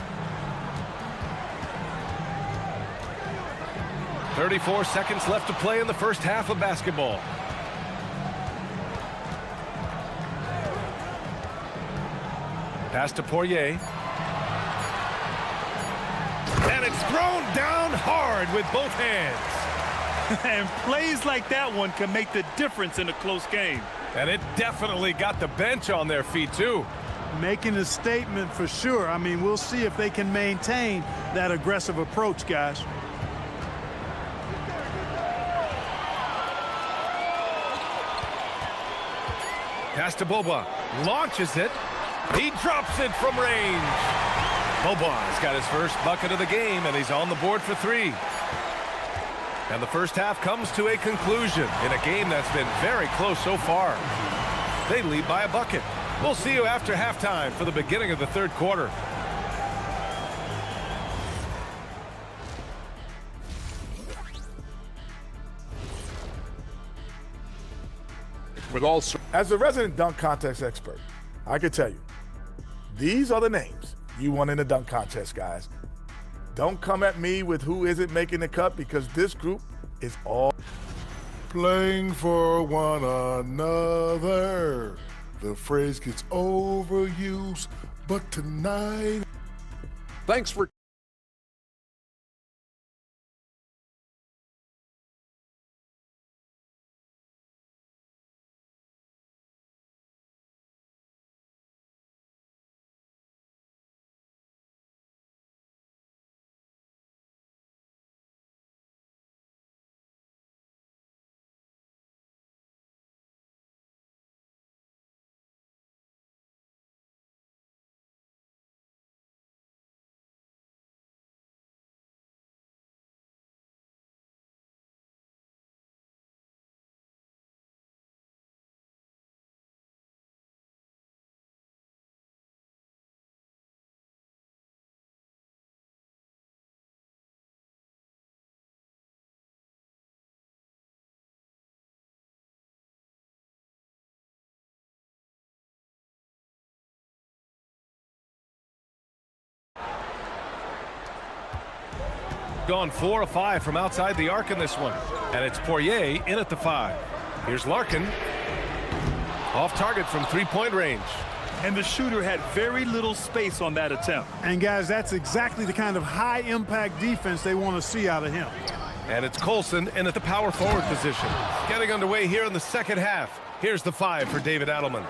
34 seconds left to play in the first half of basketball. Pass to Poirier. And it's thrown down hard with both hands. And plays like that one can make the difference in a close game. And it definitely got the bench on their feet, too. Making a statement for sure. I mean, we'll see if they can maintain that aggressive approach, guys. Pass to Boba. Launches it. He drops it from range. Boba's got his first bucket of the game, and he's on the board for 3. And the first half comes to a conclusion in a game that's been very close so far. They lead by a bucket. We'll see you after halftime for the beginning of the third quarter. With all as a resident dunk contest expert, I can tell you, these are the names you want in the dunk contest, guys. Don't come at me with who isn't making the cut, because this group is all playing for one another. The phrase gets overused, but tonight. Thanks for gone 4 of 5 from outside the arc in this one. And it's Poirier in at the 5. Here's Larkin. Off target from three-point range. And the shooter had very little space on that attempt. And guys, that's exactly the kind of high-impact defense they want to see out of him. And it's Colson in at the power forward position. Getting underway here in the second half. Here's the 5 for David Adelman.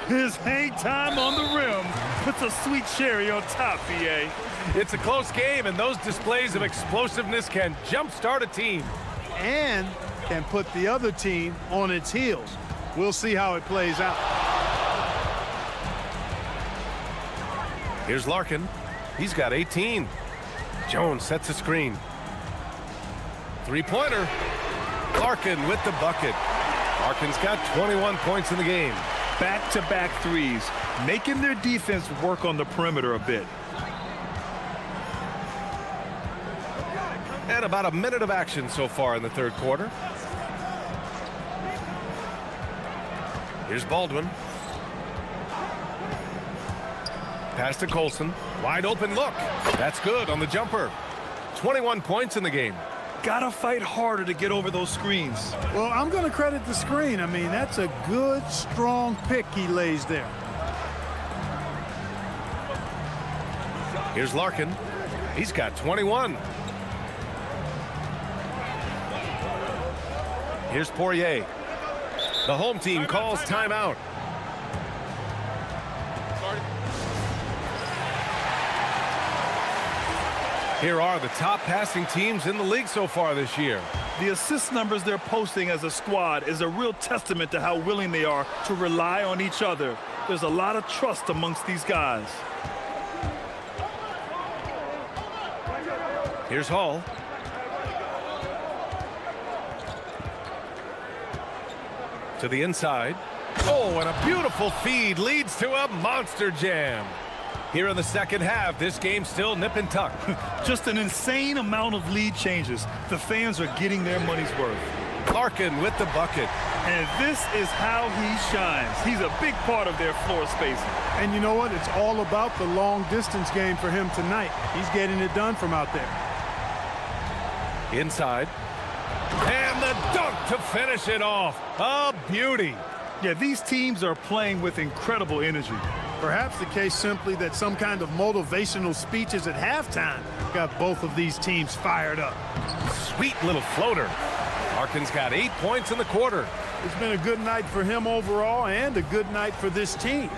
His hang time on the rim puts a sweet cherry on top, BA. It's a close game, and those displays of explosiveness can jumpstart a team. And can put the other team on its heels. We'll see how it plays out. Here's Larkin. He's got 18. Jones sets a screen. Three-pointer. Larkin with the bucket. Larkin's got 21 points in the game. back-to-back threes, making their defense work on the perimeter a bit. And about a minute of action so far in the third quarter. Here's Baldwin. Pass to Colson. Wide open look. That's good on the jumper. 21 points in the game. Gotta fight harder to get over those screens. Well, I'm going to credit the screen. I mean, that's a good, strong pick he lays there. Here's Larkin. He's got 21. Here's Poirier. The home team calls timeout. Here are the top passing teams in the league so far this year. The assist numbers they're posting as a squad is a real testament to how willing they are to rely on each other. There's a lot of trust amongst these guys. Here's Hall. To the inside. Oh, and a beautiful feed leads to a monster jam. Here in the second half, this game's still nip and tuck. Just an insane amount of lead changes. The fans are getting their money's worth. Larkin with the bucket. And this is how he shines. He's a big part of their floor spacing. And you know what? It's all about the long distance game for him tonight. He's getting it done from out there. Inside. And the dunk to finish it off. A beauty. Yeah, these teams are playing with incredible energy. Perhaps the case simply that some kind of motivational speeches at halftime got both of these teams fired up. Sweet little floater. Larkin's got 8 points in the quarter. It's been a good night for him overall and a good night for this team.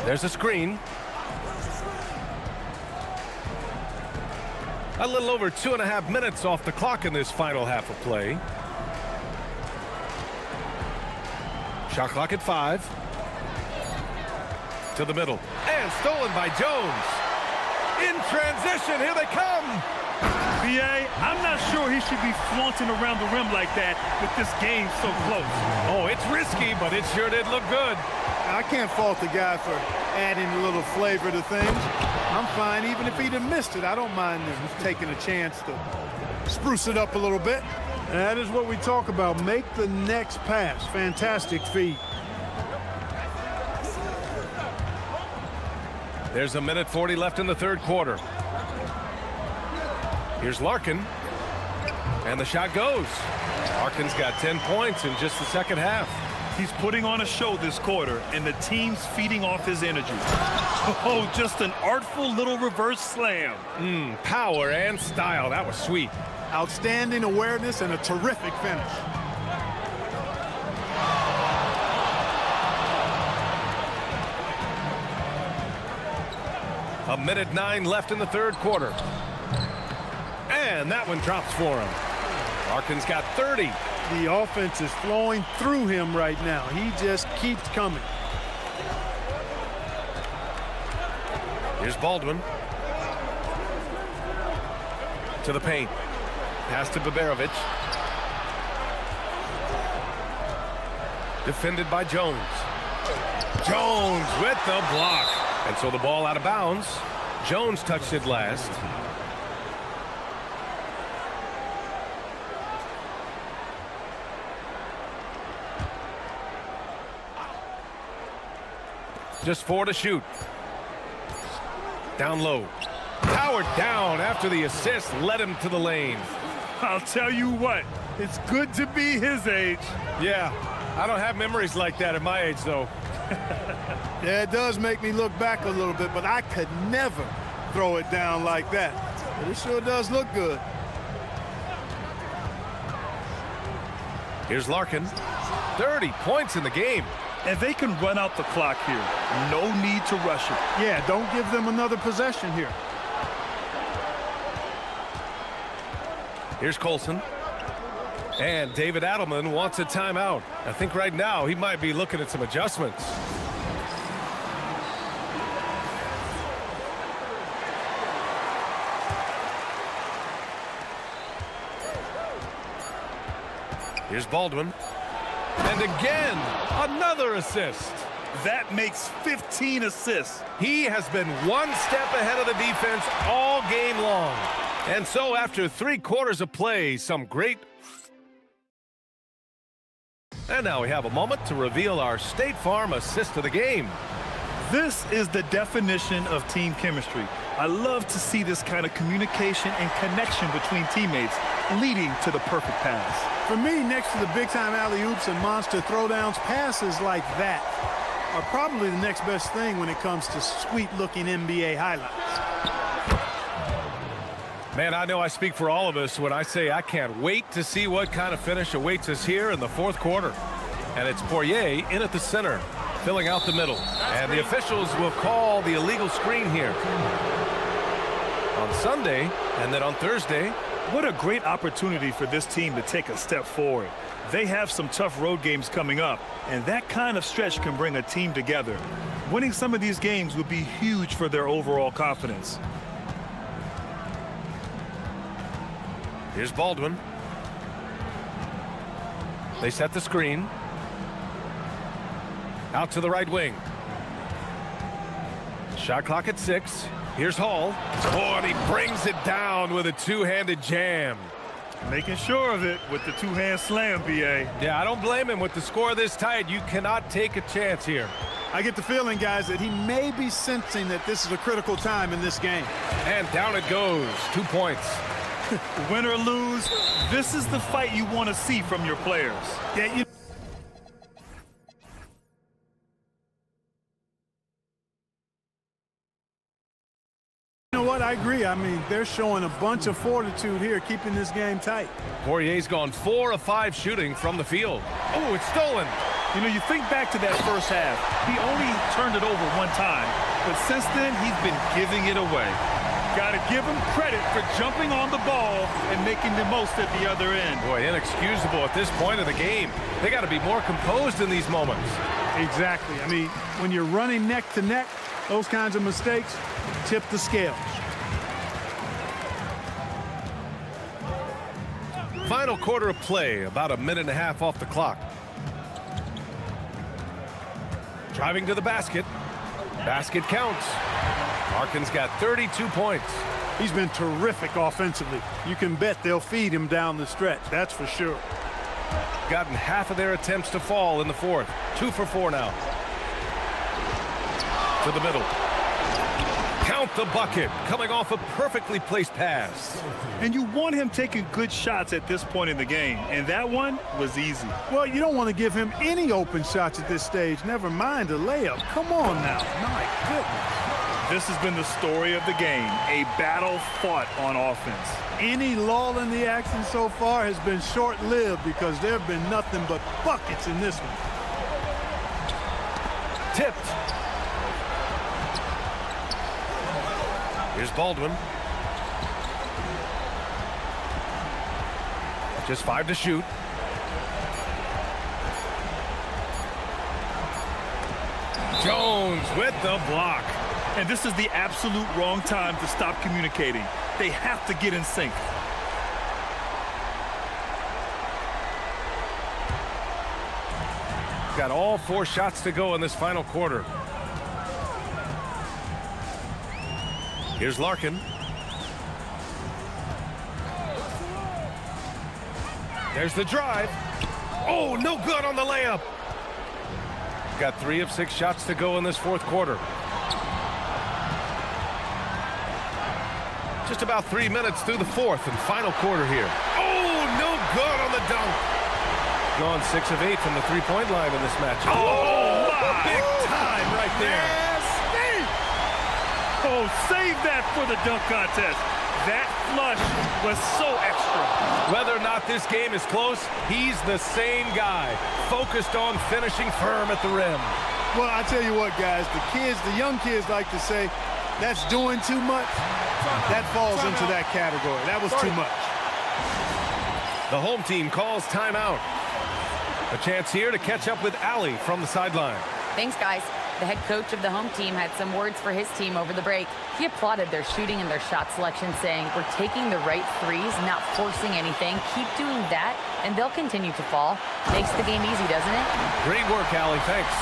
There's a screen. A little over 2.5 minutes off the clock in this final half of play. Shot clock at 5. To the middle. And stolen by Jones. In transition, here they come. B.A., I'm not sure he should be flaunting around the rim like that with this game so close. Oh, it's risky, but it sure did look good. I can't fault the guy for adding a little flavor to things. I'm fine. Even if he'd have missed it, I don't mind him taking a chance to spruce it up a little bit. That is what we talk about. Make the next pass. Fantastic feat. There's 1:40 left in the third quarter. Here's Larkin. And the shot goes. Larkin's got 10 points in just the second half. He's putting on a show this quarter, and the team's feeding off his energy. Oh, just an artful little reverse slam. Power and style. That was sweet. Outstanding awareness and a terrific finish. A 1:09 left in the third quarter. And that one drops for him. Larkin's got 30. The offense is flowing through him right now. He just keeps coming. Here's Baldwin. To the paint. Pass to Baberovic. Defended by Jones. Jones with the block. And so the ball out of bounds. Jones touched it last. Just 4 to shoot. Down low. Powered down after the assist led him to the lane. I'll tell you what, it's good to be his age. Yeah, I don't have memories like that at my age, though. Yeah, it does make me look back a little bit, but I could never throw it down like that. But it sure does look good. Here's Larkin. 30 points in the game. And they can run out the clock here. No need to rush it. Yeah, don't give them another possession here. Here's Colson. And David Adelman wants a timeout. I think right now he might be looking at some adjustments. Here's Baldwin. And again, another assist. That makes 15 assists. He has been one step ahead of the defense all game long. And so after 3 quarters of play, some great... And now we have a moment to reveal our State Farm assist of the game. This is the definition of team chemistry. I love to see this kind of communication and connection between teammates leading to the perfect pass. For me, next to the big-time alley-oops and monster throwdowns, passes like that are probably the next best thing when it comes to sweet-looking NBA highlights. Man, I know I speak for all of us when I say I can't wait to see what kind of finish awaits us here in the 4th quarter. And it's Poirier in at the center, filling out the middle. And the officials will call the illegal screen here. On Sunday, and then on Thursday. What a great opportunity for this team to take a step forward. They have some tough road games coming up, and that kind of stretch can bring a team together. Winning some of these games would be huge for their overall confidence. Here's Baldwin. They set the screen. Out to the right wing. Shot clock at 6. Here's Hall. Oh, and he brings it down with a two-handed jam. Making sure of it with the two-hand slam, BA. Yeah, I don't blame him. With the score this tight, you cannot take a chance here. I get the feeling, guys, that he may be sensing that this is a critical time in this game. And down it goes. 2 points. Win or lose, this is the fight you want to see from your players. Yeah, you know what? I agree. I mean, they're showing a bunch of fortitude here, keeping this game tight. Poirier's gone 4 of 5 shooting from the field. Oh, it's stolen. You know, you think back to that first half. He only turned it over 1 time, but since then, he's been giving it away. Got to give him credit for jumping on the ball and making the most at the other end. Boy, inexcusable at this point of the game. They got to be more composed in these moments. Exactly. I mean, when you're running neck to neck, those kinds of mistakes tip the scales. Final quarter of play, about a minute and a half off the clock. Driving to the basket. Basket counts. Larkin's got 32 points. He's been terrific offensively. You can bet they'll feed him down the stretch, that's for sure. Gotten half of their attempts to fall in the 4th. 2 for 4 now. To the middle. Count the bucket, coming off a perfectly placed pass. And you want him taking good shots at this point in the game, and that one was easy. Well, you don't want to give him any open shots at this stage, never mind a layup. Come on now, my goodness. This has been the story of the game, a battle fought on offense. Any lull in the action so far has been short-lived because there have been nothing but buckets in this one. Tipped. Here's Baldwin. Just 5 to shoot. Jones with the block. And this is the absolute wrong time to stop communicating. They have to get in sync. Got all 4 shots to go in this final quarter. Here's Larkin. There's the drive. Oh, no good on the layup. Got 3 of 6 shots to go in this 4th quarter. Just about 3 minutes through the 4th and final quarter here. Oh, no good on the dunk. Gone 6 of 8 from the 3-point line in this match. Oh, my. Big time right there. Oh, save that for the dunk contest. That flush was so extra. Whether or not this game is close, he's the same guy, focused on finishing firm at the rim. Well, I tell you what, guys, the young kids like to say, that's doing too much. That falls into that category. That was too much. The home team calls timeout. A chance here to catch up with Allie from the sideline. Thanks, guys. The head coach of the home team had some words for his team over the break. He applauded their shooting and their shot selection, saying, "We're taking the right threes, not forcing anything. Keep doing that, and they'll continue to fall." Makes the game easy, doesn't it? Great work, Allie. Thanks.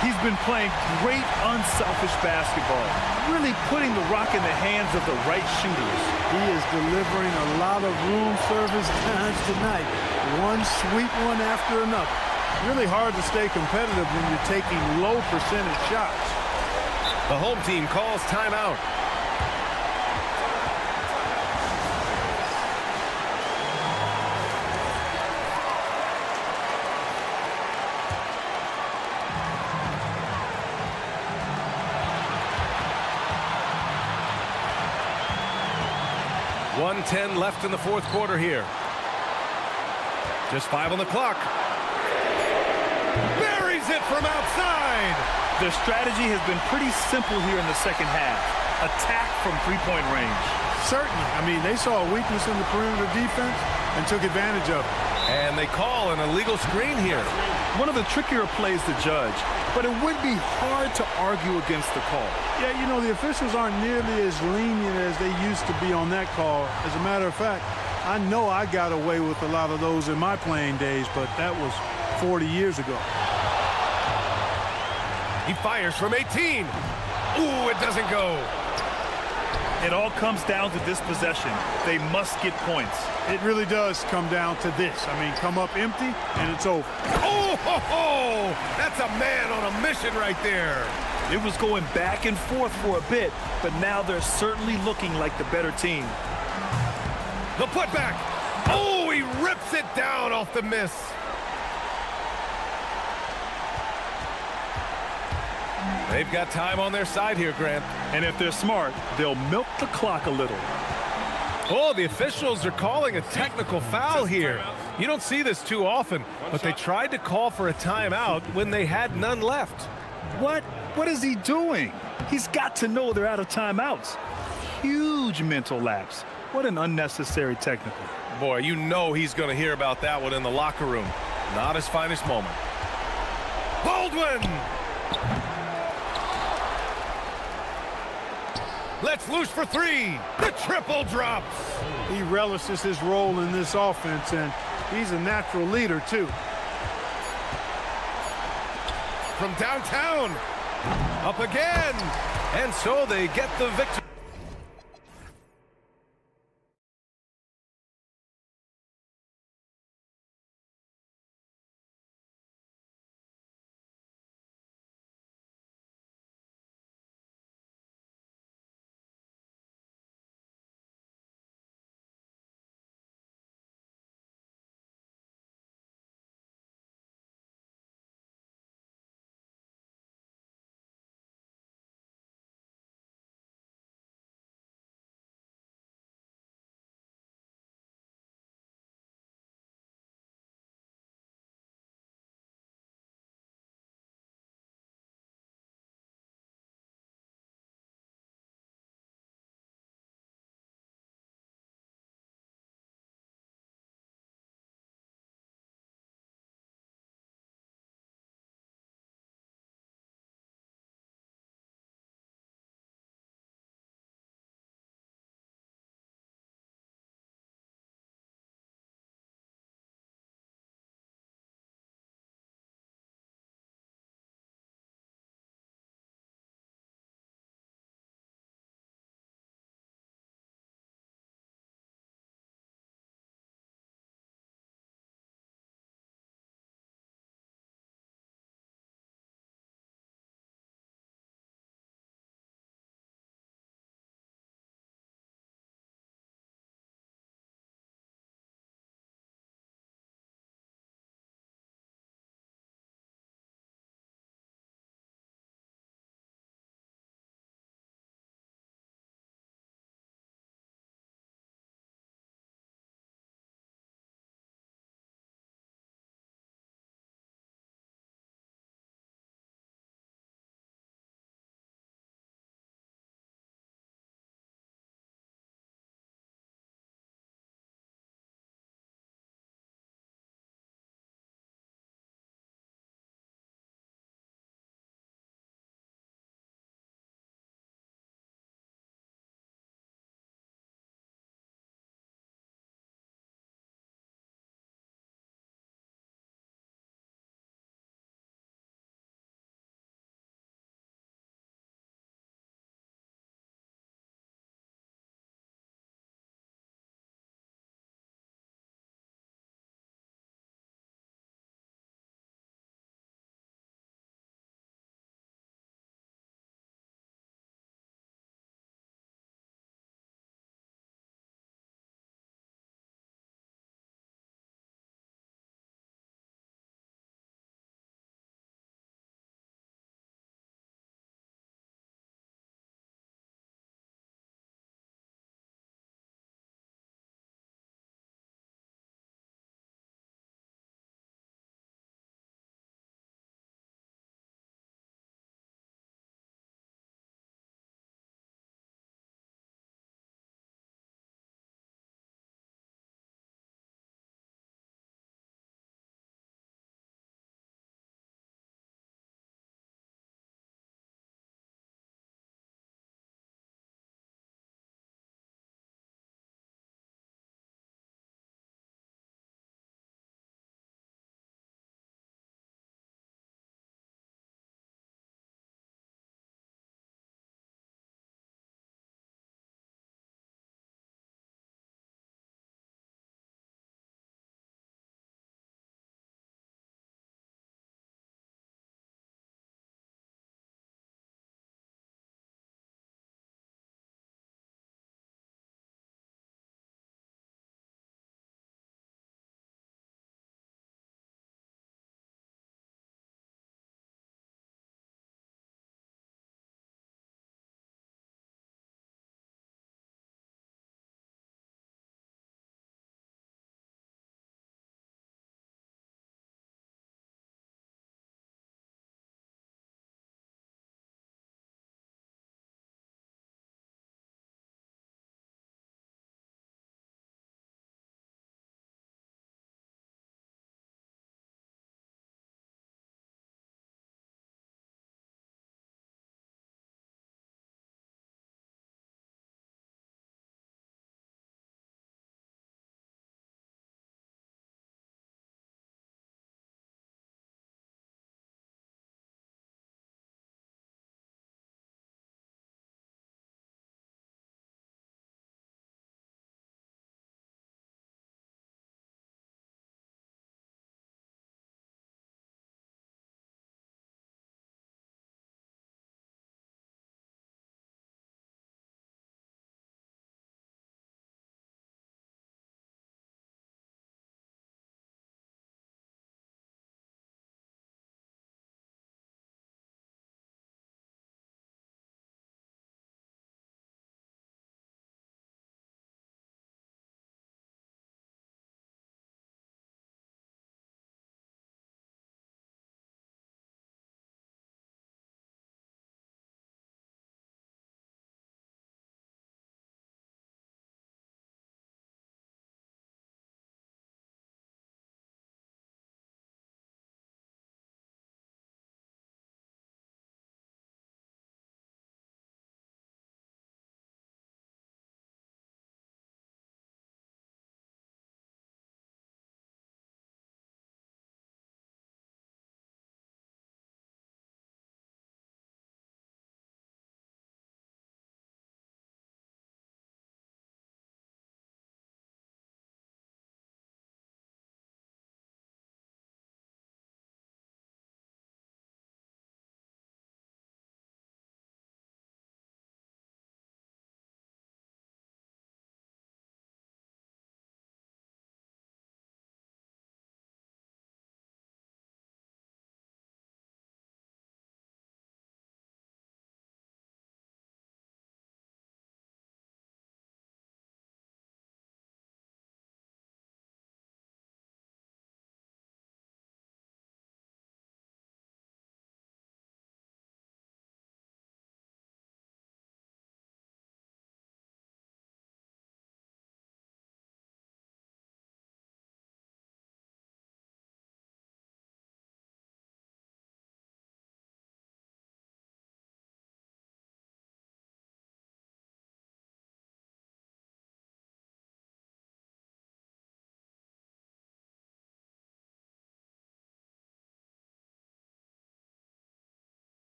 He's been playing great, unselfish basketball, really putting the rock in the hands of the right shooters. He is delivering a lot of room service times tonight. One sweet one after another. Really hard to stay competitive when you're taking low percentage shots. The home team calls timeout. .10 left in the fourth quarter here. Just 5 on the clock. Buries it from outside. Their strategy has been pretty simple here in the second half. Attack from three-point range. Certainly. I mean, they saw a weakness in the perimeter defense and took advantage of it. And they call an illegal screen here. One of the trickier plays to judge, but it would be hard to argue against the call. Yeah, you know, the officials aren't nearly as lenient as they used to be on that call. As a matter of fact, I know I got away with a lot of those in my playing days, but that was 40 years ago. He fires from 18. Ooh, it doesn't go. It all comes down to this possession. They must get points. It really does come down to this. I mean, come up empty, and it's over. Oh, ho, ho! That's a man on a mission right there. It was going back and forth for a bit, but now they're certainly looking like the better team. The putback. Oh, he rips it down off the miss. They've got time on their side here, Grant. And if they're smart, they'll milk the clock a little. Oh, the officials are calling a technical foul here. You don't see this too often, but they tried to call for a timeout when they had none left. What? What is he doing? He's got to know they're out of timeouts. Huge mental lapse. What an unnecessary technical. Boy, you know he's going to hear about that one in the locker room. Not his finest moment. Baldwin! Let's loose for three. The triple drops. He relishes his role in this offense, and he's a natural leader, too. From downtown. Up again. And so they get the victory.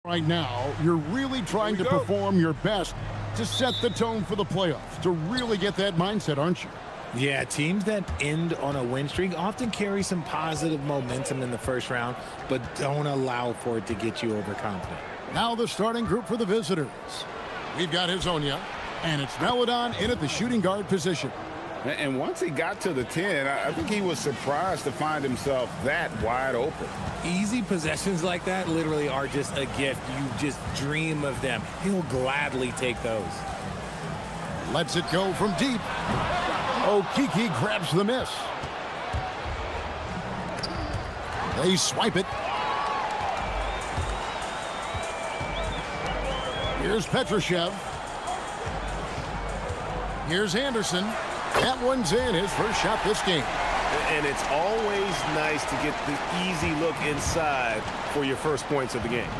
Right now, you're really trying to perform your best to set the tone for the playoffs, to really get that mindset, aren't you? Yeah, teams that end on a win streak often carry some positive momentum in the first round, but don't allow for it to get you overconfident. Now the starting group for the visitors. We've got Hazonia, and it's Meladon in at the shooting guard position. And once he got to the 10, I think he was surprised to find himself that wide open. Easy possessions like that literally are just a gift. You just dream of them. He'll gladly take those. Lets it go from deep. Okiki grabs the miss. They swipe it. Here's Petrushev. Here's Anderson. That one's in, his first shot this game. And it's always nice to get the easy look inside for your first points of the game.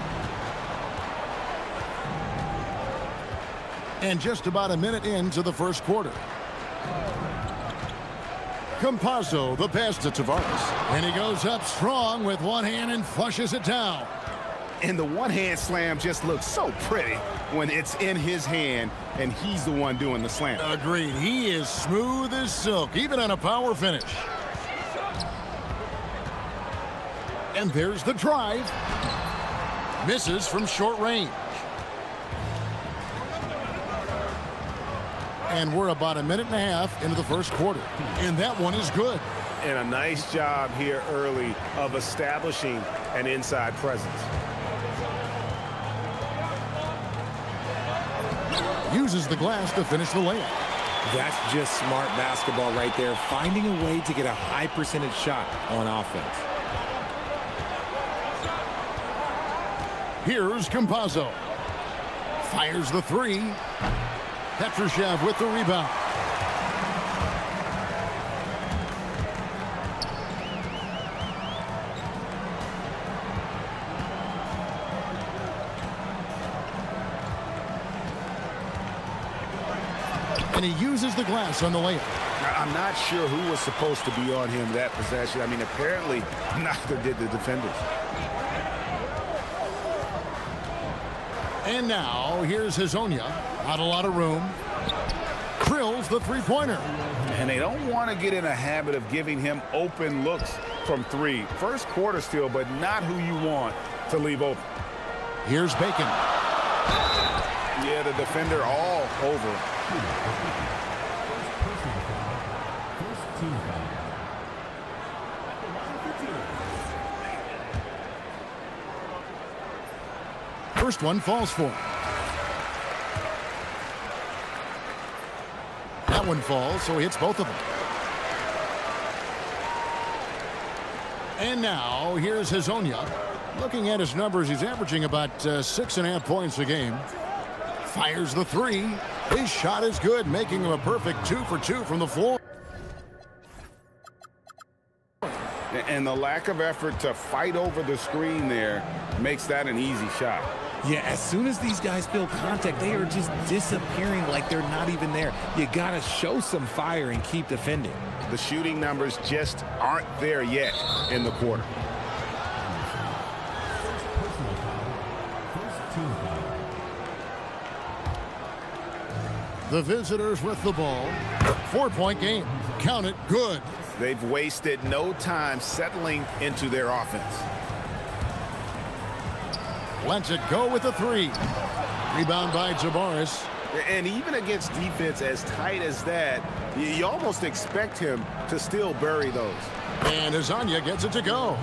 And just about a minute into the first quarter. Campazzo, the pass to Tavares. And he goes up strong with one hand and flushes it down. And the one-hand slam just looks so pretty when it's in his hand and he's the one doing the slam. Agreed. He is smooth as silk, even on a power finish. And there's the drive. Misses from short range. And we're about a minute and a half into the first quarter. And that one is good. And a nice job here early of establishing an inside presence. Uses the glass to finish the layup. That's just smart basketball right there, finding a way to get a high percentage shot on offense. Here's Campazzo. Fires the three. Petrushev with the rebound. And he uses the glass on the layup. I'm not sure who was supposed to be on him that possession. I mean, apparently neither did the defenders. And now here's Hazonia. Not a lot of room. Drills the three-pointer. And they don't want to get in a habit of giving him open looks from three. First quarter still, but not who you want to leave open. Here's Bacon. Yeah, the defender all over. First one falls for him. That one falls, so he hits both of them. And now here's Hazonia. Looking at his numbers, he's averaging about 6.5 points a game. Fires the three. His shot is good, making him a perfect 2 for 2 from the floor. And the lack of effort to fight over the screen there makes that an easy shot. Yeah, as soon as these guys feel contact, they are just disappearing like they're not even there. You got to show some fire and keep defending. The shooting numbers just aren't there yet in the quarter. The visitors with the ball. 4-point game. Count it, good. They've wasted no time settling into their offense. Lets it go with a three. Rebound by Tavares. And even against defense as tight as that, you almost expect him to still bury those. And Hazonia gets it to go.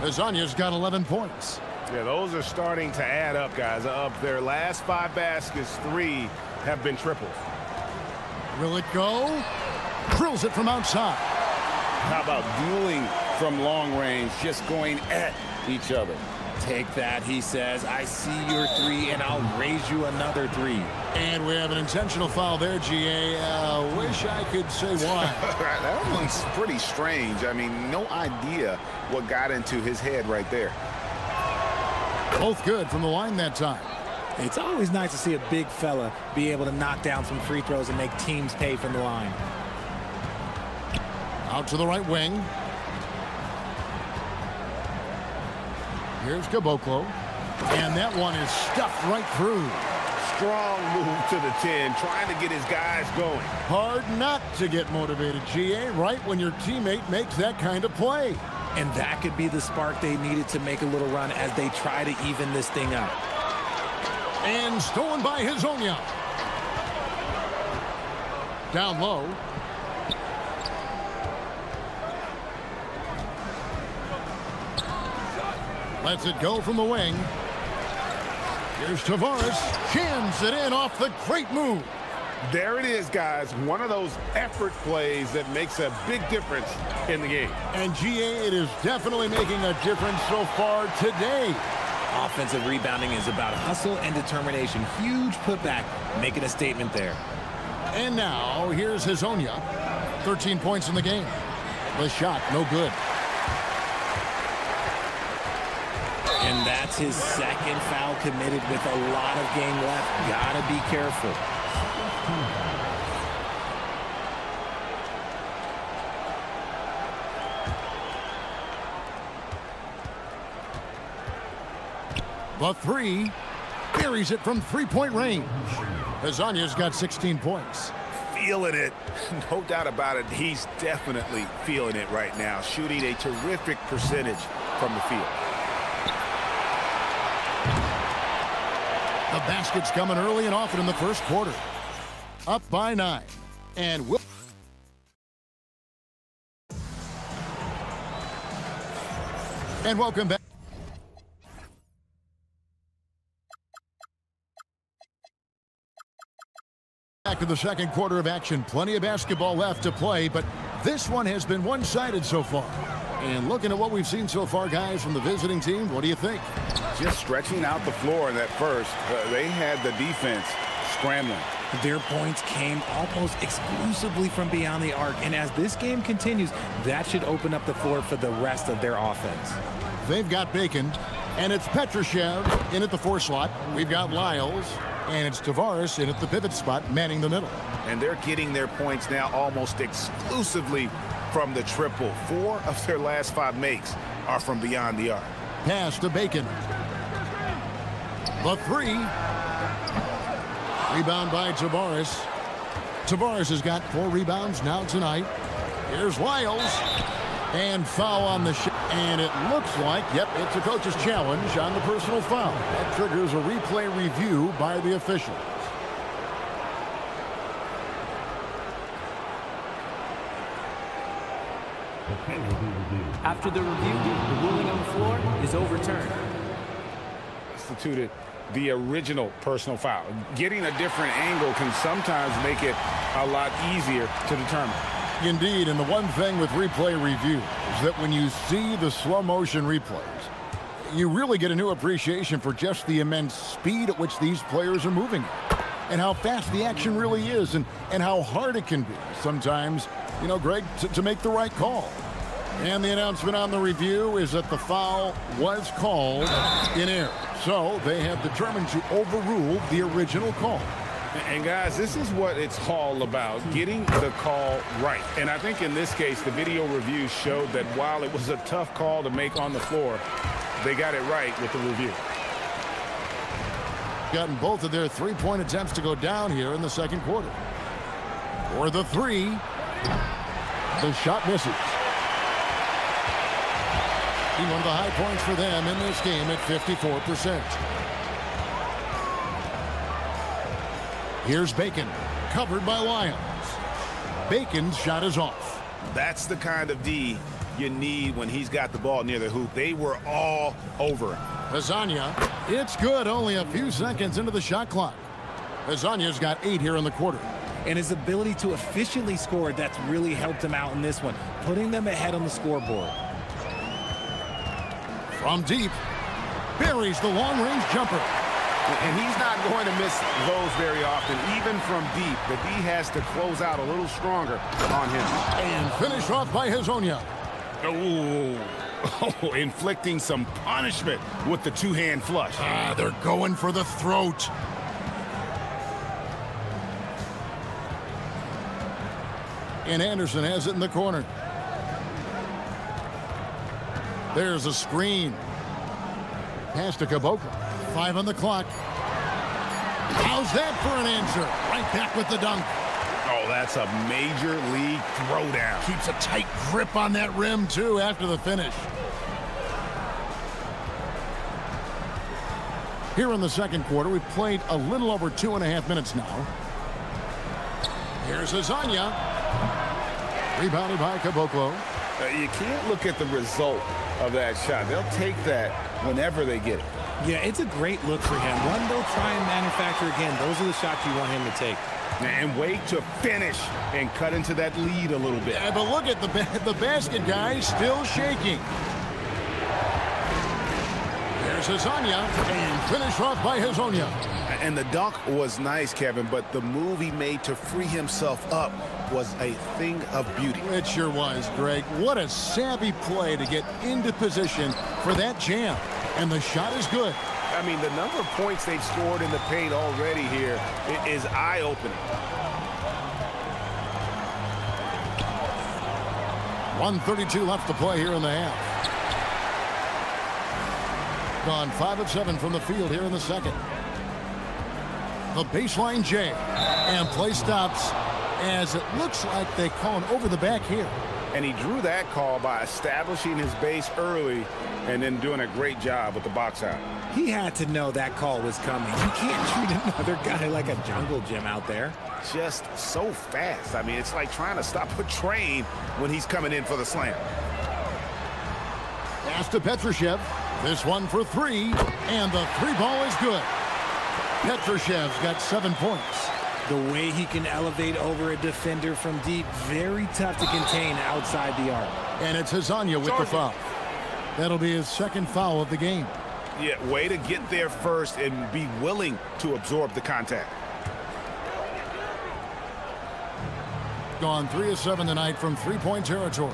Hazonia's got 11 points. Yeah, those are starting to add up, guys. Of their last 5 baskets, 3 have been triples. Will it go? Drills it from outside. How about dueling from long range, just going at each other? Take that, he says. I see your 3, and I'll raise you another 3. And we have an intentional foul there, GA. Wish I could say why. That one's pretty strange. I mean, no idea what got into his head right there. Both good from the line that time. It's always nice to see a big fella be able to knock down some free throws and make teams pay from the line. Out to the right wing. Here's Caboclo. And that one is stuffed right through. Strong move to the 10, trying to get his guys going. Hard not to get motivated, GA, right when your teammate makes that kind of play. And that could be the spark they needed to make a little run as they try to even this thing up. And stolen by Hezonja. Down low. Lets it go from the wing. Here's Tavares. Jams it in off the great move. There it is, guys. One of those effort plays that makes a big difference in the game. And GA, it is definitely making a difference so far today. Offensive rebounding is about hustle and determination. Huge putback, making a statement there. And now, here's Hezonja. 13 points in the game. The shot, no good. And that's his second foul committed with a lot of game left. Gotta be careful. The three. Buries it from three-point range. Hezonja's got 16 points. Feeling it. No doubt about it. He's definitely feeling it right now. Shooting a terrific percentage from the field. The basket's coming early and often in the first quarter. Up by 9. And welcome back. Back to the second quarter of action. Plenty of basketball left to play, but this one has been one-sided so far. And looking at what we've seen so far, guys, from the visiting team, what do you think? Just stretching out the floor in that first. They had the defense scrambling. Their points came almost exclusively from beyond the arc. And as this game continues, that should open up the floor for the rest of their offense. They've got Bacon, and it's Petrushev in at the 4 slot. We've got Lyles, and it's Tavares in at the pivot spot, manning the middle. And they're getting their points now almost exclusively from the triple. 4 of their last 5 makes are from beyond the arc. Pass to Bacon. The 3. Rebound by Tavares. Tavares has got 4 rebounds now tonight. Here's Lyles. And foul on the shot. And it looks like, yep, it's a coach's challenge on the personal foul. That triggers a replay review by the official. After the review, the ruling on the floor is overturned. Instituted the original personal foul. Getting a different angle can sometimes make it a lot easier to determine. Indeed, and the one thing with replay review is that when you see the slow motion replays, you really get a new appreciation for just the immense speed at which these players are moving and how fast the action really is and how hard it can be sometimes, you know, Greg, to make the right call. And the announcement on the review is that the foul was called in error. So they have determined to overrule the original call. And guys, this is what it's all about, getting the call right. And I think in this case, the video review showed that while it was a tough call to make on the floor, they got it right with the review. Gotten both of their three-point attempts to go down here in the second quarter. For the 3, the shot misses. He won the high points for them in this game at 54%. Here's Bacon, covered by Lyons. Bacon's shot is off. That's the kind of D you need when he's got the ball near the hoop. They were all over him. Hezonja, it's good, only a few seconds into the shot clock. Hezonja's got 8 here in the quarter. And his ability to efficiently score, that's really helped him out in this one, putting them ahead on the scoreboard. From deep, buries the long-range jumper. And he's not going to miss those very often, even from deep. The D has to close out a little stronger on him. And finished off by Hezonja. Oh, inflicting some punishment with the two-hand flush. They're going for the throat. And Anderson has it in the corner. There's a screen. Pass to Caboclo. 5 on the clock. How's that for an answer? Right back with the dunk. Oh, that's a major league throwdown. Keeps a tight grip on that rim, too, after the finish. Here in the second quarter, we've played a little over 2.5 minutes now. Here's Azania. Rebounded by Caboclo. You can't look at the result of that shot. They'll take that whenever they get it. Yeah, it's a great look for him. One they'll try and manufacture again. Those are the shots you want him to take. And wait to finish and cut into that lead a little bit. Yeah, but look at the basket, guys, still shaking. There's Azania, and finished off by Hazonia. And the dunk was nice, Kevin, but the move he made to free himself up was a thing of beauty. It sure was, Greg. What a savvy play to get into position for that jam. And the shot is good. I mean, the number of points they've scored in the paint already here is eye-opening. 1:32 left to play here in the half. Gone 5 of 7 from the field here in the second. The baseline J. And play stops as it looks like they call an over the back here. And he drew that call by establishing his base early and then doing a great job with the box out. He had to know that call was coming. You can't treat another guy like a jungle gym out there. Just so fast. I mean, it's like trying to stop a train when he's coming in for the slam. Pass to Petrushev. This one for 3, and the 3 ball is good. Petrushev's got 7 points. The way he can elevate over a defender from deep, very tough to contain outside the arc. And it's Hazonia with the foul. That'll be his second foul of the game. Yeah, way to get there first and be willing to absorb the contact. Gone 3 of 7 tonight from three-point territory.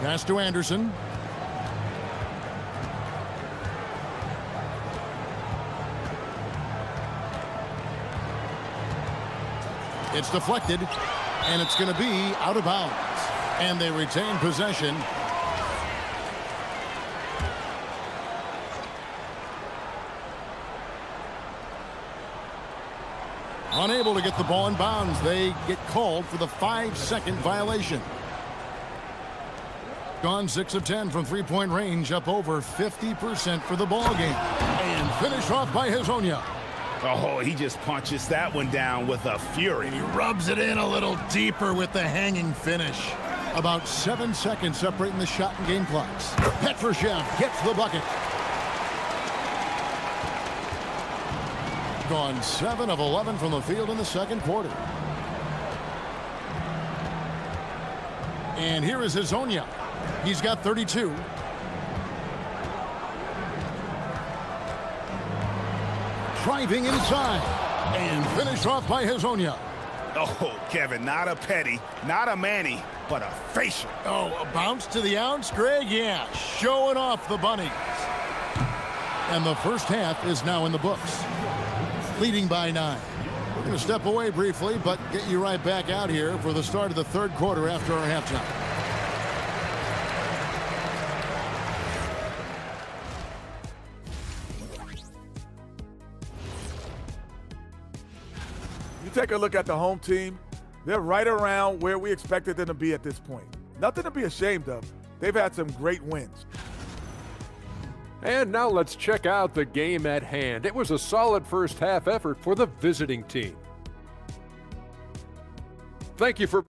Pass to Anderson. It's deflected, and it's going to be out of bounds. And they retain possession. Unable to get the ball in bounds. They get called for the 5-second violation. Gone 6 of 10 from three-point range, up over 50% for the ball game. And finished off by Hazonia. Oh, he just punches that one down with a fury. And he rubs it in a little deeper with the hanging finish. About 7 seconds separating the shot and game clocks. Petrushev gets the bucket. Gone 7 of 11 from the field in the second quarter. And here is Hazonia. He's got 32. Driving inside. And finished off by Hazonia. Oh, Kevin, not a petty, not a Manny, but a facial. Oh, a bounce to the ounce, Greg? Yeah, showing off the bunnies. And the first half is now in the books. Leading by 9. We're going to step away briefly, but get you right back out here for the start of the third quarter after our halftime. Take a look at the home team. They're right around where we expected them to be at this point. Nothing to be ashamed of. They've had some great wins. And now let's check out the game at hand. It was a solid first half effort for the visiting team. Thank you for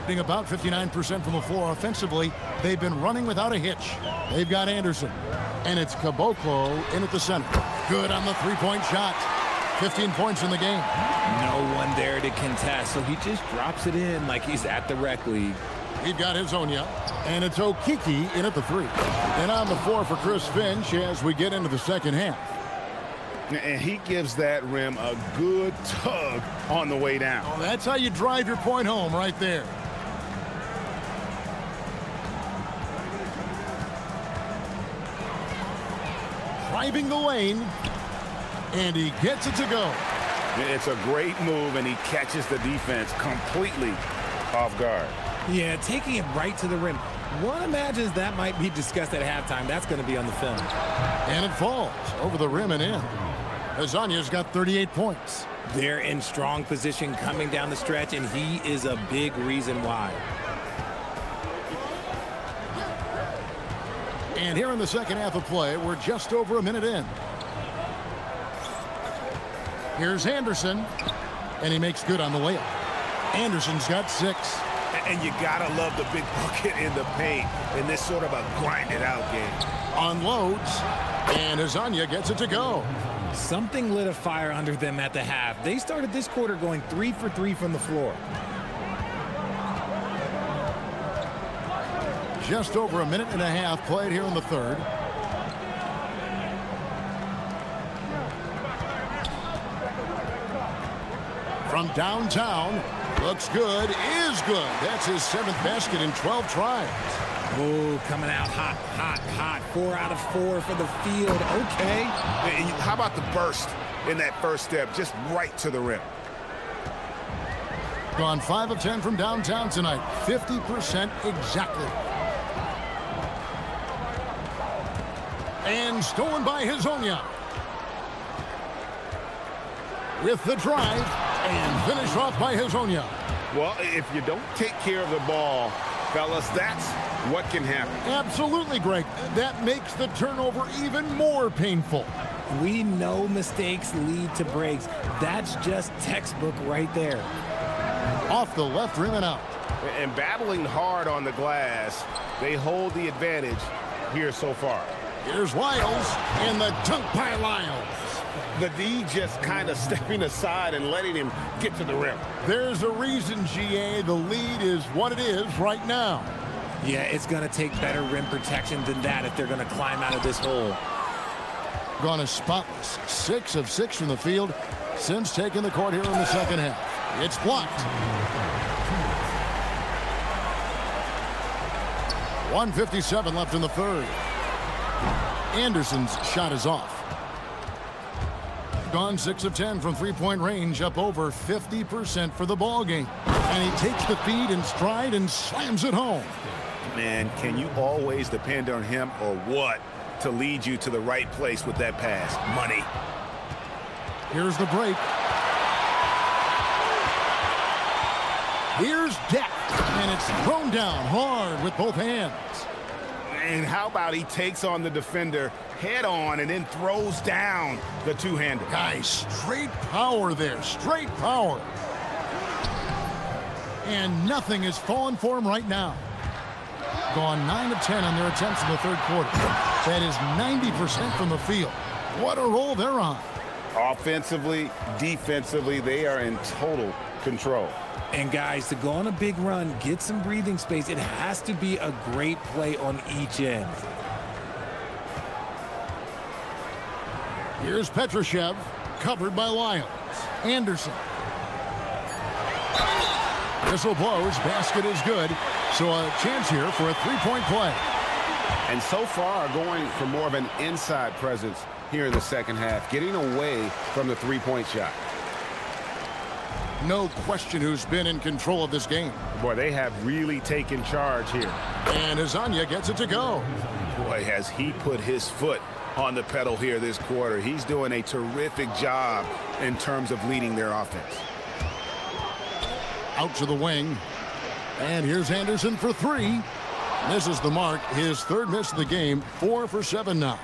Being about 59% from the floor offensively, they've been running without a hitch. They've got Anderson, and it's Caboclo in at the center. Good on the three-point shot. 15 points in the game. No one there to contest, so he just drops it in like he's at the rec league. We've got Hezonja, and it's Okiki in at the three. And on the floor for Chris Finch as we get into the second half. And he gives that rim a good tug on the way down. Oh, that's how you drive your point home right there. Driving the lane, and he gets it to go. It's a great move, and he catches the defense completely off guard. Yeah, taking it right to the rim. One imagines that might be discussed at halftime. That's going to be on the film. And it falls over the rim and in. Hezonja's got 38 points. They're in strong position coming down the stretch, and he is a big reason why. And here in the second half of play, we're just over a minute in. Here's Anderson, and he makes good on the layup. Anderson's got 6. And you gotta love the big bucket in the paint in this sort of a grind-it-out game. Unloads, and Hezonja gets it to go. Something lit a fire under them at the half. They started this quarter going 3 for 3 from the floor. Just over a minute and a half played here in the third. From downtown, looks good, is good. That's his 7th basket in 12 tries. Oh, coming out hot, hot, hot. 4 out of 4 for the field. Okay. How about the burst in that first step, just right to the rim? Gone 5 of 10 from downtown tonight. 50% exactly. And stolen by Hezonja. With the drive, and finished off by Hezonja. Well, if you don't take care of the ball, fellas, that's what can happen. Absolutely, Greg. That makes the turnover even more painful. We know mistakes lead to breaks. That's just textbook right there. Off the left rim and out. And battling hard on the glass, they hold the advantage here so far. Here's Lyles, and the dunk by Lyles. The D just kind of stepping aside and letting him get to the rim. There's a reason, GA, the lead is what it is right now. Yeah, it's going to take better rim protection than that if they're going to climb out of this hole. Gone as spotless. 6 of 6 from the field since taking the court here in the second half. It's blocked. 1:57 left in the third. Anderson's shot is off. Gone 6 of 10 from three-point range, up over 50% for the ball game. And he takes the feed in stride and slams it home. Man, can you always depend on him or what to lead you to the right place with that pass? Money. Here's the break. Here's depth, and it's thrown down hard with both hands. And how about he takes on the defender head on and then throws down the two-hander. Guys, straight power there, straight power. And nothing is falling for him right now. Gone 9 of 10 on their attempts in the third quarter. That is 90% from the field. What a roll they're on. Offensively, defensively, they are in total control. And guys, to go on a big run, get some breathing space, it has to be a great play on each end. Here's Petrushev, covered by Lyles. Anderson. Whistle blows, basket is good. So a chance here for a three-point play. And so far going for more of an inside presence here in the second half, getting away from the three-point shot. No question who's been in control of this game. Boy, they have really taken charge here. And Hezonja gets it to go. Boy, has he put his foot on the pedal here this quarter. He's doing a terrific job in terms of leading their offense. Out to the wing. And here's Anderson for 3. Misses the mark. His third miss of the game. 4 for 7 now.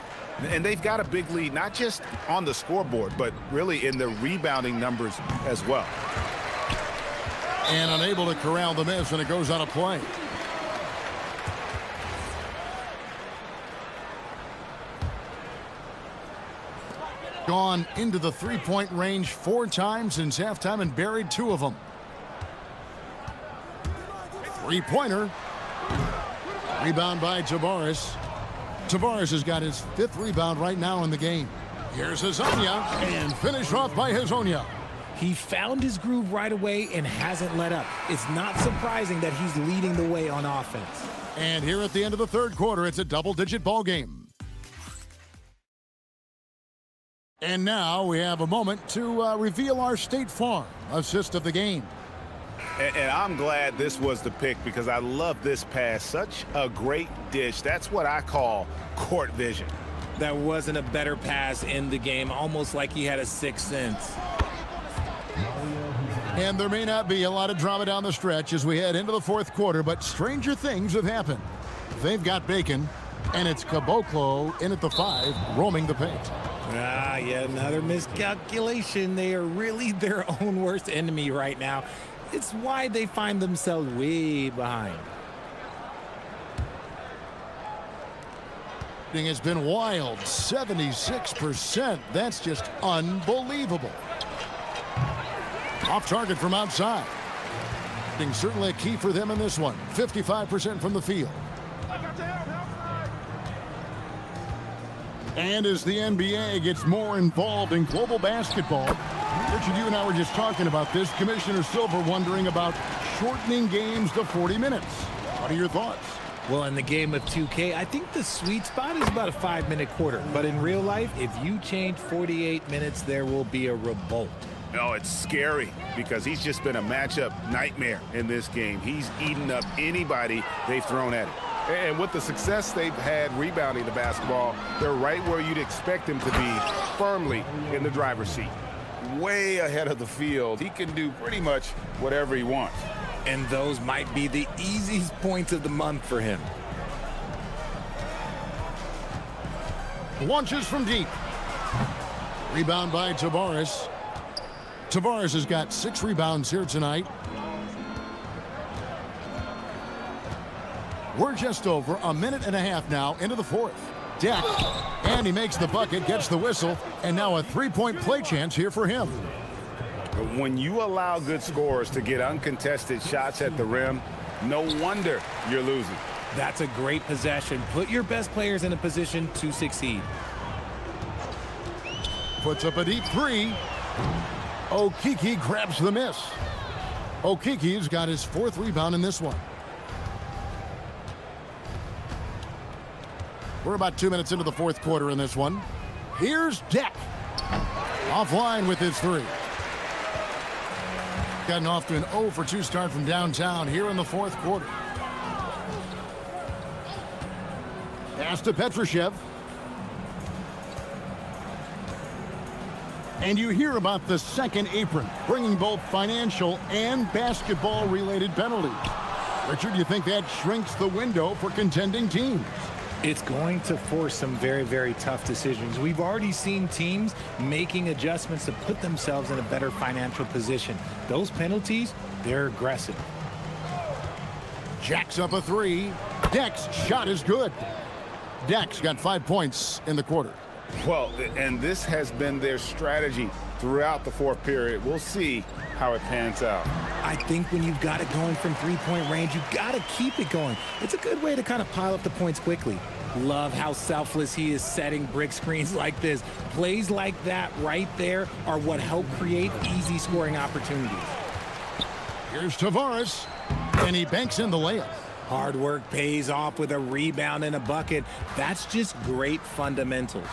And they've got a big lead, not just on the scoreboard, but really in the rebounding numbers as well. And unable to corral the miss, and it goes out of play. Gone into the three-point range 4 times since halftime and buried 2 of them. Three-pointer. Rebound by Tavares. Tavares has got his 5th rebound right now in the game. Here's Hazonia, and finished off by Hazonia. He found his groove right away and hasn't let up. It's not surprising that he's leading the way on offense. And here at the end of the 3rd quarter, it's a double-digit ball game. And now we have a moment to reveal our State Farm assist of the game. And I'm glad this was the pick because I love this pass. Such a great dish. That's what I call court vision. That wasn't a better pass in the game, almost like he had a 6th sense. And there may not be a lot of drama down the stretch as we head into the 4th quarter, but stranger things have happened. They've got Bacon, and it's Caboclo in at the 5, roaming the paint. Yeah, another miscalculation. They are really their own worst enemy right now. It's why they find themselves way behind. Has been wild, 76%. That's just unbelievable. Off target from outside. Certainly a key for them in this one. 55% from the field. And as the NBA gets more involved in global basketball, Richard, you and I were just talking about this. Commissioner Silver wondering about shortening games to 40 minutes. What are your thoughts? Well, in the game of 2K, I think the sweet spot is about a 5-minute quarter. But in real life, if you change 48 minutes, there will be a revolt. No, it's scary because he's just been a matchup nightmare in this game. He's eaten up anybody they've thrown at him. And with the success they've had rebounding the basketball, they're right where you'd expect them to be, firmly in the driver's seat. Way ahead of the field. He can do pretty much whatever he wants. And those might be the easiest points of the month for him. Launches from deep. Rebound by Tavares. Tavares has got 6 rebounds here tonight. We're just over a minute and a half now into the 4th. Deck, and he makes the bucket, gets the whistle, and now a 3-point play chance here for him. When you allow good scorers to get uncontested shots at the rim, no wonder you're losing. That's a great possession. Put your best players in a position to succeed. Puts up a deep 3. Okeke grabs the miss. Okeke's got his 4th rebound in this one. We're about 2 minutes into the 4th quarter in this one. Here's Deck. Offline with his 3. Gotten off to an 0 for 2 start from downtown here in the 4th quarter. Pass to Petrushev. And you hear about the second apron, bringing both financial and basketball-related penalties. Richard, do you think that shrinks the window for contending teams? It's going to force some very, very tough decisions. We've already seen teams making adjustments to put themselves in a better financial position. Those penalties, they're aggressive. Jacks up a 3. Deck's shot is good. Deck's got 5 points in the quarter. Well, and this has been their strategy throughout the 4th period. We'll see how it pans out. I think when you've got it going from 3-point range, you've got to keep it going. It's a good way to kind of pile up the points quickly. Love how selfless he is setting brick screens like this. Plays like that right there are what help create easy scoring opportunities. Here's Tavares, and he banks in the layup. Hard work pays off with a rebound and a bucket. That's just great fundamentals.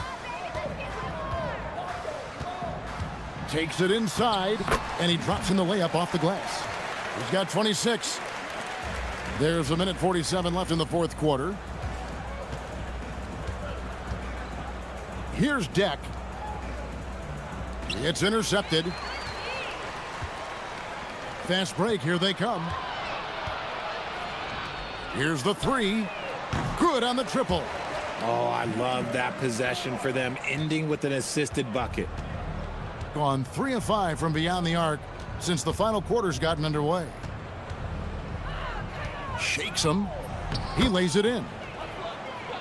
Takes it inside, and he drops in the layup off the glass. He's got 26. There's a minute 47 left in the 4th quarter. Here's Deck. It's intercepted. Fast break, here they come. Here's the 3. Good on the triple. Oh, I love that possession for them, ending with an assisted bucket. Gone 3 of 5 from beyond the arc. since the final quarter's gotten underway. Shakes him. He lays it in.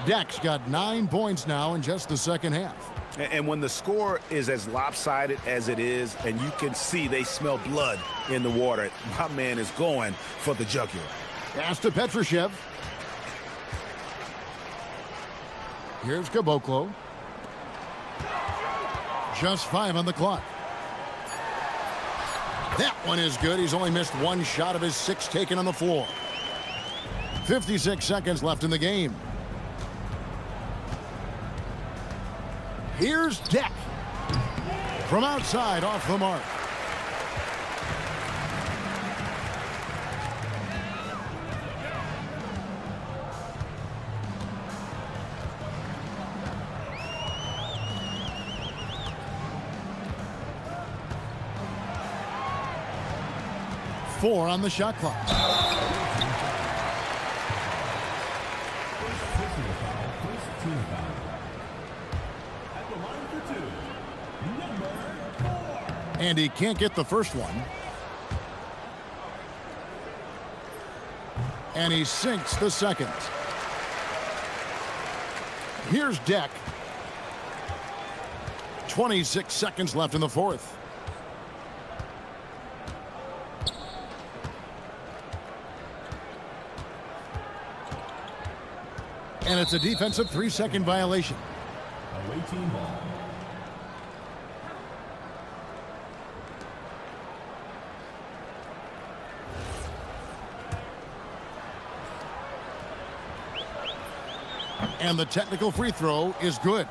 Deck's got 9 points now in just the second half. And when the score is as lopsided as it is, and you can see they smell blood in the water, my man is going for the jugular. Pass to Petrushev. Here's Caboclo. Just 5 on the clock. That one is good. He's only missed 1 shot of his 6 taken on the floor. 56 seconds left in the game. Here's Deck. From outside, off the mark. Four on the shot clock. And he can't get the first one. And he sinks the second. Here's Deck. 26 seconds left in the fourth. And it's a defensive 3-second violation. Away team ball. And the technical free throw is good.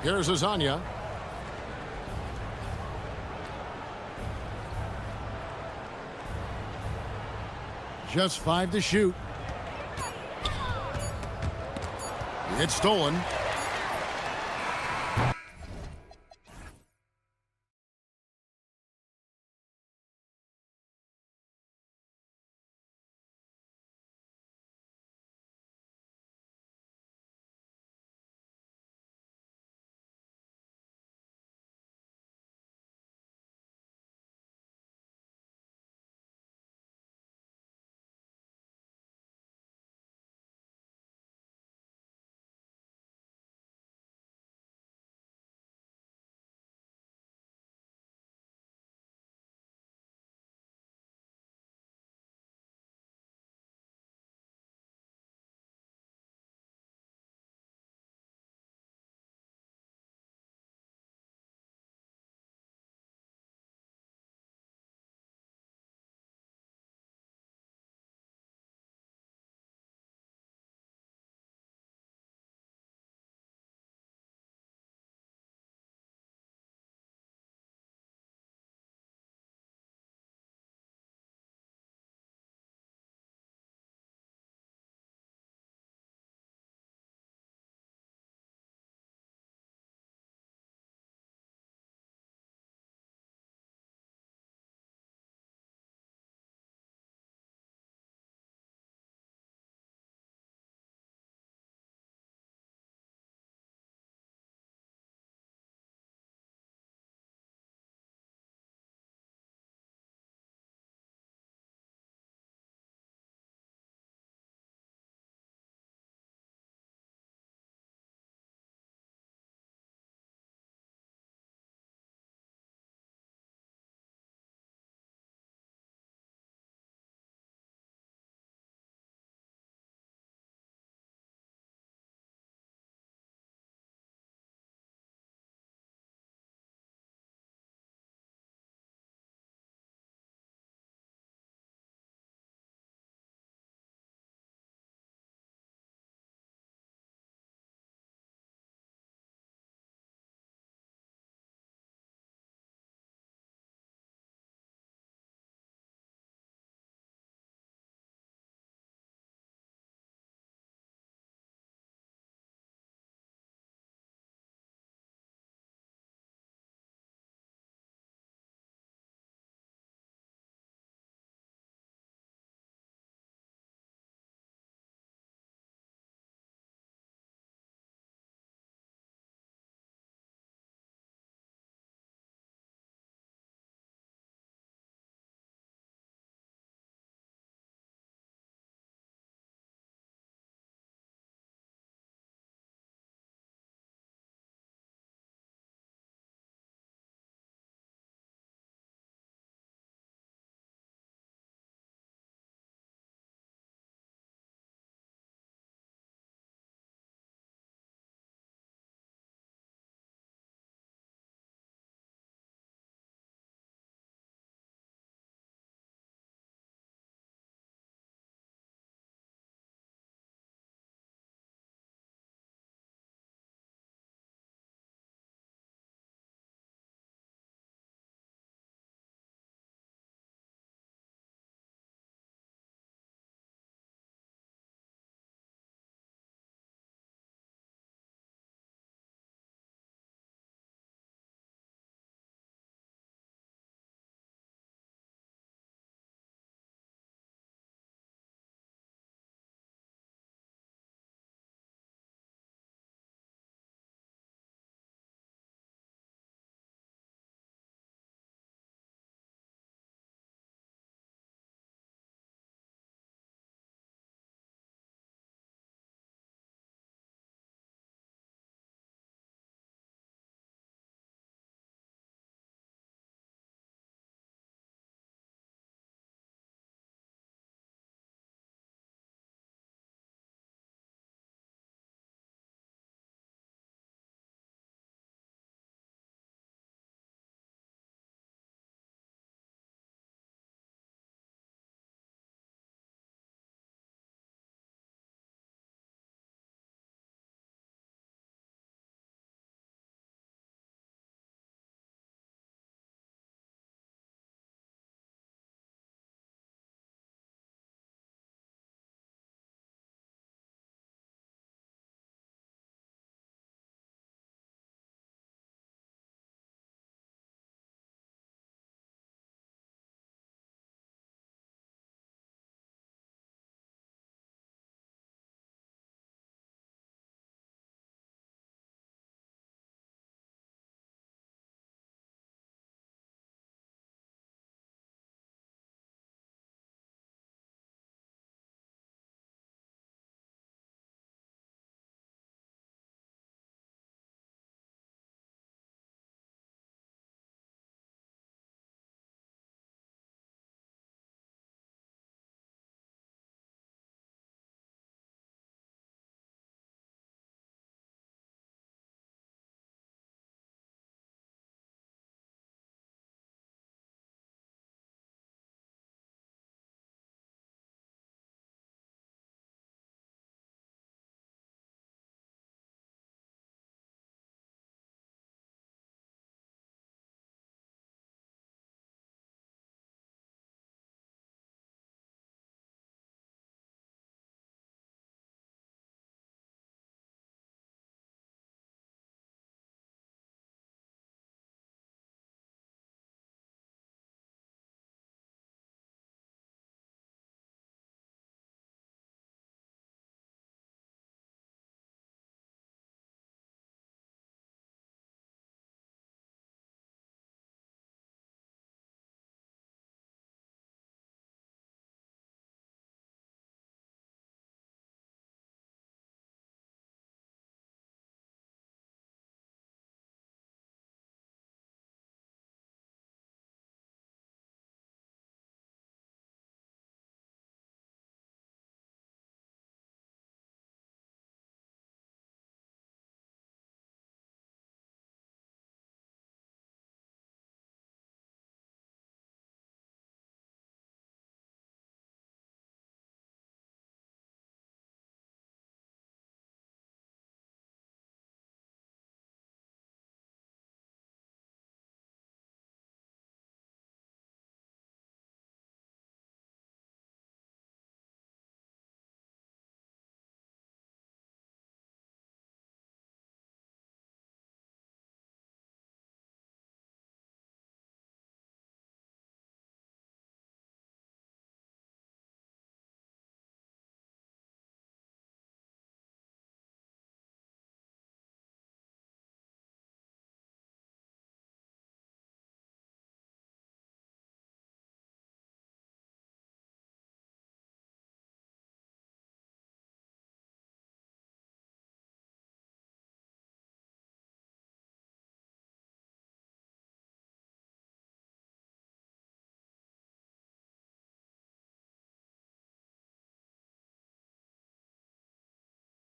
Here's Azania. Just 5 to shoot. It's stolen.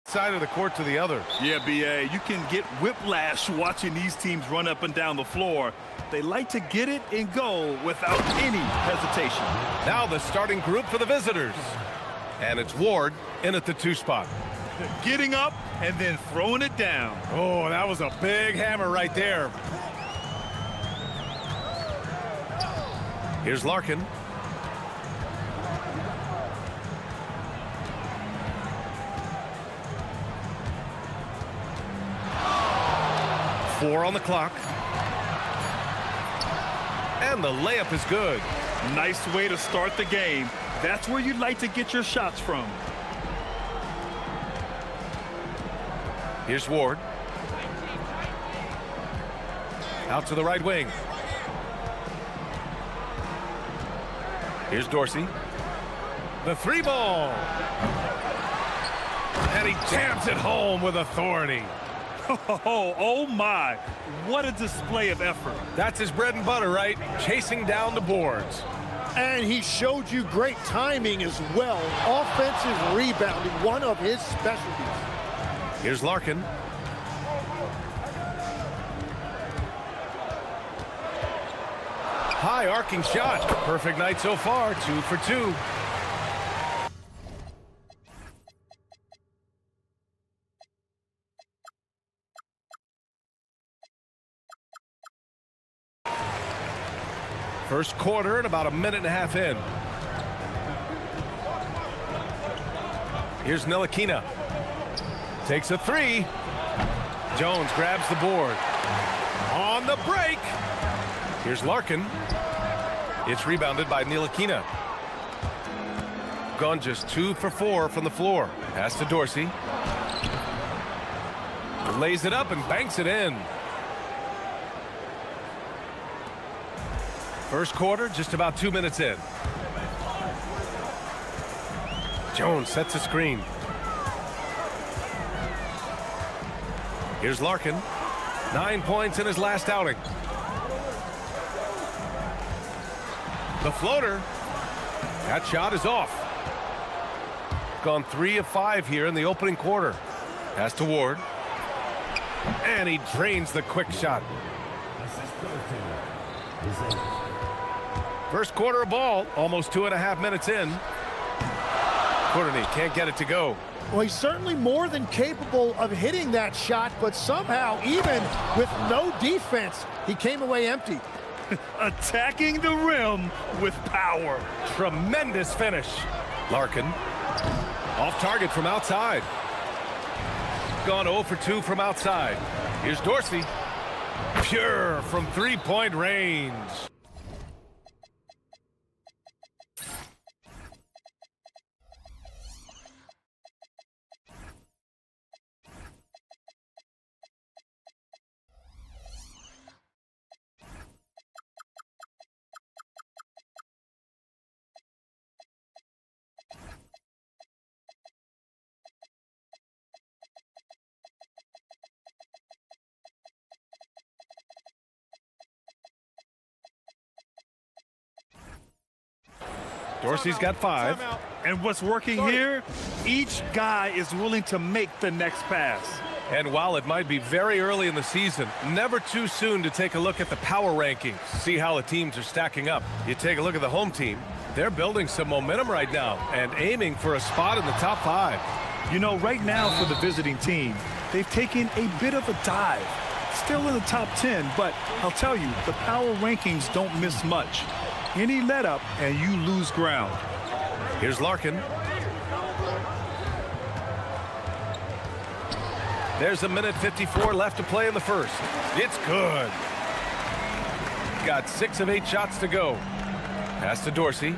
side of the court to the other. Yeah, B.A., you can get whiplash watching these teams run up and down the floor. They like to get it and go without any hesitation. Now the starting group for the visitors. And it's Ward in at the 2 spot. Getting up and then throwing it down. Oh, that was a big hammer right there. Here's Larkin. Four on the clock. And the layup is good. Nice way to start the game. That's where you'd like to get your shots from. Here's Ward. Out to the right wing. Here's Dorsey. The 3 ball. And he jams it home with authority. Oh my, what a display of effort. That's his bread and butter, right? Chasing down the boards. And he showed you great timing as well. Offensive rebounding, one of his specialties. Here's Larkin. High arcing shot. Perfect night so far, 2 for 2. First quarter and about a minute and a half in. Here's Ntilikina. Takes a 3. Jones grabs the board. On the break. Here's Larkin. It's rebounded by Ntilikina. Gone just 2 for 4 from the floor. Pass to Dorsey. Lays it up and banks it in. First quarter, just about 2 minutes in. Jones sets a screen. Here's Larkin. 9 points in his last outing. The floater. That shot is off. Gone 3 of 5 here in the opening quarter. Pass to Ward. And he drains the quick shot. First quarter of ball, almost 2.5 minutes in. Courtney can't get it to go. Well, he's certainly more than capable of hitting that shot, but somehow, even with no defense, he came away empty. Attacking the rim with power. Tremendous finish. Larkin. Off target from outside. Gone 0 for 2 from outside. Here's Dorsey. Pure from 3-point range. Dorsey's got 5. And what's working here, each guy is willing to make the next pass. And while it might be very early in the season, never too soon to take a look at the power rankings, see how the teams are stacking up. You take a look at the home team, they're building some momentum right now and aiming for a spot in the top 5. You know, right now for the visiting team, they've taken a bit of a dive. Still in the top 10, but I'll tell you, the power rankings don't miss much. Any let up and you lose ground. Here's Larkin. There's a minute 54 left to play in the first. It's good. Got 6 of 8 shots to go. Pass to Dorsey.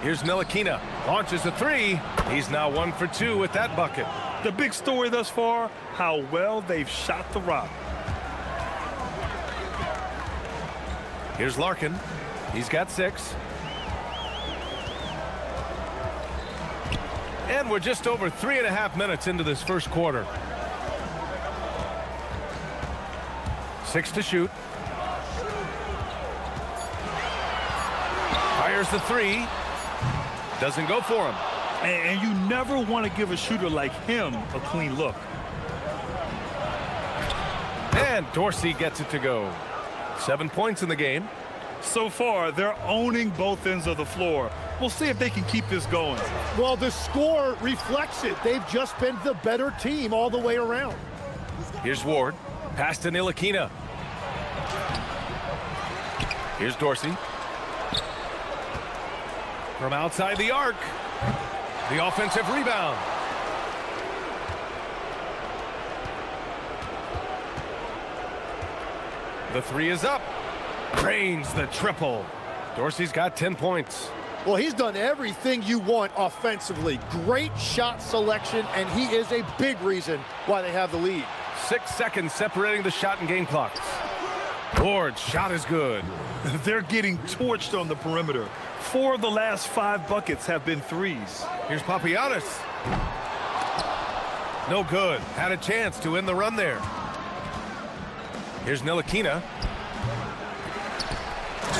Here's Ntilikina. Launches a 3. He's now 1 for 2 with that bucket. The big story thus far, how well they've shot the rock. Here's Larkin. He's got 6. And we're just over 3.5 minutes into this first quarter. 6 to shoot. Fires the 3. Doesn't go for him. And you never want to give a shooter like him a clean look. And Dorsey gets it to go. 7 points in the game. So far, they're owning both ends of the floor. We'll see if they can keep this going. Well, the score reflects it. They've just been the better team all the way around. Here's Ward. Pass to Ntilikina. Here's Dorsey. From outside the arc. The offensive rebound. The three is up. Drains the triple. Dorsey's got 10 points. Well, he's done everything you want offensively. Great shot selection, and he is a big reason why they have the lead. 6 seconds separating the shot and game clocks. Ward's shot is good. They're getting torched on the perimeter. 4 of the last 5 buckets have been threes. Here's Papagiannis. No good. Had a chance to end the run there. Here's Ntilikina.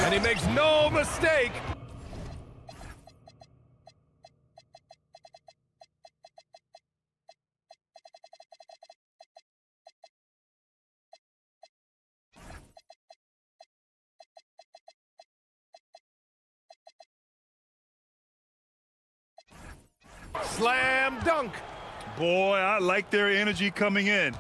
And he makes no mistake. Slam dunk. Boy, I like their energy coming in.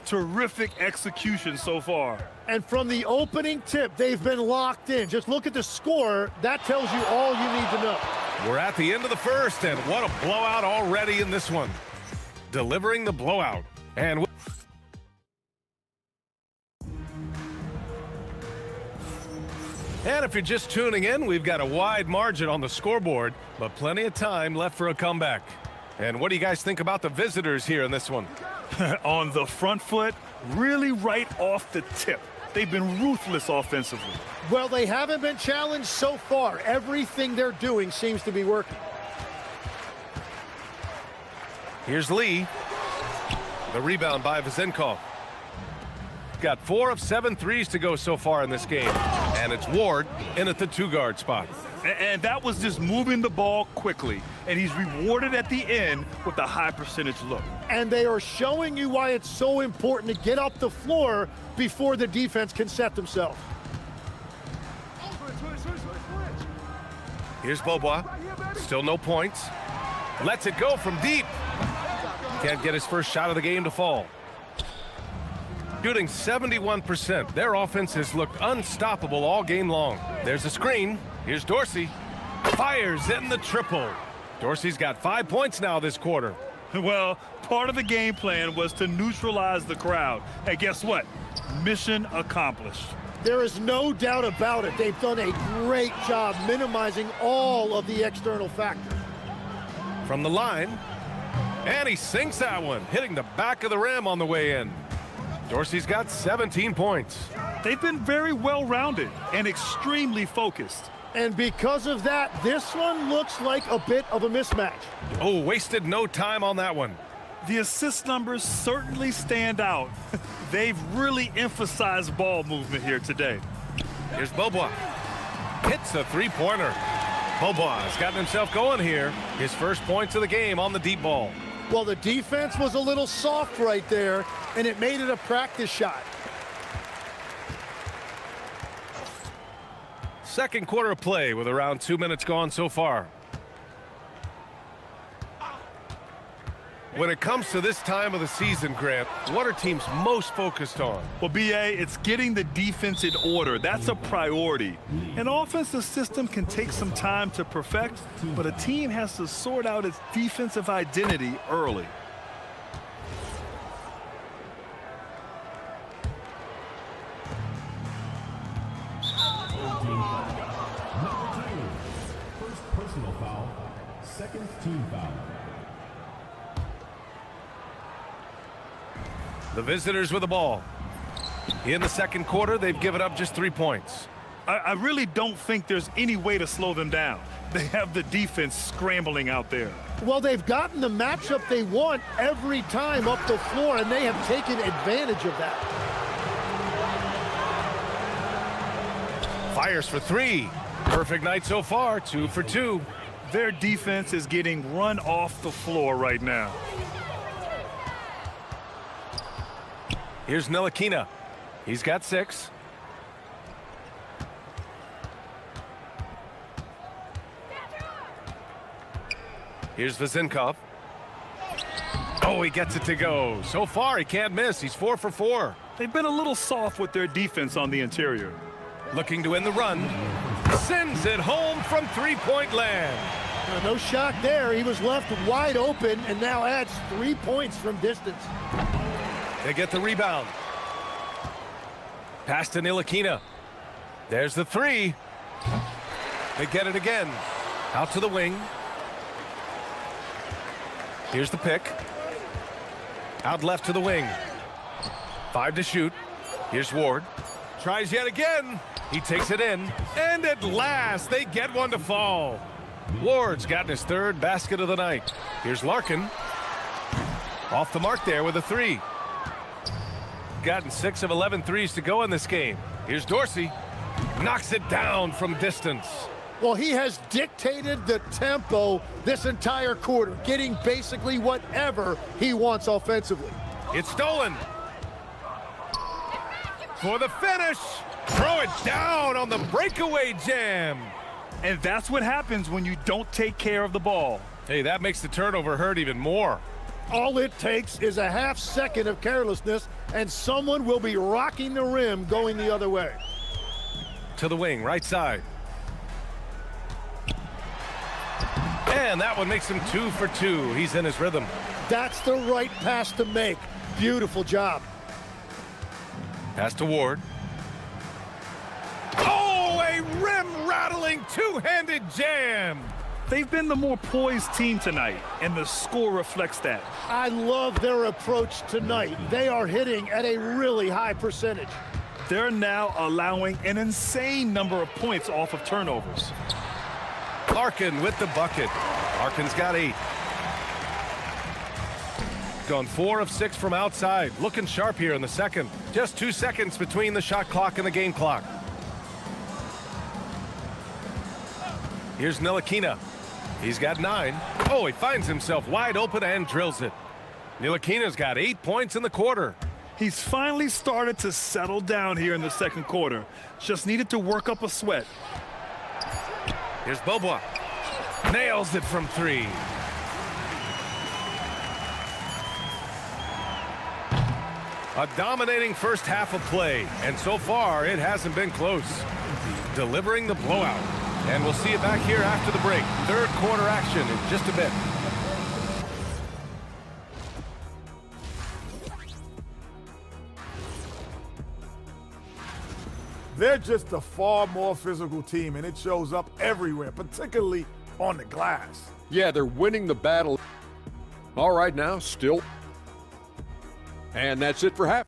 Terrific execution so far. And from the opening tip, they've been locked in. Just look at the score. That tells you all you need to know. We're at the end of the first, and what a blowout already in this one. Delivering the blowout. And if you're just tuning in, we've got a wide margin on the scoreboard, but plenty of time left for a comeback. And what do you guys think about the visitors here in this one? On the front foot, really right off the tip. They've been ruthless offensively. Well, they haven't been challenged so far. Everything they're doing seems to be working. Here's Lee. The rebound by Vezenkov. Got 4 of 7 threes to go so far in this game. And it's Ward in at the 2-guard spot. And that was just moving the ball quickly. And he's rewarded at the end with a high percentage look. And they are showing you why it's so important to get up the floor before the defense can set themselves. Here's Bobois. Still no points. Lets it go from deep. Can't get his first shot of the game to fall. Shooting 71%. Their offense has looked unstoppable all game long. There's a screen. Here's Dorsey. Fires in the triple. Dorsey's got 5 points now this quarter. Well, part of the game plan was to neutralize the crowd. And guess what? Mission accomplished. There is no doubt about it. They've done a great job minimizing all of the external factors. From the line. And he sinks that one, hitting the back of the rim on the way in. Dorsey's got 17 points. They've been very well-rounded and extremely focused. And because of that, this one looks like a bit of a mismatch. Oh, wasted no time on that one. The assist numbers certainly stand out. They've really emphasized ball movement here today. Here's Bobois. Hits the three-pointer. Bobois has gotten himself going here. His first points of the game on the deep ball. Well, the defense was a little soft right there, and it made it a practice shot. Second quarter of play with around 2 minutes gone so far. When it comes to this time of the season, Grant, what are teams most focused on? Well, BA, it's getting the defense in order. That's a priority. An offensive system can take some time to perfect, but a team has to sort out its defensive identity early. First personal foul, second team foul. The visitors with the ball. In the second quarter, they've given up just 3 points. I really don't think there's any way to slow them down. They have the defense scrambling out there. Well, they've gotten the matchup they want every time up the floor, and they have taken advantage of that. Fires for 3. Perfect night so far, 2 for 2. Their defense is getting run off the floor right now. Here's Ntilikina. He's got 6. Here's Vezinkov. Oh, he gets it to go. So far, he can't miss. He's 4 for 4. They've been a little soft with their defense on the interior. Looking to end the run. Sends it home from three-point land. No shock there. He was left wide open and now adds 3 points from distance. They get the rebound. Pass to Ntilikina. There's the 3. They get it again. Out to the wing. Here's the pick. Out left to the wing. 5 to shoot. Here's Ward. Tries yet again. He takes it in. And at last, they get one to fall. Ward's gotten his 3rd basket of the night. Here's Larkin. Off the mark there with a 3. Gotten 6 of 11 threes to go in this game. Here's Dorsey. Knocks it down from distance. Well, he has dictated the tempo this entire quarter, getting basically whatever he wants offensively. It's stolen. For the finish. Throw it down on the breakaway jam. And that's what happens when you don't take care of the ball. Hey, that makes the turnover hurt even more. All it takes is a half second of carelessness, and someone will be rocking the rim going the other way. To the wing, right side. And that one makes him 2 for 2. He's in his rhythm. That's the right pass to make. Beautiful job. Pass to Ward. Oh, a rim-rattling two-handed jam. They've been the more poised team tonight, and the score reflects that. I love their approach tonight. They are hitting at a really high percentage. They're now allowing an insane number of points off of turnovers. Larkin with the bucket. Larkin's got 8. Gone 4 of 6 from outside. Looking sharp here in the second. Just 2 seconds between the shot clock and the game clock. Here's Ntilikina. He's got 9. Oh, he finds himself wide open and drills it. Ntilikina's got 8 points in the quarter. He's finally started to settle down here in the second quarter. Just needed to work up a sweat. Here's Bobois. Nails it from 3. A dominating first half of play, and so far it hasn't been close. Delivering the blowout. And we'll see you back here after the break. 3rd quarter action in just a bit. They're just a far more physical team, and it shows up everywhere, particularly on the glass. Yeah, they're winning the battle. All right, now, still. And that's it for half.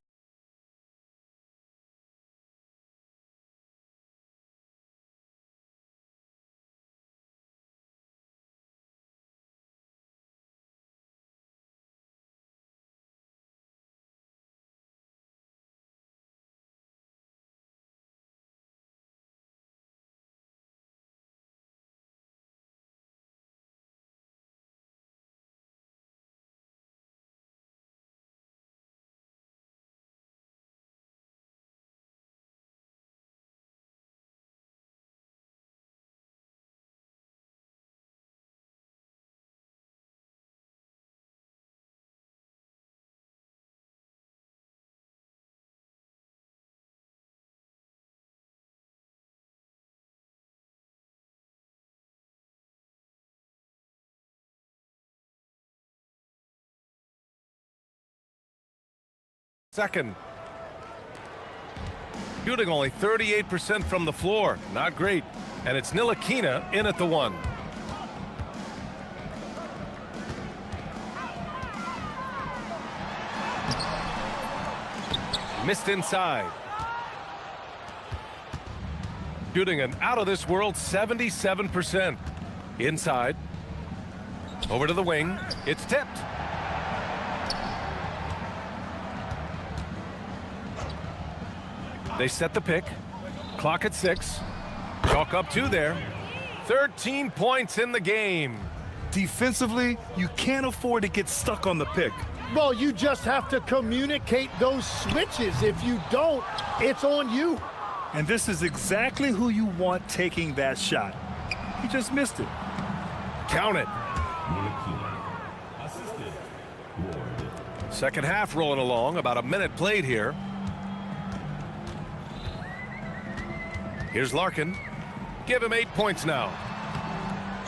Second. Shooting only 38% from the floor. Not great. And it's Ntilikina in at the 1. Missed inside. Shooting an out-of-this-world 77%. Inside. Over to the wing. It's tipped. They set the pick. Clock at 6. Chalk up 2 there. 13 points in the game. Defensively, you can't afford to get stuck on the pick. Well, you just have to communicate those switches. If you don't, it's on you. And this is exactly who you want taking that shot. He just missed it. Count it. Second half rolling along, about a minute played here. Here's Larkin. Give him 8 points now.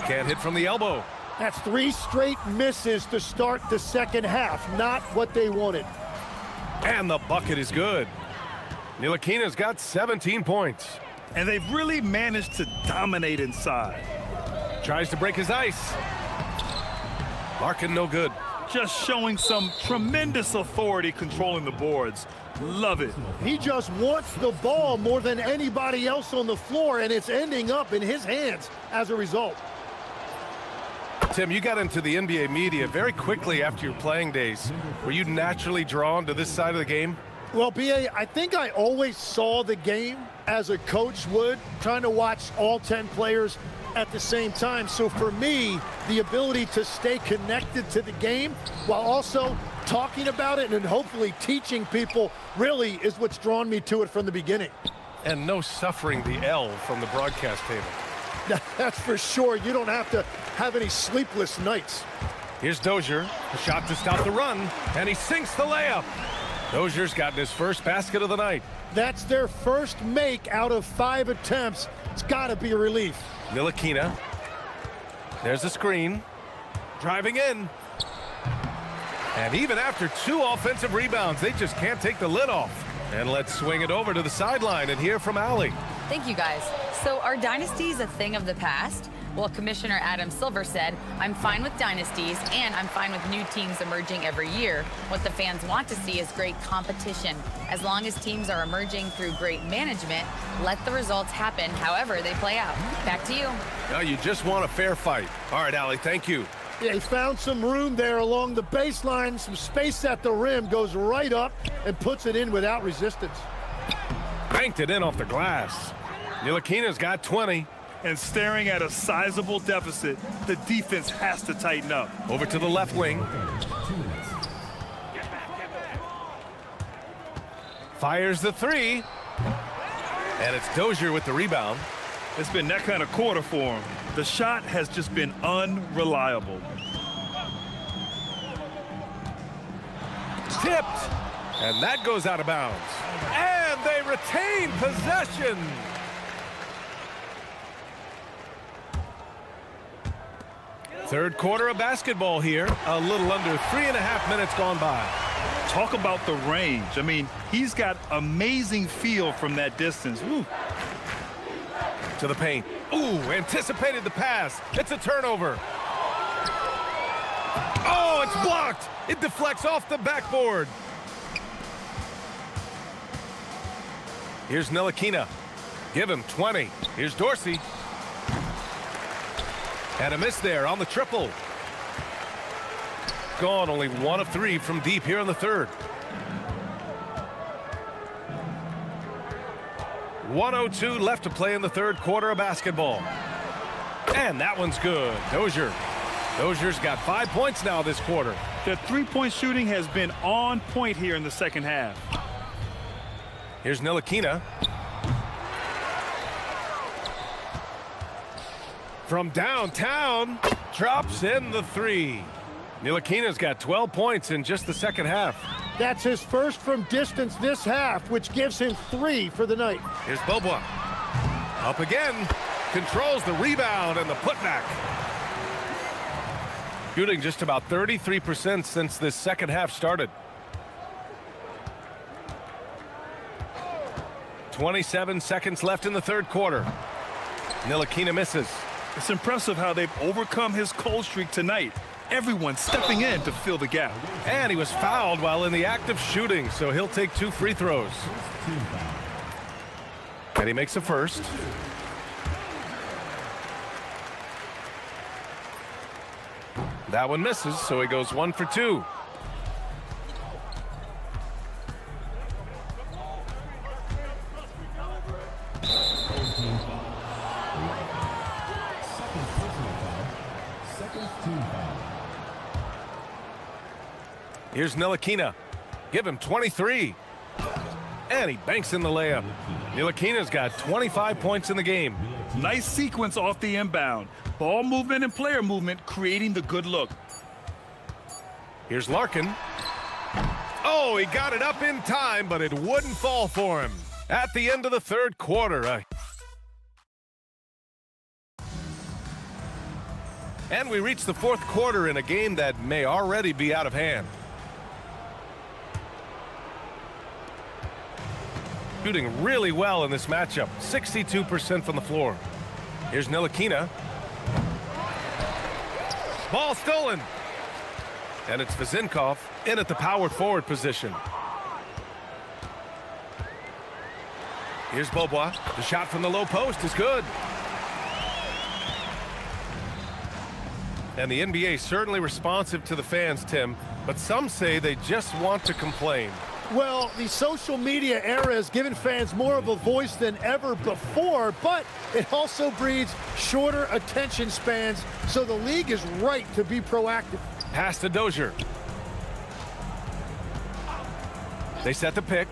Can't hit from the elbow. That's 3 straight misses to start the second half. Not what they wanted. And the bucket is good. Ntilikina's got 17 points. And they've really managed to dominate inside. Tries to break his ice. Larkin no good. Just showing some tremendous authority controlling the boards. Love it. He just wants the ball more than anybody else on the floor, and it's ending up in his hands as a result. Tim, you got into the NBA media very quickly after your playing days. Were you naturally drawn to this side of the game? Well, B.A., I think I always saw the game as a coach would, trying to watch all 10 players at the same time. So for me, the ability to stay connected to the game while also talking about it and hopefully teaching people really is what's drawn me to it from the beginning. And no suffering the L from the broadcast table. That's for sure. You don't have to have any sleepless nights. Here's Dozier, a shot to stop the run, and he sinks the layup. Dozier's gotten his first basket of the night. That's their first make out of 5 attempts. It's got to be a relief. Ntilikina. There's a screen. Driving in. And even after 2 offensive rebounds, they just can't take the lid off. And let's swing it over to the sideline and hear from Allie. Thank you, guys. So are dynasties a thing of the past? Well, Commissioner Adam Silver said, I'm fine with dynasties and I'm fine with new teams emerging every year. What the fans want to see is great competition. As long as teams are emerging through great management, let the results happen however they play out. Back to you. Now you just want a fair fight. All right, Allie, thank you. Yeah, he found some room there along the baseline, some space at the rim, goes right up and puts it in without resistance. Banked it in off the glass. Ntilikina's got 20. And staring at a sizable deficit, the defense has to tighten up. Over to the left wing. Fires the 3. And it's Dozier with the rebound. It's been that kind of quarter for him. The shot has just been unreliable. Tipped. And that goes out of bounds. And they retain possession. Third quarter of basketball here. A little under 3.5 minutes gone by. Talk about the range. I mean, he's got amazing feel from that distance. Woo. To the paint. Ooh, anticipated the pass. It's a turnover. Oh, it's blocked. It deflects off the backboard. Here's Ntilikina. Give him 20. Here's Dorsey. And a miss there on the triple. Gone only 1 of 3 from deep here in the third. 1:02 left to play in the third quarter of basketball. And that one's good. Dozier. Dozier's got 5 points now this quarter. The three-point shooting has been on point here in the second half. Here's Ntilikina. From downtown, drops in the 3. Ntilikina's got 12 points in just the second half. That's his first from distance this half, which gives him 3 for the night. Here's Bobois. Up again. Controls the rebound and the putback. Shooting just about 33% since this second half started. 27 seconds left in the third quarter. Ntilikina misses. It's impressive how they've overcome his cold streak tonight. Everyone stepping in to fill the gap. And he was fouled while in the act of shooting, so he'll take 2 free throws. And he makes a first. That one misses, so he goes 1 for 2. Here's Ntilikina. Give him 23. And he banks in the layup. Ntilikina's got 25 points in the game. Nice sequence off the inbound. Ball movement and player movement creating the good look. Here's Larkin. Oh, he got it up in time, but it wouldn't fall for him. At the end of the third quarter. And we reach the fourth quarter in a game that may already be out of hand. Shooting really well in this matchup. 62% from the floor. Here's Ntilikina. Ball stolen. And it's Vezinkov in at the power forward position. Here's Beaubois. The shot from the low post is good. And the NBA certainly responsive to the fans, Tim, but some say they just want to complain. Well, the social media era has given fans more of a voice than ever before, but it also breeds shorter attention spans, so the league is right to be proactive. Pass to Dozier. They set the pick.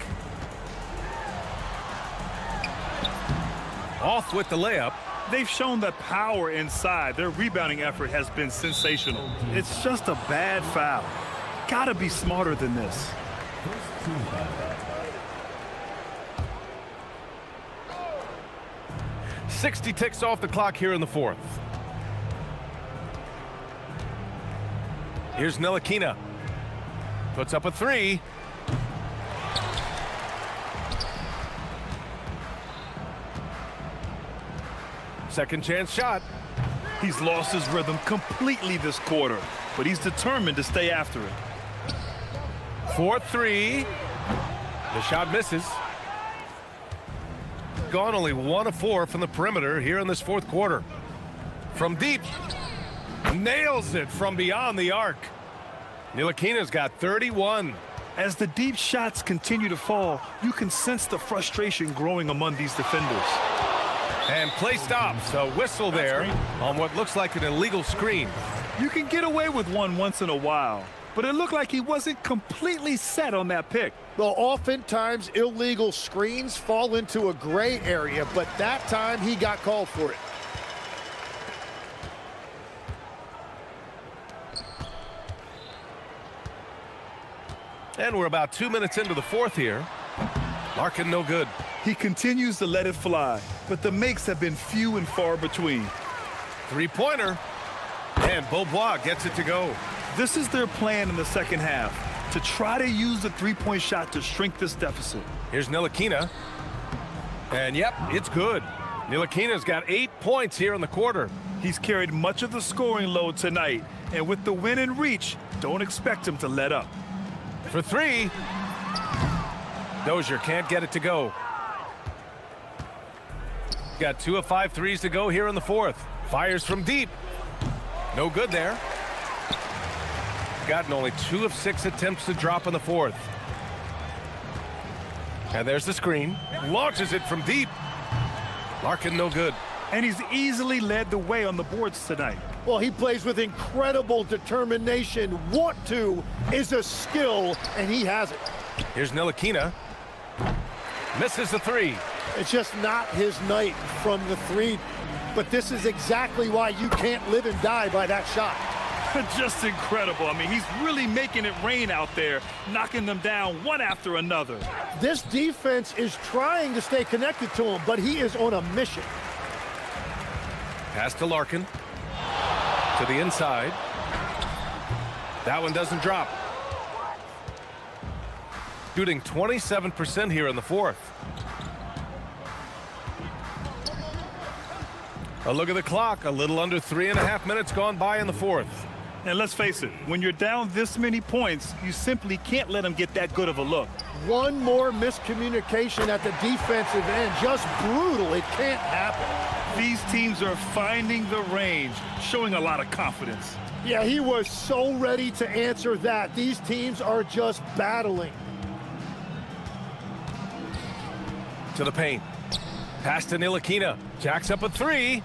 Off with the layup. They've shown that power inside. Their rebounding effort has been sensational. It's just a bad foul. Gotta be smarter than this. 60 ticks off the clock here in the fourth. Here's Ntilikina. Puts up a three. Second chance shot. He's lost his rhythm completely this quarter, but he's determined to stay after it. 4-3. The shot misses. Gone only 1 of 4 from the perimeter here in this fourth quarter. From deep. Nails it from beyond the arc. Ntilikina's got 31. As the deep shots continue to fall, you can sense the frustration growing among these defenders. And play stops. A whistle there on what looks like an illegal screen. You can get away with one once in a while, but it looked like he wasn't completely set on that pick. Well, oftentimes illegal screens fall into a gray area, but that time he got called for it. And we're about 2 minutes into the fourth here. Larkin no good. He continues to let it fly, but the makes have been few and far between. Three-pointer. And Beaubois gets it to go. This is their plan in the second half, to try to use the three-point shot to shrink this deficit. Here's Ntilikina. And yep, it's good. Ntilikina's got 8 points here in the quarter. He's carried much of the scoring load tonight, and with the win in reach, don't expect him to let up. For three. Dozier can't get it to go. Got 2 of 5 threes to go here in the fourth. Fires from deep. No good there. Gotten only 2 of 6 attempts to drop in the fourth. And there's the screen. Launches it from deep. Larkin no good. And he's easily led the way on the boards tonight. Well, he plays with incredible determination. Want to is a skill, and he has it. Here's Ntilikina. Misses the three. It's just not his night from the three, but this is exactly why you can't live and die by that shot. Just incredible. I mean, he's really making it rain out there, knocking them down one after another. This defense is trying to stay connected to him, but he is on a mission. Pass to Larkin. To the inside. That one doesn't drop. Shooting 27% here in the fourth. A look at the clock. A little under 3.5 minutes gone by in the fourth. And let's face it, when you're down this many points, you simply can't let them get that good of a look. One more miscommunication at the defensive end. Just brutal. It can't happen. These teams are finding the range, showing a lot of confidence. Yeah, he was so ready to answer that. These teams are just battling. To the paint. Pass to Ntilikina. Jacks up a three.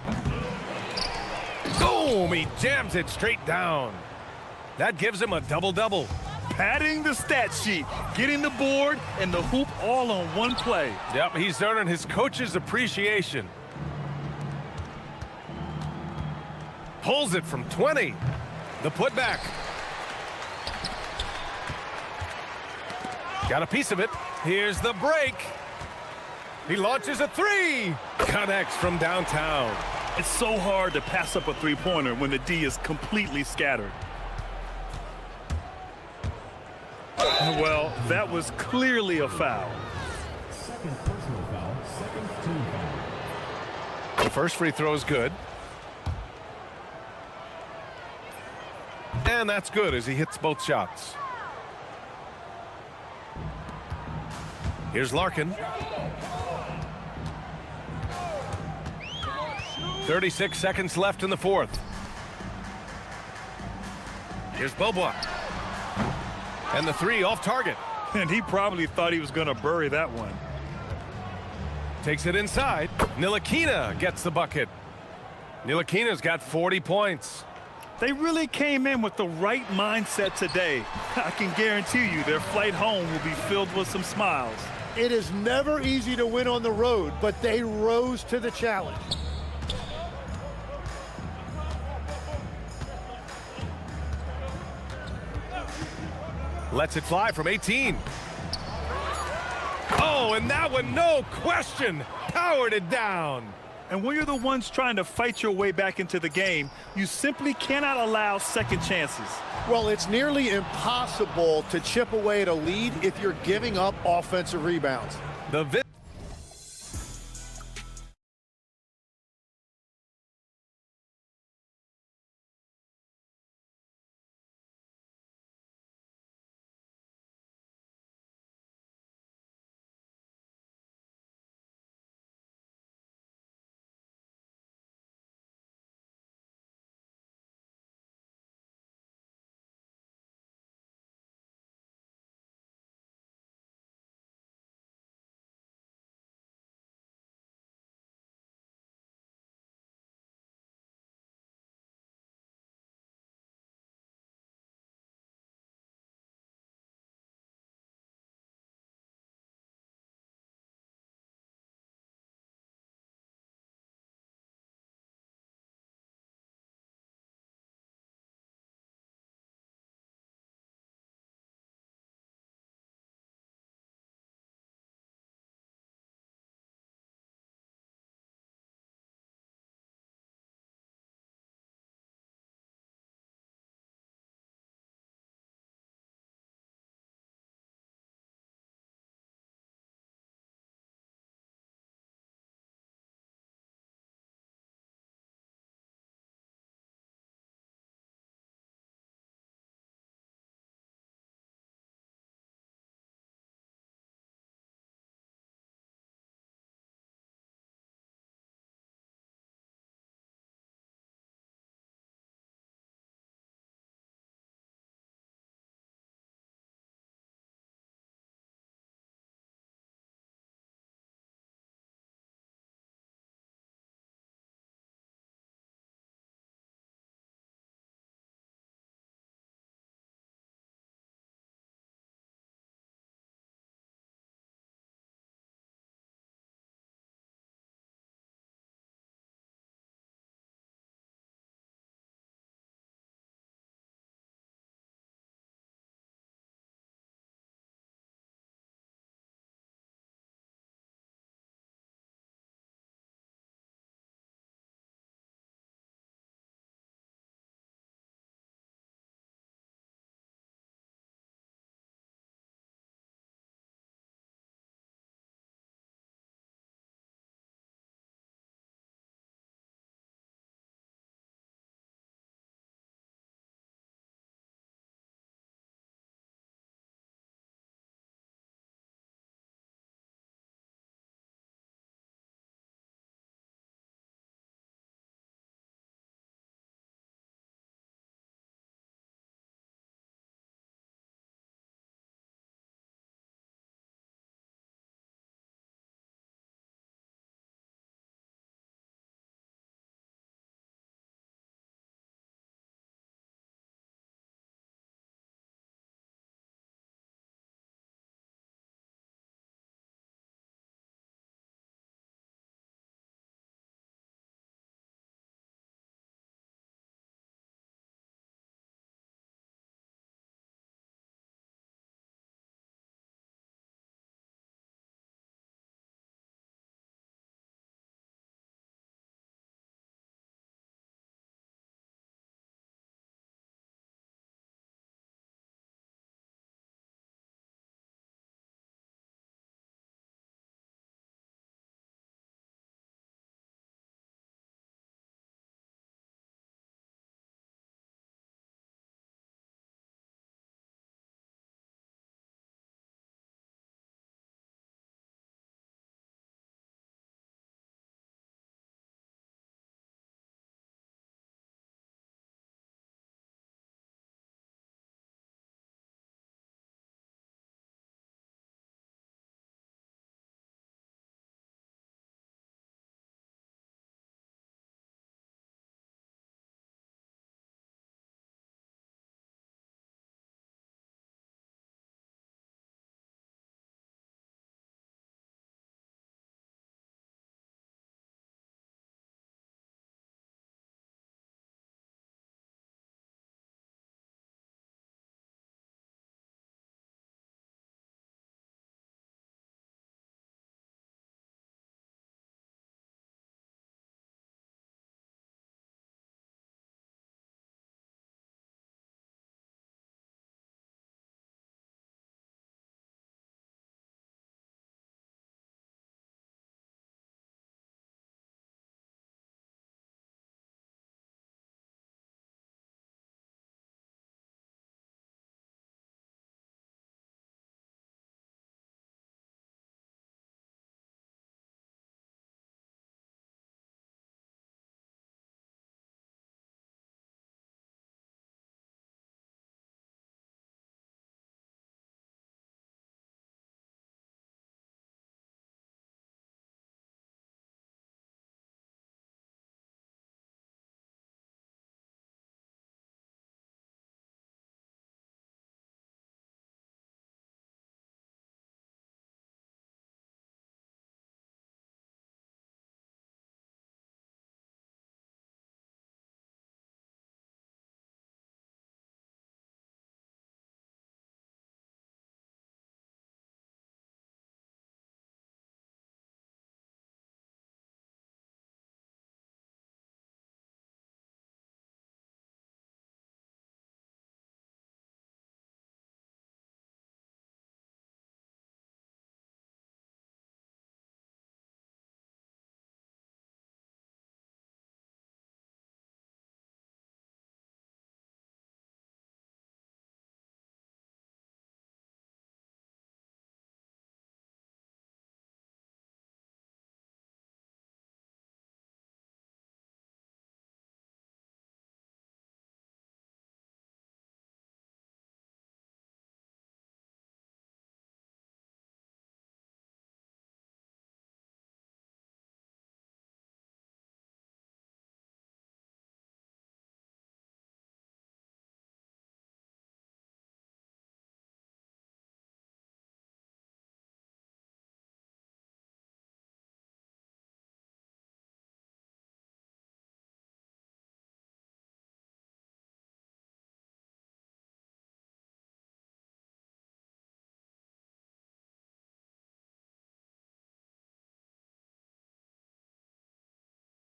Boom! He jams it straight down. That gives him a double-double. Padding the stat sheet, getting the board and the hoop all on one play. Yep, he's earning his coach's appreciation. Pulls it from 20. The putback. Got a piece of it. Here's the break. He launches a three. Connects from downtown. It's so hard to pass up a three-pointer when the D is completely scattered. Well, that was clearly a foul. Second personal foul, second team foul. The first free throw is good. And that's good as he hits both shots. Here's Larkin. 36 seconds left in the fourth. Here's Bobois. And the three off target. And he probably thought he was going to bury that one. Takes it inside. Ntilikina gets the bucket. Ntilikina's got 40 points. They really came in with the right mindset today. I can guarantee you their flight home will be filled with some smiles. It is never easy to win on the road, but they rose to the challenge. Lets it fly from 18. Oh, and that one, no question, powered it down. And when you're the ones trying to fight your way back into the game, you simply cannot allow second chances. Well, it's nearly impossible to chip away at a lead if you're giving up offensive rebounds. The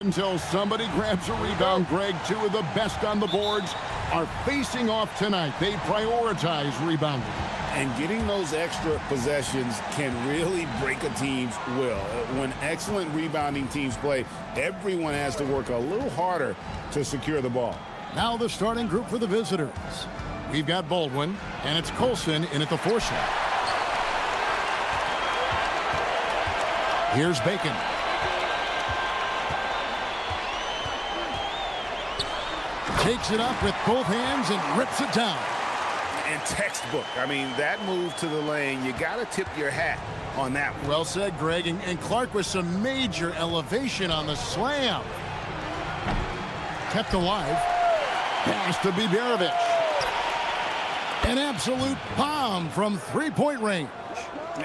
Until somebody grabs a rebound, Greg, two of the best on the boards are facing off tonight. They prioritize rebounding. And getting those extra possessions can really break a team's will. When excellent rebounding teams play, everyone has to work a little harder to secure the ball. Now the starting group for the visitors. We've got Baldwin, and it's Colson in at the 4 slot. Here's Bacon. Takes it up with both hands and rips it down. And textbook. I mean, that move to the lane, you got to tip your hat on that one. Well said, Greg. And Clark with some major elevation on the slam. Kept alive. Pass to Biberovic. An absolute bomb from three-point range.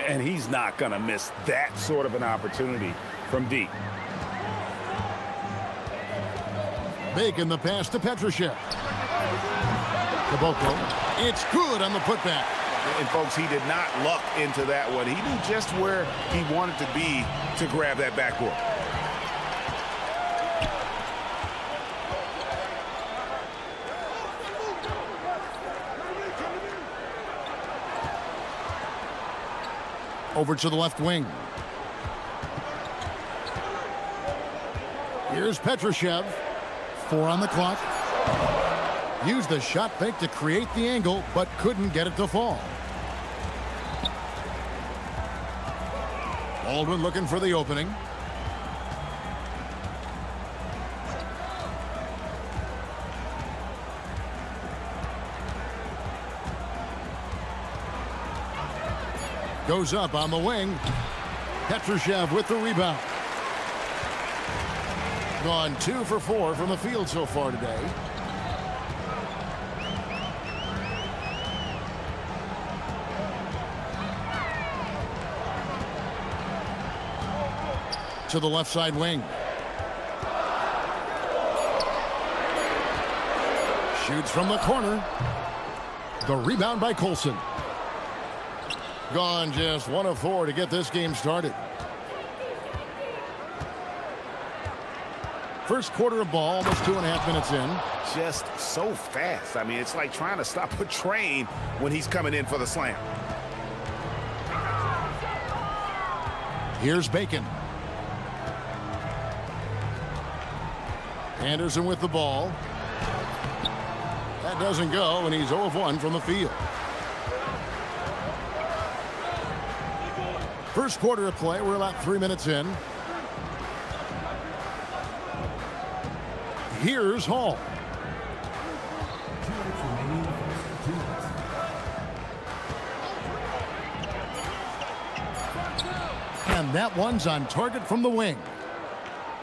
And he's not going to miss that sort of an opportunity from deep. Bacon the pass to Petrushev. Caboclo. It's good on the putback. And folks, he did not luck into that one. He knew just where he wanted to be to grab that backboard. Over to the left wing. Here's Petrushev. 4 on the clock. Used the shot fake to create the angle, but couldn't get it to fall. Baldwin looking for the opening. Goes up on the wing. Petrushev with the rebound. Gone 2 for 4 from the field so far today. To the left side wing. Shoots from the corner. The rebound by Colson. Gone just 1 of 4 to get this game started. First quarter of ball, almost 2.5 minutes in. Just so fast. I mean, it's like trying to stop a train when he's coming in for the slam. Here's Bacon. Anderson with the ball. That doesn't go, and he's 0 of 1 from the field. First quarter of play, we're about 3 minutes in. Here's Hall. And that one's on target from the wing.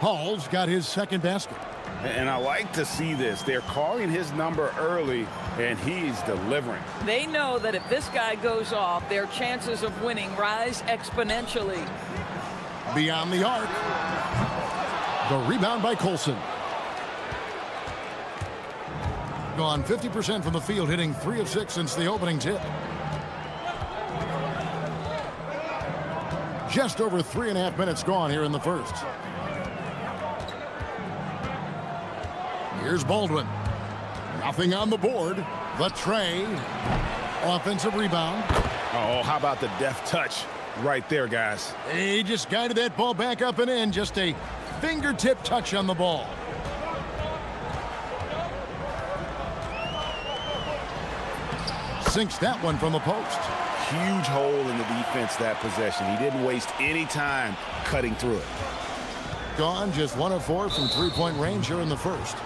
Hall's got his second basket. And I like to see this. They're calling his number early, and he's delivering. They know that if this guy goes off, their chances of winning rise exponentially. Beyond the arc. The rebound by Colson. Gone 50% from the field, hitting 3 of 6 since the opening tip. Just over 3.5 minutes gone here in the first. Here's Baldwin. Nothing on the board. The tray. Offensive rebound. Oh, how about the deft touch right there, guys? He just guided that ball back up and in. Just a fingertip touch on the ball. Sinks that one from the post. Huge hole in the defense that possession. He didn't waste any time cutting through it. Gone just 1 of 4 from three-point range here in the first.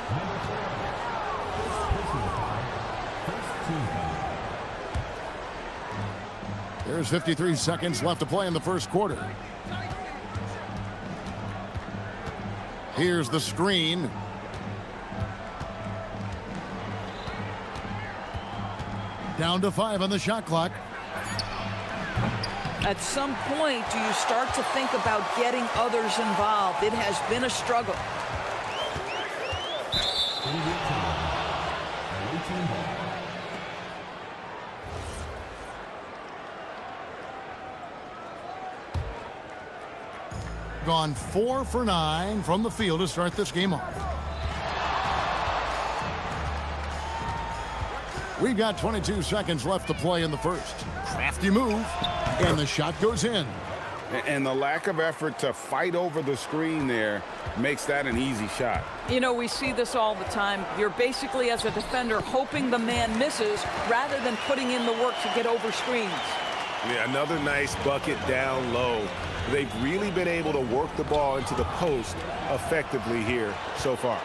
There's 53 seconds left to play in the first quarter. Here's the screen. Down to 5 on the shot clock. At some point, do you start to think about getting others involved? It has been a struggle. gone 4 for 9 from the field to start this game off. We've got 22 seconds left to play in the first. Crafty move, and the shot goes in. And the lack of effort to fight over the screen there makes that an easy shot. You know, we see this all the time. You're basically, as a defender, hoping the man misses rather than putting in the work to get over screens. Yeah, another nice bucket down low. They've really been able to work the ball into the post effectively here so far.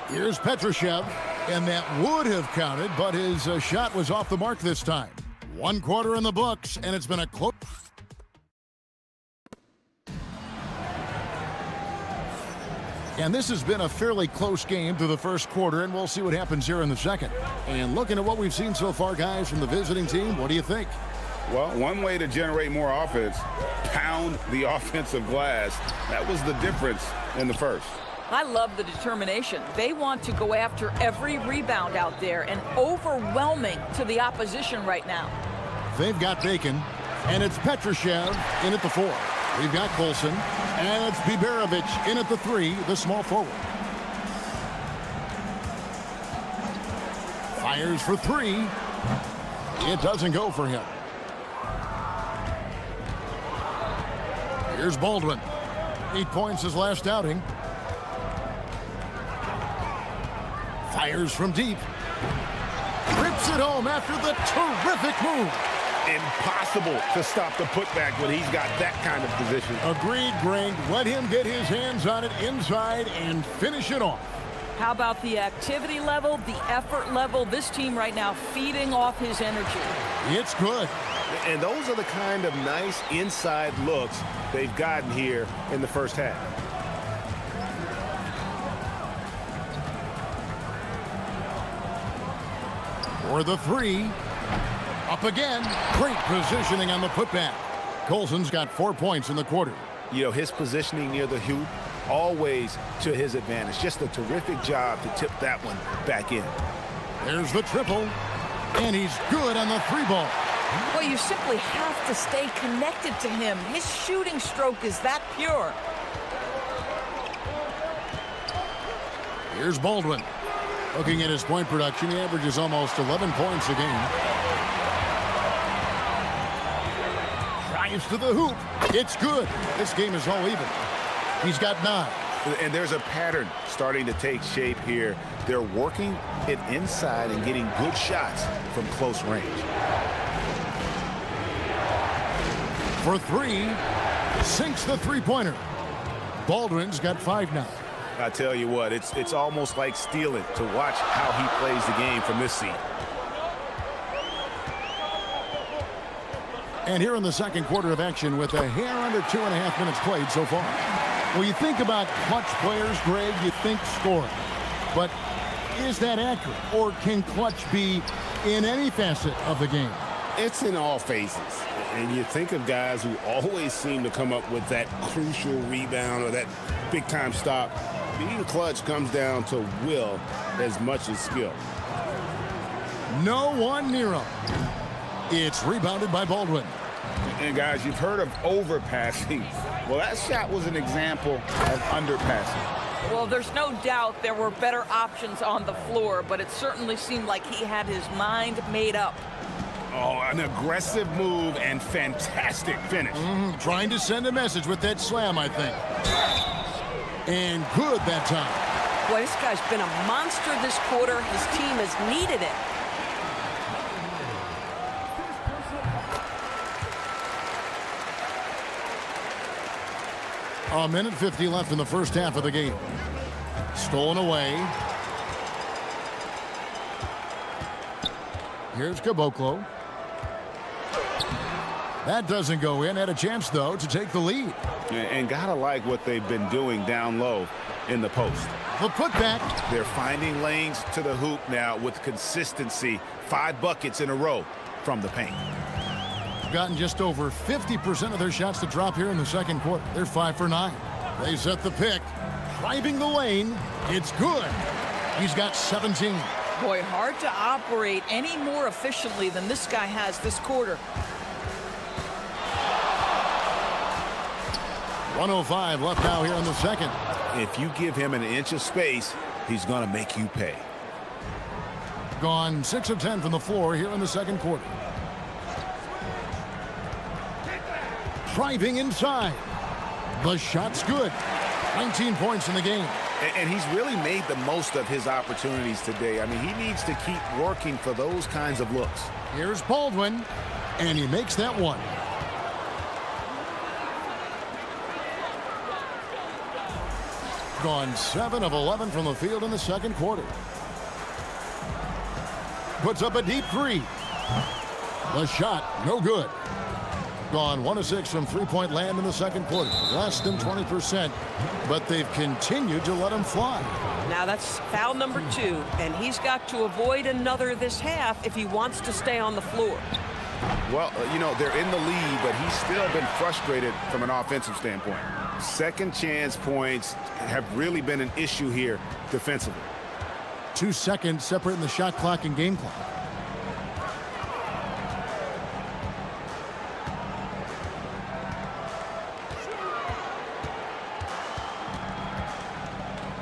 Here's Petrushev, and that would have counted, but his shot was off the mark this time. 1 quarter in the books, and it's been a close. And this has been a fairly close game through the first quarter, and we'll see what happens here in the second. And looking at what we've seen so far, guys, from the visiting team, what do you think? Well, one way to generate more offense, pound the offensive glass. That was the difference in the first. I love the determination. They want to go after every rebound out there, and overwhelming to the opposition right now. They've got Bacon, and it's Petrushev in at the 4. We've got Colson, and it's Biberovic in at the 3, the small forward. Fires for 3. It doesn't go for him. Here's Baldwin. 8 points his last outing. Fires from deep. Rips it home after the terrific move. Impossible to stop the putback when he's got that kind of position. Agreed, Greg. Let him get his hands on it inside and finish it off. How about the activity level, the effort level? This team right now feeding off his energy. It's good. And those are the kind of nice inside looks they've gotten here in the first half. For the 3. Up again. Great positioning on the putback. Colson's got 4 points in the quarter. You know, his positioning near the hoop, always to his advantage. Just a terrific job to tip that one back in. There's the triple. And he's good on the 3 ball. Well, you simply have to stay connected to him. His shooting stroke is that pure. Here's Baldwin. Looking at his point production, he averages almost 11 points a game. Drives to the hoop. It's good. This game is all even. He's got 9. And there's a pattern starting to take shape here. They're working it inside and getting good shots from close range. For 3. Sinks the 3-pointer. Baldwin's got 5 now. I tell you what, it's almost like stealing to watch how he plays the game from this seat. And here in the second quarter of action with a hair under 2.5 minutes played so far. Well, you think about clutch players, Greg, you think scoring. But is that accurate? Or can clutch be in any facet of the game? It's in all phases. And you think of guys who always seem to come up with that crucial rebound or that big-time stop. Being clutch comes down to will as much as skill. No one near him. It's rebounded by Baldwin. And guys, you've heard of overpassing. Well, that shot was an example of underpassing. Well, there's no doubt there were better options on the floor, but it certainly seemed like he had his mind made up. Oh, an aggressive move and fantastic finish. Trying to send a message with that slam, I think. And good that time. Boy, this guy's been a monster this quarter. His team has needed it. A minute 50 left in the first half of the game. Stolen away. Here's Caboclo. That doesn't go in. Had a chance, though, to take the lead. And gotta like what they've been doing down low in the post. The putback. They're finding lanes to the hoop now with consistency. 5 buckets in a row from the paint. Gotten just over 50% of their shots to drop here in the second quarter. They're 5 for 9. They set the pick. Driving the lane. It's good. He's got 17. Boy, hard to operate any more efficiently than this guy has this quarter. 1:05 left now here in the second. If you give him an inch of space, he's going to make you pay. Gone 6 of 10 from the floor here in the second quarter. Driving inside. The shot's good. 19 points in the game. And he's really made the most of his opportunities today. I mean, he needs to keep working for those kinds of looks. Here's Baldwin, and he makes that one. Gone 7 of 11 from the field in the second quarter. Puts up a deep three. The shot, no good. Gone 1 of 6 from three-point land in the second quarter. Less than 20%, but they've continued to let him fly. Now that's foul number 2, and he's got to avoid another this half if he wants to stay on the floor. Well, you know, they're in the lead, but he's still been frustrated from an offensive standpoint. Second chance points have really been an issue here defensively. 2 seconds separating the shot clock and game clock.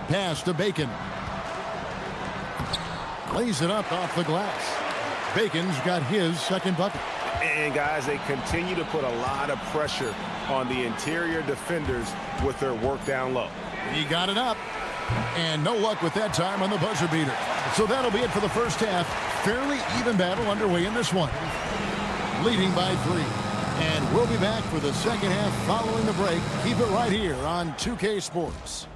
Pass to Bacon. Lays it up off the glass. Bacon's got his second bucket. And guys, they continue to put a lot of pressure on the interior defenders with their work down low. He got it up. And no luck with that time on the buzzer beater. So that'll be it for the first half. Fairly even battle underway in this one. Leading by 3. And we'll be back for the second half following the break. Keep it right here on 2K Sports.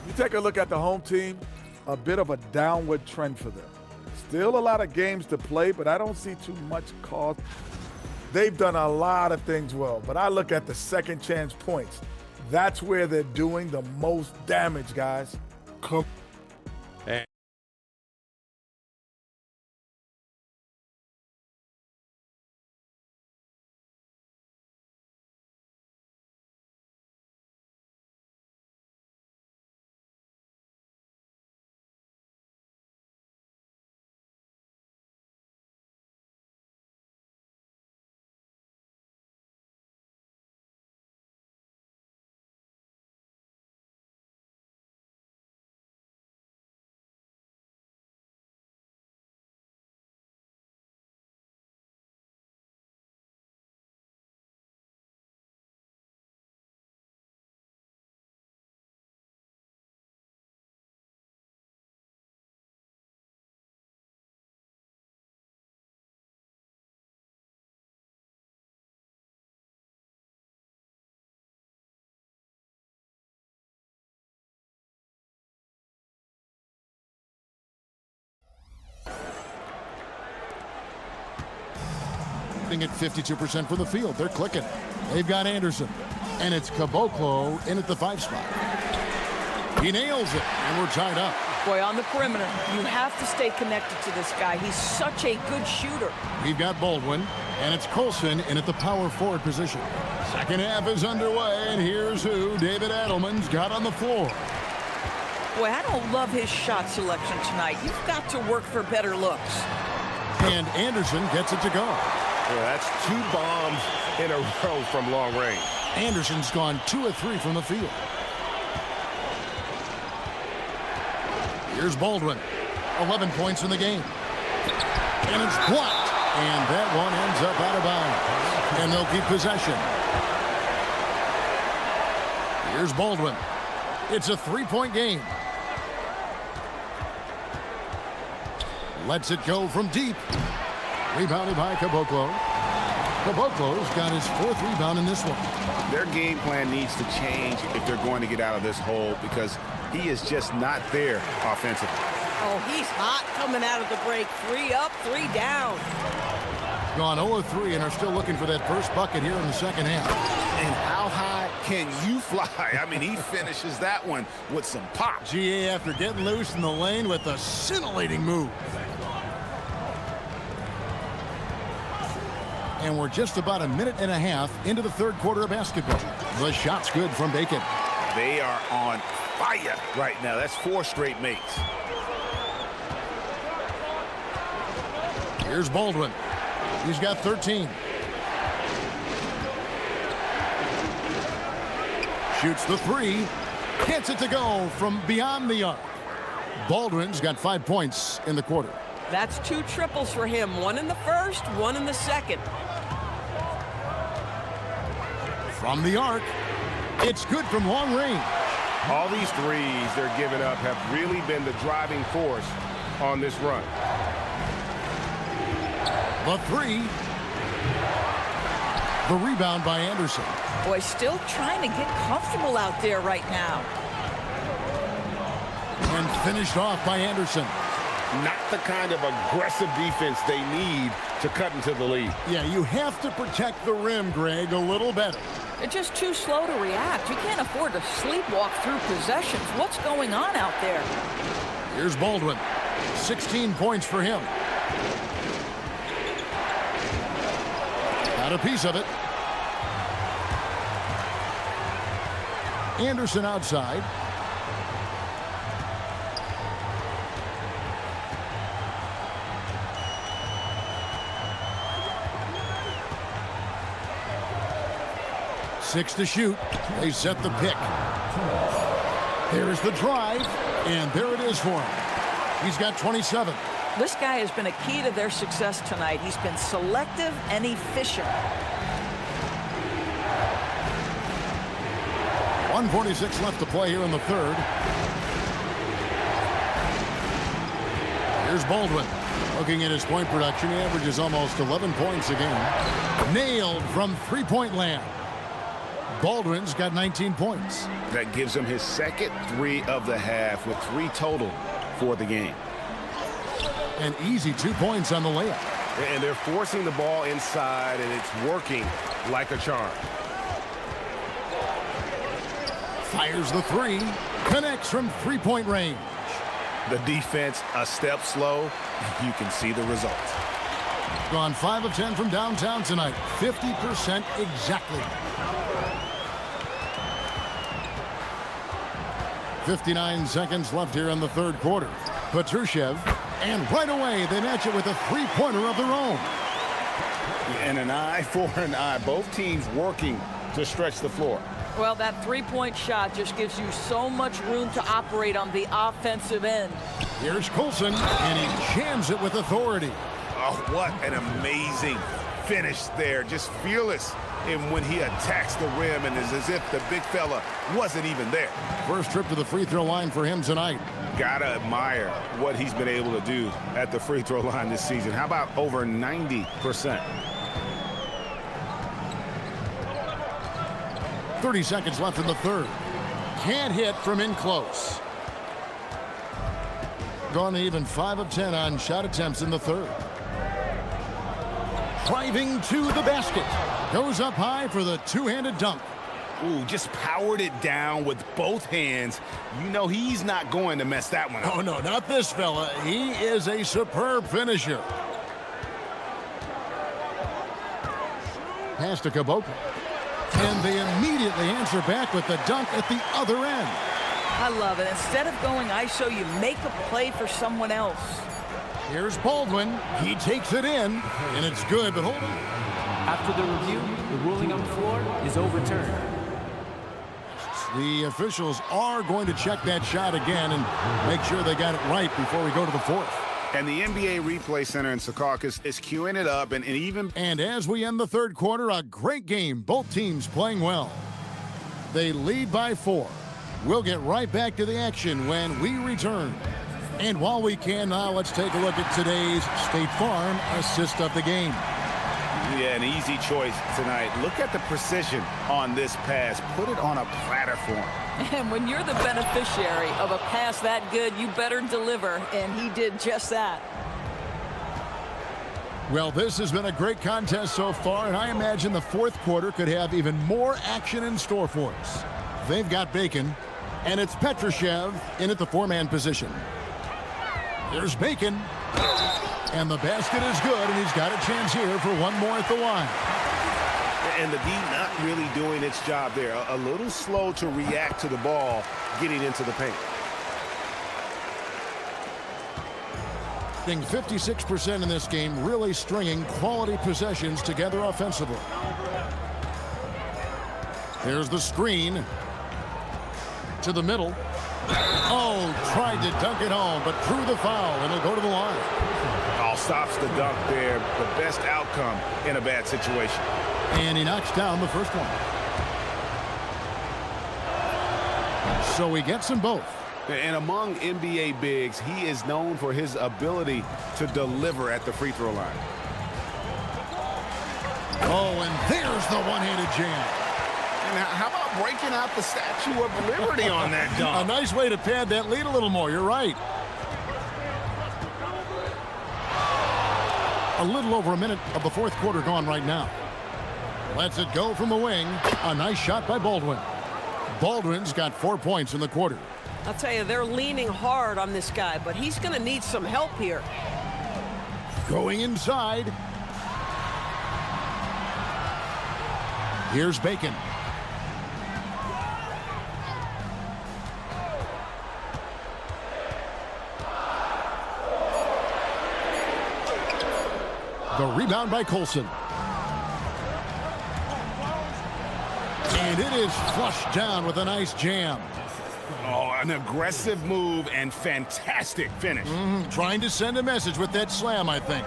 You take a look at the home team, a bit of a downward trend for them. Still a lot of games to play, but I don't see too much cause. They've done a lot of things well, but I look at the second chance points. That's where they're doing the most damage, guys. At 52% from the field. They're clicking. They've got Anderson. And it's Caboclo in at the 5 spot. He nails it, and we're tied up. Boy, on the perimeter, you have to stay connected to this guy. He's such a good shooter. We've got Baldwin, and it's Colson in at the power forward position. Second half is underway, and here's who David Adelman's got on the floor. Boy, I don't love his shot selection tonight. You've got to work for better looks. And Anderson gets it to go. Yeah, that's 2 bombs in a row from long range. Anderson's gone 2 of 3 from the field. Here's Baldwin. 11 points in the game. And it's blocked. And that one ends up out of bounds. And they'll keep possession. Here's Baldwin. It's a 3-point game. Lets it go from deep. Rebounded by Caboclo. Caboclo's got his 4th rebound in this one. Their game plan needs to change if they're going to get out of this hole because he is just not there offensively. Oh, he's hot coming out of the break. 3 up, 3 down. Gone 0 of 3 and are still looking for that first bucket here in the second half. And how high can you fly? I mean, he finishes that one with some pop. GA after getting loose in the lane with a scintillating move. And we're just about a minute and a half into the third quarter of basketball. The shot's good from Bacon. They are on fire right now. That's 4 straight makes. Here's Baldwin. He's got 13. Shoots the three. Gets it to go from beyond the arc. Baldwin's got 5 points in the quarter. That's 2 triples for him. 1 in the first, 1 in the second. From the arc. It's good from long range. All these threes they're giving up have really been the driving force on this run. The three. The rebound by Anderson. Boy, still trying to get comfortable out there right now. And finished off by Anderson. Not the kind of aggressive defense they need to cut into the lead. Yeah, you have to protect the rim, Greg, a little better. They're just too slow to react. You can't afford to sleepwalk through possessions. What's going on out there? Here's Baldwin. 16 points for him. Got a piece of it. Anderson outside. Six to shoot. They set the pick. There's the drive, and there it is for him. He's got 27. This guy has been a key to their success tonight. He's been selective and efficient. 1:46 left to play here in the third. Here's Baldwin. Looking at his point production, he averages almost 11 points a game. Nailed from three-point land. Baldwin's got 19 points. That gives him his second 3 of the half with 3 total for the game. An easy 2 points on the layup. And they're forcing the ball inside, and it's working like a charm. Fires the three. Connects from three-point range. The defense a step slow. You can see the results. Gone 5 of 10 from downtown tonight. 50% exactly. 59 seconds left here in the third quarter. Petrushev, and right away they match it with a three-pointer of their own. And an eye for an eye. Both teams working to stretch the floor. Well, that three-point shot just gives you so much room to operate on the offensive end. Here's Coulson, and he jams it with authority. Oh, what an amazing finish there. Just fearless and when he attacks the rim, and it's as if the big fella wasn't even there. First trip to the free throw line for him tonight. Gotta admire what he's been able to do at the free throw line this season. How about over 90%? 30 seconds left in the third. Can't hit from in close. Gone even 5 of 10 on shot attempts in the third. Driving to the basket. Goes up high for the two-handed dunk. Ooh, just powered it down with both hands. You know he's not going to mess that one up. Oh, no, not this fella. He is a superb finisher. Pass to Kaboka. And they immediately answer back with the dunk at the other end. I love it. Instead of going ISO, you make a play for someone else. Here's Baldwin. He takes it in, and it's good, but hold on. After the review, the ruling on the floor is overturned. The officials are going to check that shot again and make sure they got it right before we go to the fourth. And the NBA Replay Center in Secaucus is queuing it up, and even... And as we end the third quarter, a great game. Both teams playing well. They lead by 4. We'll get right back to the action when we return. And while we can now, let's take a look at today's State Farm assist of the game. Yeah, an easy choice tonight. Look at the precision on this pass. Put it on a platter for him. And when you're the beneficiary of a pass that good, you better deliver, and he did just that. Well, this has been a great contest so far, and I imagine the fourth quarter could have even more action in store for us. They've got Bacon, and it's Petrushev in at the 4-man position. There's Bacon, and the basket is good, and he's got a chance here for one more at the line. And the D not really doing its job there. A little slow to react to the ball getting into the paint. shooting 56% in this game, really stringing quality possessions together offensively. Here's the screen to the middle. Oh, tried to dunk it home, but drew the foul, and it'll go to the line. Oh, stops the dunk there. The best outcome in a bad situation. And he knocks down the first one. So he gets them both. And among NBA bigs, he is known for his ability to deliver at the free throw line. Oh, and there's the one-handed jam. And how about breaking out the Statue of Liberty on that dunk? A nice way to pad that lead a little more. You're right. A little over a minute of the fourth quarter gone right now. Lets it go from the wing. A nice shot by Baldwin. Baldwin's got 4 points in the quarter. I'll tell you, they're leaning hard on this guy, but he's going to need some help here. Going inside. Here's Bacon. The rebound by Colson. And it is flushed down with a nice jam. Oh, an aggressive move and fantastic finish. Trying to send a message with that slam, I think.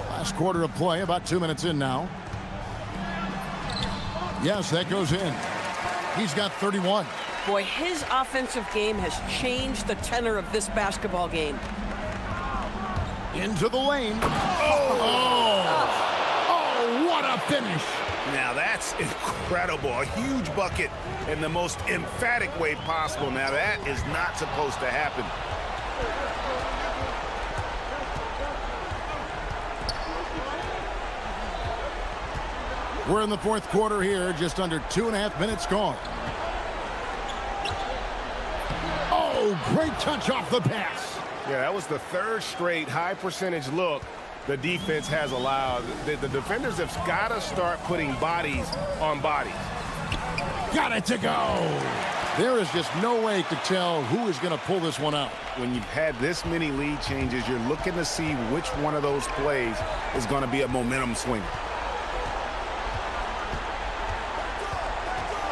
Last quarter of play, about 2 minutes in now. Yes, that goes in. He's got 31. Boy, his offensive game has changed the tenor of this basketball game. Into the lane. Oh, what a finish. Now that's incredible. A huge bucket in the most emphatic way possible. Now that is not supposed to happen. We're in the fourth quarter here, just under 2.5 minutes gone. Oh, great touch off the pass. Yeah, that was the third straight high percentage look the defense has allowed. The defenders have got to start putting bodies on bodies. Got it to go. There is just no way to tell who is going to pull this one out. When you've had this many lead changes, you're looking to see which one of those plays is going to be a momentum swinger.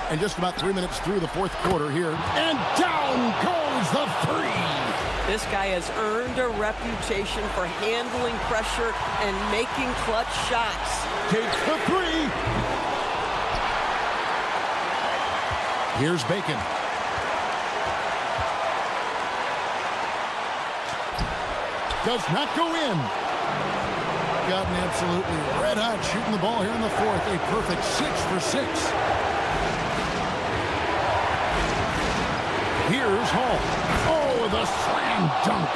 And just about 3 minutes through the fourth quarter here. And down goes the three. This guy has earned a reputation for handling pressure and making clutch shots. Takes the three. Here's Bacon. Does not go in. Gotten absolutely red hot shooting the ball here in the fourth. A perfect 6 for 6. Here's Hall. Oh, the slam dunk.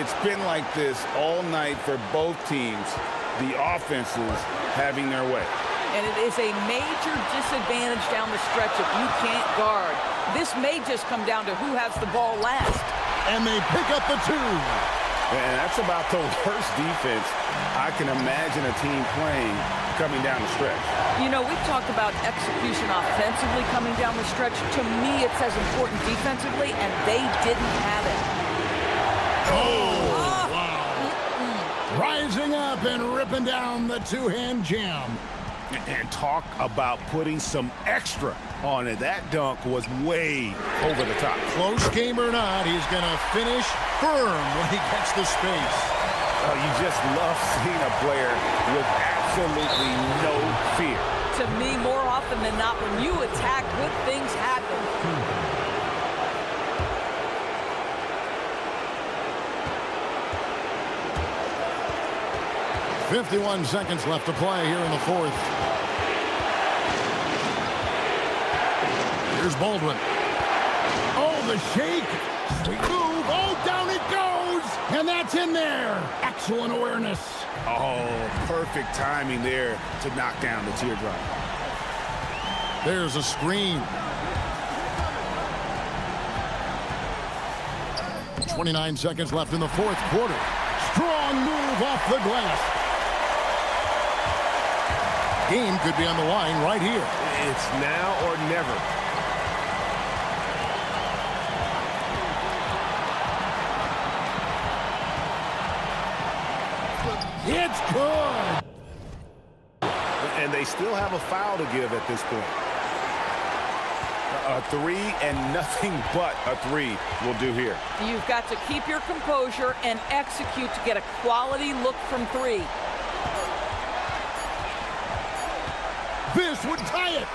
It's been like this all night for both teams. The offenses having their way. And it is a major disadvantage down the stretch if you can't guard. This may just come down to who has the ball last. And they pick up the two. And that's about the worst defense I can imagine a team playing coming down the stretch. You know, we've talked about execution offensively coming down the stretch. To me, it's as important defensively, and they didn't have it. Oh, wow. Rising up and ripping down the two-hand jam. And talk about putting some extra on it. That dunk was way over the top. Close game or not, he's going to finish firm when he gets the space. You just love seeing a player with absolutely no fear. To me, more often than not, when you attack, good things happen. 51 seconds left to play here in the fourth. Here's Baldwin. Oh, the shake. Sweet move. Oh, down it goes. And that's in there. Excellent awareness. Oh, perfect timing there to knock down the teardrop. There's a screen. 29 seconds left in the fourth quarter. Strong move off the glass. Game could be on the line right here. It's now or never. It's good. And they still have a foul to give at this point. A three and nothing but a three will do here. You've got to keep your composure and execute to get a quality look from three. This would tie it.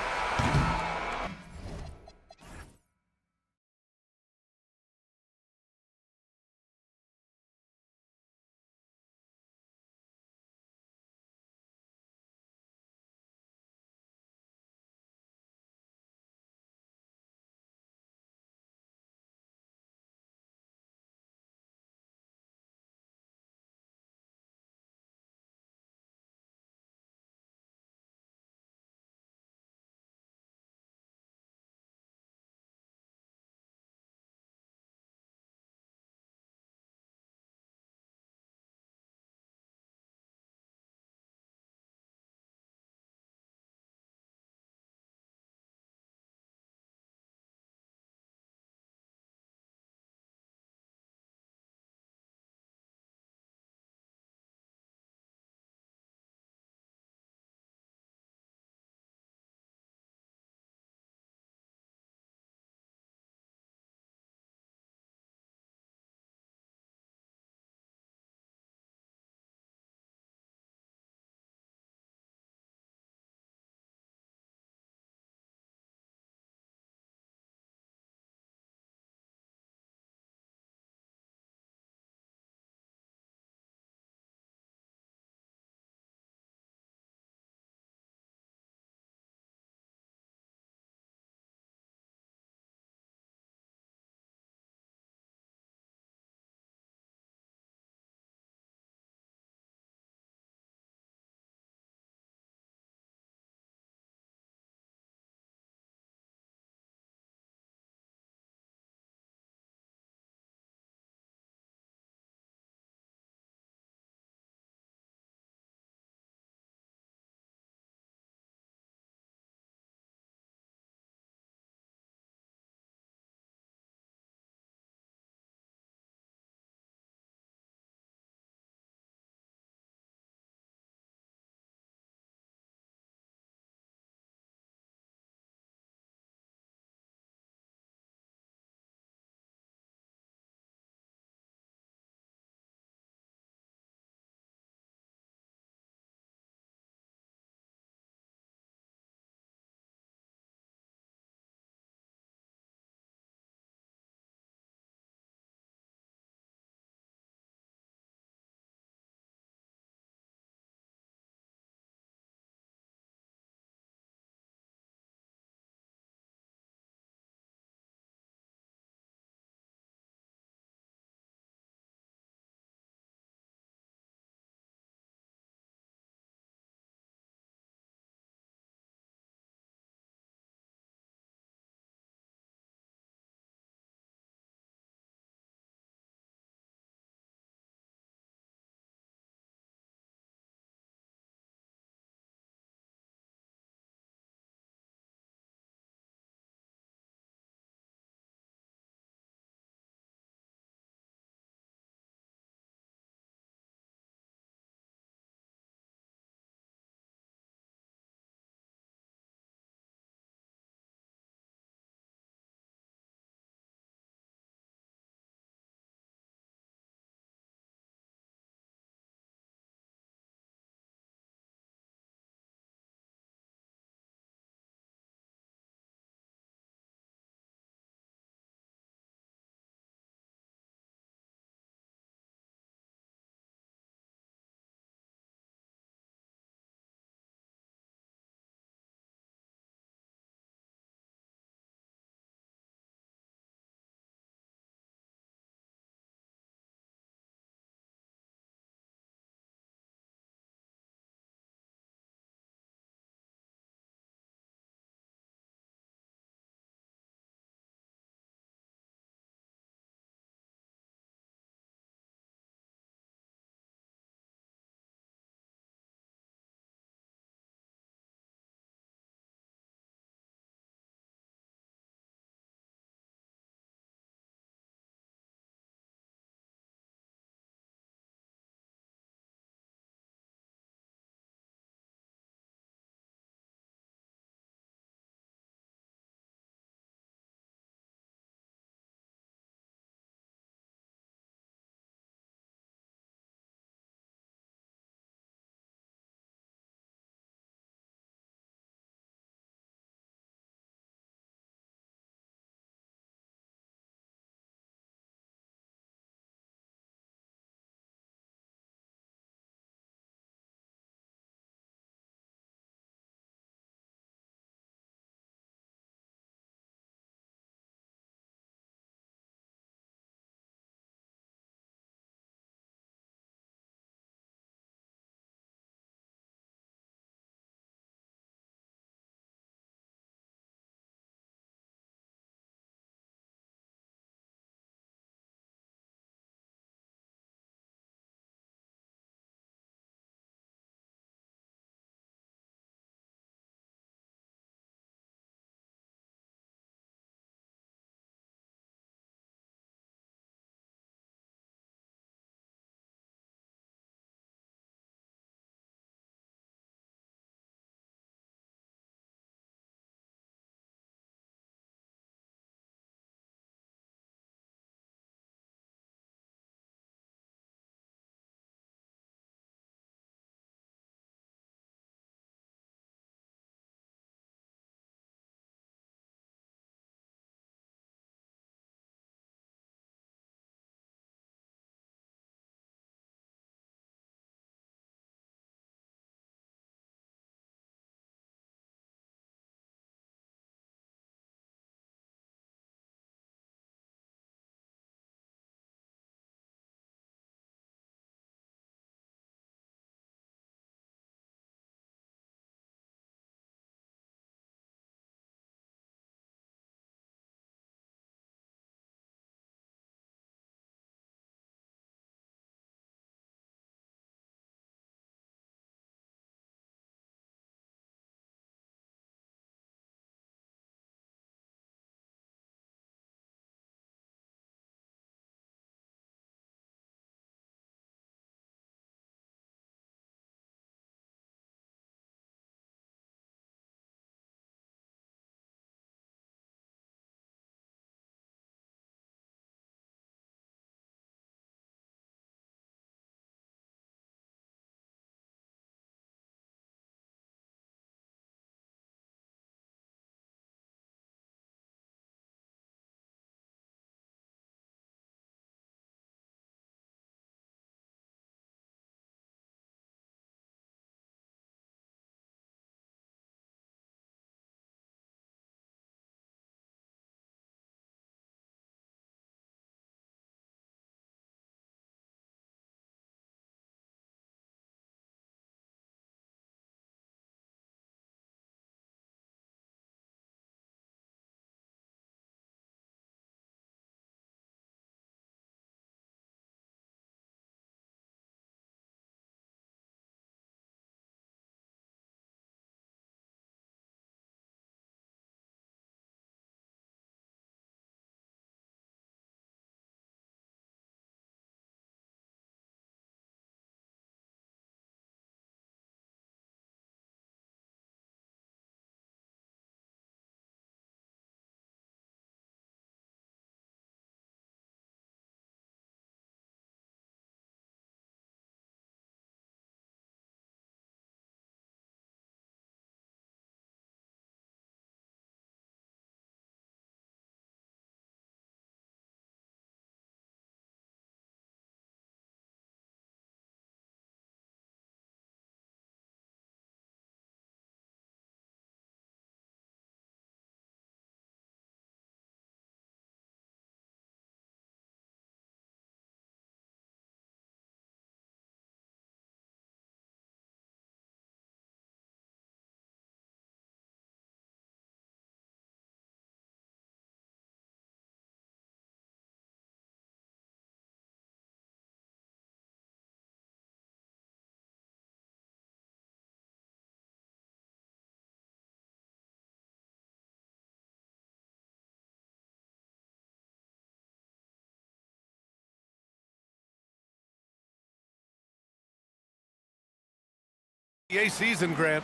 NBA season, Grant.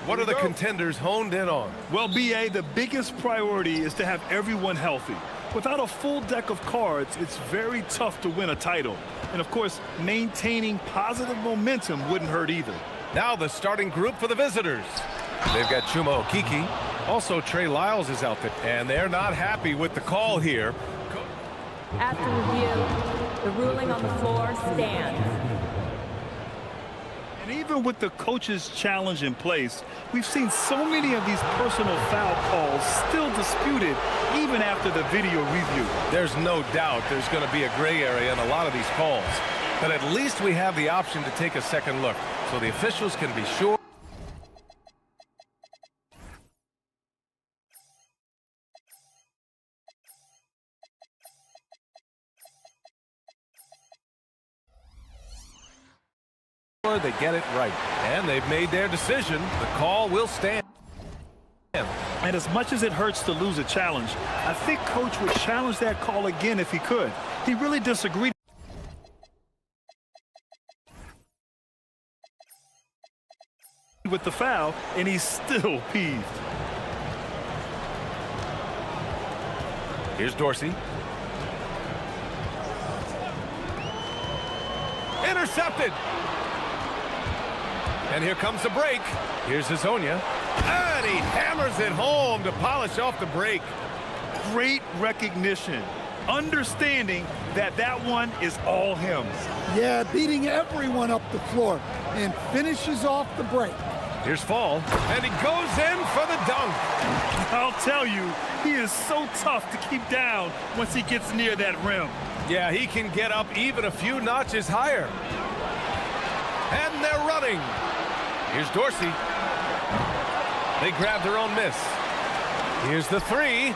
What are the contenders honed in on? Well, BA, the biggest priority is to have everyone healthy. Without a full deck of cards, it's very tough to win a title. And, of course, maintaining positive momentum wouldn't hurt either. Now the starting group for the visitors. They've got Chuma Okeke. Also, Trey Lyles is out there. And they're not happy with the call here. After review, the ruling on the floor stands. And even with the coach's challenge in place, we've seen so many of these personal foul calls still disputed even after the video review. There's no doubt there's going to be a gray area in a lot of these calls. But at least we have the option to take a second look, so the officials can be sure. They get it right, and they've made their decision. The call will stand. And as much as it hurts to lose a challenge, I think Coach would challenge that call again if he could. He really disagreed with the foul, and he's still peeved. Here's Dorsey. Intercepted. And here comes the break. Here's Hazonia. And he hammers it home to polish off the break. Great recognition. Understanding that that one is all him. Yeah, beating everyone up the floor and finishes off the break. Here's Fall. And he goes in for the dunk. I'll tell you, he is so tough to keep down once he gets near that rim. Yeah, he can get up even a few notches higher. And they're running. Here's Dorsey. They grab their own miss. Here's the three.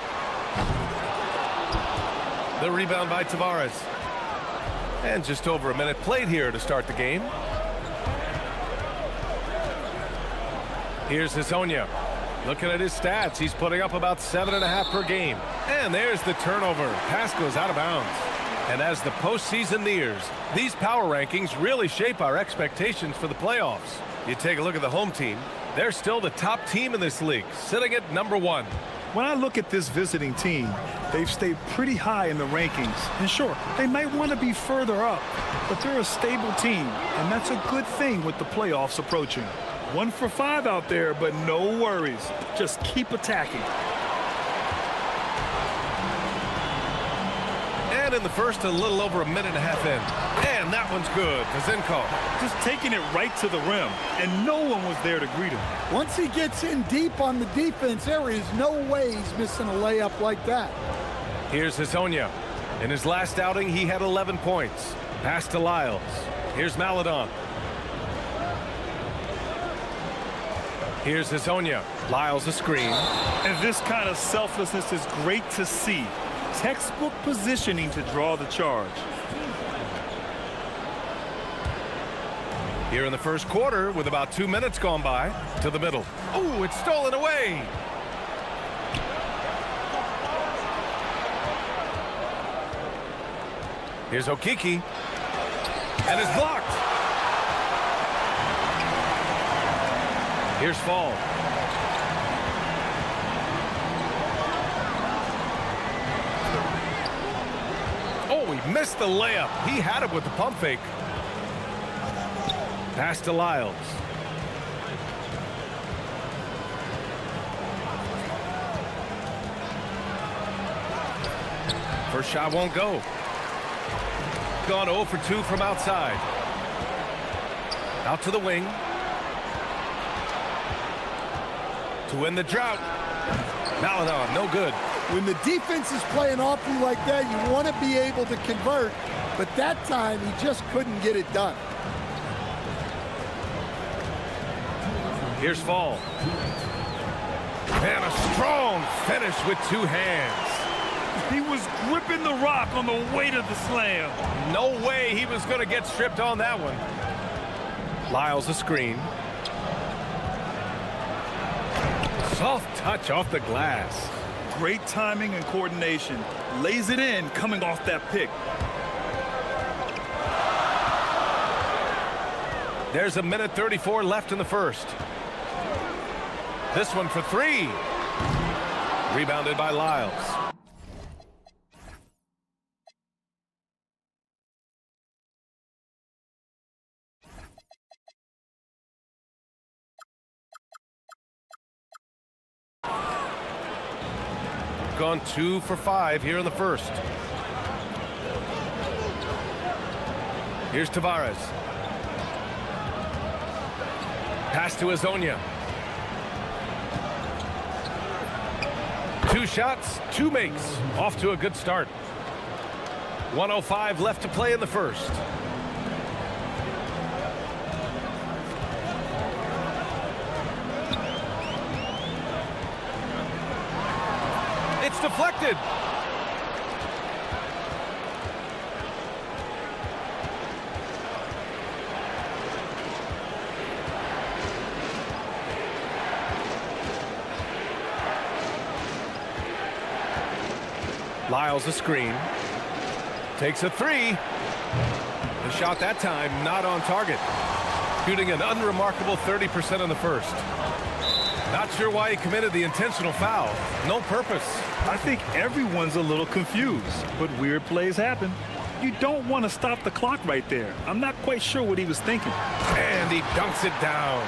The rebound by Tavares. And just over a minute played here to start the game. Here's Hazonia. Looking at his stats, he's putting up about 7.5 per game. And there's the turnover. Pass goes out of bounds. And as the postseason nears, these power rankings really shape our expectations for the playoffs. You take a look at the home team, they're still the top team in this league, sitting at #1. When I look at this visiting team, they've stayed pretty high in the rankings. And sure, they might want to be further up, but they're a stable team, and that's a good thing with the playoffs approaching. 1 for 5 out there, but no worries. Just keep attacking. And in the first, a little over a minute and a half in. And that one's good. Kazinko. Just taking it right to the rim, and no one was there to greet him. Once he gets in deep on the defense, there is no way he's missing a layup like that. Here's Hazonia. In his last outing, he had 11 points. Pass to Lyles. Here's Maladon. Here's Hazonia. Lyles a screen. And this kind of selflessness is great to see. Textbook positioning to draw the charge. Here in the first quarter, with about 2 minutes gone by, to the middle. Oh, it's stolen away. Here's Okeke. And it's blocked. Here's Fall. Oh, he missed the layup. He had it with the pump fake. Pass to Lyles. First shot won't go. Gone 0 for 2 from outside. Out to the wing. To win the drought. Maladon, no good. When the defense is playing off you like that, you want to be able to convert, but that time he just couldn't get it done. Here's Fall. And a strong finish with 2 hands. He was gripping the rock on the weight of the slam. No way he was going to get stripped on that one. Lyles a screen. Soft touch off the glass. Great timing and coordination. Lays it in coming off that pick. There's a minute 34 left in the first. This one for three. Rebounded by Lyles. Gone 2 for 5 here in the first. Here's Tavares. Pass to Azonia. 2 shots, 2 makes. Off to a good start. 1:05 left to play in the first. It's deflected. Lyles a screen. Takes a three. The shot that time not on target. Shooting an unremarkable 30% in the first. Not sure why he committed the intentional foul. No purpose. I think everyone's a little confused, but weird plays happen. You don't want to stop the clock right there. I'm not quite sure what he was thinking. And he dunks it down.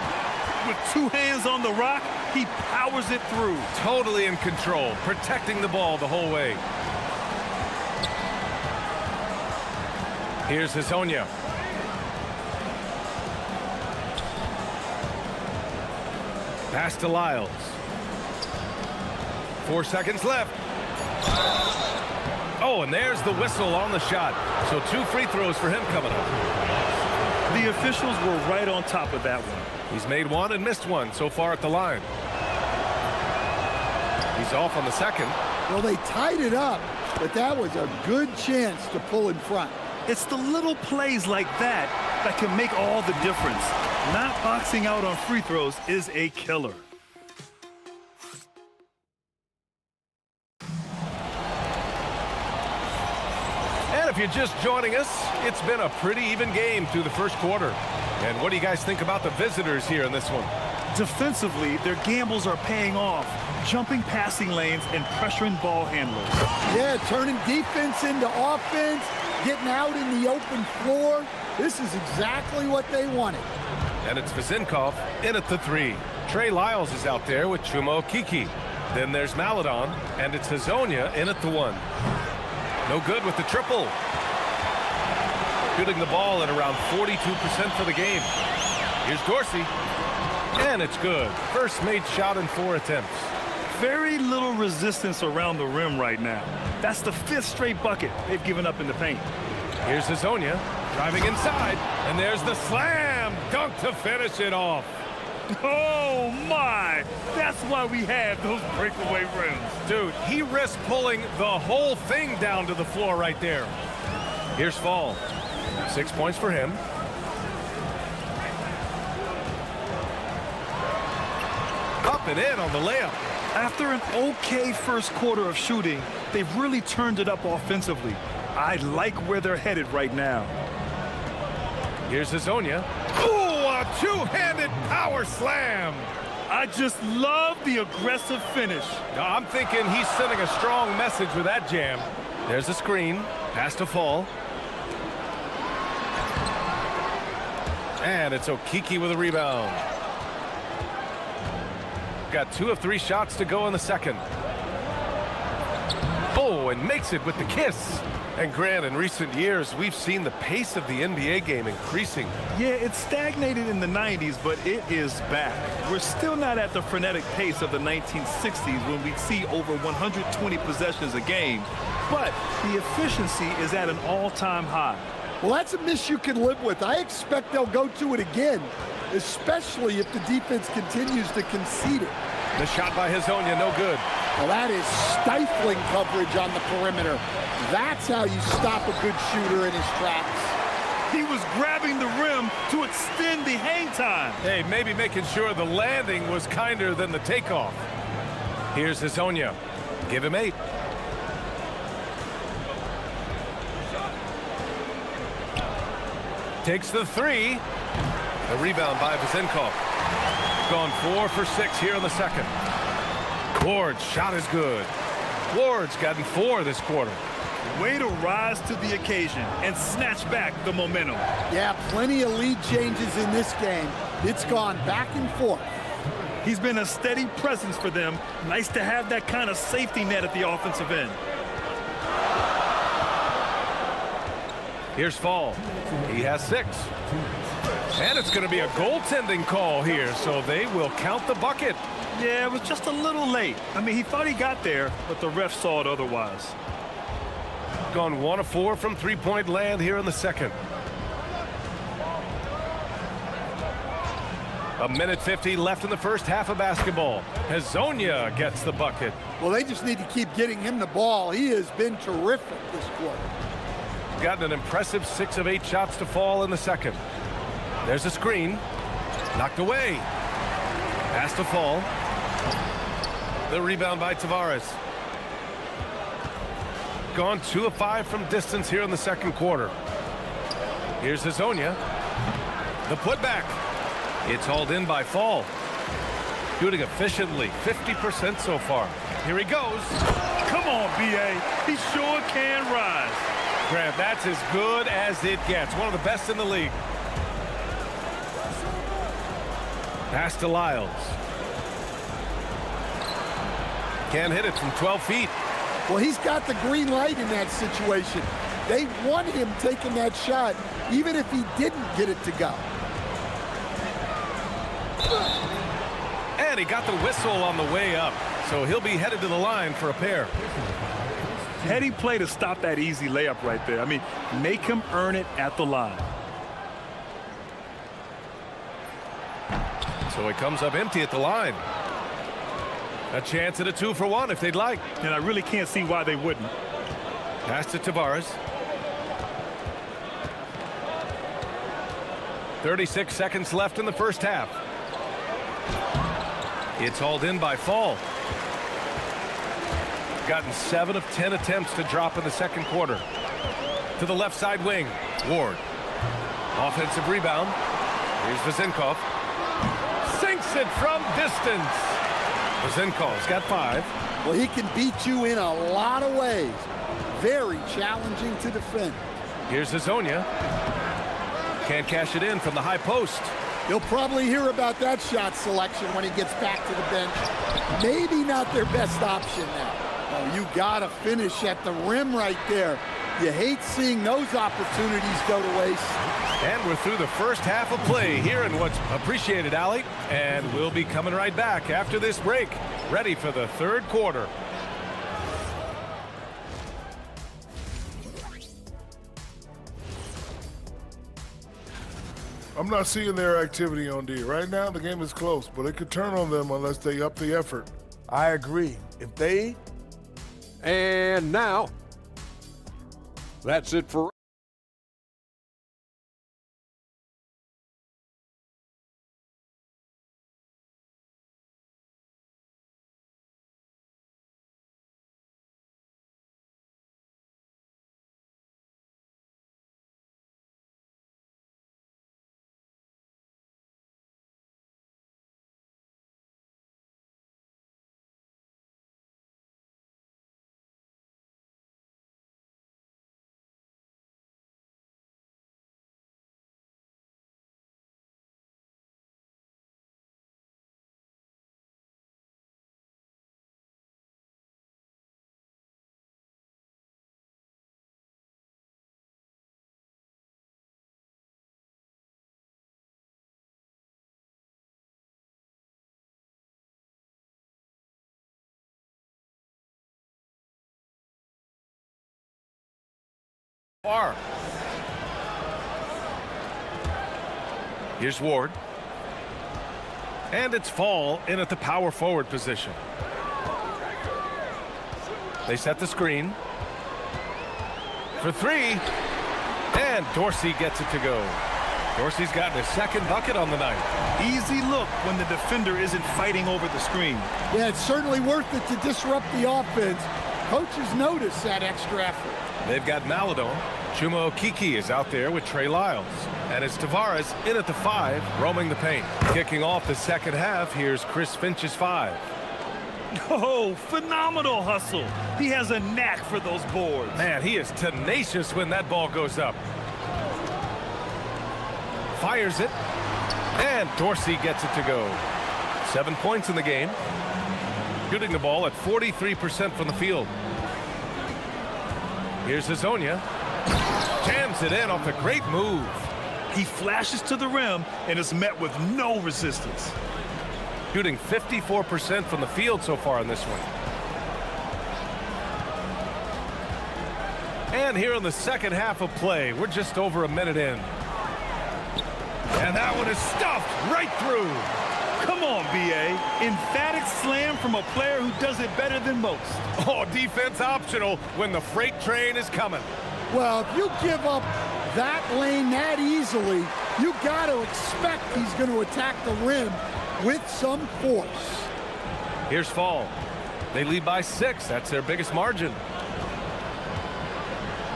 With 2 hands on the rock, he powers it through. Totally in control, protecting the ball the whole way. Here's Azonia. Pass to Lyles. 4 seconds left. Oh, and there's the whistle on the shot. So 2 free throws for him coming up. The officials were right on top of that one. He's made 1 and missed 1 so far at the line. He's off on the second. Well, they tied it up, but that was a good chance to pull in front. It's the little plays like that that can make all the difference. Not boxing out on free throws is a killer. And if you're just joining us, it's been a pretty even game through the first quarter. And what do you guys think about the visitors here in this one? Defensively, their gambles are paying off. Jumping passing lanes and pressuring ball handlers. Yeah, turning defense into offense, getting out in the open floor. This is exactly what they wanted. And it's Vezinkov in at the 3. Trey Lyles is out there with Chuma Kiki. Then there's Maladon, and it's Azonia in at the 1. No good with the triple. Shooting the ball at around 42% for the game. Here's Dorsey. And it's good. First made shot in 4 attempts. Very little resistance around the rim right now. That's the 5th straight bucket they've given up in the paint. Here's Azonia driving inside. And there's the slam dunk to finish it off. Oh, my. That's why we have those breakaway rims. Dude, he risked pulling the whole thing down to the floor right there. Here's Fall. 6 points for him. Up and in on the layup. After an okay first quarter of shooting, they've really turned it up offensively. I like where they're headed right now. Here's Azonia. Ooh, a 2-handed power slam. I just love the aggressive finish. I'm thinking he's sending a strong message with that jam. There's a screen. Pass to Fall. And it's Okiki with a rebound. Got 2 of 3 shots to go in the second. Oh, and makes it with the kiss. And Grant, in recent years, we've seen the pace of the NBA game increasing. Yeah, it stagnated in the 90s, but it is back. We're still not at the frenetic pace of the 1960s when we'd see over 120 possessions a game, but the efficiency is at an all-time high. Well, that's a miss you can live with. I expect they'll go to it again, especially if the defense continues to concede it. The shot by Azonia, no good. Well, that is stifling coverage on the perimeter. That's how you stop a good shooter in his tracks. He was grabbing the rim to extend the hang time. Hey, maybe making sure the landing was kinder than the takeoff. Here's Azonia. Give him 8. Takes the 3. The rebound by Vezenkov. Gone 4 for 6 here in the second. Ward's shot is good. Ward's gotten 4 this quarter. Way to rise to the occasion and snatch back the momentum. Yeah, plenty of lead changes in this game. It's gone back and forth. He's been a steady presence for them. Nice to have that kind of safety net at the offensive end. Here's Fall. He has 6. And it's going to be a goaltending call here, so they will count the bucket. Yeah, it was just a little late. I mean, he thought he got there, but the ref saw it otherwise. Gone 1 of 4 from three-point land here in the second. A minute 50 left in the first half of basketball. Hezonja gets the bucket. Well, they just need to keep getting him the ball. He has been terrific this quarter. Gotten an impressive 6 of 8 shots to fall in the second. There's a screen. Knocked away. Pass to Fall. The rebound by Tavares. Gone 2 of 5 from distance here in the second quarter. Here's Hezonja. The putback. It's hauled in by Fall. Shooting efficiently, 50% so far. Here he goes. Come on, B.A. He sure can rise. Grant, that's as good as it gets. One of the best in the league. Pass to Lyles. Can't hit it from 12 feet. Well, he's got the green light in that situation. They want him taking that shot, even if he didn't get it to go. And he got the whistle on the way up, so he'll be headed to the line for a pair. Heady play to stop that easy layup right there. I mean, make him earn it at the line. So he comes up empty at the line. A chance at a 2-for-1 if they'd like. And I really can't see why they wouldn't. Pass to Tavares. 36 seconds left in the first half. It's hauled in by Fall. Gotten 7 of 10 attempts to drop in the second quarter. To the left side wing. Ward. Offensive rebound. Here's Vezenkov. Sinks it from distance. Vezenkov's got 5. Well, he can beat you in a lot of ways. Very challenging to defend. Here's Hezonja. Can't cash it in from the high post. You'll probably hear about that shot selection when he gets back to the bench. Maybe not their best option now. Oh, you gotta finish at the rim right there. You hate seeing those opportunities go to waste. And we're through the first half of play here in what's appreciated, Allie. And we'll be coming right back after this break, ready for the third quarter. I'm not seeing their activity on D. Right now, the game is close, but it could turn on them unless they up the effort. I agree. If they... And now, that's it for... Here's Ward. And it's Fall in at the power forward position. They set the screen. For 3. And Dorsey gets it to go. Dorsey's gotten his second bucket on the night. Easy look when the defender isn't fighting over the screen. Yeah, it's certainly worth it to disrupt the offense. Coaches notice that extra effort. They've got Maladon. Chuma Okeke is out there with Trey Lyles. And it's Tavares in at the 5, roaming the paint. Kicking off the second half, here's Chris Finch's 5. Oh, phenomenal hustle. He has a knack for those boards. Man, he is tenacious when that ball goes up. Fires it. And Dorsey gets it to go. 7 points in the game. Shooting the ball at 43% from the field. Here's Hazonia. Jams it in off a great move. He flashes to the rim and is met with no resistance. Shooting 54% from the field so far in this one. And here in the second half of play, we're just over a minute in. And that one is stuffed right through. Come on, B.A. Emphatic slam from a player who does it better than most. Oh, defense optional when the freight train is coming. Well, if you give up that lane that easily, you got to expect he's going to attack the rim with some force. Here's Fall. They lead by 6. That's their biggest margin.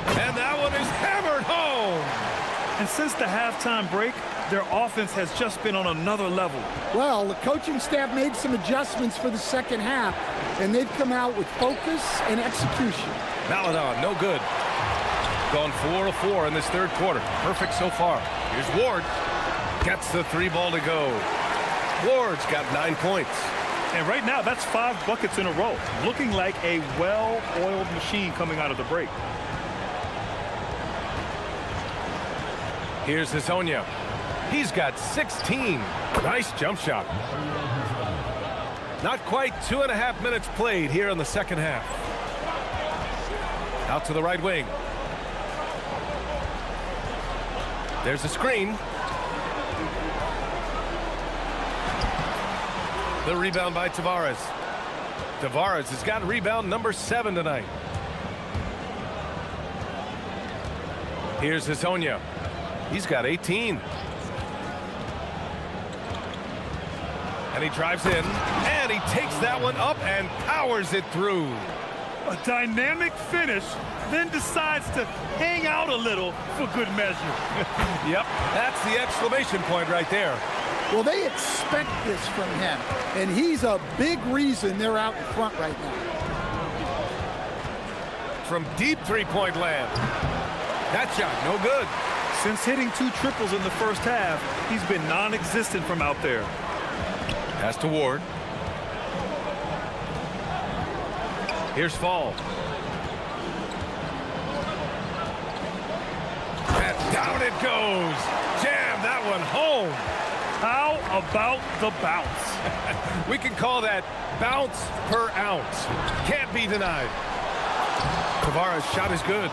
And that one is hammered home. And since the halftime break, their offense has just been on another level. Well, the coaching staff made some adjustments for the second half, and they've come out with focus and execution. Maladon, no good. Gone 4 of 4 in this third quarter. Perfect so far. Here's Ward. Gets the 3 ball to go. Ward's got 9 points. And right now, that's 5 buckets in a row. Looking like a well-oiled machine coming out of the break. Here's Hazonia. He's got 16. Nice jump shot. Not quite 2.5 minutes played here in the second half. Out to the right wing. There's a screen. The rebound by Tavares. Tavares has got rebound number 7 tonight. Here's Hazonia. He's got 18. And he drives in, and he takes that one up and powers it through. A dynamic finish, then decides to hang out a little for good measure. Yep, that's the exclamation point right there. Well, they expect this from him, and he's a big reason they're out in front right now. From deep three-point land. That shot, no good. Since hitting 2 triples in the first half, he's been non-existent from out there. Pass to Ward. Here's Fall. And down it goes. Jam that one home. How about the bounce? We can call that bounce per ounce. Can't be denied. Tavares' shot is good.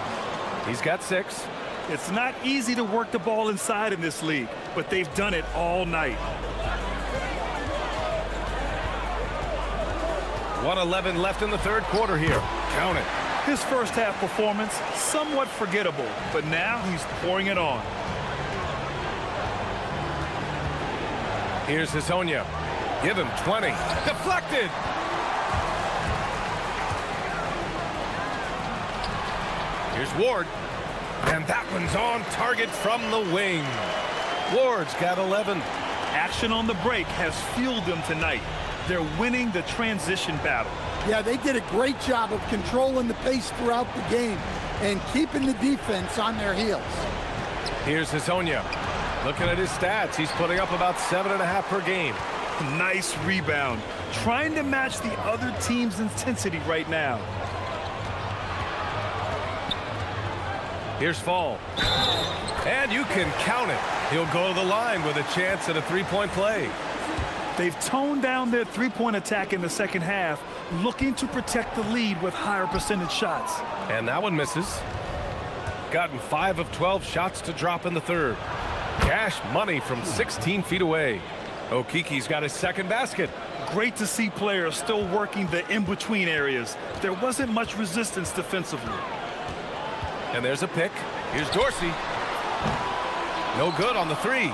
He's got 6. It's not easy to work the ball inside in this league, but they've done it all night. 1:11 left in the third quarter here. Count it. His first half performance, somewhat forgettable, but now he's pouring it on. Here's Hazonia. Give him 20. Deflected. Here's Ward. And that one's on target from the wing. Ward's got 11. Action on the break has fueled them tonight. They're winning the transition battle. Yeah, they did a great job of controlling the pace throughout the game and keeping the defense on their heels. Here's Hazonia. Looking at his stats, he's putting up about 7.5 per game. Nice rebound. Trying to match the other team's intensity right now. Here's Fall. And you can count it. He'll go to the line with a chance at a 3-point play. They've toned down their 3-point attack in the second half, looking to protect the lead with higher percentage shots. And that one misses. Gotten 5 of 12 shots to drop in the third. Cash money from 16 feet away. Okeke's got his second basket. Great to see players still working the in-between areas. There wasn't much resistance defensively. And there's a pick. Here's Dorsey. No good on the 3.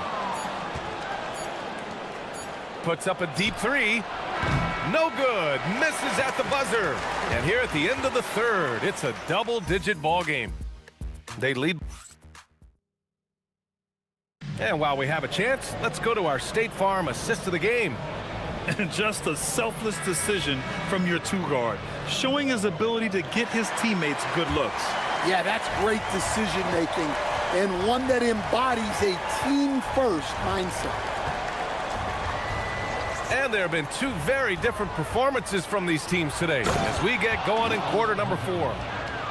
Puts up a deep 3. No good. Misses at the buzzer. And here at the end of the third, it's a double-digit ball game. They lead. And while we have a chance, let's go to our State Farm assist of the game. And just a selfless decision from your two-guard, showing his ability to get his teammates good looks. Yeah, that's great decision-making, and one that embodies a team-first mindset. And there have been two very different performances from these teams today as we get going in quarter number 4.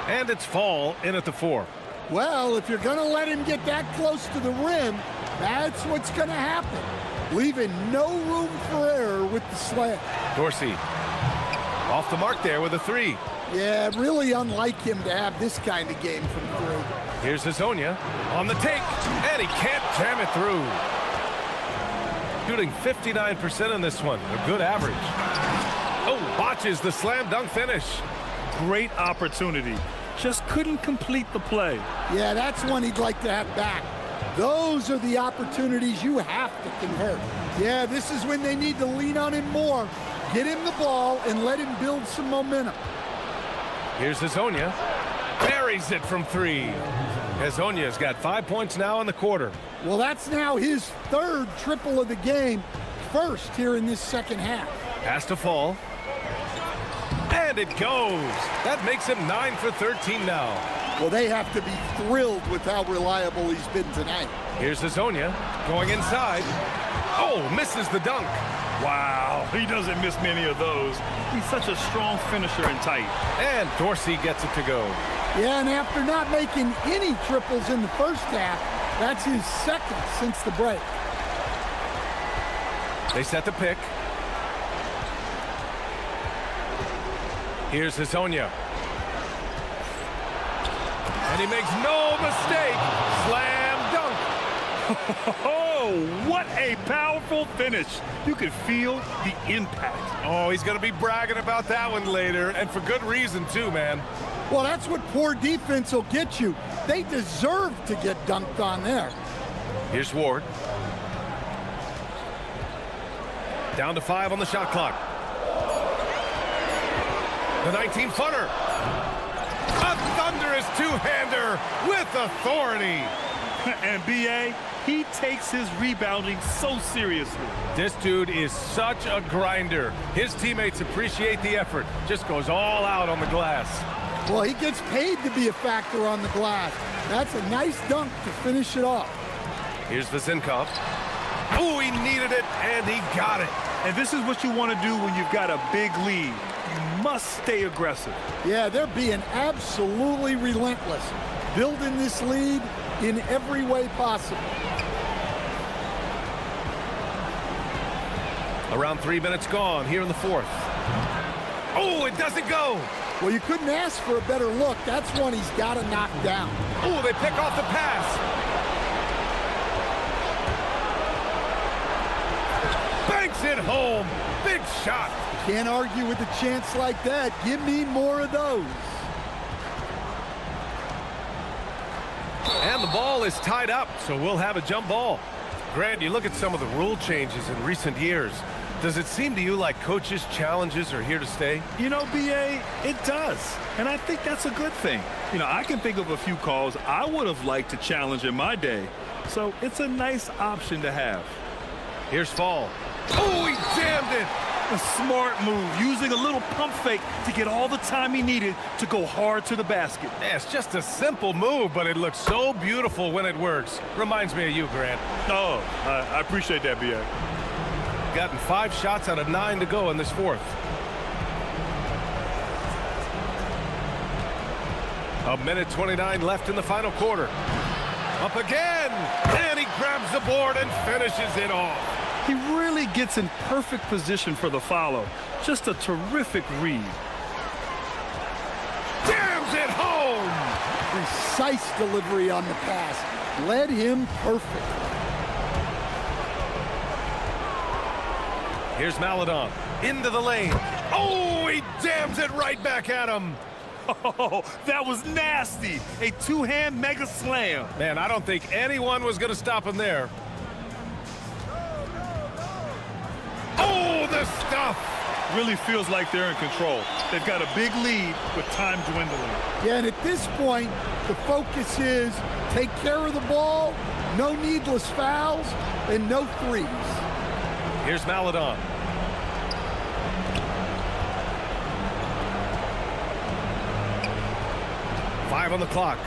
And it's Fall in at the 4. Well, if you're going to let him get that close to the rim, that's what's going to happen. Leaving no room for error with the slam. Dorsey off the mark there with a 3. Yeah, really unlike him to have this kind of game from 3. Here's Hazonia on the take, and he can't jam it through. Shooting 59% in this one, a good average. Oh, botches the slam dunk finish. Great opportunity. Just couldn't complete the play. Yeah, that's one he'd like to have back. Those are the opportunities you have to convert. Yeah, this is when they need to lean on him more. Get him the ball and let him build some momentum. Here's Hazonia. Buries it from 3. Hazonia's got 5 points now in the quarter. Well, that's now his 3rd triple of the game, first here in this second half. Pass to Fall. And it goes. That makes him 9 for 13 now. Well, they have to be thrilled with how reliable he's been tonight. Here's Hazonia going inside. Oh, misses the dunk. Wow, he doesn't miss many of those. He's such a strong finisher and tight. And Dorsey gets it to go. Yeah, and after not making any triples in the first half, that's his 2nd since the break. They set the pick. Here's Hazonia. And he makes no mistake. Slam dunk. Oh, what a powerful finish. You could feel the impact. Oh, he's going to be bragging about that one later, and for good reason too, man. Well, that's what poor defense will get you. They deserve to get dunked on there. Here's Ward. Down to 5 on the shot clock. The 19-footer. A thunderous two-hander with authority. And B.A., he takes his rebounding so seriously. This dude is such a grinder. His teammates appreciate the effort. Just goes all out on the glass. Well, he gets paid to be a factor on the glass. That's a nice dunk to finish it off. Here's Vazenkov. Oh, he needed it, and he got it. And this is what you want to do when you've got a big lead. You must stay aggressive. Yeah, they're being absolutely relentless, building this lead in every way possible. Around 3 minutes gone here in the 4th. Oh, it doesn't go. Well, you couldn't ask for a better look. That's one he's got to knock down. Oh, they pick off the pass. Banks it home. Big shot. Can't argue with a chance like that. Give me more of those. And the ball is tied up, so we'll have a jump ball. Grant, you look at some of the rule changes in recent years. Does it seem to you like coaches' challenges are here to stay? You know, B.A., it does. And I think that's a good thing. You know, I can think of a few calls I would have liked to challenge in my day. So it's a nice option to have. Here's Fall. Oh, he jammed it. A smart move, using a little pump fake to get all the time he needed to go hard to the basket. Yeah, it's just a simple move, but it looks so beautiful when it works. Reminds me of you, Grant. Oh, I appreciate that, B.A. Gotten 5 shots out of 9 to go in this 4th. A minute 29 left in the final quarter. Up again, and he grabs the board and finishes it off. He really gets in perfect position for the follow. Just a terrific read. Jams it home! Precise delivery on the pass. Led him perfect. Here's Maladon. Into the lane. Oh, he jams it right back at him. Oh, that was nasty. A two-hand mega slam. Man, I don't think anyone was going to stop him there. Oh, the stuff. really feels like they're in control. They've got a big lead with time dwindling. Yeah, and at this point, the focus is take care of the ball, no needless fouls, and no threes. Here's Maladon. Five on the clock.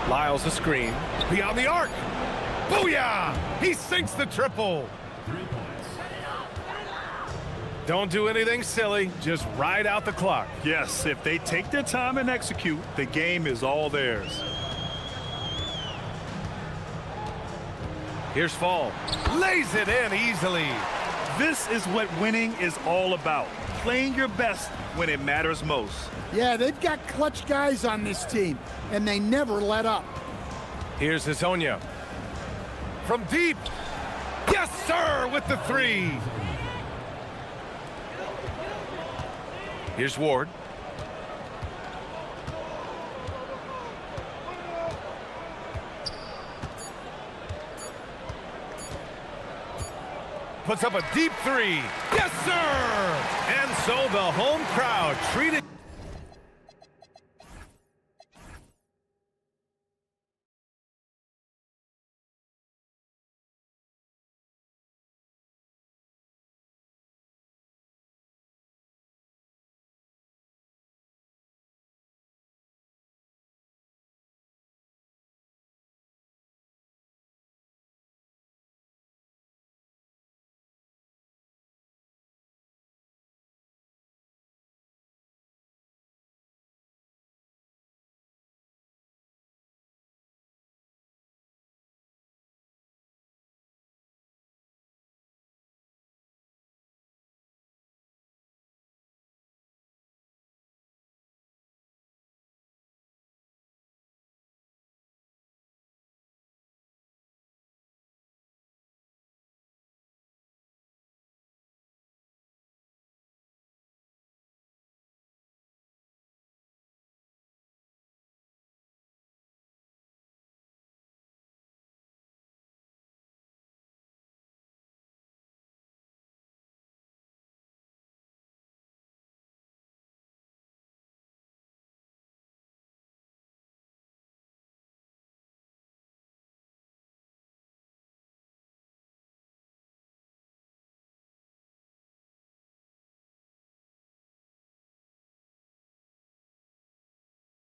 Lyles the screen. Beyond the arc. Booyah! He sinks the triple. Don't do anything silly. Just ride out the clock. Yes, if they take their time and execute, the game is all theirs. Here's Fall. Lays it in easily. This is what winning is all about. Playing your best when it matters most. Yeah, they've got clutch guys on this team, and they never let up. Here's Hezonja. From deep. Yes, sir, with the three. Here's Ward. Puts up a deep three. Yes, sir! And so the home crowd treated...